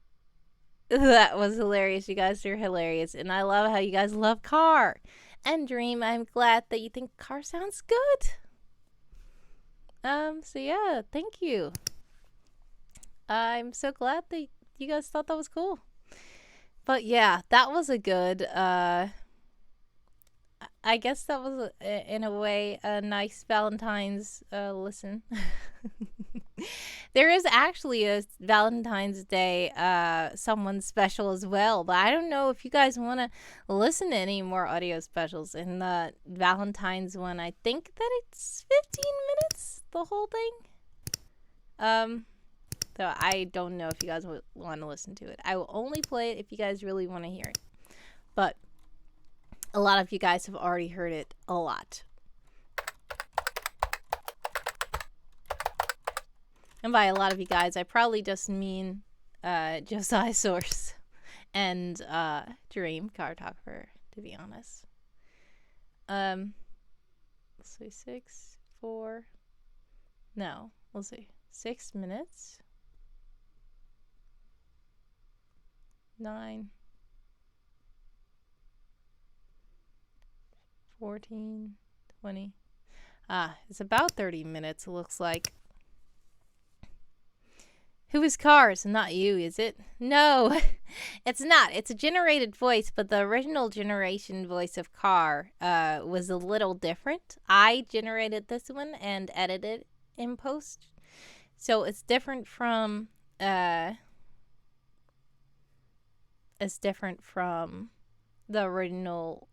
was hilarious. You guys are hilarious. And I love how you guys love Car. And Dream, I'm glad that you think Car sounds good. So yeah, thank you. I'm so glad that you guys thought that was cool. But yeah, that was a good, I guess that was, in a way, a nice Valentine's listen. There is actually a Valentine's Day someone special as well, but I don't know if you guys want to listen to any more audio specials. In the Valentine's one, I think that it's 15 minutes, the whole thing. So I don't know if you guys want to listen to it. I will only play it if you guys really want to hear it. But a lot of you guys have already heard it a lot. And by a lot of you guys, I probably just mean Josiah Source and DreamCartographer, to be honest. Let's see, 6 minutes. 9, 14, 20. It's about 30 minutes, it looks like. Who is Cars? Not you, is it? No, it's not. It's a generated voice, but the original generation voice of Car was a little different. I generated this one and edited in post. So it's different from the original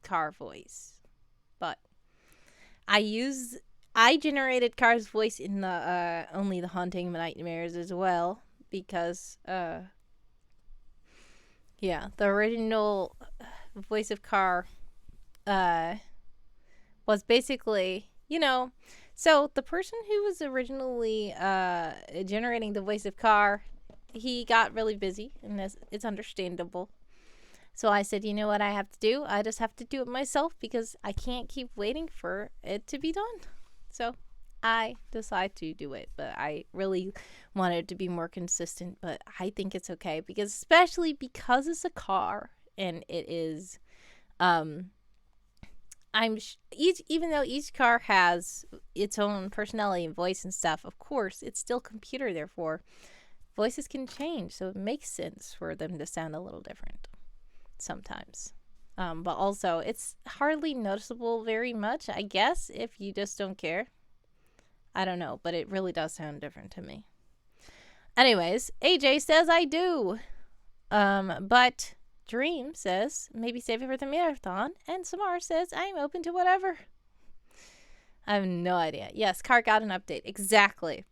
Car voice. But I generated Car's voice in the Only the Haunting Nightmares as well, because the original voice of Car was basically, So the person who was originally generating the voice of Car, he got really busy, and it's understandable. So I said, you know what I have to do? I just have to do it myself because I can't keep waiting for it to be done. So I decided to do it, but I really wanted it to be more consistent, but I think it's okay because especially because it's a car and it is even though each car has its own personality and voice and stuff, of course, it's still computer, therefore voices can change, so it makes sense for them to sound a little different sometimes. But also, it's hardly noticeable very much, I guess, if you just don't care. I don't know, but it really does sound different to me. Anyways, AJ says I do. But Dream says maybe save it for the marathon. And Samar says I'm open to whatever. I have no idea. Yes, Car got an update. Exactly.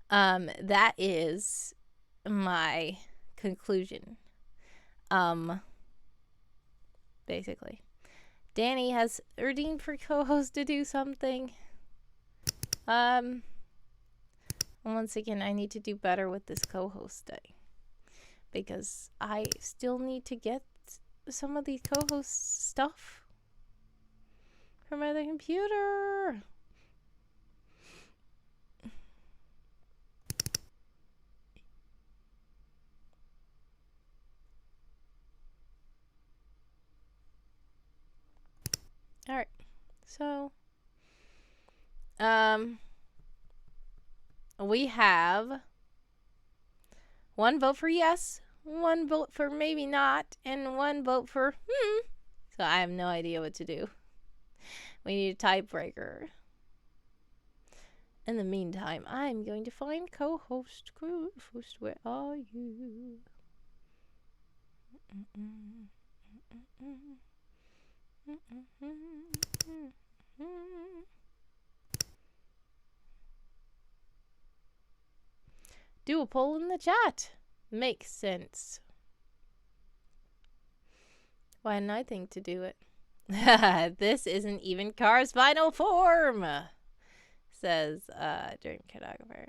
That is my conclusion. Basically. Danny has redeemed for co-host to do something. Once again, I need to do better with this co-host day. Because I still need to get some of these co-host stuff from my other computer. Alright. So we have 1 vote for yes, 1 vote for maybe not, and 1 vote for So I have no idea what to do. We need a tiebreaker. In the meantime, I'm going to find co-host. Co-host, where are you? Do a poll in the chat. Makes sense. Why didn't I think to do it? This isn't even Car's final form, says DreamCartographer.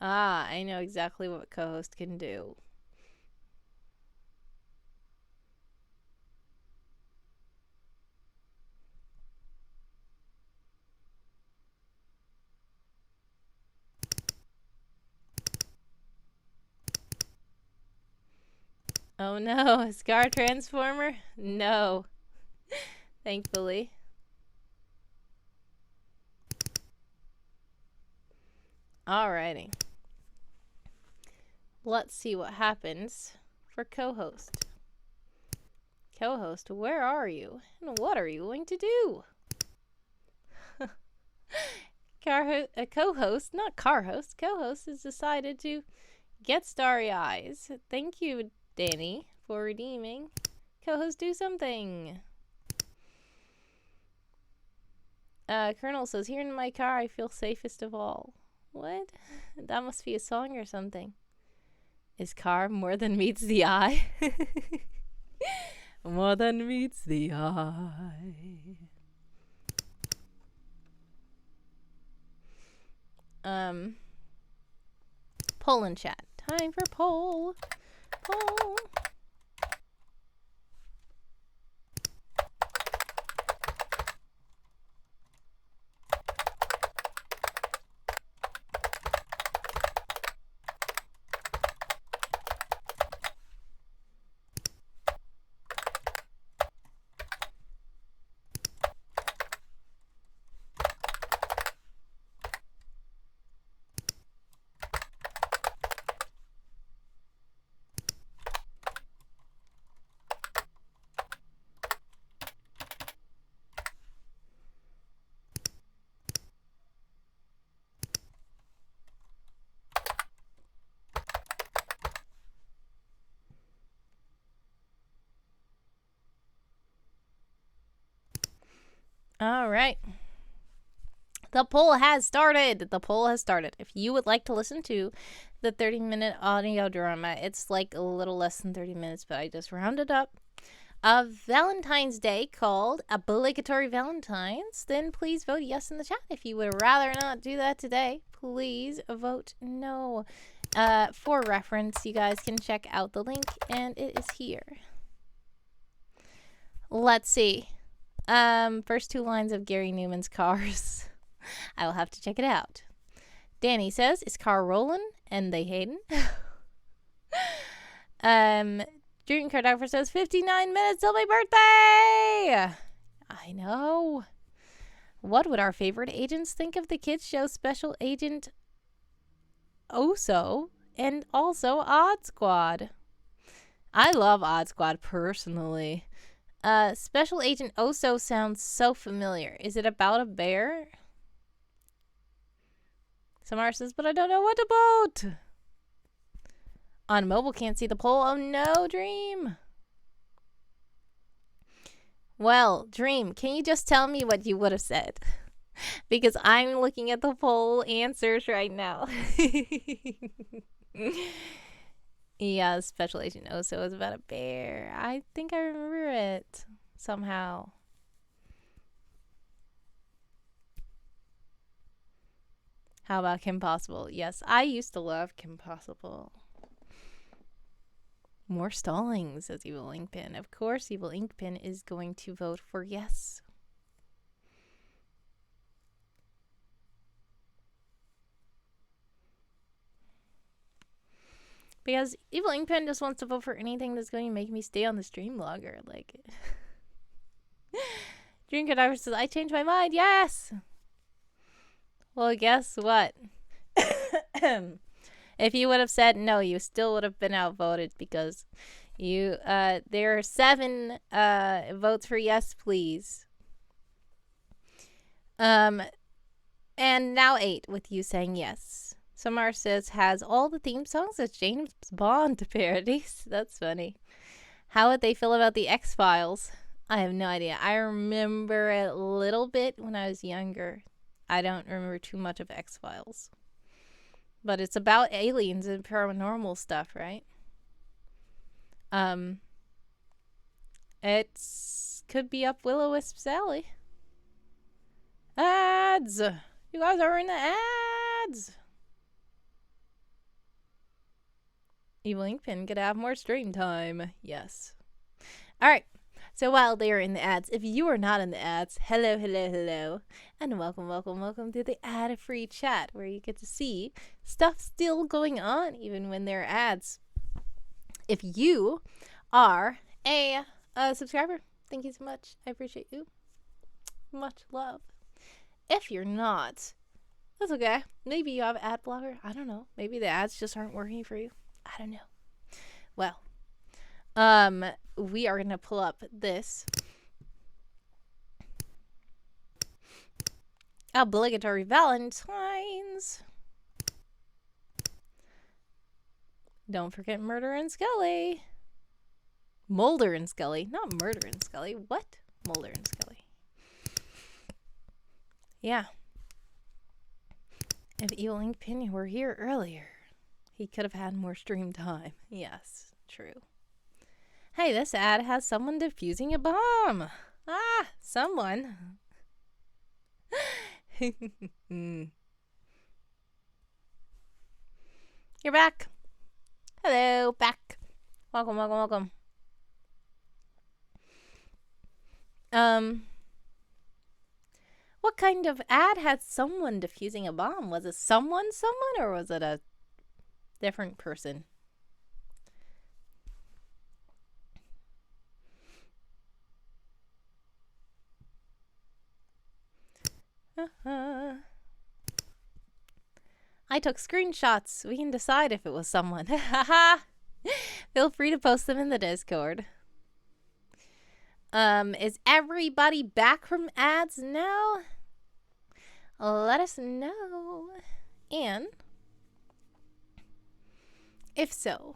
Ah, I know exactly what co-host can do. Oh no, a Scar Transformer? No. Thankfully. Alrighty. Let's see what happens for co-host. Co-host, where are you? And what are you going to do? Co-host, not car host, co-host has decided to get starry eyes. Thank you, Danny, for redeeming. Co-host, do something. Colonel says, here in my car, I feel safest of all. What? That must be a song or something. Is car more than meets the eye? More than meets the eye. Poll in chat. Time for poll. Poll. All right. The poll has started. The poll has started. If you would like to listen to the 30-minute audio drama, it's like a little less than 30 minutes, but I just rounded up, of Valentine's Day called Obligatory Valentines, then please vote yes in the chat. If you would rather not do that today, please vote no. For reference, you guys can check out the link, and it is here. Let's see. First 2 lines of Gary Newman's Cars. I will have to check it out. Danny says, is car rolling? And they Hayden. DreamCartographer says, 59 minutes till my birthday! I know. What would our favorite agents think of the kids show Special Agent Oso and also Odd Squad? I love Odd Squad personally. Special Agent Oso sounds so familiar. Is it about a bear? Samara says, but I don't know what about. On mobile, can't see the poll. Oh no, Dream. Well, Dream, can you just tell me what you would have said? Because I'm looking at the poll answers right now. Yeah, Special Agent Oso is about a bear. I think I remember it somehow. How about Kim Possible? Yes, I used to love Kim Possible. More stallings, says Evil Inkpin. Of course, Evil Inkpin is going to vote for yes. Because Evil Inkpin just wants to vote for anything that's going to make me stay on the stream longer. Like, DreamCartographer says, I changed my mind. Yes! Well, guess what? If you would have said no, you still would have been outvoted because you there are 7 votes for yes, please. And now 8 with you saying yes. Samar says, has all the theme songs as James Bond parodies. That's funny. How would they feel about the X-Files? I have no idea. I remember it a little bit when I was younger. I don't remember too much of X-Files. But it's about aliens and paranormal stuff, right? It's could be up WILLOWISP's alley. Ads! You guys are in the ads! Evil Inkpin could have more stream time. Yes. Alright. So while they are in the ads, if you are not in the ads, hello, hello, hello. And welcome, welcome, welcome to the ad-free chat where you get to see stuff still going on even when there are ads. If you are a subscriber, thank you so much. I appreciate you. Much love. If you're not, that's okay. Maybe you have an ad blocker. I don't know. Maybe the ads just aren't working for you. I don't know. Well, we are going to pull up this Obligatory Valentines. Don't forget Murder and Scully. Mulder and Scully, not Murder and Scully. What? Mulder and Scully. Yeah. If Evil Inkpin were here earlier, he could have had more stream time. Yes, true. Hey, this ad has someone defusing a bomb. Ah, someone. You're back. Hello, back. Welcome, welcome, welcome. What kind of ad had someone defusing a bomb? Was it someone, or was it a different person? I took screenshots. We can decide if it was someone. Feel free to post them in the Discord. Is everybody back from ads now? Let us know. And if so,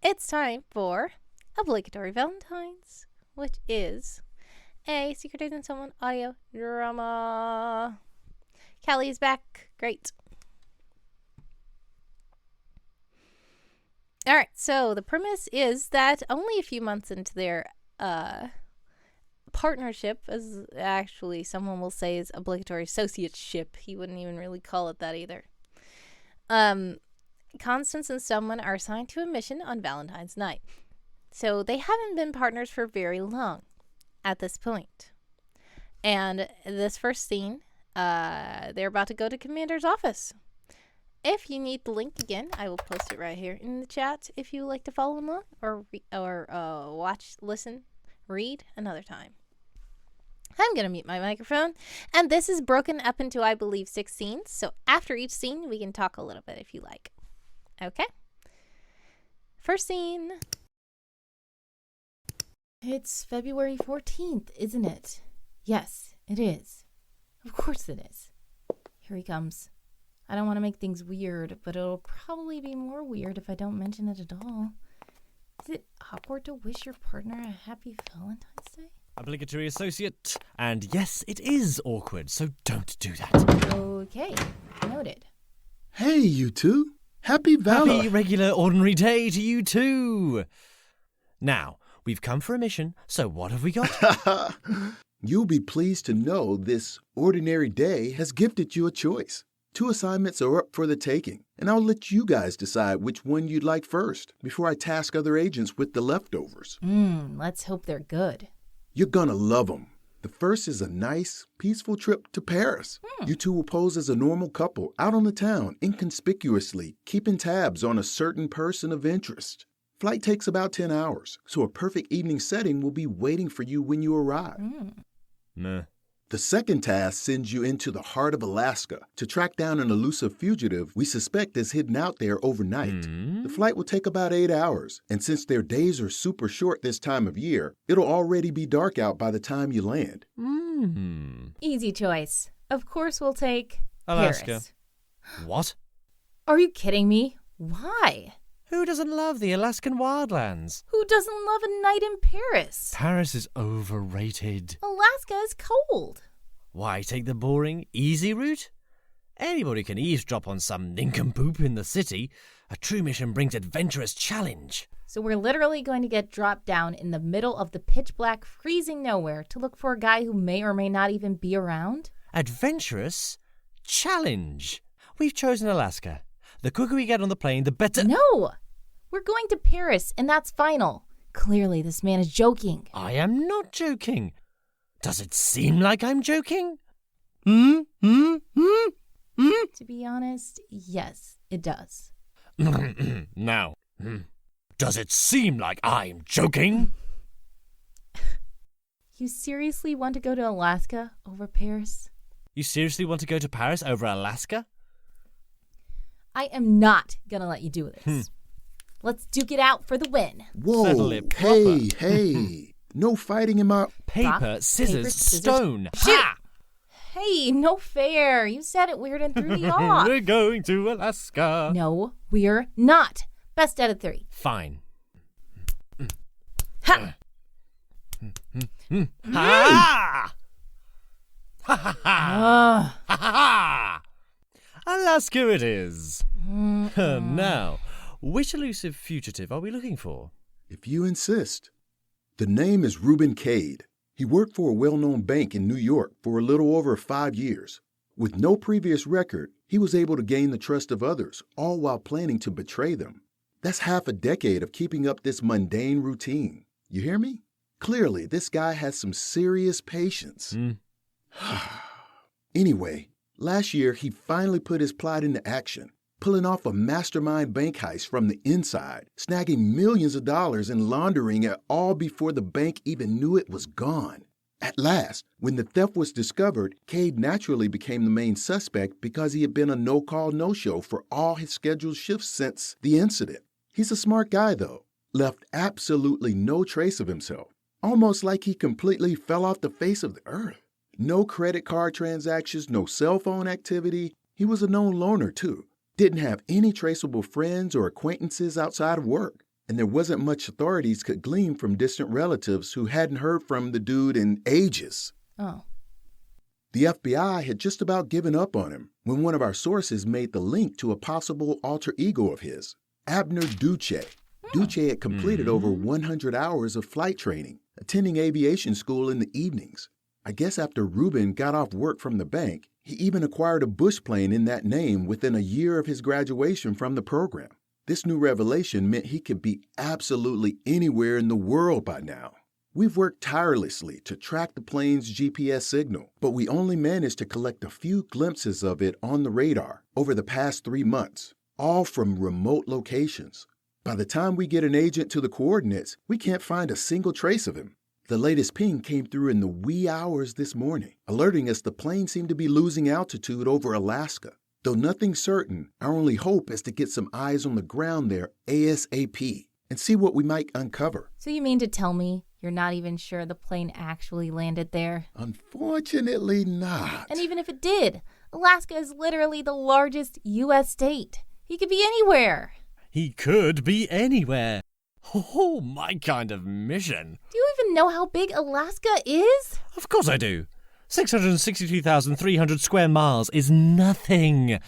it's time for Obligatory Valentines, which is a Secret Agent Someone audio drama. Callie is back. Great. All right, so the premise is that only a few months into their partnership, as actually someone will say is obligatory associateship. He wouldn't even really call it that either. Constance and someone are assigned to a mission on Valentine's night. So they haven't been partners for very long at this point. And this first scene, they're about to go to Commander's office. If you need the link again, I will post it right here in the chat if you would like to follow along or watch, listen, read another time. I'm going to mute my microphone. And this is broken up into, I believe, 6 scenes. So after each scene, we can talk a little bit if you like. Okay? First scene. It's February 14th, isn't it? Yes, it is. Of course it is. Here he comes. I don't want to make things weird, but it'll probably be more weird if I don't mention it at all. Is it awkward to wish your partner a happy Valentine's Day? Obligatory associate. And yes, it is awkward, so don't do that. Okay, noted. Hey, you two. Happy Happy regular ordinary day to you too. Now, we've come for a mission, so what have we got? You'll be pleased to know this ordinary day has gifted you a choice. 2 assignments are up for the taking, and I'll let you guys decide which one you'd like first before I task other agents with the leftovers. Let's hope they're good. You're gonna love them. The first is a nice, peaceful trip to Paris. You two will pose as a normal couple out on the town, inconspicuously, keeping tabs on a certain person of interest. Flight takes about 10 hours, so a perfect evening setting will be waiting for you when you arrive. Meh. The second task sends you into the heart of Alaska to track down an elusive fugitive we suspect is hidden out there overnight. The flight will take about 8 hours, and since their days are super short this time of year, it'll already be dark out by the time you land. Easy choice. Of course we'll take Alaska. Paris. What? Are you kidding me? Why? Who doesn't love the Alaskan wildlands? Who doesn't love a night in Paris? Paris is overrated. Alaska is cold. Why take the boring, easy route? Anybody can eavesdrop on some nincompoop in the city. A true mission brings adventurous challenge. So we're literally going to get dropped down in the middle of the pitch black, freezing nowhere to look for a guy who may or may not even be around? Adventurous challenge. We've chosen Alaska. The quicker we get on the plane, the better. No! We're going to Paris, and that's final. Clearly, this man is joking. I am not joking. Does it seem like I'm joking? To be honest, yes, it does. Now, does it seem like I'm joking? You seriously want to go to Alaska over Paris? You seriously want to go to Paris over Alaska? I am not gonna let you do this. Let's duke it out for the win. Whoa, Settle it hey. No fighting in my... Paper, scissors, stone. Shoot! Ha! Hey, no fair. You said it weird and threw me off. We're going to Alaska. No, we're not. Best out of 3. Fine. Ha! Ha! Ha ha ha! Ha ha! Alaska it is. Now, which elusive fugitive are we looking for? If you insist. The name is Reuben Cade. He worked for a well-known bank in New York for a little over 5 years. With no previous record, he was able to gain the trust of others, all while planning to betray them. That's half a decade of keeping up this mundane routine. You hear me? Clearly, this guy has some serious patience. Anyway, last year he finally put his plot into action, pulling off a mastermind bank heist from the inside, snagging millions of dollars and laundering it all before the bank even knew it was gone. At last, when the theft was discovered, Cade naturally became the main suspect because he had been a no-call, no-show for all his scheduled shifts since the incident. He's a smart guy, though. Left absolutely no trace of himself. Almost like he completely fell off the face of the earth. No credit card transactions, no cell phone activity. He was a known loner, too. Didn't have any traceable friends or acquaintances outside of work. And there wasn't much authorities could glean from distant relatives who hadn't heard from the dude in ages. Oh. The FBI had just about given up on him when one of our sources made the link to a possible alter ego of his, Abner Duce. Duce had completed over 100 hours of flight training, attending aviation school in the evenings. I guess after Ruben got off work from the bank, he even acquired a bush plane in that name within a year of his graduation from the program. This new revelation meant he could be absolutely anywhere in the world by now. We've worked tirelessly to track the plane's GPS signal, but we only managed to collect a few glimpses of it on the radar over the past 3 months, all from remote locations. By the time we get an agent to the coordinates, we can't find a single trace of him. The latest ping came through in the wee hours this morning, alerting us the plane seemed to be losing altitude over Alaska. Though nothing's certain, our only hope is to get some eyes on the ground there ASAP and see what we might uncover. So you mean to tell me you're not even sure the plane actually landed there? Unfortunately not. And even if it did, Alaska is literally the largest U.S. state. He could be anywhere. He could be anywhere. Oh, my kind of mission. Do you even know how big Alaska is? Of course I do. 663,300 square miles is nothing.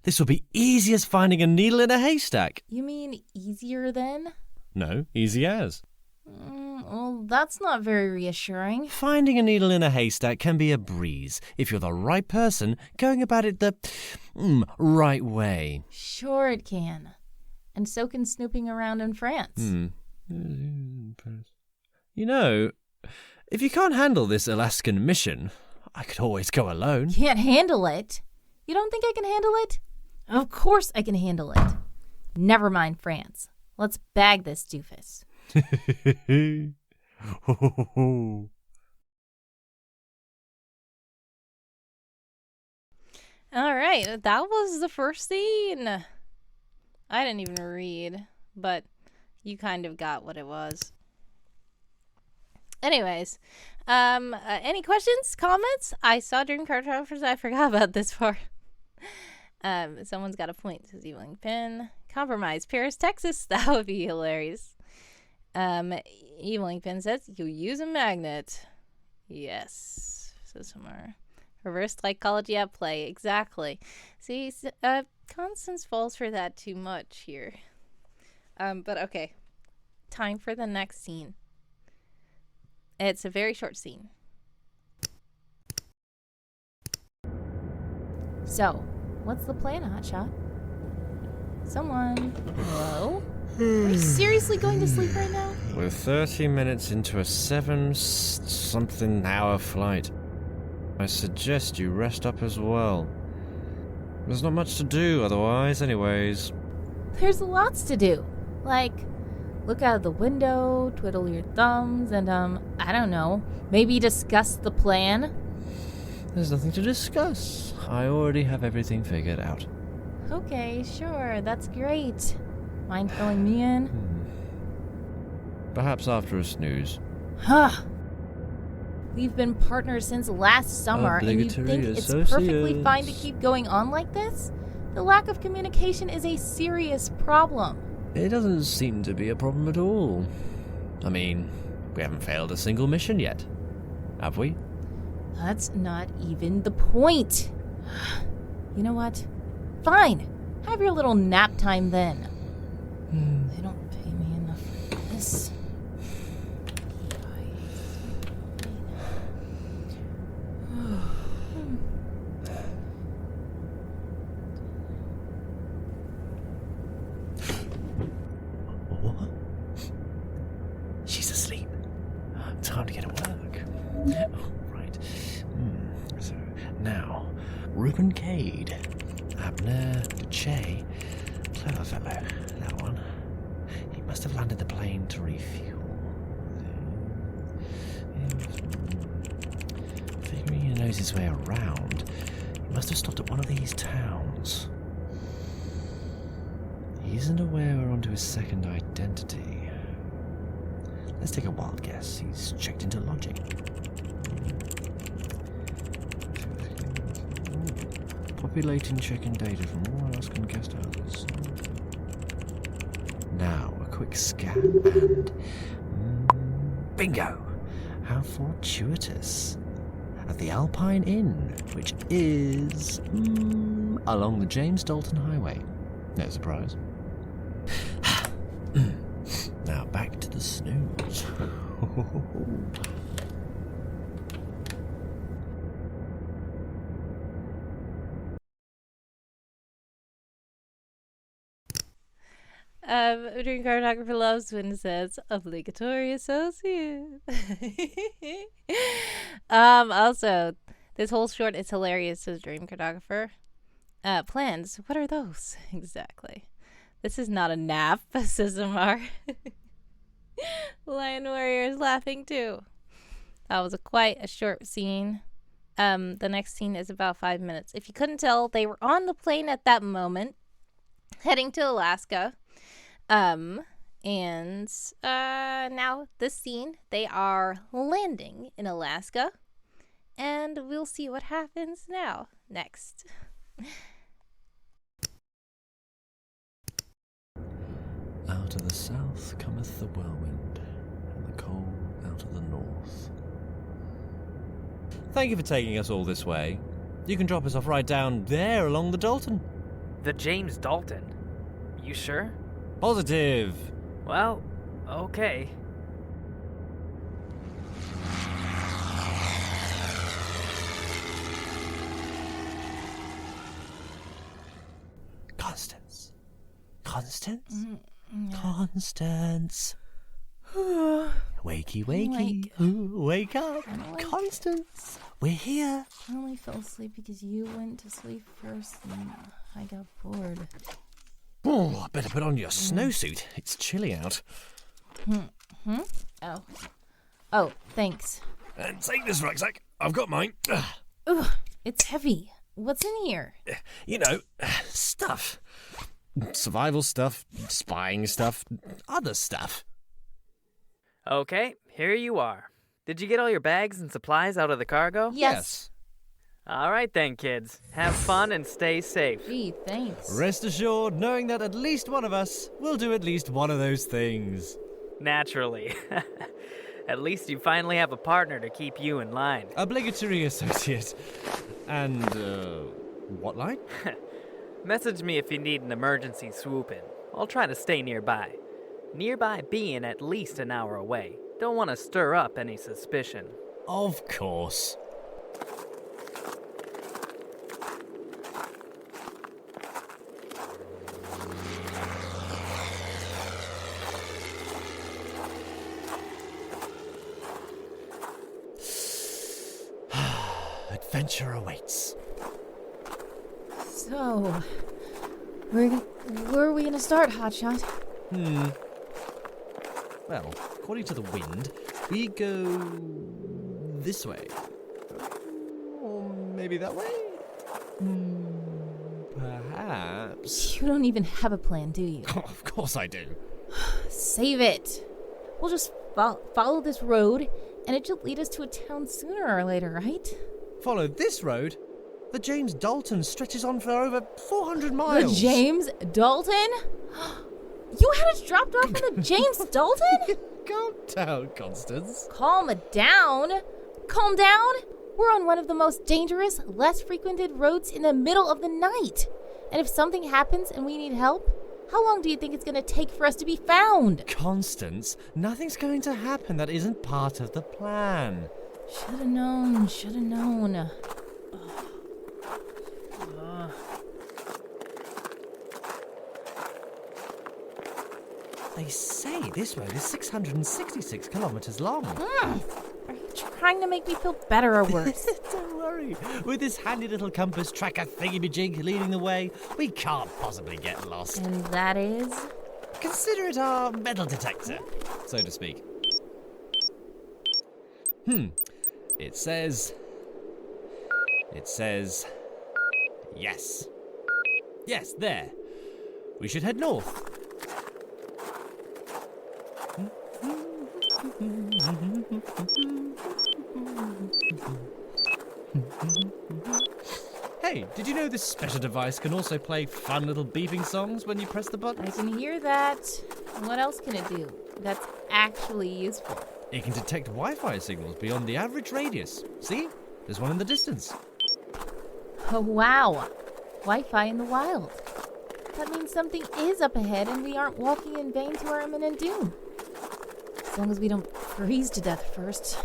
This will be easy as finding a needle in a haystack. You mean easier then? No, easy as. Well, that's not very reassuring. Finding a needle in a haystack can be a breeze if you're the right person going about it the right way. Sure it can. And so can snooping around in France. You know, if you can't handle this Alaskan mission, I could always go alone. Can't handle it? You don't think I can handle it? Of course I can handle it. Never mind France. Let's bag this doofus. All right, that was the first scene. I didn't even read, but you kind of got what it was. Anyways, any questions, comments? I saw DreamCartographer, I forgot about this part. Someone's got a point, says Evening Pin. Compromise, Paris, Texas. That would be hilarious. Evening Pin says, you use a magnet. Yes. So somewhere. Reverse psychology at play. Exactly. See, Constance falls for that too much here. But okay. Time for the next scene. It's a very short scene. So, what's the plan, Hotshot? Someone. Hello? Are you seriously going to sleep right now? We're 30 minutes into a 7-something hour flight. I suggest you rest up as well. There's not much to do otherwise, anyways. There's lots to do. Like, look out the window, twiddle your thumbs, and, I don't know, maybe discuss the plan? There's nothing to discuss. I already have everything figured out. Okay, sure, that's great. Mind filling me in? Perhaps after a snooze. Huh. We've been partners since last summer, and you think it's perfectly fine to keep going on like this? The lack of communication is a serious problem. It doesn't seem to be a problem at all. I mean, we haven't failed a single mission yet, have we? That's not even the point. You know what? Fine. Have your little nap time then. They don't pay me enough for this. What? She's asleep. Time to get to work. Oh, right. So, now, Ruben Cade, Abner Che, clever fellow, that one. He must have landed the plane to refuel. Figuring he knows his way around, he must have stopped at one of these towns. He isn't aware we're onto his second identity. Let's take a wild guess. He's checked into lodging. Populating check-in data from all Alaskan guest houses. Now, a quick scan and... bingo! How fortuitous. at the Alpine Inn, which is along the James Dalton Highway. No surprise. Now back to the snooze. DreamCartographer loves when it says obligatory associate. Also, this whole short is hilarious, says DreamCartographer. Plans, what are those? Exactly. This is not a nap, says Amar. Lion Warrior is laughing too. That was quite a short scene. The next scene is about 5 minutes. If you couldn't tell, they were on the plane at that moment, heading to Alaska. And now this scene, they are landing in Alaska, and we'll see what happens next. Out of the south cometh the whirlwind, and the cold out of the north. Thank you for taking us all this way. You can drop us off right down there along the Dalton. The James Dalton? You sure? Positive. Well, okay. Constance. Constance? Constance. Wakey, wakey. Wake up. Constance. We're here. I only fell asleep because you went to sleep first and I got bored. Oh, I better put on your snowsuit. It's chilly out. Oh, thanks. And take this rucksack. I've got mine. Ugh, it's heavy. What's in here? You know, stuff. Survival stuff, spying stuff, other stuff. Okay, here you are. Did you get all your bags and supplies out of the cargo? Yes. All right then, kids. Have fun and stay safe. Gee, thanks. Rest assured, knowing that at least one of us will do at least one of those things. Naturally. At least you finally have a partner to keep you in line. Obligatory associate. And, what line? Message me if you need an emergency swoop in. I'll try to stay nearby. Nearby being at least an hour away. Don't want to stir up any suspicion. Of course. Adventure awaits. So, where are we gonna start, Hotshot? Well, according to the wind, we go this way. Or maybe that way? Perhaps. You don't even have a plan, do you? Oh, of course I do. Save it. We'll just follow this road, and it should lead us to a town sooner or later, right? Follow this road? The James Dalton stretches on for over 400 miles. The James Dalton? You had us dropped off in the James Dalton? Calm down, Constance. Calm down? Calm down? We're on one of the most dangerous, less frequented roads in the middle of the night. And if something happens and we need help, how long do you think it's going to take for us to be found? Constance, nothing's going to happen that isn't part of the plan. Should have known. They say this road is 666 kilometers long. Are you trying to make me feel better or worse? Don't worry. With this handy little compass tracker thingy-majig leading the way, we can't possibly get lost. And that is? Consider it our metal detector, so to speak. It says, yes. Yes, there. We should head north. Hey, did you know this special device can also play fun little beeping songs when you press the buttons? I can hear that. What else can it do that's actually useful? It can detect Wi-Fi signals beyond the average radius. See? there's one in the distance. Oh, wow. Wi-Fi in the wild. That means something is up ahead and we aren't walking in vain to our imminent doom. As long as we don't freeze to death first.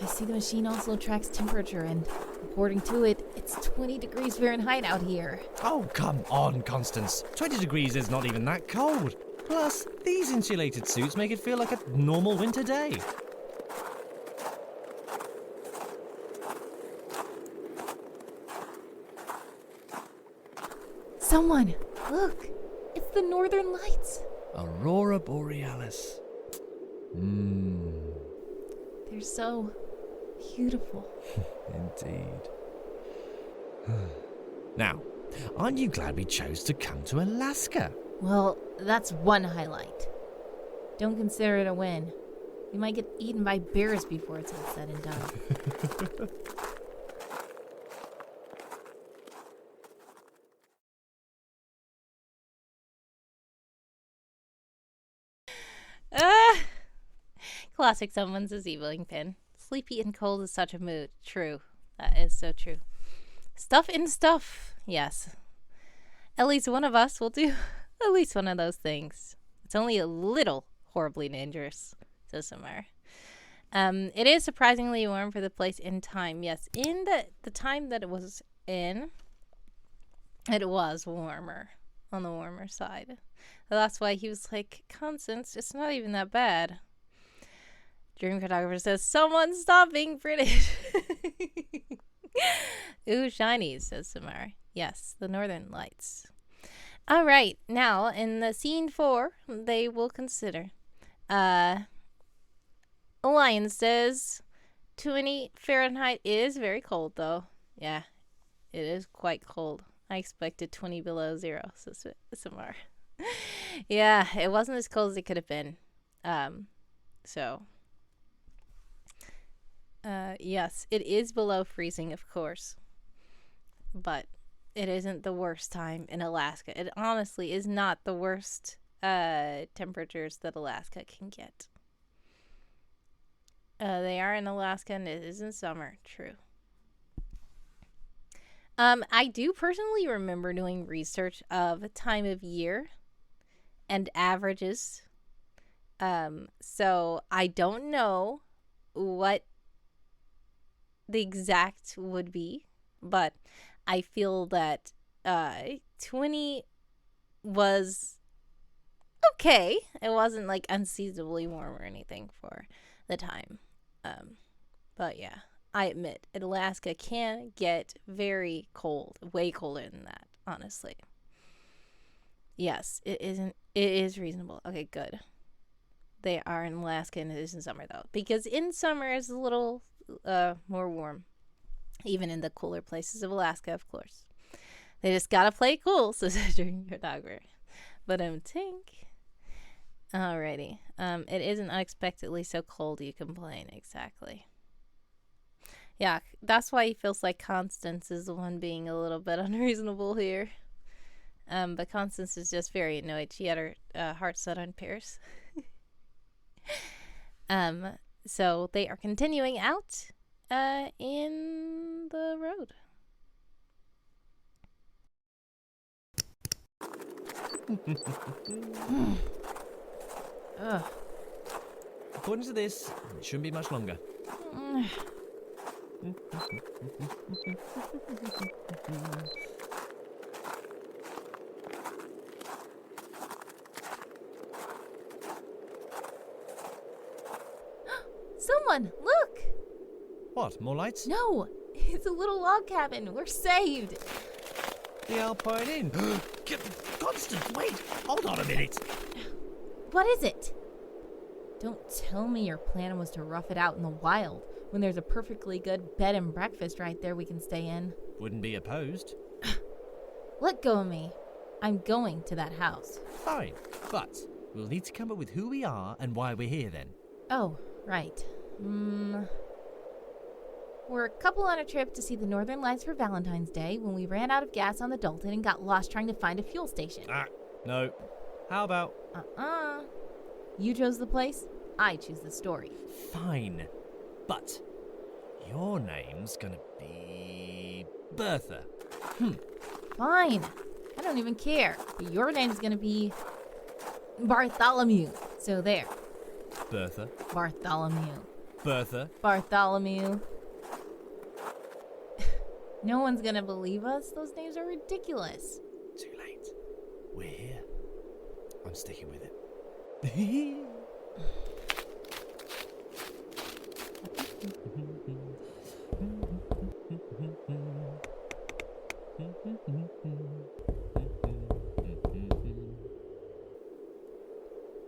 I see the machine also tracks temperature, and according to it, it's 20 degrees Fahrenheit out here. Oh, come on, Constance. 20 degrees is not even that cold. Plus, these insulated suits make it feel like a normal winter day. Someone! Look! It's the Northern Lights! Aurora Borealis. They're so beautiful. Indeed. Now, aren't you glad we chose to come to Alaska? Well, that's one highlight. Don't consider it a win. We might get eaten by bears before it's all said and done. Classic someone's a evening pin. Sleepy and cold is such a mood. True. That is so true. Stuff in stuff. Yes. At least one of us will do at least one of those things. It's only a little horribly dangerous, says Samar. It is surprisingly warm for the place in time. Yes, in the time that it was in, it was warmer, on the warmer side. So that's why he was like, Constance, it's not even that bad. DreamCartographer says, someone stop being British. Ooh, shinies, says Samar. Yes, the Northern Lights. All right, now in the scene 4, they will consider. Lion says 20 Fahrenheit is very cold, though. Yeah, it is quite cold. I expected 20 below zero, says Samar. Yeah, it wasn't as cold as it could have been. Yes, it is below freezing, of course. But it isn't the worst time in Alaska. It honestly is not the worst temperatures that Alaska can get. They are in Alaska and it is in summer. True. I do personally remember doing research of time of year and averages. So I don't know what the exact would be, but I feel that 20 was okay. It wasn't like unseasonably warm or anything for the time. But yeah, I admit Alaska can get very cold, way colder than that, honestly. Yes, it is reasonable. Okay, good. They are in Alaska and it is in summer though, because in summer it's a little more warm, even in the cooler places of Alaska, of course. They just gotta play cool, says DreamCartographer. But tink. Alrighty. It isn't unexpectedly so cold you complain, exactly. Yeah, that's why he feels like Constance is the one being a little bit unreasonable here. But Constance is just very annoyed. She had her heart set on Paris. So they are continuing out in the road. According to this, it shouldn't be much longer. Someone, look! What, more lights? No, it's a little log cabin. We're saved. The Alpine Inn. Constance, wait! Hold on a minute. What is it? Don't tell me your plan was to rough it out in the wild when there's a perfectly good bed and breakfast right there we can stay in. Wouldn't be opposed. Let go of me. I'm going to that house. Fine, but we'll need to come up with who we are and why we're here then. Oh, right. We're a couple on a trip to see the Northern Lights for Valentine's Day when we ran out of gas on the Dalton and got lost trying to find a fuel station. No. How about... You chose the place, I choose the story. Fine. But Your name's gonna be Bertha. Fine. I don't even care. But your name's gonna be Bartholomew. So there. Bertha. Bartholomew. Bertha. Bartholomew. No one's gonna believe us. Those names are ridiculous. Too late. We're here. I'm sticking with it.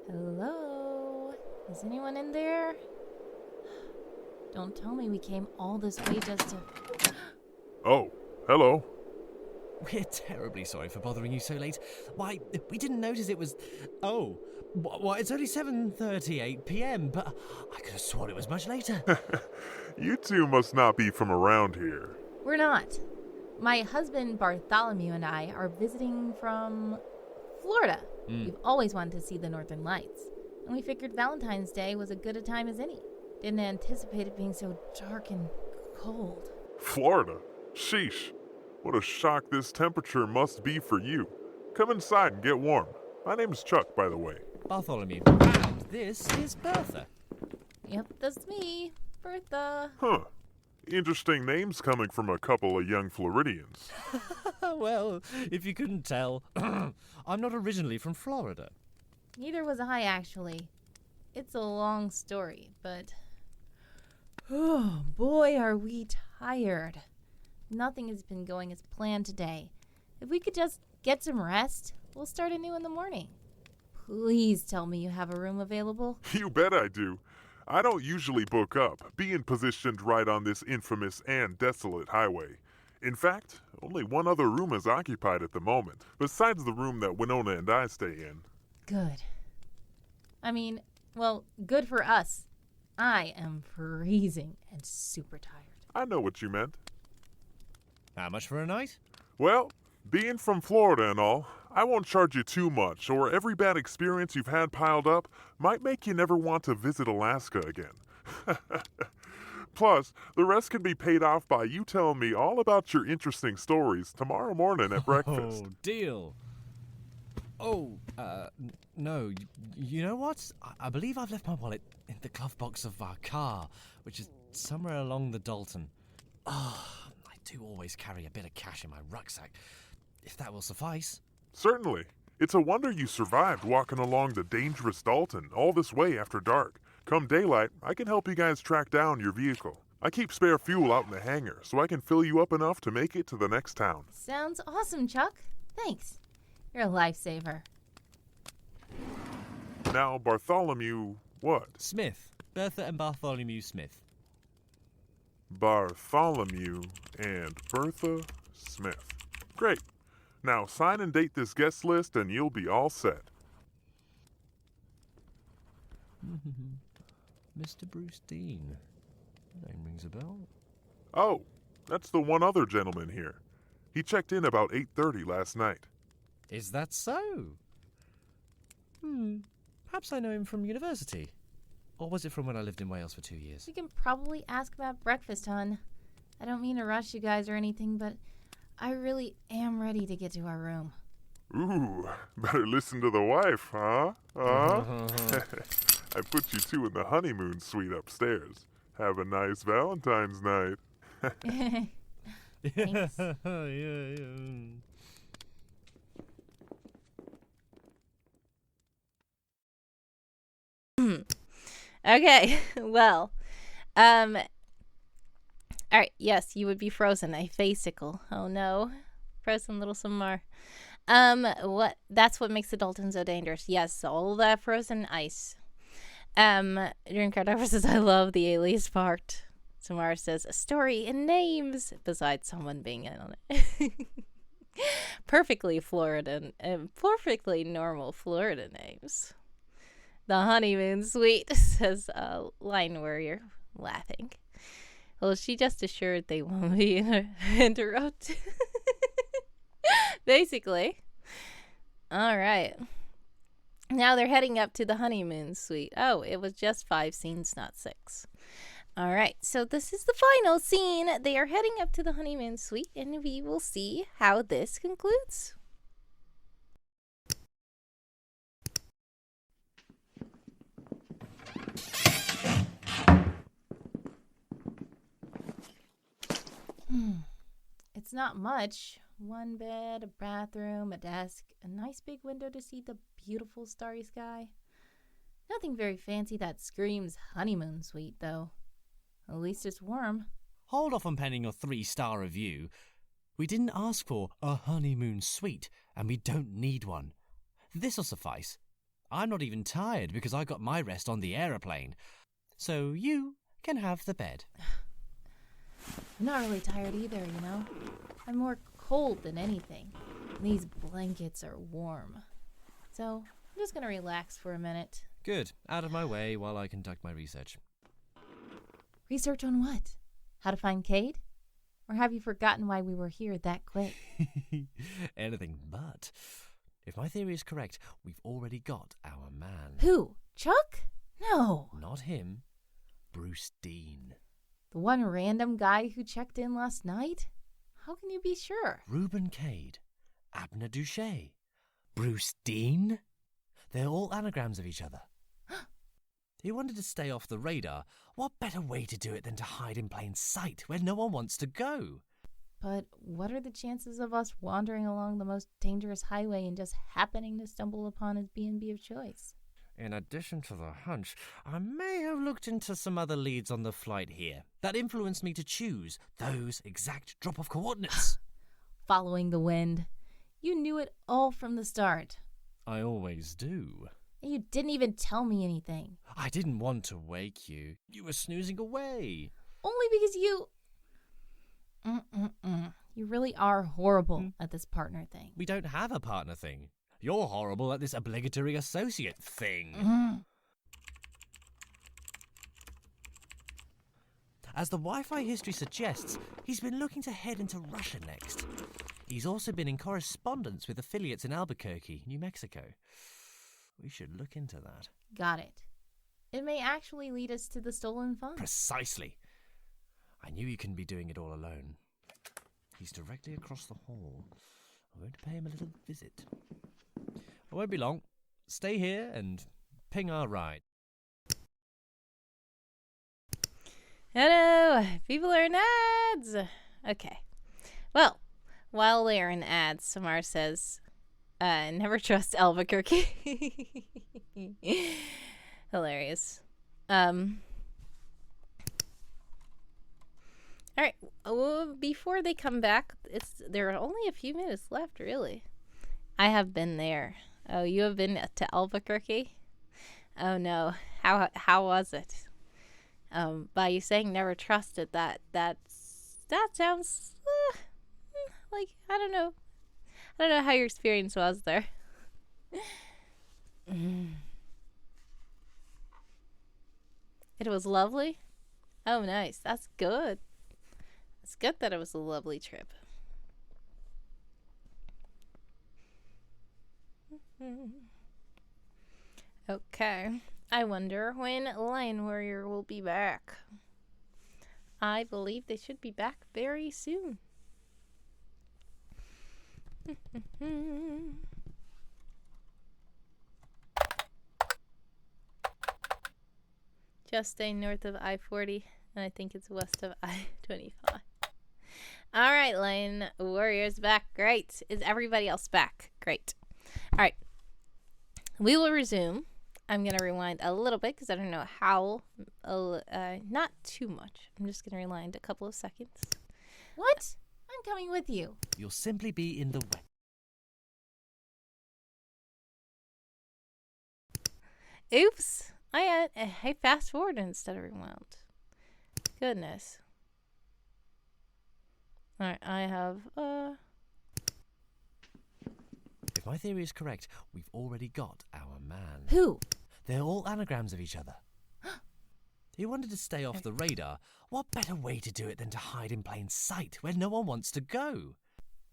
Hello? Is anyone in there? Don't tell me we came all this way just to... Oh, hello. We're terribly sorry for bothering you so late. Why, we didn't notice it was... Oh, why, it's only 7:38 p.m., but I could have sworn it was much later. You two must not be from around here. We're not. My husband Bartholomew and I are visiting from Florida. We've always wanted to see the Northern Lights, and we figured Valentine's Day was as good a time as any. Didn't anticipate it being so dark and cold. Florida? Sheesh. What a shock this temperature must be for you. Come inside and get warm. My name's Chuck, by the way. Bartholomew. And this is Bertha. Yep, that's me, Bertha. Huh. Interesting names coming from a couple of young Floridians. Well, if you couldn't tell, I'm not originally from Florida. Neither was I, actually. It's a long story, but... Oh, boy, are we tired. Nothing has been going as planned today. If we could just get some rest, we'll start anew in the morning. Please tell me you have a room available. You bet I do. I don't usually book up, being positioned right on this infamous and desolate highway. In fact, only one other room is occupied at the moment, besides the room that Winona and I stay in. Good. I mean, well, good for us. I am freezing and super tired. I know what you meant. How much for a night? Well, being from Florida and all, I won't charge you too much, or every bad experience you've had piled up might make you never want to visit Alaska again. Plus, the rest can be paid off by you telling me all about your interesting stories tomorrow morning at breakfast. Oh, deal. Oh, no. You know what? I believe I've left my wallet in the glove box of our car, which is somewhere along the Dalton. Oh, I do always carry a bit of cash in my rucksack, if that will suffice. Certainly. It's a wonder you survived walking along the dangerous Dalton all this way after dark. Come daylight, I can help you guys track down your vehicle. I keep spare fuel out in the hangar, so I can fill you up enough to make it to the next town. Sounds awesome, Chuck. Thanks. You're a lifesaver. Now, Bartholomew, what? Smith. Bertha and Bartholomew Smith. Bartholomew and Bertha Smith. Great. Now sign and date this guest list and you'll be all set. Mr. Bruce Dean. That name rings a bell. Oh, that's the one other gentleman here. He checked in about 8:30 last night. Is that so? Perhaps I know him from university. Or was it from when I lived in Wales for 2 years? We can probably ask about breakfast, hon. I don't mean to rush you guys or anything, but I really am ready to get to our room. Ooh, better listen to the wife, huh? I put you two in the honeymoon suite upstairs. Have a nice Valentine's night. Thanks. Yeah. Okay, well, all right, yes, you would be frozen, a faceicle. Oh no, frozen little Samar. That's what makes the Dalton so dangerous. Yes, all that frozen ice. DreamCartographer says, I love the alias part. Samara says, a story in names, besides someone being in on it. Perfectly Florida, perfectly normal Florida names. The honeymoon suite, says Line Warrior, laughing. Well, she just assured they won't be interrupted. Basically. All right. Now they're heading up to the honeymoon suite. Oh, it was just 5 scenes, not 6. All right, so this is the final scene. They are heading up to the honeymoon suite, and we will see how this concludes. It's not much. One bed, a bathroom, a desk, a nice big window to see the beautiful starry sky. Nothing very fancy that screams honeymoon suite, though. At least it's warm. Hold off on penning your 3-star review. We didn't ask for a honeymoon suite, and we don't need one. This'll suffice. I'm not even tired because I got my rest on the aeroplane. So you can have the bed. I'm not really tired either, you know. I'm more cold than anything. These blankets are warm. So I'm just gonna relax for a minute. Good. Out of my way while I conduct my research. Research on what? How to find Cade? Or have you forgotten why we were here that quick? Anything but. If my theory is correct, we've already got our man. Who? Chuck? No. Not him. Bruce Dean. The one random guy who checked in last night? How can you be sure? Reuben Cade. Abner Duché. Bruce Dean? They're all anagrams of each other. He wanted to stay off the radar. What better way to do it than to hide in plain sight where no one wants to go? But what are the chances of us wandering along the most dangerous highway and just happening to stumble upon his B&B of choice? In addition to the hunch, I may have looked into some other leads on the flight here that influenced me to choose those exact drop-off coordinates. Following the wind. You knew it all from the start. I always do. You didn't even tell me anything. I didn't want to wake you. You were snoozing away. Only because you... You really are horrible at this partner thing. We don't have a partner thing. You're horrible at this obligatory associate thing. As the Wi-Fi history suggests, he's been looking to head into Russia next. He's also been in correspondence with affiliates in Albuquerque, New Mexico. We should look into that. Got it. It may actually lead us to the stolen funds. Precisely. I knew he couldn't be doing it all alone. He's directly across the hall. I'm going to pay him a little visit. I won't be long. Stay here and ping our ride. Hello, people are in ads. Okay. Well, while they're in ads, Samar says, never trust Albuquerque. Hilarious. All right. Before they come back, there are only a few minutes left, really. I have been there. Oh, you have been to Albuquerque? Oh no. How was it? By you saying never trusted, that sounds like I don't know how your experience was there. It was lovely. Oh, nice. That's good. It's good that it was a lovely trip. Okay. I wonder when Lion Warrior will be back. I believe they should be back very soon. Just stay north of I-40, and I think it's west of I-25. All right, Lion Warrior's back. Great. Is everybody else back? Great. All right. We will resume. I'm going to rewind a little bit because I don't know how. Not too much. I'm just going to rewind a couple of seconds. What? I'm coming with you. You'll simply be in the way. Oops. I fast forwarded instead of rewound. Goodness. Alright, I have, If my theory is correct, we've already got our man. Who? They're all anagrams of each other. He wanted to stay off the radar. What better way to do it than to hide in plain sight where no one wants to go?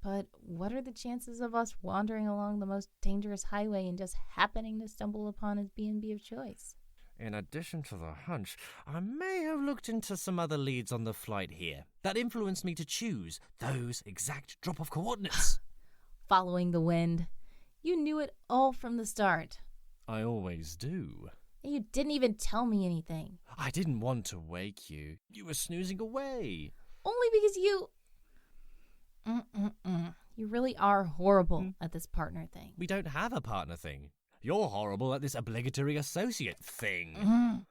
But what are the chances of us wandering along the most dangerous highway and just happening to stumble upon his B&B of choice? In addition to the hunch, I may have looked into some other leads on the flight here that influenced me to choose those exact drop-off coordinates. Following the wind. You knew it all from the start. I always do. You didn't even tell me anything. I didn't want to wake you. You were snoozing away. Only because you... You really are horrible at this partner thing. We don't have a partner thing. You're horrible at this obligatory associate thing.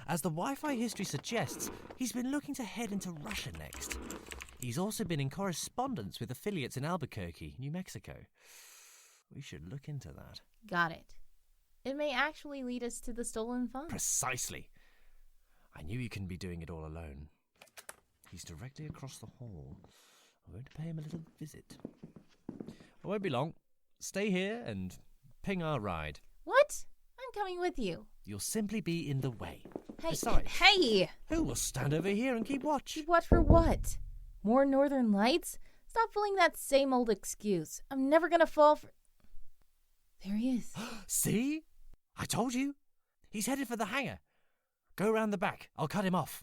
As the Wi-Fi history suggests, he's been looking to head into Russia next. He's also been in correspondence with affiliates in Albuquerque, New Mexico. We should look into that. Got it. It may actually lead us to the stolen funds. Precisely. I knew you couldn't be doing it all alone. He's directly across the hall. I'm going to pay him a little visit. I won't be long. Stay here and ping our ride. What? I'm coming with you. You'll simply be in the way. Hey, Besides, hey! who will stand over here and keep watch? Keep watch for what? More northern lights? Stop pulling that same old excuse. I'm never gonna fall for... There he is. See? I told you. He's headed for the hangar. Go round the back. I'll cut him off.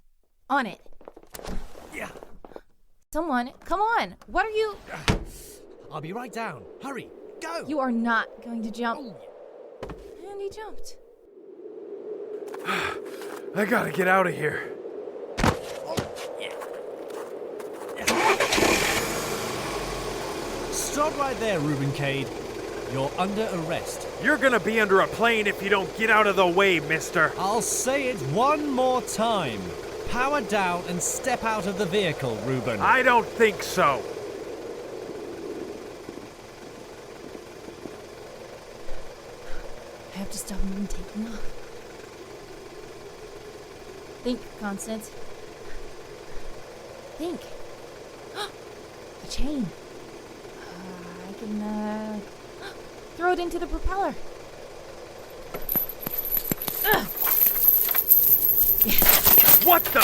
On it. Yeah. Someone, come on. What are you... I'll be right down. Hurry. Go. You are not going to jump. And he jumped. I gotta get out of here. Stop right there, Reuben Cade. You're under arrest. You're gonna be under a plane if you don't get out of the way, mister. I'll say it one more time. Power down and step out of the vehicle, Reuben. I don't think so. I have to stop him from taking off. Think, Constance. Think. A chain. I can, throw it into the propeller. What the?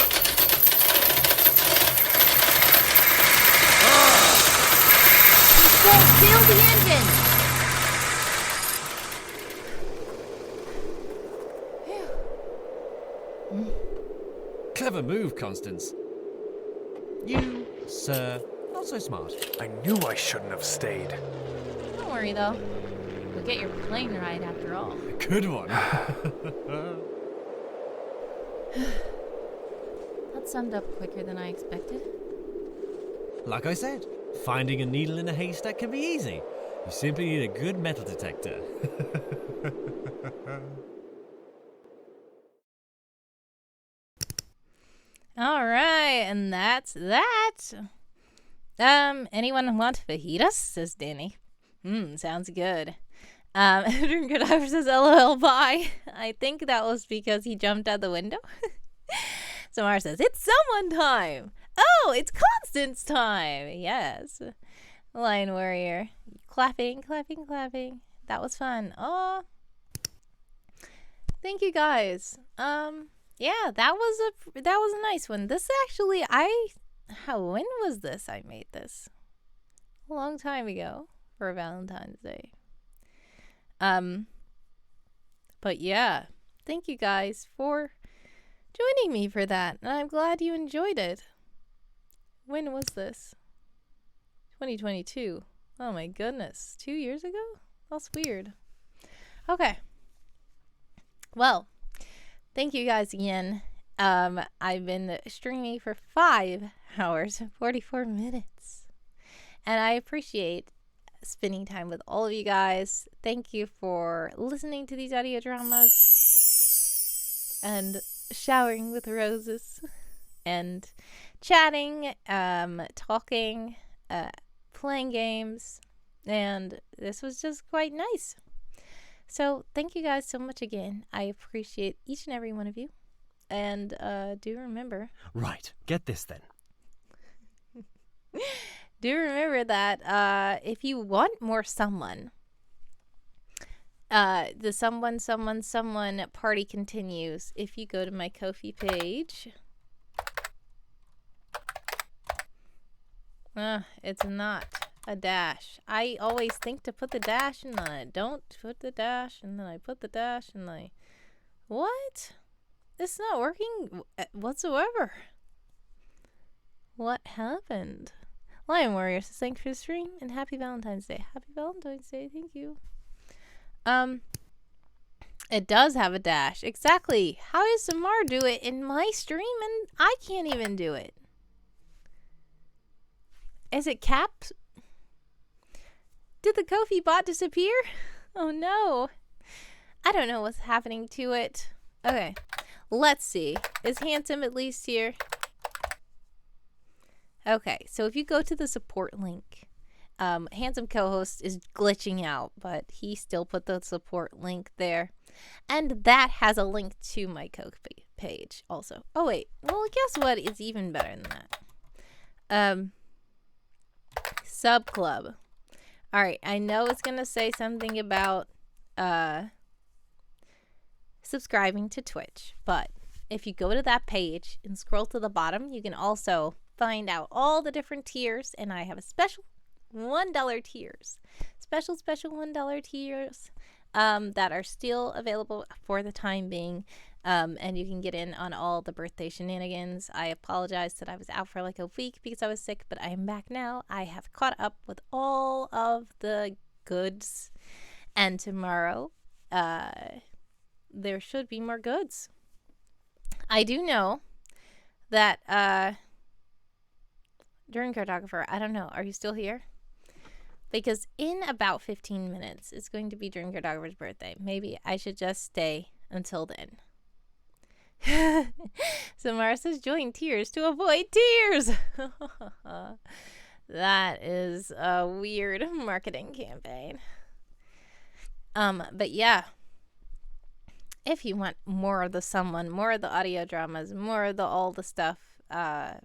Don't kill the engine! Clever move, Constance. You, sir, not so smart. I knew I shouldn't have stayed. Don't worry, though. You'll get your plane ride after all. Good one. That summed up quicker than I expected. Like I said, finding a needle in a haystack can be easy. You simply need a good metal detector. All right, and that's that. Anyone want fajitas? Says Danny. Sounds good. DreamCartographer says LOL bye. I think that was because he jumped out the window. Samara says, it's someone time. Oh, it's Constance time. Yes. Lion Warrior. Clapping, clapping, clapping. That was fun. Oh. Thank you guys. Yeah, that was a nice one. This actually, when was this? I made this a long time ago for Valentine's Day. But yeah, thank you guys for joining me for that, and I'm glad you enjoyed it. When was this? 2022. Oh my goodness, 2 years ago? That's weird. Okay. Well, thank you guys again. I've been streaming for 5 hours and 44 minutes. And I appreciate spending time with all of you guys. Thank you for listening to these audio dramas and showering with roses and chatting, talking, playing games. And this was just quite nice. So thank you guys so much again. I appreciate each and every one of you. And do remember... Right, get this then. Do remember that if you want more someone, the someone party continues. If you go to my Ko-fi page... it's not A dash. I always think to put the dash and then I don't put the dash and then I put the dash and I... What? It's not working whatsoever. What happened? Lion Warrior says thanks for the stream and happy Valentine's Day. Happy Valentine's Day, thank you. It does have a dash. Exactly. How does Samar do it in my stream and I can't even do it? Is it capped? Did the Ko-fi bot disappear? Oh no. I don't know what's happening to it. Okay. Let's see. Is Handsome at least here? Okay. So if you go to the support link, Handsome co-host is glitching out, but he still put the support link there. And that has a link to my Ko-fi page also. Oh wait. Well, guess what is even better than that? Sub Club. Alright, I know it's going to say something about subscribing to Twitch, but if you go to that page and scroll to the bottom, you can also find out all the different tiers, and I have a special $1 tiers. Special $1 tiers that are still available for the time being. And you can get in on all the birthday shenanigans. I apologize that I was out for like a week because I was sick, but I am back now. I have caught up with all of the goods. And tomorrow, there should be more goods. I do know that DreamCartographer, I don't know, are you still here? Because in about 15 minutes, it's going to be DreamCartographer's birthday. Maybe I should just stay until then. Samara says join tiers to avoid tears. That is a weird marketing campaign. But yeah, if you want more of the someone, more of the audio dramas, more of the all the stuff,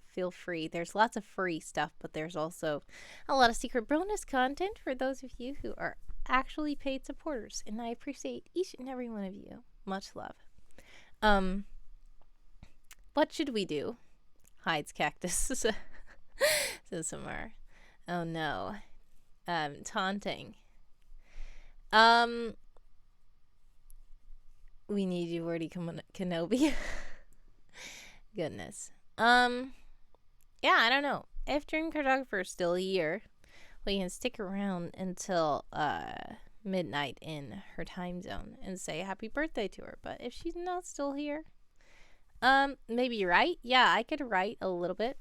feel free. There's lots of free stuff, but there's also a lot of secret bonus content for those of you who are actually paid supporters, and I appreciate each and every one of you. Much love. What should we do? Hides cactus. Says Samar. Oh no. Taunting. We need you, Wordy Kenobi. Goodness. Yeah, I don't know. If DreamCartographer is still here, we can stick around until midnight in her time zone and say happy birthday to her. But if she's not still here, maybe write. Yeah, I could write a little bit.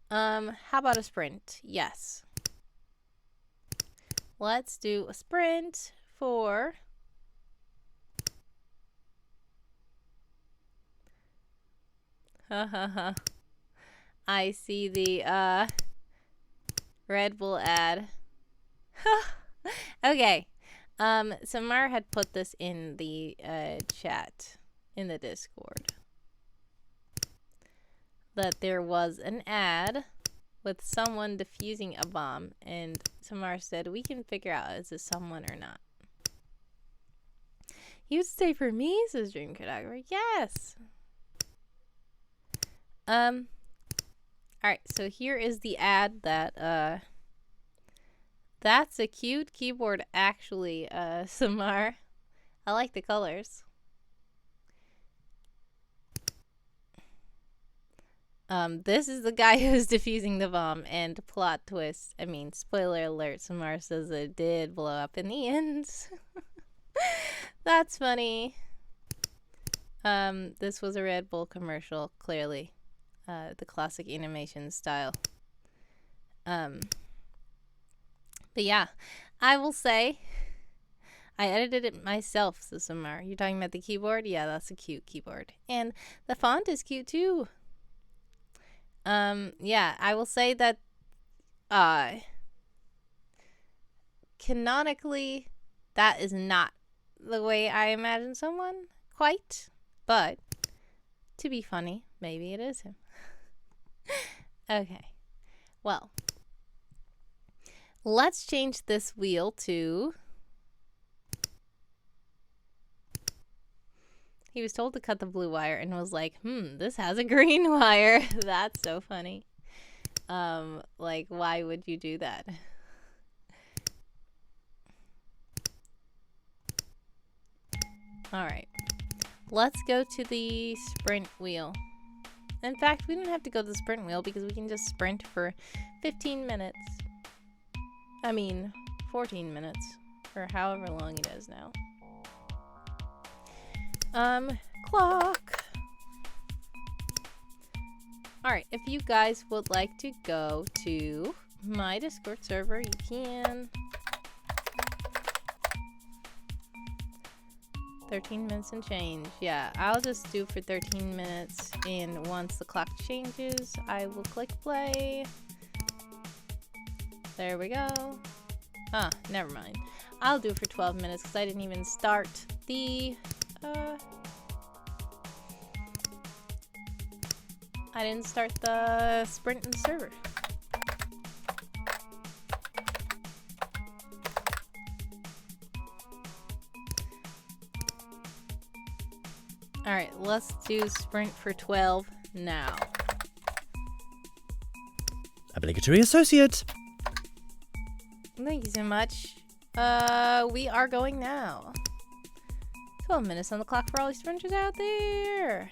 How about a sprint? Yes. Let's do a sprint for I see the Red Bull ad. Okay. Samar had put this in the chat in the Discord. That there was an ad with someone defusing a bomb, and Samar said, we can figure out is this someone or not. You stay for me, says DreamCartographer. Yes. Alright, so here is the ad that, that's a cute keyboard, actually, Samar. I like the colors. This is the guy who's defusing the bomb, and plot twist. I mean, spoiler alert, Samar says it did blow up in the end. That's funny. This was a Red Bull commercial, clearly. The classic animation style. But yeah, I will say, I edited it myself, says Samar. You're talking about the keyboard? Yeah, that's a cute keyboard. And the font is cute too. Yeah, I will say that, canonically, that is not the way I imagine someone, quite, but to be funny, maybe it is him. Okay, well, let's change this wheel to... He was told to cut the blue wire and was like, this has a green wire. That's so funny. Like, why would you do that? Alright. Let's go to the sprint wheel. In fact, we don't have to go to the sprint wheel because we can just sprint for 15 minutes. I mean, 14 minutes. Or however long it is now. Clock. Alright, if you guys would like to go to my Discord server, you can. 13 minutes and change. Yeah, I'll just do for 13 minutes, and once the clock changes, I will click play. There we go. Ah, never mind. I'll do it for 12 minutes because I didn't even start the I didn't start the sprint in the server. Alright, let's do sprint for 12 now. Obligatory associate. Thank you so much. We are going now. 12 minutes on the clock for all these sprinters out there.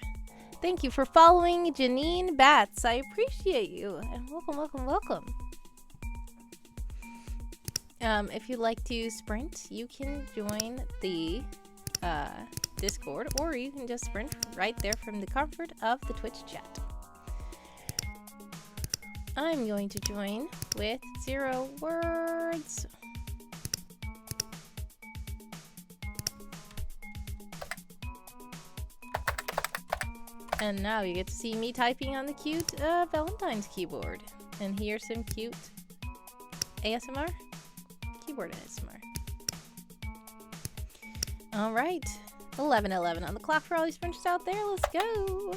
Thank you for following Janine Batts. I appreciate you. And welcome, welcome, welcome. If you'd like to sprint, you can join the Discord, or you can just sprint right there from the comfort of the Twitch chat. I'm going to join with 0 words. And now you get to see me typing on the cute Valentine's keyboard. And hear some cute ASMR? Keyboard ASMR. Alright. 11:11 on the clock for all these sprinters out there. Let's go!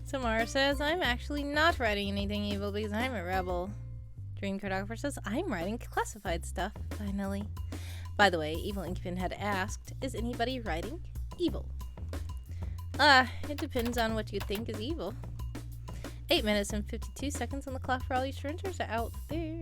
Samara says, I'm actually not writing anything evil because I'm a rebel. DreamCartographer says, I'm writing classified stuff, finally. By the way, Evil Inkpin had asked, is anybody writing evil? It depends on what you think is evil. 8 minutes and 52 seconds on the clock for all you strangers out there.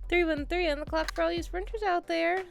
313 on the clock for all you sprinters out there.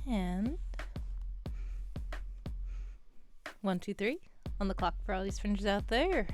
And 1, 2, 3 on the clock for all these fringes out there.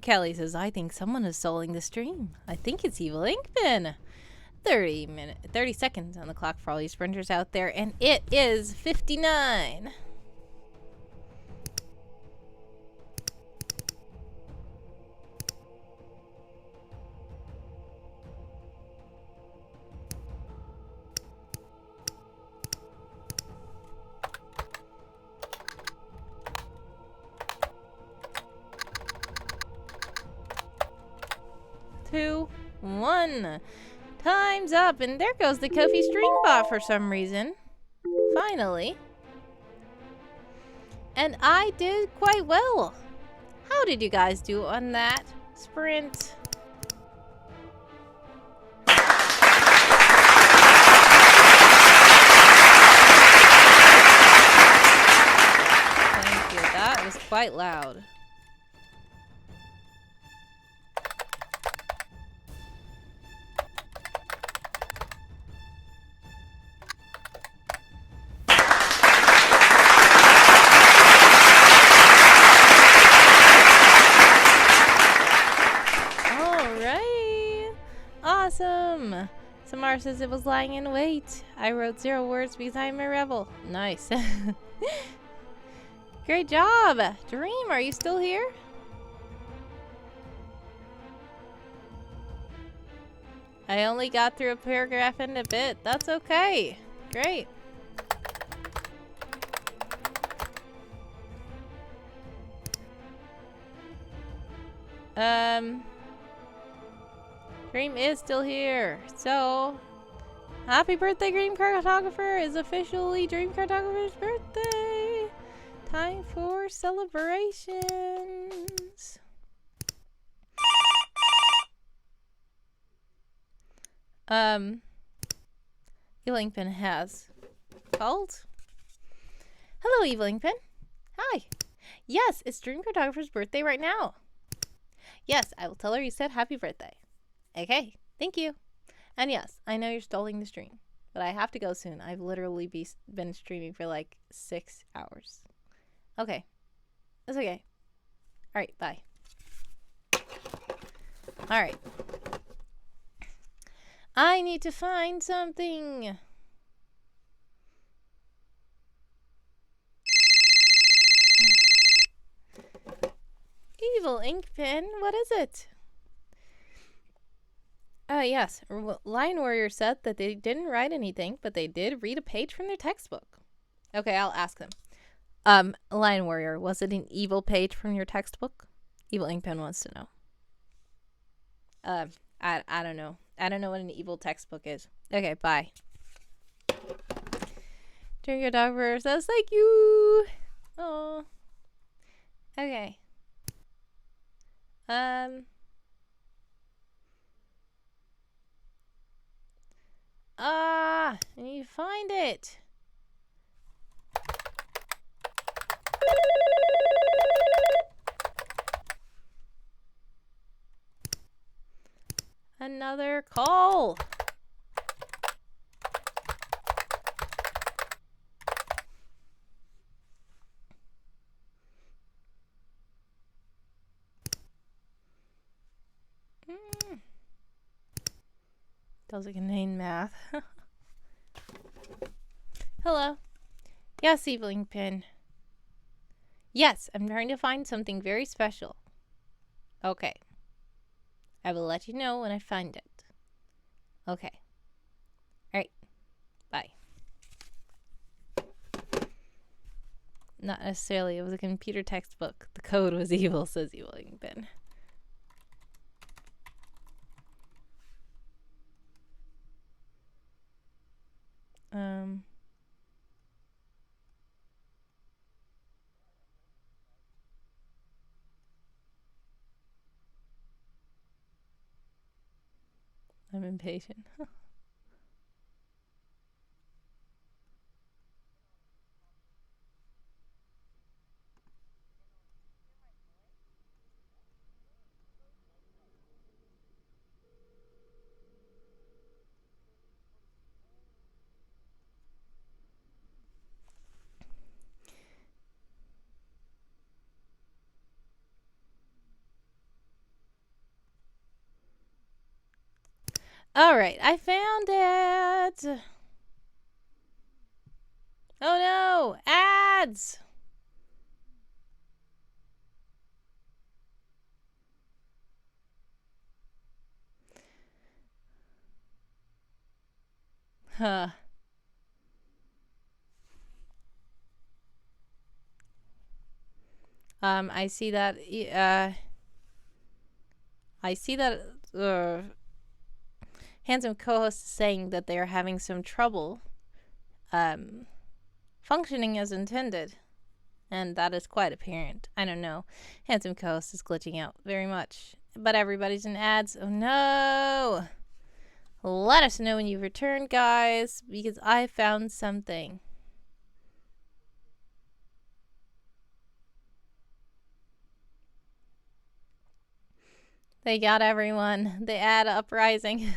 Kelly says, I think someone is stalling the stream. I think it's Evil Inkman. 30 seconds on the clock for all you sprinters out there, and it is 59. Two, one. Time's up, and there goes the Kofi stream bot for some reason. Finally. And I did quite well. How did you guys do on that sprint? Thank you. That was quite loud. Awesome! Samara says it was lying in wait. I wrote 0 words because I'm a rebel. Nice. Great job! Dream, are you still here? I only got through a paragraph and a bit. That's okay. Great. Dream is still here. So, happy birthday, DreamCartographer! Is officially DreamCartographer's birthday. Time for celebrations. Evil Inkman has called. Hello, Evil Inkman. Hi. Yes, it's DreamCartographer's birthday right now. Yes, I will tell her you said happy birthday. Okay, thank you. And yes, I know you're stalling the stream. but I have to go soon. I've literally been streaming for like 6 hours. Okay. That's okay. All right, bye. All right. I need to find something. Evil ink pen, what is it? Yes. Lion Warrior said that they didn't write anything, but they did read a page from their textbook. Okay, I'll ask them. Lion Warrior, was it an evil page from your textbook? Evil ink pen wants to know. I don't know. I don't know what an evil textbook is. Okay, bye. DreamCartographer says thank you. Oh. Okay. I need to find it. Another call. Doesn't contain math. Hello. Yes, Eveling Pin. Yes, I'm trying to find something very special. Okay. I will let you know when I find it. Okay. Alright. Bye. Not necessarily. It was a computer textbook. The code was evil, says Eveling Pin. I'm impatient. All right, I found it. Oh no, ads. Huh. I see that. Handsome co-host is saying that they are having some trouble functioning as intended, and that is quite apparent. I don't know. Handsome co-host is glitching out very much, but everybody's in ads. Oh no! Let us know when you return, guys, because I found something. They got everyone. The ad uprising.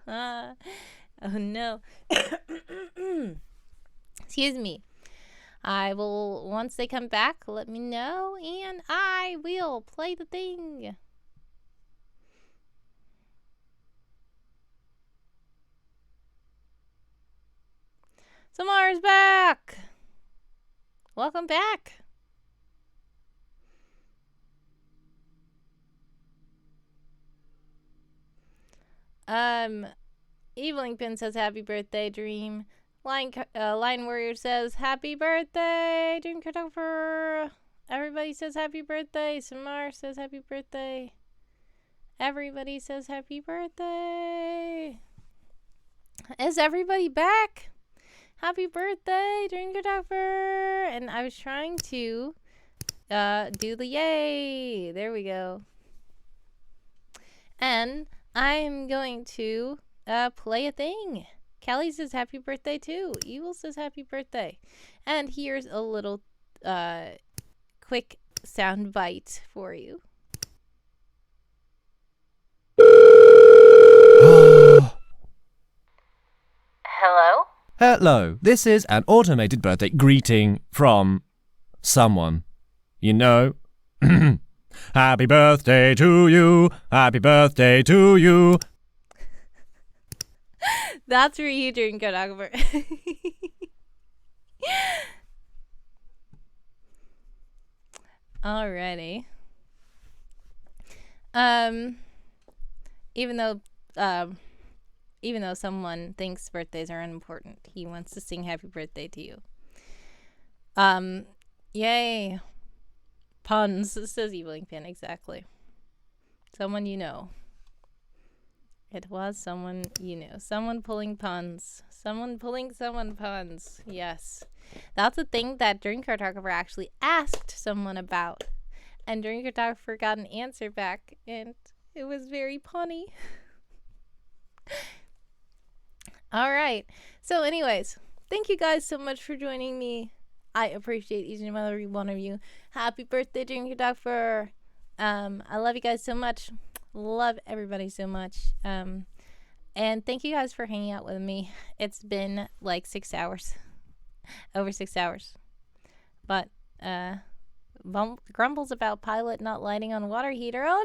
Oh no. Excuse me. I will, once they come back, let me know, and I will play the thing. Samar's back. Welcome back. Eveling Pin says happy birthday, Dream. Line Warrior says happy birthday, DreamCartographer. Everybody says happy birthday. Samar says happy birthday. Everybody says happy birthday. Is everybody back? Happy birthday, DreamCartographer. And I was trying to do the yay. There we go. And I'm going to play a thing. Callie says happy birthday too. Evil says happy birthday. And here's a little quick sound bite for you. Hello? Hello, this is an automated birthday greeting from someone. You know? Happy birthday to you. Happy birthday to you. That's for you, DreamCartographer. Alrighty. Even though someone thinks birthdays are unimportant, he wants to sing happy birthday to you. Yay. Puns, says Evil Pin, exactly. Someone you know. It was someone you knew. Someone pulling puns. Someone pulling someone puns. Yes. That's a thing that DreamCartographer actually asked someone about. And DreamCartographer got an answer back, and it was very punny. Alright. So anyways, thank you guys so much for joining me. I appreciate each and every one of you. Happy birthday, DreamCartographer. I love you guys so much. Love everybody so much. And thank you guys for hanging out with me. It's been like 6 hours. Over 6 hours. But, grumbles about pilot not lighting on water heater. Oh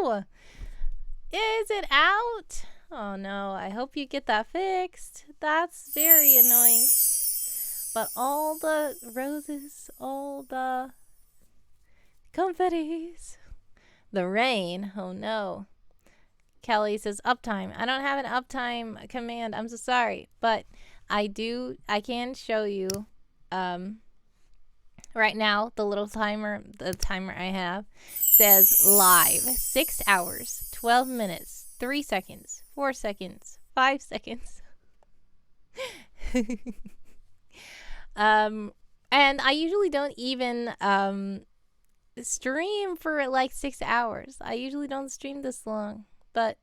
no! Is it out? Oh no, I hope you get that fixed. That's very annoying. But all the roses, all the confettis, the rain, oh no. Kelly says uptime. I don't have an uptime command. I'm so sorry. But I can show you right now the timer I have says live 6 hours, 12 minutes, 3 seconds, 4 seconds, 5 seconds. And I usually don't even stream for like 6 hours. I usually don't stream this long. But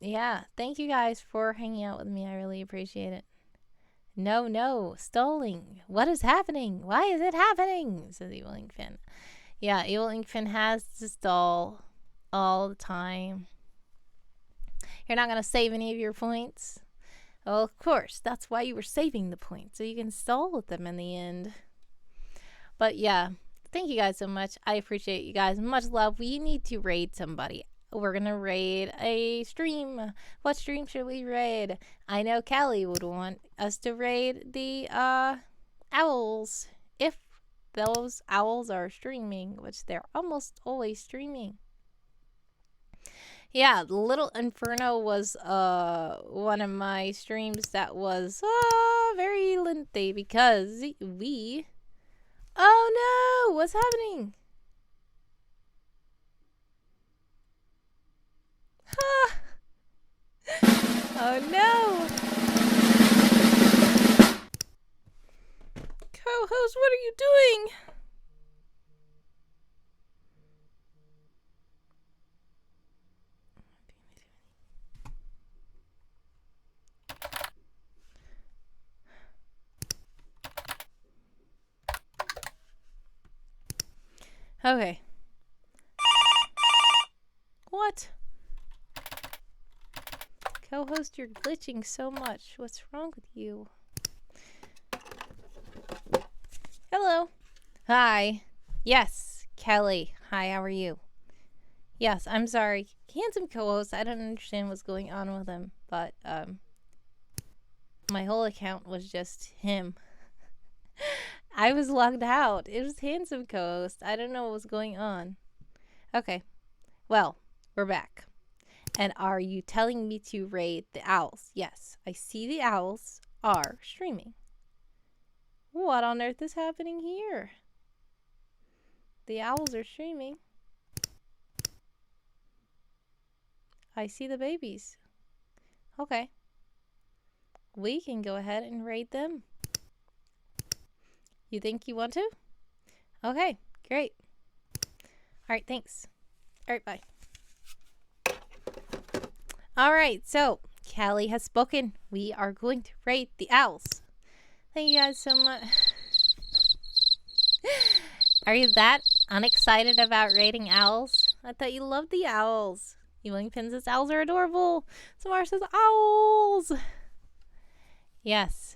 yeah, thank you guys for hanging out with me. I really appreciate it. No, stalling. What is happening? Why is it happening? Says Evil Inkfin. Yeah, Evil Inkfin has to stall all the time. You're not going to save any of your points? Well, of course. That's why you were saving the points, so you can stall with them in the end. But yeah, thank you guys so much. I appreciate you guys. Much love. We need to raid somebody. We're going to raid a stream. What stream should we raid? I know Callie would want us to raid the owls. If those owls are streaming, which they're almost always streaming. Yeah, Little Inferno was one of my streams that was very lengthy because we... Oh no! What's happening? Oh no! Co-host, what are you doing? Okay. What? Co-host, you're glitching so much. What's wrong with you? Hello. Hi. Yes, Kelly. Hi, how are you? Yes, I'm sorry. Handsome co-host, I don't understand what's going on with him, but my whole account was just him. I was logged out. It was handsome co-host. I don't know what was going on. Okay. Well, we're back. And are you telling me to raid the owls? Yes, I see the owls are streaming. What on earth is happening here? The owls are streaming. I see the babies. Okay. We can go ahead and raid them. You think you want to? Okay, great. Alright, thanks. Alright, bye. Alright, so Callie has spoken. We are going to raid the owls. Thank you guys so much. Are you that unexcited about raiding owls? I thought you loved the owls. Ewing Pin says owls are adorable. Samara says owls. Yes.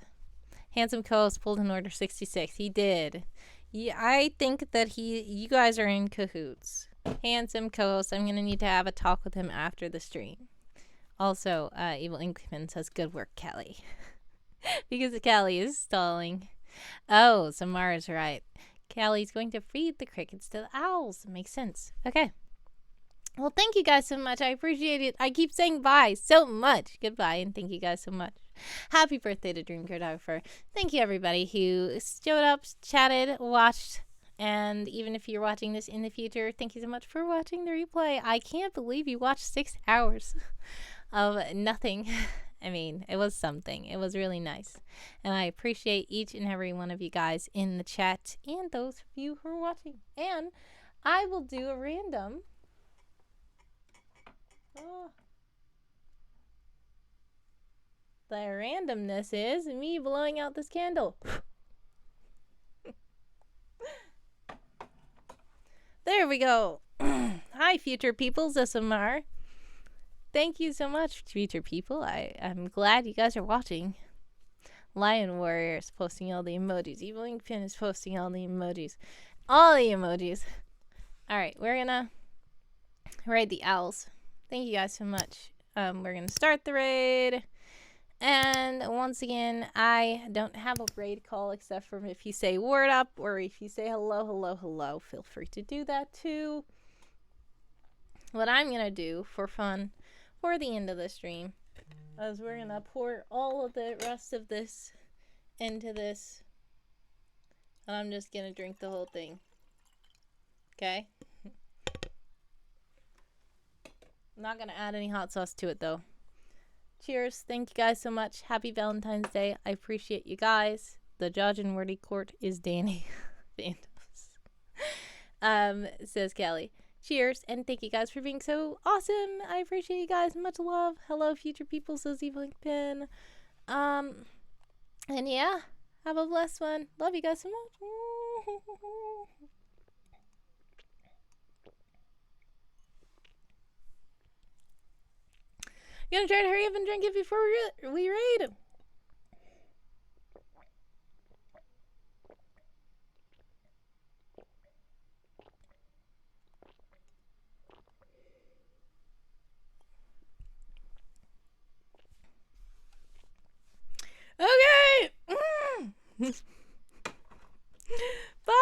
Handsome co-host pulled in order 66. He did. Yeah, I think that you guys are in cahoots. Handsome co-host, I'm going to need to have a talk with him after the stream. Also, Evil Inkman says, good work, Kelly. Because Kelly is stalling. Oh, Samara's right. Kelly's going to feed the crickets to the owls. Makes sense. Okay. Well, thank you guys so much. I appreciate it. I keep saying bye so much. Goodbye, and thank you guys so much. Happy birthday to DreamCartographer. Thank you, everybody who showed up, chatted, watched, and even if you're watching this in the future, thank you so much for watching the replay. I can't believe you watched 6 hours of nothing. I mean, it was something. It was really nice. And I appreciate each and every one of you guys in the chat and those of you who are watching. And I will do a random. Oh. The randomness is me blowing out this candle. There we go. Hi, future peoples, SMR. Thank you so much, future people. I'm glad you guys are watching. Lion Warrior is posting all the emojis. Evil Inkpin is posting all the emojis. All the emojis. Alright, we're gonna raid the owls. Thank you guys so much. We're gonna start the raid. And once again, I don't have a raid call except for if you say word up or if you say hello, hello, hello. Feel free to do that too. What I'm gonna do for fun for the end of the stream is we're gonna pour all of the rest of this into this, and I'm just gonna drink the whole thing. Okay? I'm not gonna add any hot sauce to it though. Cheers. Thank you guys so much. Happy Valentine's Day. I appreciate you guys. The judge in Wordy Court is Danny Phantoms. Says Kelly. Cheers, and thank you guys for being so awesome. I appreciate you guys. Much love. Hello, future people, says Evil Pin. And yeah, have a blessed one. Love you guys so much. Gonna try to hurry up and drink it before we raid. Okay. Bye.